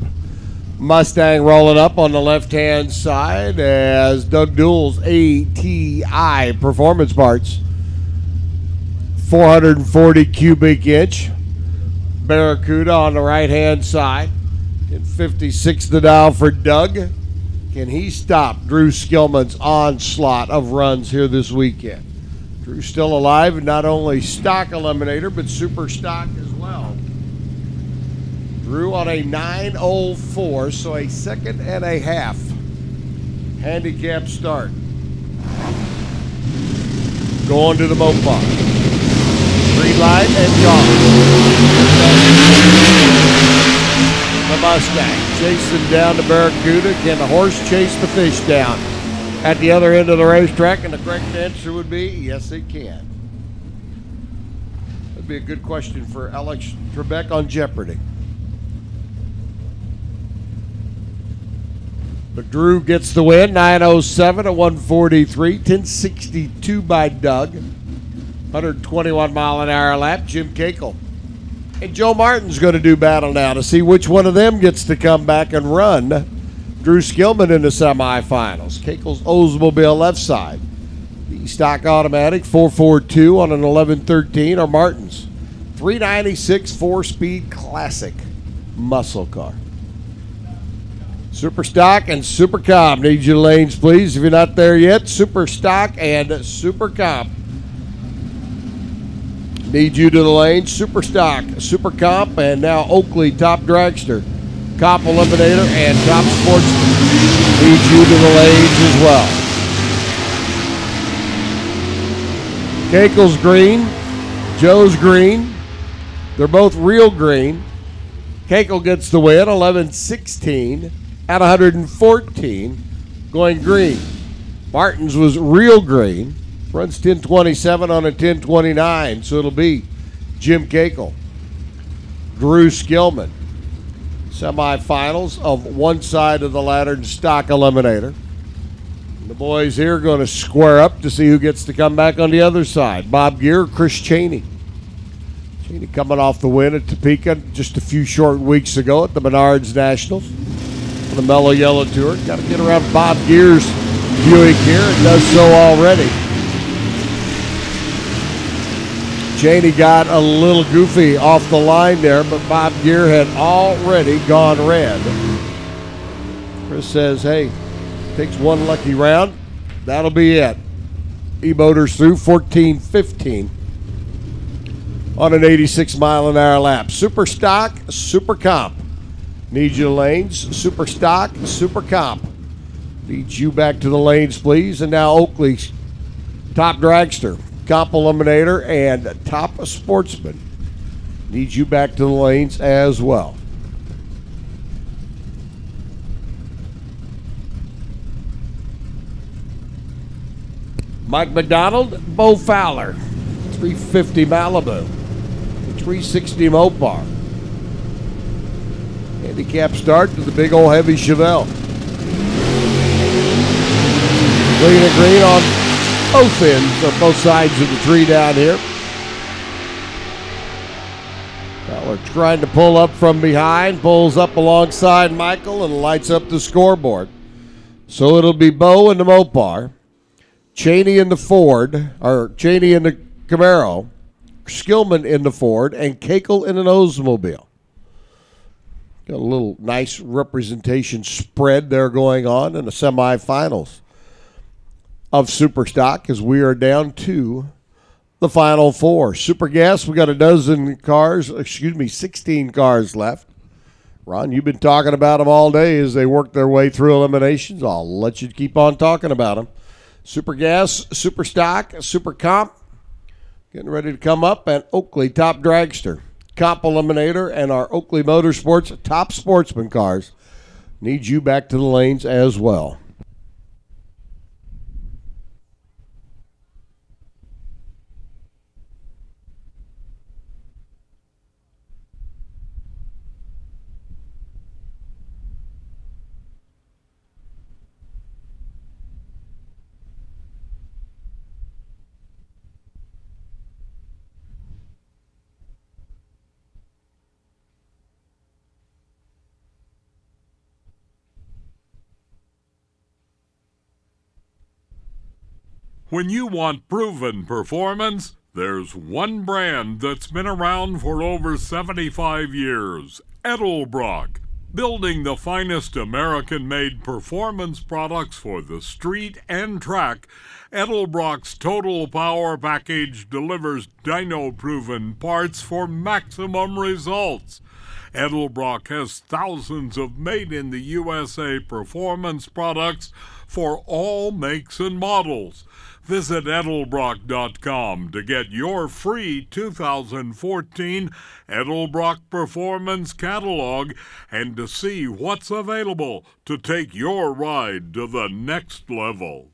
Mustang rolling up on the left-hand side as Doug Duell's ATI Performance Parts. 440 cubic inch. Barracuda on the right-hand side. And 56 the dial for Doug. Can he stop Drew Skillman's onslaught of runs here this weekend? Drew's still alive, and not only stock eliminator, but super stock as well. Drew on a 904, so a second and a half handicap start. Going to the Mopar. Green light and gone. The Mustang chasing down the Barracuda. Can the horse chase the fish down at the other end of the racetrack? And the correct answer would be yes, it can. That'd be a good question for Alex Trebek on Jeopardy. But Drew gets the win, 907 at 143, 1062 by Doug, 121 mile an hour lap, Jim Cakel. And Joe Martin's going to do battle now to see which one of them gets to come back and run Drew Skillman in the semifinals. Kekel's Oldsmobile left side. The stock automatic 442 on an 1113 or Martin's 396 4-speed classic muscle car. Super Stock and Super Comp. Need you lanes, please. If you're not there yet, Super Stock and Super Comp. Need you to the lanes. Super Stock, Super Comp, and now Oakley Top Dragster, Comp Eliminator, and Top Sportsman. Need you to the lanes as well. Kekel's green, Joe's green. They're both real green. Kekel gets the win, 11-16 at 114, going green. Martin's was real green, runs 10:27 on a 10:29, so it'll be Jim Kekel. Drew Skillman, semifinals of one side of the ladder in stock eliminator. And the boys here are going to square up to see who gets to come back on the other side. Bob Gear, Chris Cheney. Cheney coming off the win at Topeka just a few short weeks ago at the Menards Nationals on the Mellow Yellow Tour. Got to get around Bob Gear's Buick here. It does so already. Cheney got a little goofy off the line there, but Bob Gear had already gone red. Chris says, hey, takes one lucky round. That'll be it. E-Motors through 14-15 on an 86-mile-an-hour lap. Super Stock, Super Comp. Need you lanes. Super Stock, Super Comp. Need you back to the lanes, please. And now Oakley's Top Dragster, Comp Eliminator, and Top Sportsman. Need you back to the lanes as well. Mike McDonald, Bo Fowler, 350 Malibu, 360 Mopar. Handicap start to the big old heavy Chevelle. Green and green on both ends, or both sides of the tree down here. Fowler trying to pull up from behind, pulls up alongside Michael and lights up the scoreboard. So it'll be Bo in the Mopar, Cheney in the Ford, or Cheney in the Camaro, Skillman in the Ford, and Kekel in an Oldsmobile. Got a little nice representation spread there going on in the semifinals of Super Stock as we are down to the final four. Super Gas, we got 16 cars left. Ron, you've been talking about them all day as they work their way through eliminations. I'll let you keep on talking about them. Super Gas, Super Stock, Super Comp, getting ready to come up, and Oakley Top Dragster, Comp Eliminator, and our Oakley Motorsports Top Sportsman cars need you back to the lanes as well. When you want proven performance, there's one brand that's been around for over 75 years, Edelbrock, building the finest American-made performance products for the street and track. Edelbrock's Total Power Package delivers dyno-proven parts for maximum results. Edelbrock has thousands of made-in-the-USA performance products for all makes and models. Visit Edelbrock.com to get your free 2014 Edelbrock Performance Catalog and to see what's available to take your ride to the next level.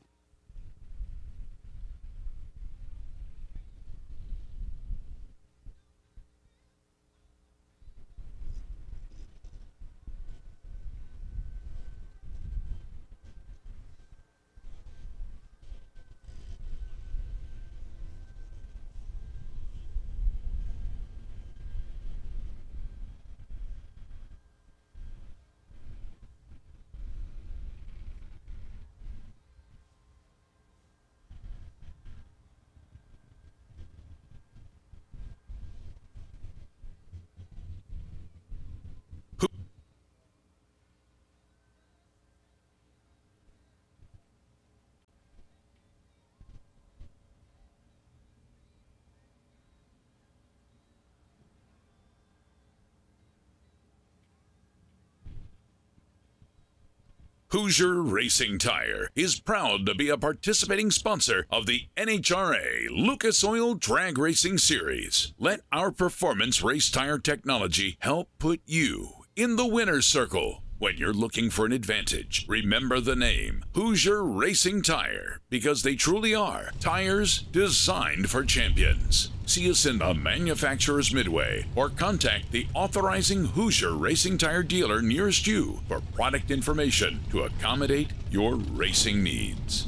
Hoosier Racing Tire is proud to be a participating sponsor of the NHRA Lucas Oil Drag Racing Series. Let our performance race tire technology help put you in the winner's circle. When you're looking for an advantage, remember the name Hoosier Racing Tire, because they truly are tires designed for champions. See us in the manufacturer's midway or contact the authorizing Hoosier Racing Tire dealer nearest you for product information to accommodate your racing needs.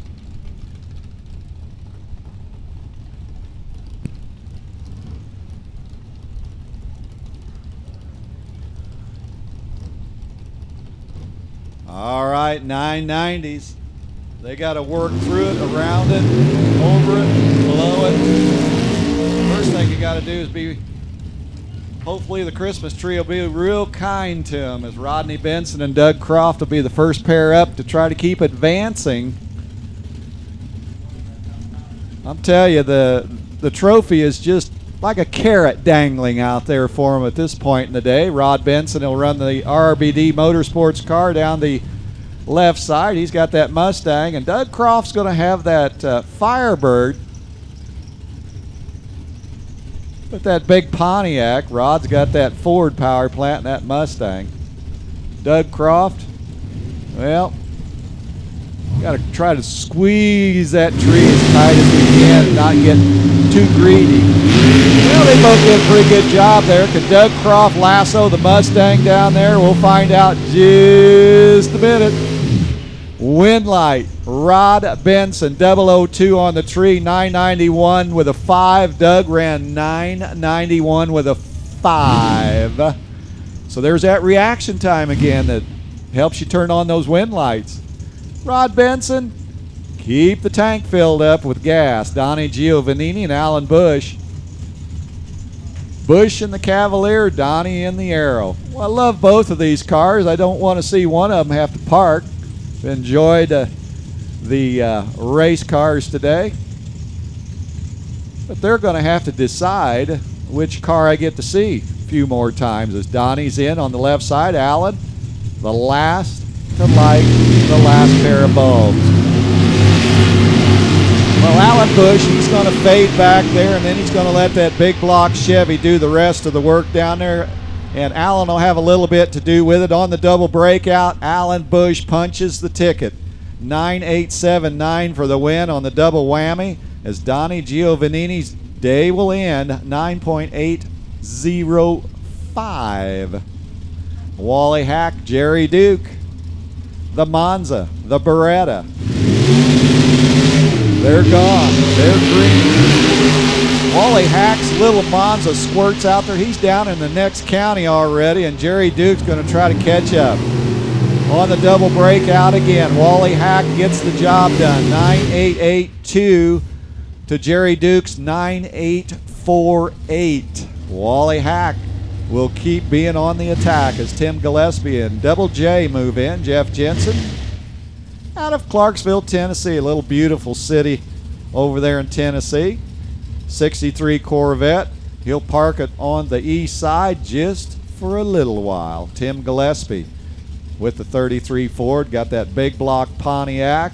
All right, 990s. They got to work through it, around it, over it, below it. First thing you got to do is be, hopefully the Christmas tree will be real kind to him, as Rodney Benson and Doug Croft will be the first pair up to try to keep advancing. I'm telling you, the trophy is just like a carrot dangling out there for him at this point in the day. Rod Benson will run the RBD Motorsports car down the left side. He's got that Mustang, and Doug Croft's going to have that Firebird. But that big Pontiac, Rod's got that Ford power plant and that Mustang. Doug Croft, well, got to try to squeeze that tree as tight as we can and not get too greedy. Well, they both did a pretty good job there. Could Doug Croft lasso the Mustang down there? We'll find out just a minute. Wind light, Rod Benson, 002 on the tree, 991 with a 5. Doug ran 991 with a 5. So there's that reaction time again that helps you turn on those wind lights. Rod Benson, keep the tank filled up with gas. Donnie Giovannini and Alan Bush. Bush in the Cavalier, Donnie in the Arrow. Well, I love both of these cars. I don't want to see one of them have to park. Enjoyed the race cars today. But they're going to have to decide which car I get to see a few more times, as Donnie's in on the left side. Alan, the last to light the last pair of bulbs. Well, Alan Bush, he's going to fade back there, and then he's going to let that big block Chevy do the rest of the work down there. And Alan will have a little bit to do with it. On the double breakout, Alan Bush punches the ticket. 9.879 for the win on the double whammy, as Donnie Giovannini's day will end 9.805. Wally Hack, Jerry Duke, the Monza, the Beretta. They're gone. They're green. Wally Hack's little Monza squirts out there. He's down in the next county already, and Jerry Duke's going to try to catch up. On the double breakout again, Wally Hack gets the job done. 9.882 to Jerry Duke's 9.848. Wally Hack will keep being on the attack as Tim Gillespie and Double J move in. Jeff Jensen out of Clarksville, Tennessee, a little beautiful city over there in Tennessee. 63 Corvette. He'll park it on the east side just for a little while. Tim Gillespie with the 33 Ford, got that big block Pontiac.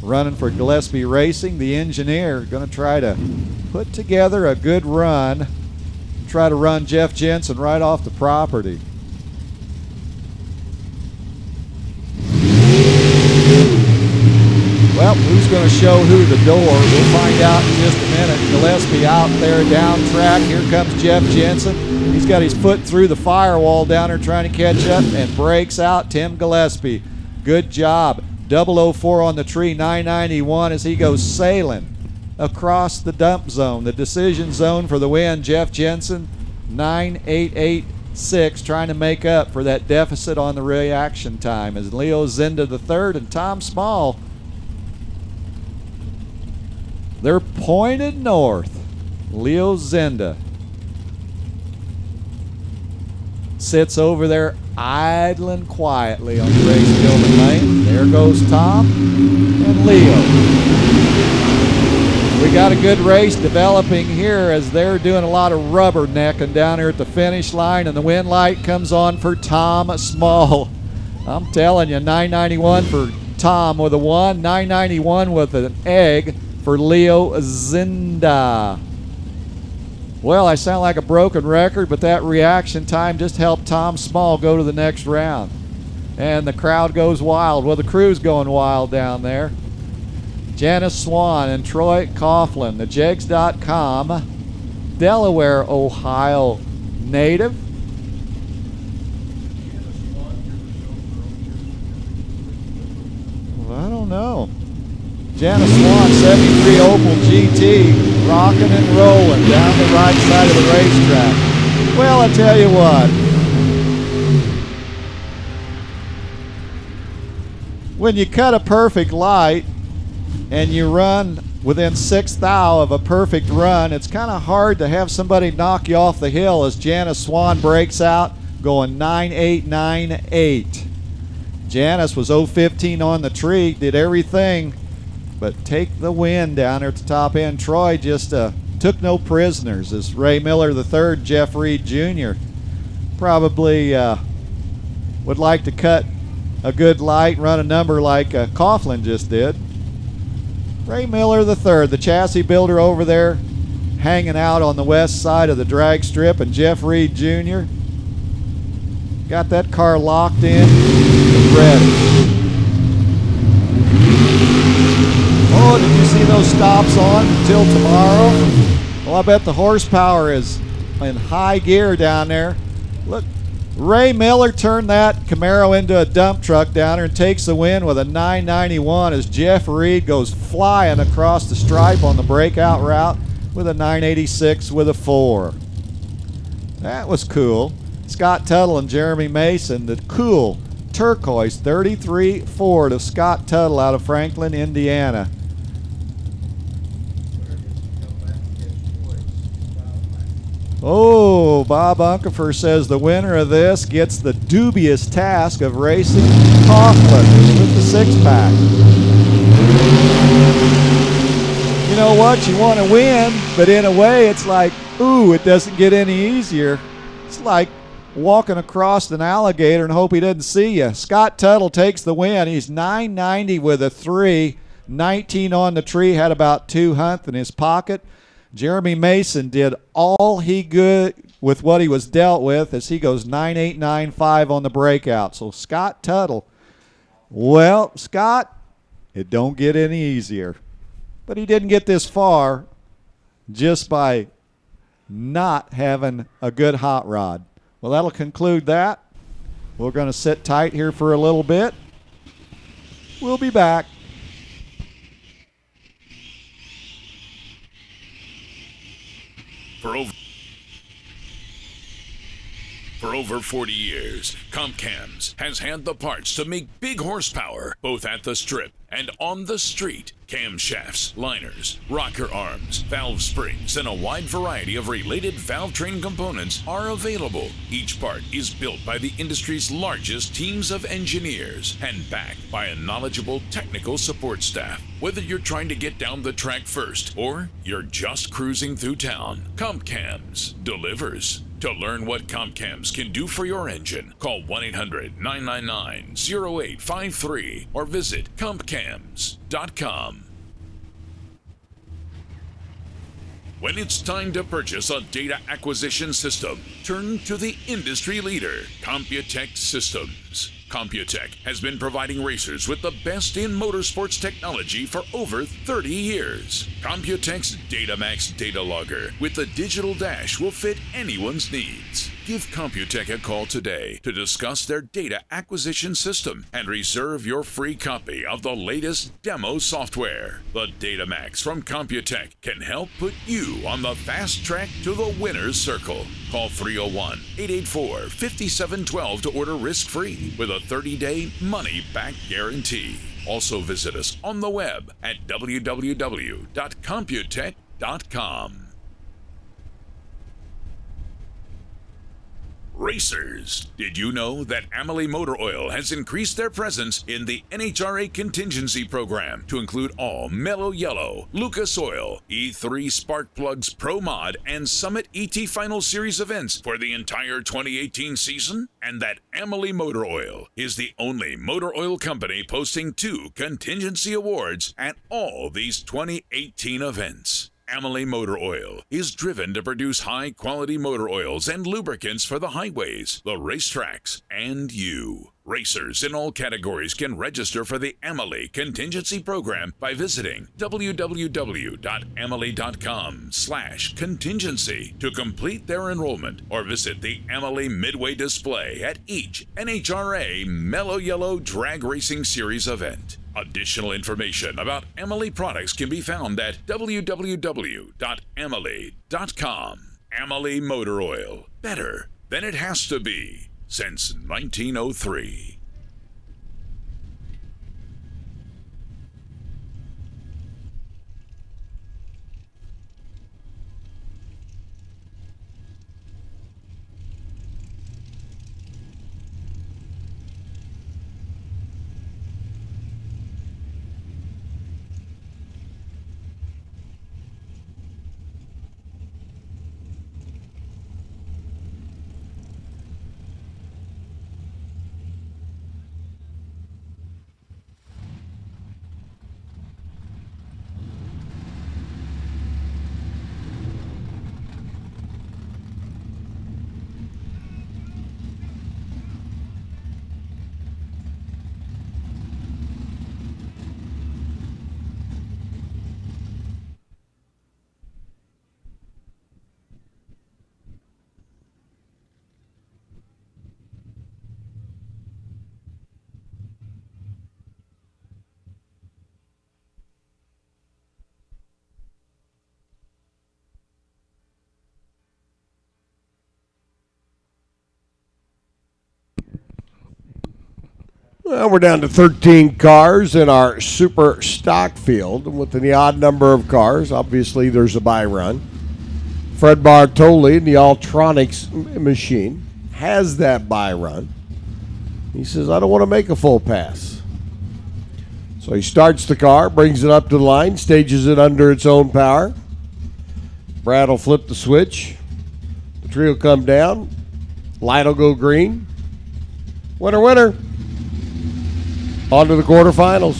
Running for Gillespie Racing, the engineer, going to try to put together a good run. Try to run Jeff Jensen right off the property. Well, who's going to show who the door? We'll find out in just a minute. Gillespie out there down track. Here comes Jeff Jensen. He's got his foot through the firewall down there trying to catch up and breaks out Tim Gillespie. Good job. 004 on the tree, 991 as he goes sailing across the dump zone, the decision zone for the win. Jeff Jensen, 9.886, trying to make up for that deficit on the reaction time as Leo Zinda the third and Tom Small. They're pointed north. Leo Zinda sits over there idling quietly on the race building lane. There goes Tom and Leo. We got a good race developing here as they're doing a lot of rubbernecking down here at the finish line, and the wind light comes on for Tom Small. I'm telling you, $9.91 for Tom with a 1, $9.91 with an egg for Leo Zinda. Well, I sound like a broken record, but that reaction time just helped Tom Small go to the next round. And the crowd goes wild. Well, the crew's going wild down there. Janice Swan and Troy Coughlin, the Jegs.com, Delaware, Ohio native. Well, I don't know. Janice Swan, 73 Opel GT, rocking and rolling down the right side of the racetrack. Well, I tell you what. When you cut a perfect light and you run within 1/6 thou of a perfect run, it's kind of hard to have somebody knock you off the hill as Janice Swan breaks out going 9.898. Janice was 0.15 on the tree, did everything but take the win down there at the top end. Troy just took no prisoners as Ray Miller III, Jeff Reed Jr. probably would like to cut a good light and run a number like Coughlin just did. Ray Miller III, the chassis builder over there, hanging out on the west side of the drag strip, and Jeff Reed Jr. got that car locked in and ready. Oh, did you see those stops on until tomorrow? Well, I bet the horsepower is in high gear down there. Look, Ray Miller turned that Camaro into a dump truck down there and takes the win with a 991 as Jeff Reed goes flying across the stripe on the breakout route with a 986 with a 4. That was cool. Scott Tuttle and Jeremy Mason, the cool turquoise 33 Ford of Scott Tuttle out of Franklin, Indiana. Oh, Bob Unkefer says the winner of this gets the dubious task of racing Coughlin with the 6-pack. You know what? You want to win, but in a way it's like, ooh, it doesn't get any easier. It's like walking across an alligator and hope he doesn't see you. Scott Tuttle takes the win. He's 990 with a 3, 19 on the tree, had about 200 in his pocket. Jeremy Mason did all he could with what he was dealt with as he goes 9.895 on the breakout. So Scott Tuttle, well, Scott, it don't get any easier. But he didn't get this far just by not having a good hot rod. Well, that'll conclude that. We're going to sit tight here for a little bit. We'll be back. For over 40 years, Compcams has had the parts to make big horsepower, both at the strip and on the street. Camshafts, liners, rocker arms, valve springs, and a wide variety of related valve train components are available. Each part is built by the industry's largest teams of engineers and backed by a knowledgeable technical support staff. Whether you're trying to get down the track first or you're just cruising through town, Compcams delivers. To learn what Compcams can do for your engine, call 1-800-999-0853 or visit compcams.com. When it's time to purchase a data acquisition system, turn to the industry leader, Computech Systems. Computech has been providing racers with the best in motorsports technology for over 30 years. Computech's DataMax data logger with the digital dash will fit anyone's needs. Give Computech a call today to discuss their data acquisition system and reserve your free copy of the latest demo software. The DataMax from Computech can help put you on the fast track to the winner's circle. Call 301-884-5712 to order risk-free with a 30-day money-back guarantee. Also visit us on the web at www.computech.com. Racers, did you know that Amalie Motor Oil has increased their presence in the NHRA contingency program to include all Mellow Yellow, Lucas Oil, E3 Spark Plugs Pro Mod, and Summit ET Final Series events for the entire 2018 season? And that Amalie Motor Oil is the only motor oil company posting 2 contingency awards at all these 2018 events. Amalie Motor Oil is driven to produce high-quality motor oils and lubricants for the highways, the racetracks, and you. Racers in all categories can register for the Amalie Contingency Program by visiting www.amalie.com/contingency to complete their enrollment, or visit the Amalie Midway display at each NHRA Mellow Yellow Drag Racing Series event. Additional information about Amalie products can be found at www.amalie.com. Amalie Motor Oil. Better than it has to be since 1903. Well, we're down to 13 cars in our super stock field. With the odd number of cars, obviously there's a buy run. Fred Bartoli in the Ultronics machine has that buy run. He says, I don't want to make a full pass. So he starts the car, brings it up to the line, stages it under its own power. Brad will flip the switch. The tree will come down. Light will go green. Winner, winner. On to the quarterfinals.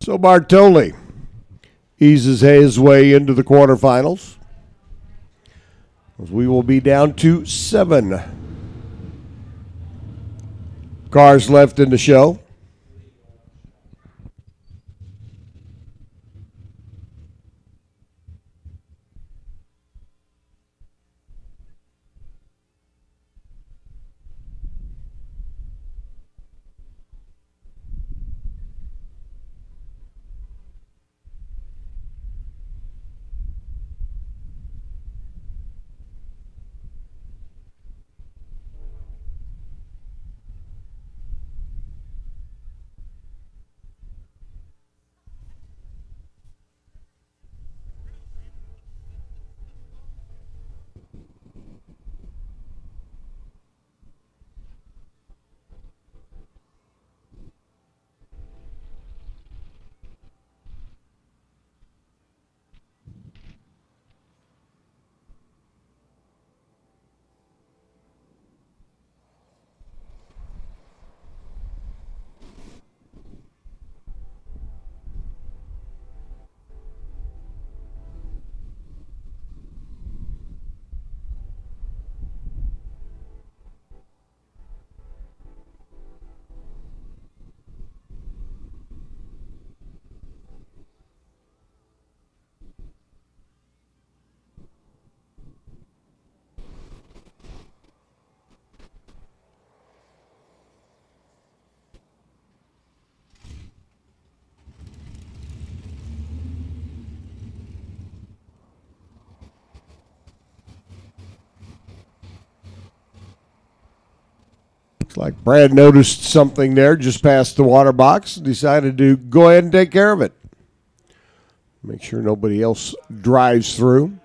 So Bartoli eases his way into the quarterfinals, as we will be down to 7 cars left in the show. like Brad noticed something there just past the water box and decided to go ahead and take care of it. Make sure nobody else drives through.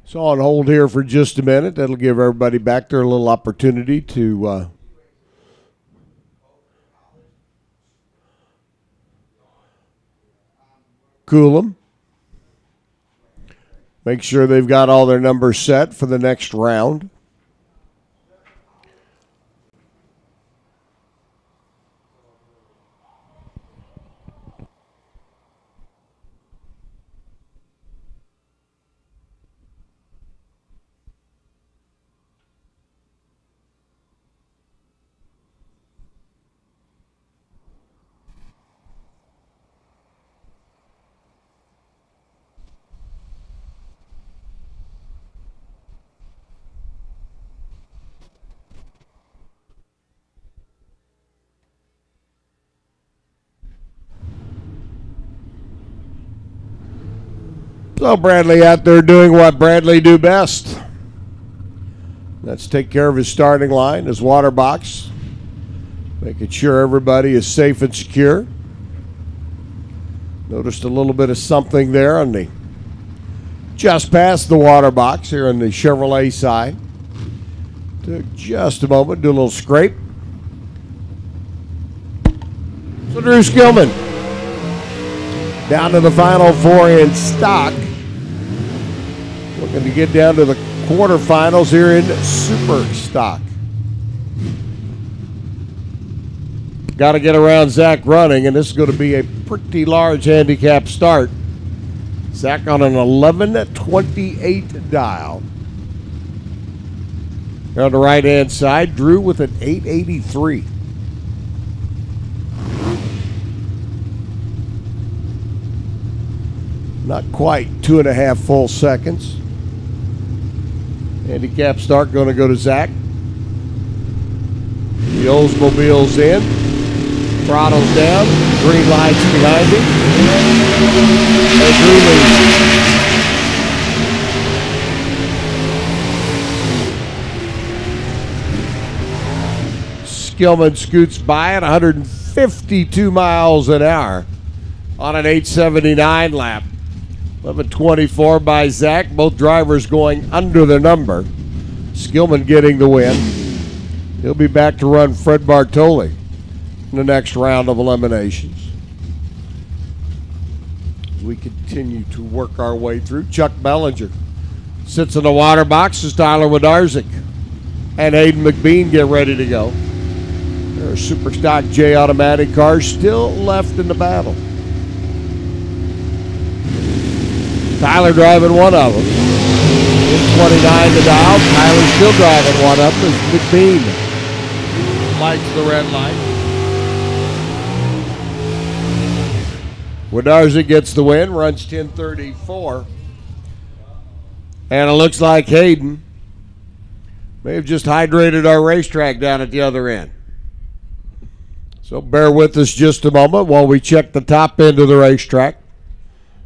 So on hold here for just a minute. That'll give everybody back there a little opportunity to cool them. Make sure they've got all their numbers set for the next round. So Bradley out there doing what Bradley do best. Let's take care of his starting line, his water box, making sure everybody is safe and secure. Noticed a little bit of something there on the just past the water box here on the Chevrolet side. Took just a moment, do a little scrape. So Drew Skillman down to the final four in stock. Looking to get down to the quarterfinals here in super stock. Got to get around Zach running, and this is going to be a pretty large handicap start. Zach on an 11:28 dial. On the right-hand side, Drew with an 8:83. Not quite 2.5 full seconds. Handicap start going to go to Zach. The Oldsmobile's in. Throttle's down. Green lights behind him. And Drew leads. Skillman scoots by at 152 miles an hour on an 879 lap. 11:24 by Zach. Both drivers going under the number. Skillman getting the win. He'll be back to run Fred Bartoli in the next round of eliminations. We continue to work our way through. Chuck Bellinger sits in the water box as Tyler Wodarczyk and Hayden McBean get ready to go. There are Super Stock J automatic cars still left in the battle. Tyler driving one of them. 29 to dial. Tyler still driving one up as McBean lights the red light. Wodarczyk gets the win, runs 10:34. And it looks like Hayden may have just hydrated our racetrack down at the other end. So bear with us just a moment while we check the top end of the racetrack.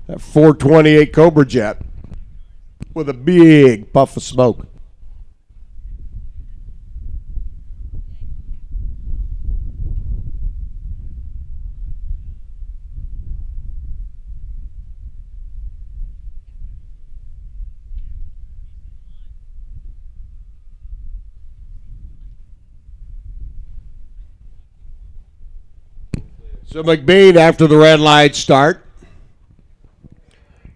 That 428 Cobra Jet with a big puff of smoke. So McBean, after the red lights start,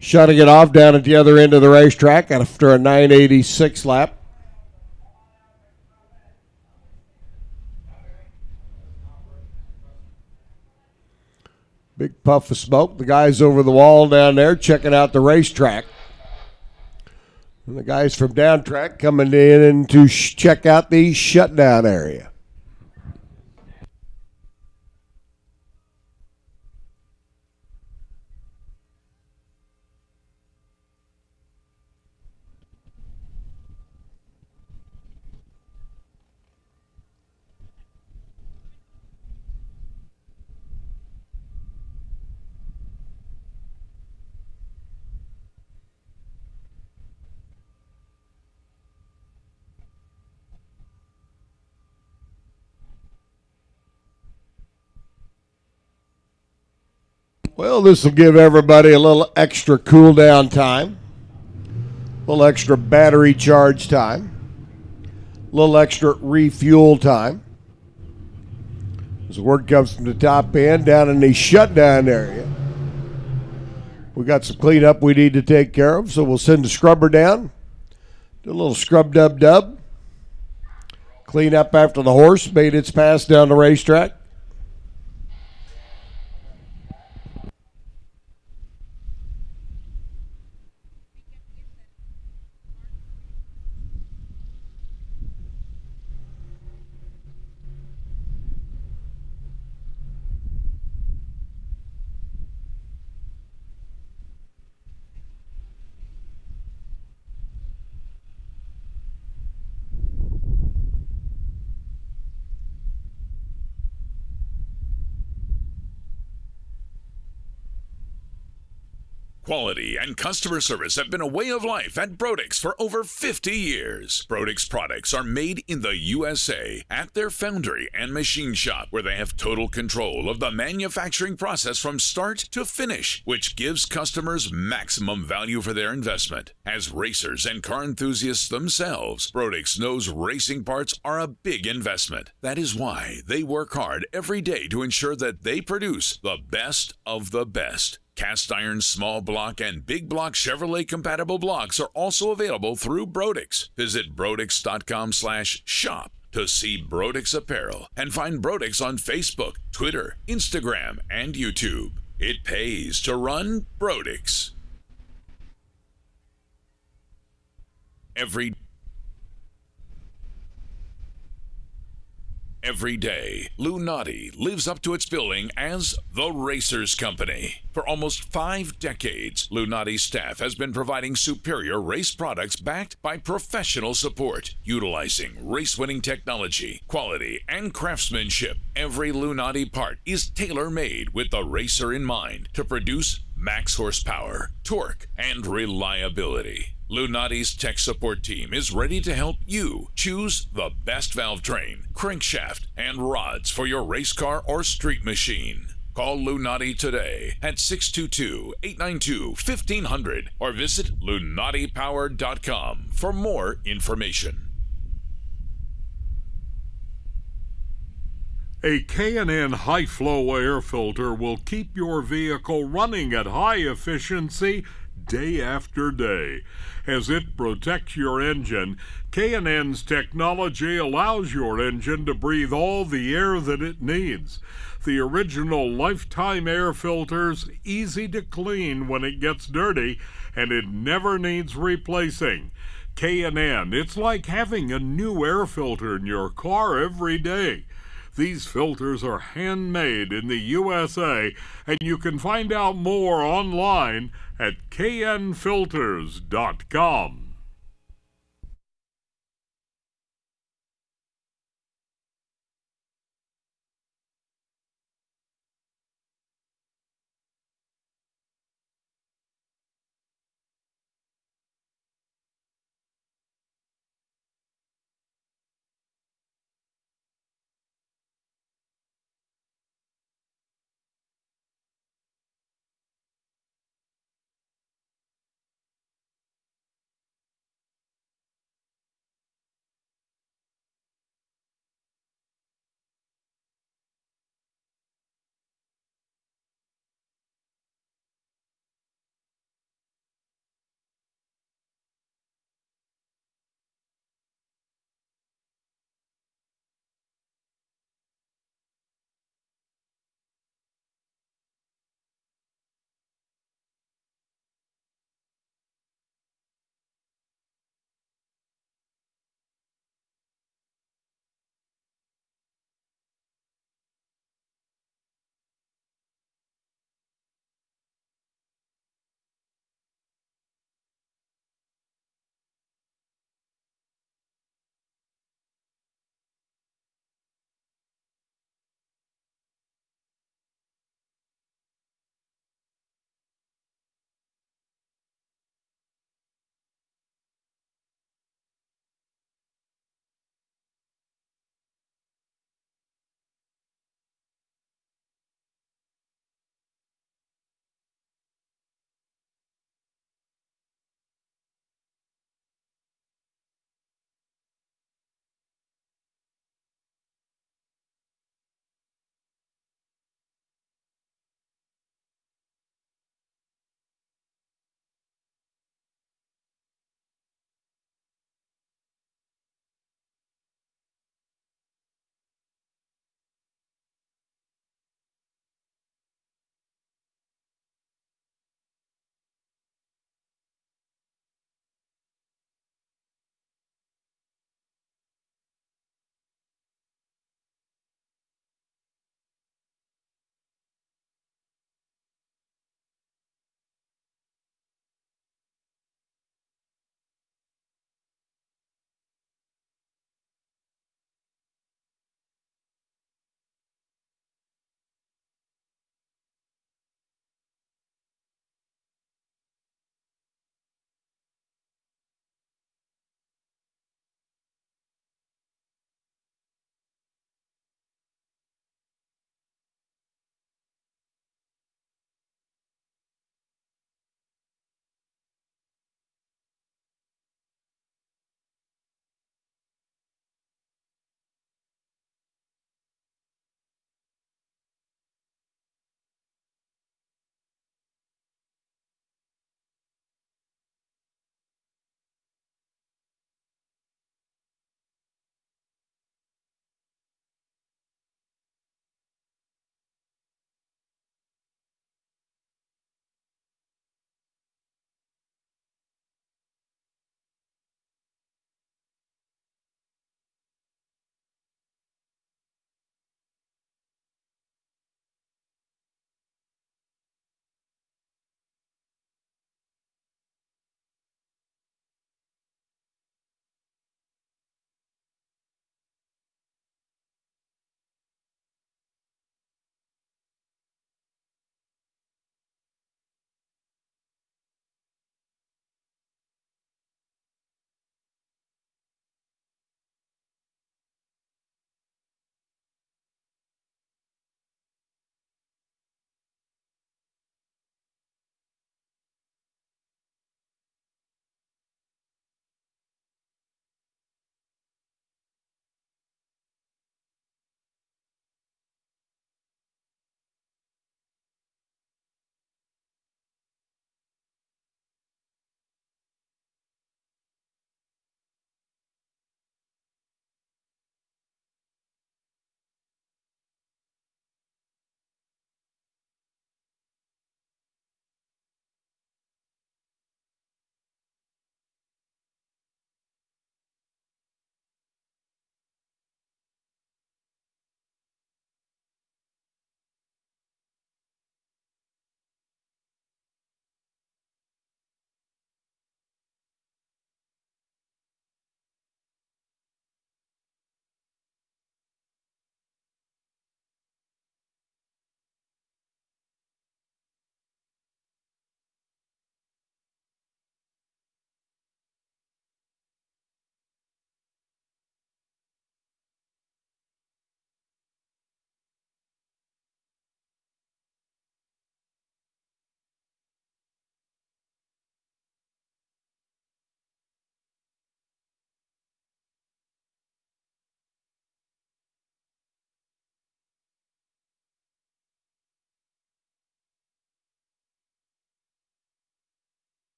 shutting it off down at the other end of the racetrack after a 986 lap. Big puff of smoke. The guys over the wall down there checking out the racetrack. And the guys from down track coming in to check out the shutdown area. Well, this will give everybody a little extra cool down time, a little extra battery charge time, a little extra refuel time. As the word comes from the top end down in the shutdown area. We got some cleanup we need to take care of, so we'll send the scrubber down. Do a little scrub-dub-dub. Clean up after the horse made its pass down the racetrack. Quality and customer service have been a way of life at Brodix for over 50 years. Brodix products are made in the USA at their foundry and machine shop, where they have total control of the manufacturing process from start to finish, which gives customers maximum value for their investment. As racers and car enthusiasts themselves, Brodix knows racing parts are a big investment. That is why they work hard every day to ensure that they produce the best of the best. Cast iron, small block, and big block Chevrolet compatible blocks are also available through Brodix. Visit Brodix.com/shop to see Brodix apparel and find Brodix on Facebook, Twitter, Instagram, and YouTube. It pays to run Brodix. Every day, Lou Noddy lives up to its billing as the Racers Company. For almost 5 decades, Lou Noddy's staff has been providing superior race products backed by professional support. Utilizing race-winning technology, quality, and craftsmanship, every Lou Noddy part is tailor-made with the racer in mind to produce max horsepower, torque, and reliability. Lou Noddy's tech support team is ready to help you choose the best valve train, crankshaft, and rods for your race car or street machine. Call Lou Noddy today at 622-892-1500 or visit LouNoddyPower.com for more information. A K&N high-flow air filter will keep your vehicle running at high efficiency day after day. As it protects your engine, K&N's technology allows your engine to breathe all the air that it needs. The original lifetime air filter's easy to clean when it gets dirty, and it never needs replacing. K&N, it's like having a new air filter in your car every day. These filters are handmade in the USA, and you can find out more online at knfilters.com.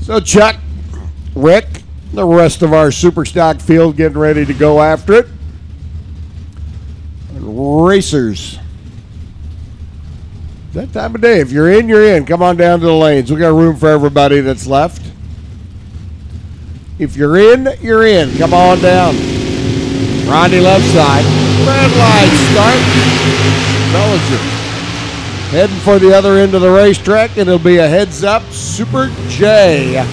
So Chuck, Rick, the rest of our super stock field getting ready to go after it. And racers. That time of day. If you're in, you're in. Come on down to the lanes. We got room for everybody that's left. If you're in, you're in. Come on down. Ronnie left side. Red line start. Bellinger heading for the other end of the racetrack, and it'll be a heads-up Super J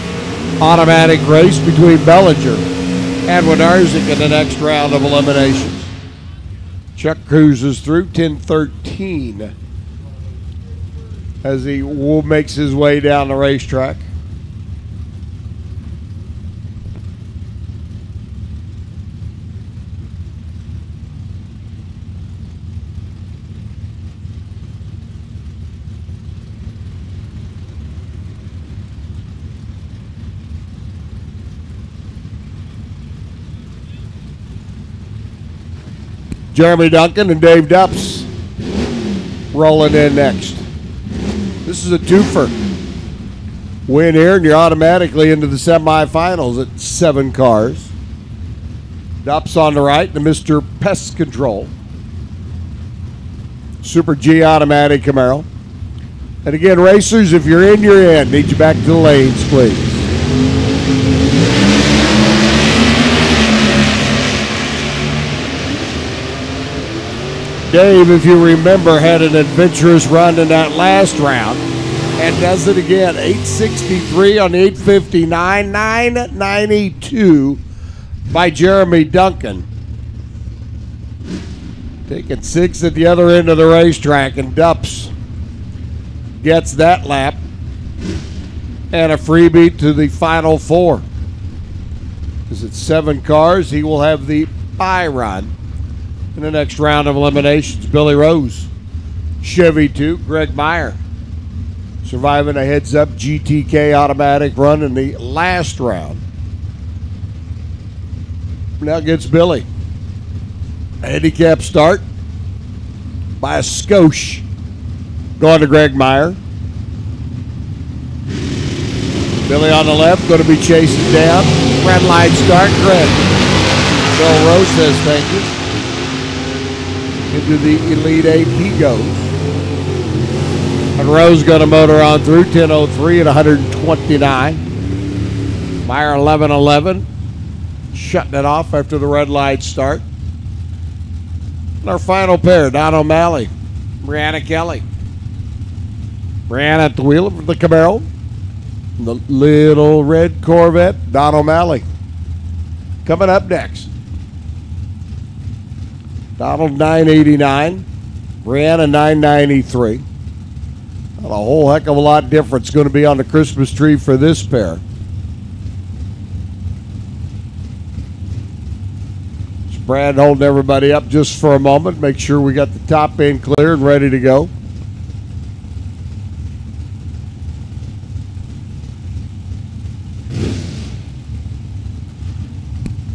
automatic race between Bellinger and Wynarczyk in the next round of eliminations. Chuck cruises through 10:13 as he makes his way down the racetrack. Jeremy Duncan and Dave Dupps rolling in next. This is a twofer. Win here and you're automatically into the semifinals at 7 cars. Dupps on the right, the Mr. Pest Control. Super G automatic Camaro. And again, racers, if you're in, you're in. Need you back to the lanes, please. Dave, if you remember, had an adventurous run in that last round and does it again. 863 on 859, 992 by Jeremy Duncan. Taking 6 at the other end of the racetrack, and Dupps gets that lap and a freebie to the final 4. Because it's 7 cars, he will have the bye run in the next round of eliminations. Billy Rose, Chevy 2, Greg Meyer surviving a heads-up GTK automatic run in the last round. Now gets Billy. A handicap start by a skosh. Going to Greg Meyer. Billy on the left, going to be chasing down. Red light start, Greg. Bill Rose says thank you. Into the Elite 8 he goes. And Rose going to motor on through 10:03 at 129. Meyer 11:11. Shutting it off after the red light start. And our final pair, Don O'Malley, Brianna Kelly. Brianna at the wheel of the Camaro. The little red Corvette, Don O'Malley. Coming up next. Donald 989, Brianna 993. Not a whole heck of a lot difference going to be on the Christmas tree for this pair. Brad holding everybody up just for a moment. Make sure we got the top end clear and ready to go.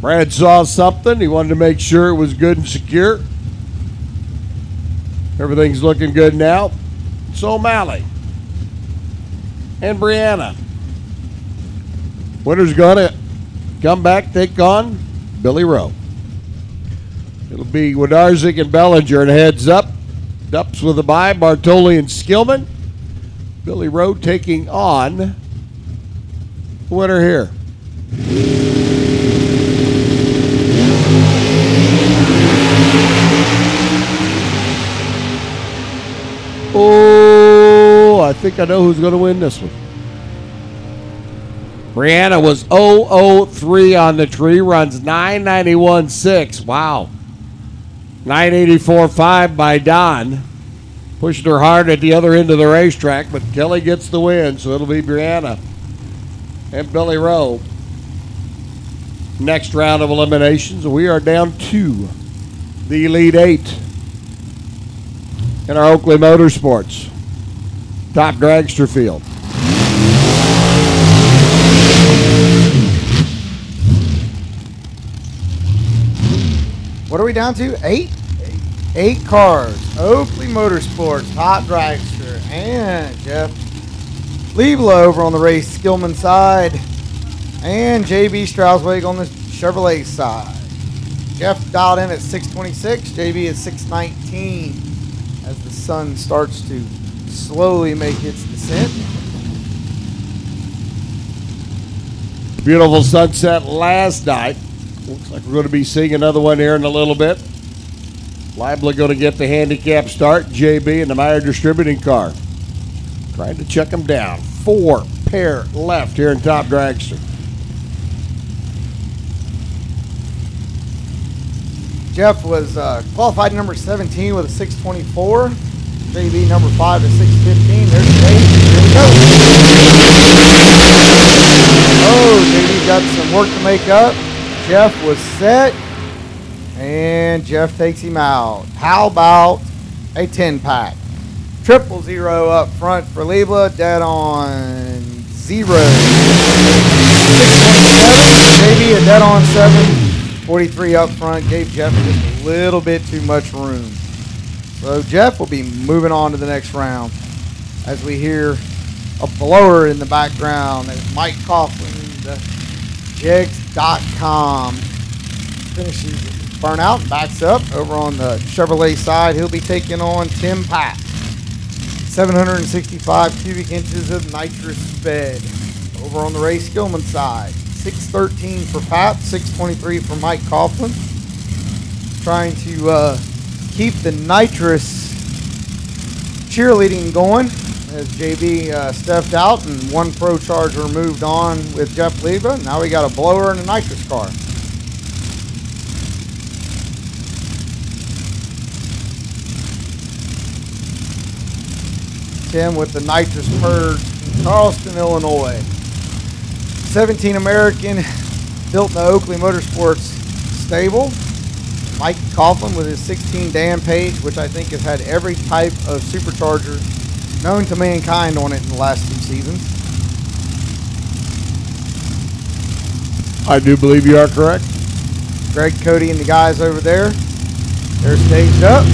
Brad saw something. He wanted to make sure it was good and secure. Everything's looking good now. So O'Malley and Brianna. Winner's going to come back, take on Billy Rowe. It'll be Wynarczyk and Bellinger and heads up. Dupps with a bye, Bartoli and Skillman. Billy Rowe taking on the winner here. Oh, I think I know who's going to win this one. Brianna was 003 on the tree, runs 991.6. Wow. 984.5 by Don. Pushing her hard at the other end of the racetrack, but Kelly gets the win, so it'll be Brianna and Billy Rowe. Next round of eliminations, we are down to the Elite 8 in our Oakley Motorsports top dragster field. What are we down to? 8? 8 cars. Oakley Motorsports, top dragster. And Jeff, Liebla over on the Race Skillman side, and JB Strauswig on the Chevrolet side. Jeff dialed in at 626, JB at 619 as the sun starts to slowly make its descent. Beautiful sunset last night. Looks like we're going to be seeing another one here in a little bit. Liebla going to get the handicap start. JB in the Meyer distributing car. Trying to check them down. 4 pair left here in Top Dragster. Jeff was qualified number 17 with a 624. JB number 5 at 615. There's Dave. Here we go. Oh, JB got some work to make up. Jeff was set. And Jeff takes him out. How about a 10-pack? 000 up front for Liebla. Dead on 0. 627. JB a dead on 7. 43 up front, gave Jeff just a little bit too much room. So Jeff will be moving on to the next round as we hear a blower in the background. There's Mike Coughlin, the Jegs.com. Finishes burnout and backs up over on the Chevrolet side. He'll be taking on Tim Pack. 765 cubic inches of nitrous fed. Over on the Ray Skillman side. 613 for Pat, 623 for Mike Coughlin. Trying to keep the nitrous cheerleading going as JB stepped out and 1 Pro Charger moved on with Jeff Liebla. Now we got a blower and a nitrous car. Tim with the nitrous purge in Charleston, Illinois. 17 American, built in the Oakley Motorsports stable. Mike Coughlin with his 16 Dan Page, which I think has had every type of supercharger known to mankind on it in the last 2 seasons. I do believe you are correct. Greg Cody and the guys over there, they're staged up.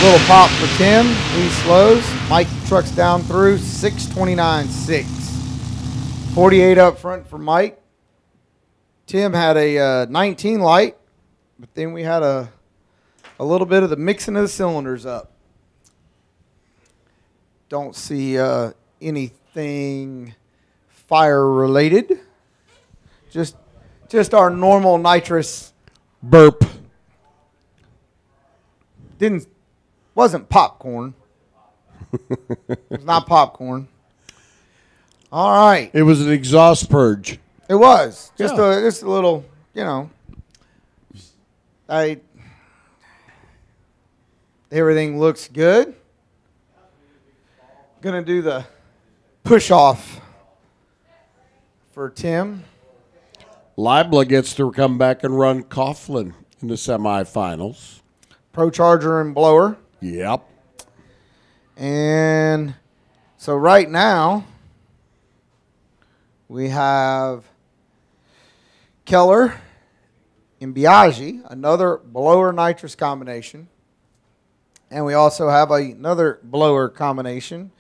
Little pop for Tim. He slows. Mike trucks down through 629.6. 48 up front for Mike. Tim had a 19 light, but then we had a little bit of the mixing of the cylinders up. Don't see anything fire related. Just our normal nitrous burp. Wasn't popcorn. It's not popcorn. All right. It was an exhaust purge. It was just Yeah. a little, you know. Everything looks good. Gonna do the push off for Tim. Liebla gets to come back and run Coughlin in the semifinals. Pro Charger and blower. Yep. And so right now we have Keller and Biaggi, another blower nitrous combination. And we also have another blower combination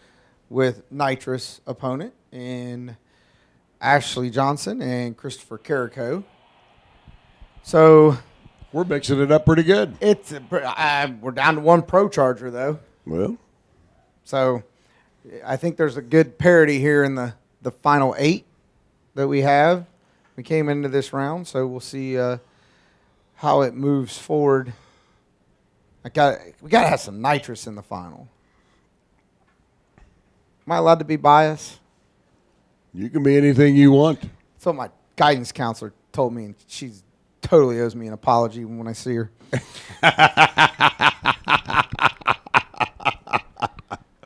with nitrous opponent in Ashley Johnson and Christopher Carrico. So we're mixing it up pretty good. We're down to 1 Pro Charger, though. Well. So I think there's a good parity here in the final 8 that we have. We came into this round, so we'll see how it moves forward. We got to have some nitrous in the final. Am I allowed to be biased? You can be anything you want. That's what my guidance counselor told me, and she totally owes me an apology when I see her.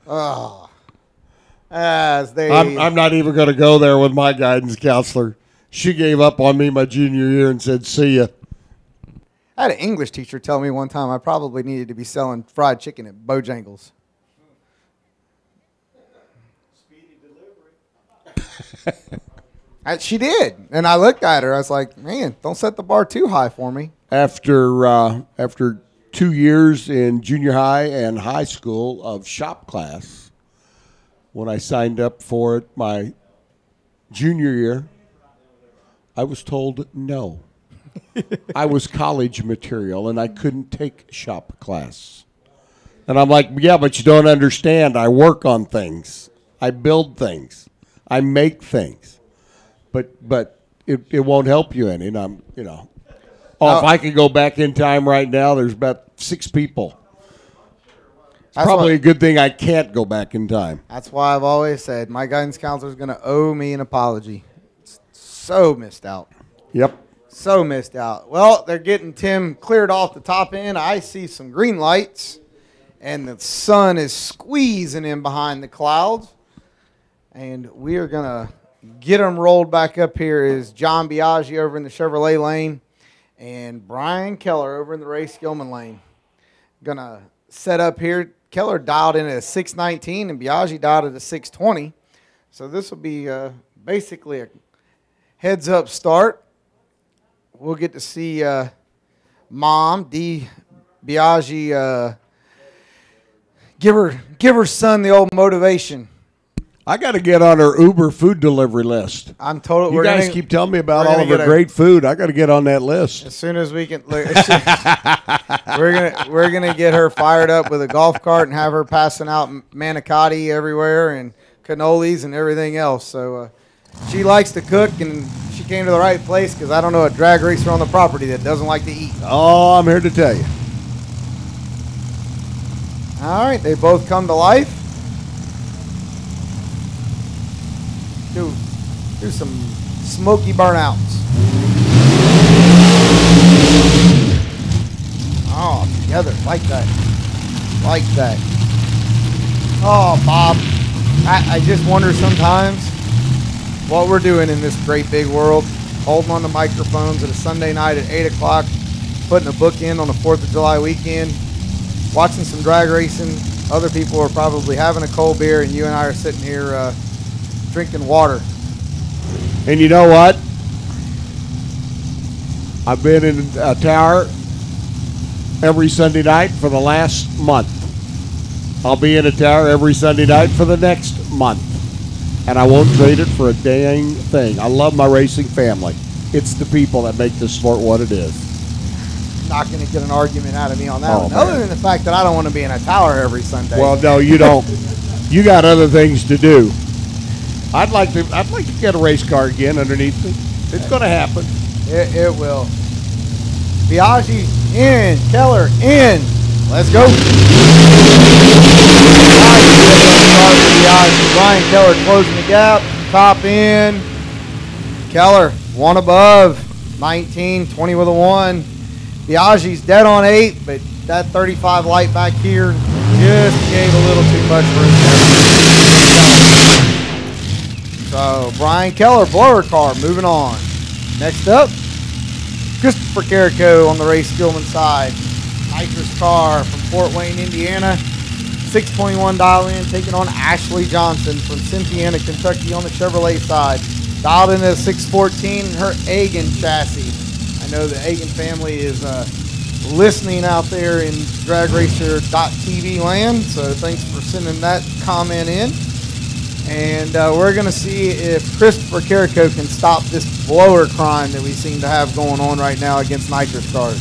Oh. I'm not even going to go there with my guidance counselor. She gave up on me my junior year and said, "See ya." I had an English teacher tell me one time I probably needed to be selling fried chicken at Bojangles. Speedy delivery. She did, and I looked at her. I was like, "Man, don't set the bar too high for me." After 2 years in junior high and high school of shop class. When I signed up for it my junior year, I was told no. I was college material, and I couldn't take shop class. And I'm like, yeah, but you don't understand. I work on things. I build things. I make things. But it won't help you any. And I'm, if I could go back in time right now, there's about 6 people. It's probably a good thing I can't go back in time. That's why I've always said my guidance counselor is going to owe me an apology. It's so missed out. Yep. So missed out. Well, they're getting Tim cleared off the top end. I see some green lights, and the sun is squeezing in behind the clouds. And we are going to get them rolled back up here is John Biaggi over in the Chevrolet lane and Brian Keller over in the Ray Skillman lane. Going to set up here. Keller dialed in at a 619 and Biaggi dialed at a 620. So this will be basically a heads-up start. We'll get to see Mom, Dee Biaggi, give her son the old motivation. I got to get on her Uber food delivery list. I'm totally. You guys keep telling me about all of her great food. I got to get on that list as soon as we can. Look, we're gonna get her fired up with a golf cart and have her passing out manicotti everywhere and cannolis and everything else. So she likes to cook, and she came to the right place because I don't know a drag racer on the property that doesn't like to eat. Oh, I'm here to tell you. All right, they both come to life. Do some smoky burnouts. Oh, together, like that. Like that. Oh, Bob, I just wonder sometimes what we're doing in this great big world, holding on the microphones at a Sunday night at 8 o'clock, putting a book in on the 4th of July weekend, watching some drag racing. Other people are probably having a cold beer, and you and I are sitting here drinking water. And you know what? I've been in a tower every Sunday night for the last month. I'll be in a tower every Sunday night for the next month. And I won't trade it for a dang thing. I love my racing family. It's the people that make this sport what it is. Not going to get an argument out of me on that one. Man. Other than the fact that I don't want to be in a tower every Sunday. Well, no, you don't. You got other things to do. I'd like to get a race car again underneath me. It's going to happen. It will. Biaggi in, Keller in. Let's go. Brian Keller closing the gap. Top in. Keller one above. 19, 20 with a 1. Biaggi's dead on 8, but that 35 light back here just gave a little too much for his. So Brian Keller, blower car, moving on. Next up, Christopher Carrico on the Ray Skillman side. Nitrous car from Fort Wayne, Indiana. 621 dial in, taking on Ashley Johnson from Cynthiana, Kentucky on the Chevrolet side. Dialed in at 614, her Egan chassis. I know the Egan family is listening out there in dragracer.tv land, so thanks for sending that comment in. And we're going to see if Christopher Carrico can stop this blower crime that we seem to have going on right now against nitrous cars.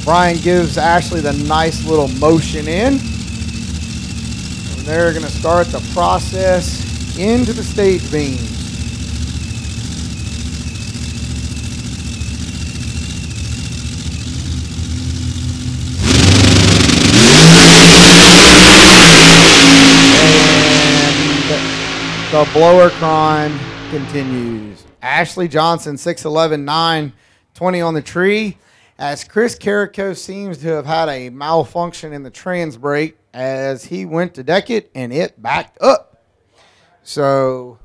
Brian gives Ashley the nice little motion in. And they're going to start the process into the stage beam. The blower crime continues. Ashley Johnson, 6'11", 920 on the tree. As Chris Carrico seems to have had a malfunction in the trans brake as he went to deck it and it backed up. So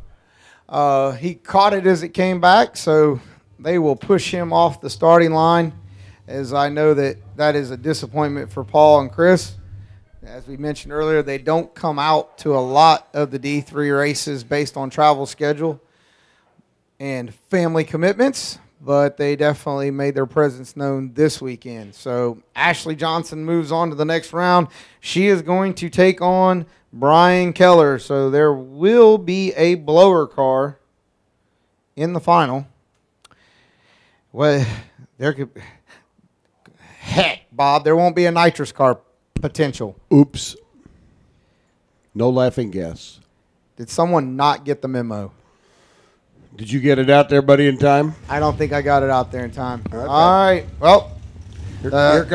he caught it as it came back. So they will push him off the starting line, as I know that is a disappointment for Paul and Chris. As we mentioned earlier, they don't come out to a lot of the D3 races based on travel schedule and family commitments, but they definitely made their presence known this weekend. So Ashley Johnson moves on to the next round. She is going to take on Brian Keller. So there will be a blower car in the final. Well, there could, heck, Bob, there won't be a nitrous car potential. Oops. No laughing gas. Did someone not get the memo? Did you get it out there, buddy, in time? I don't think I got it out there in time. Okay. All right. Well, here comes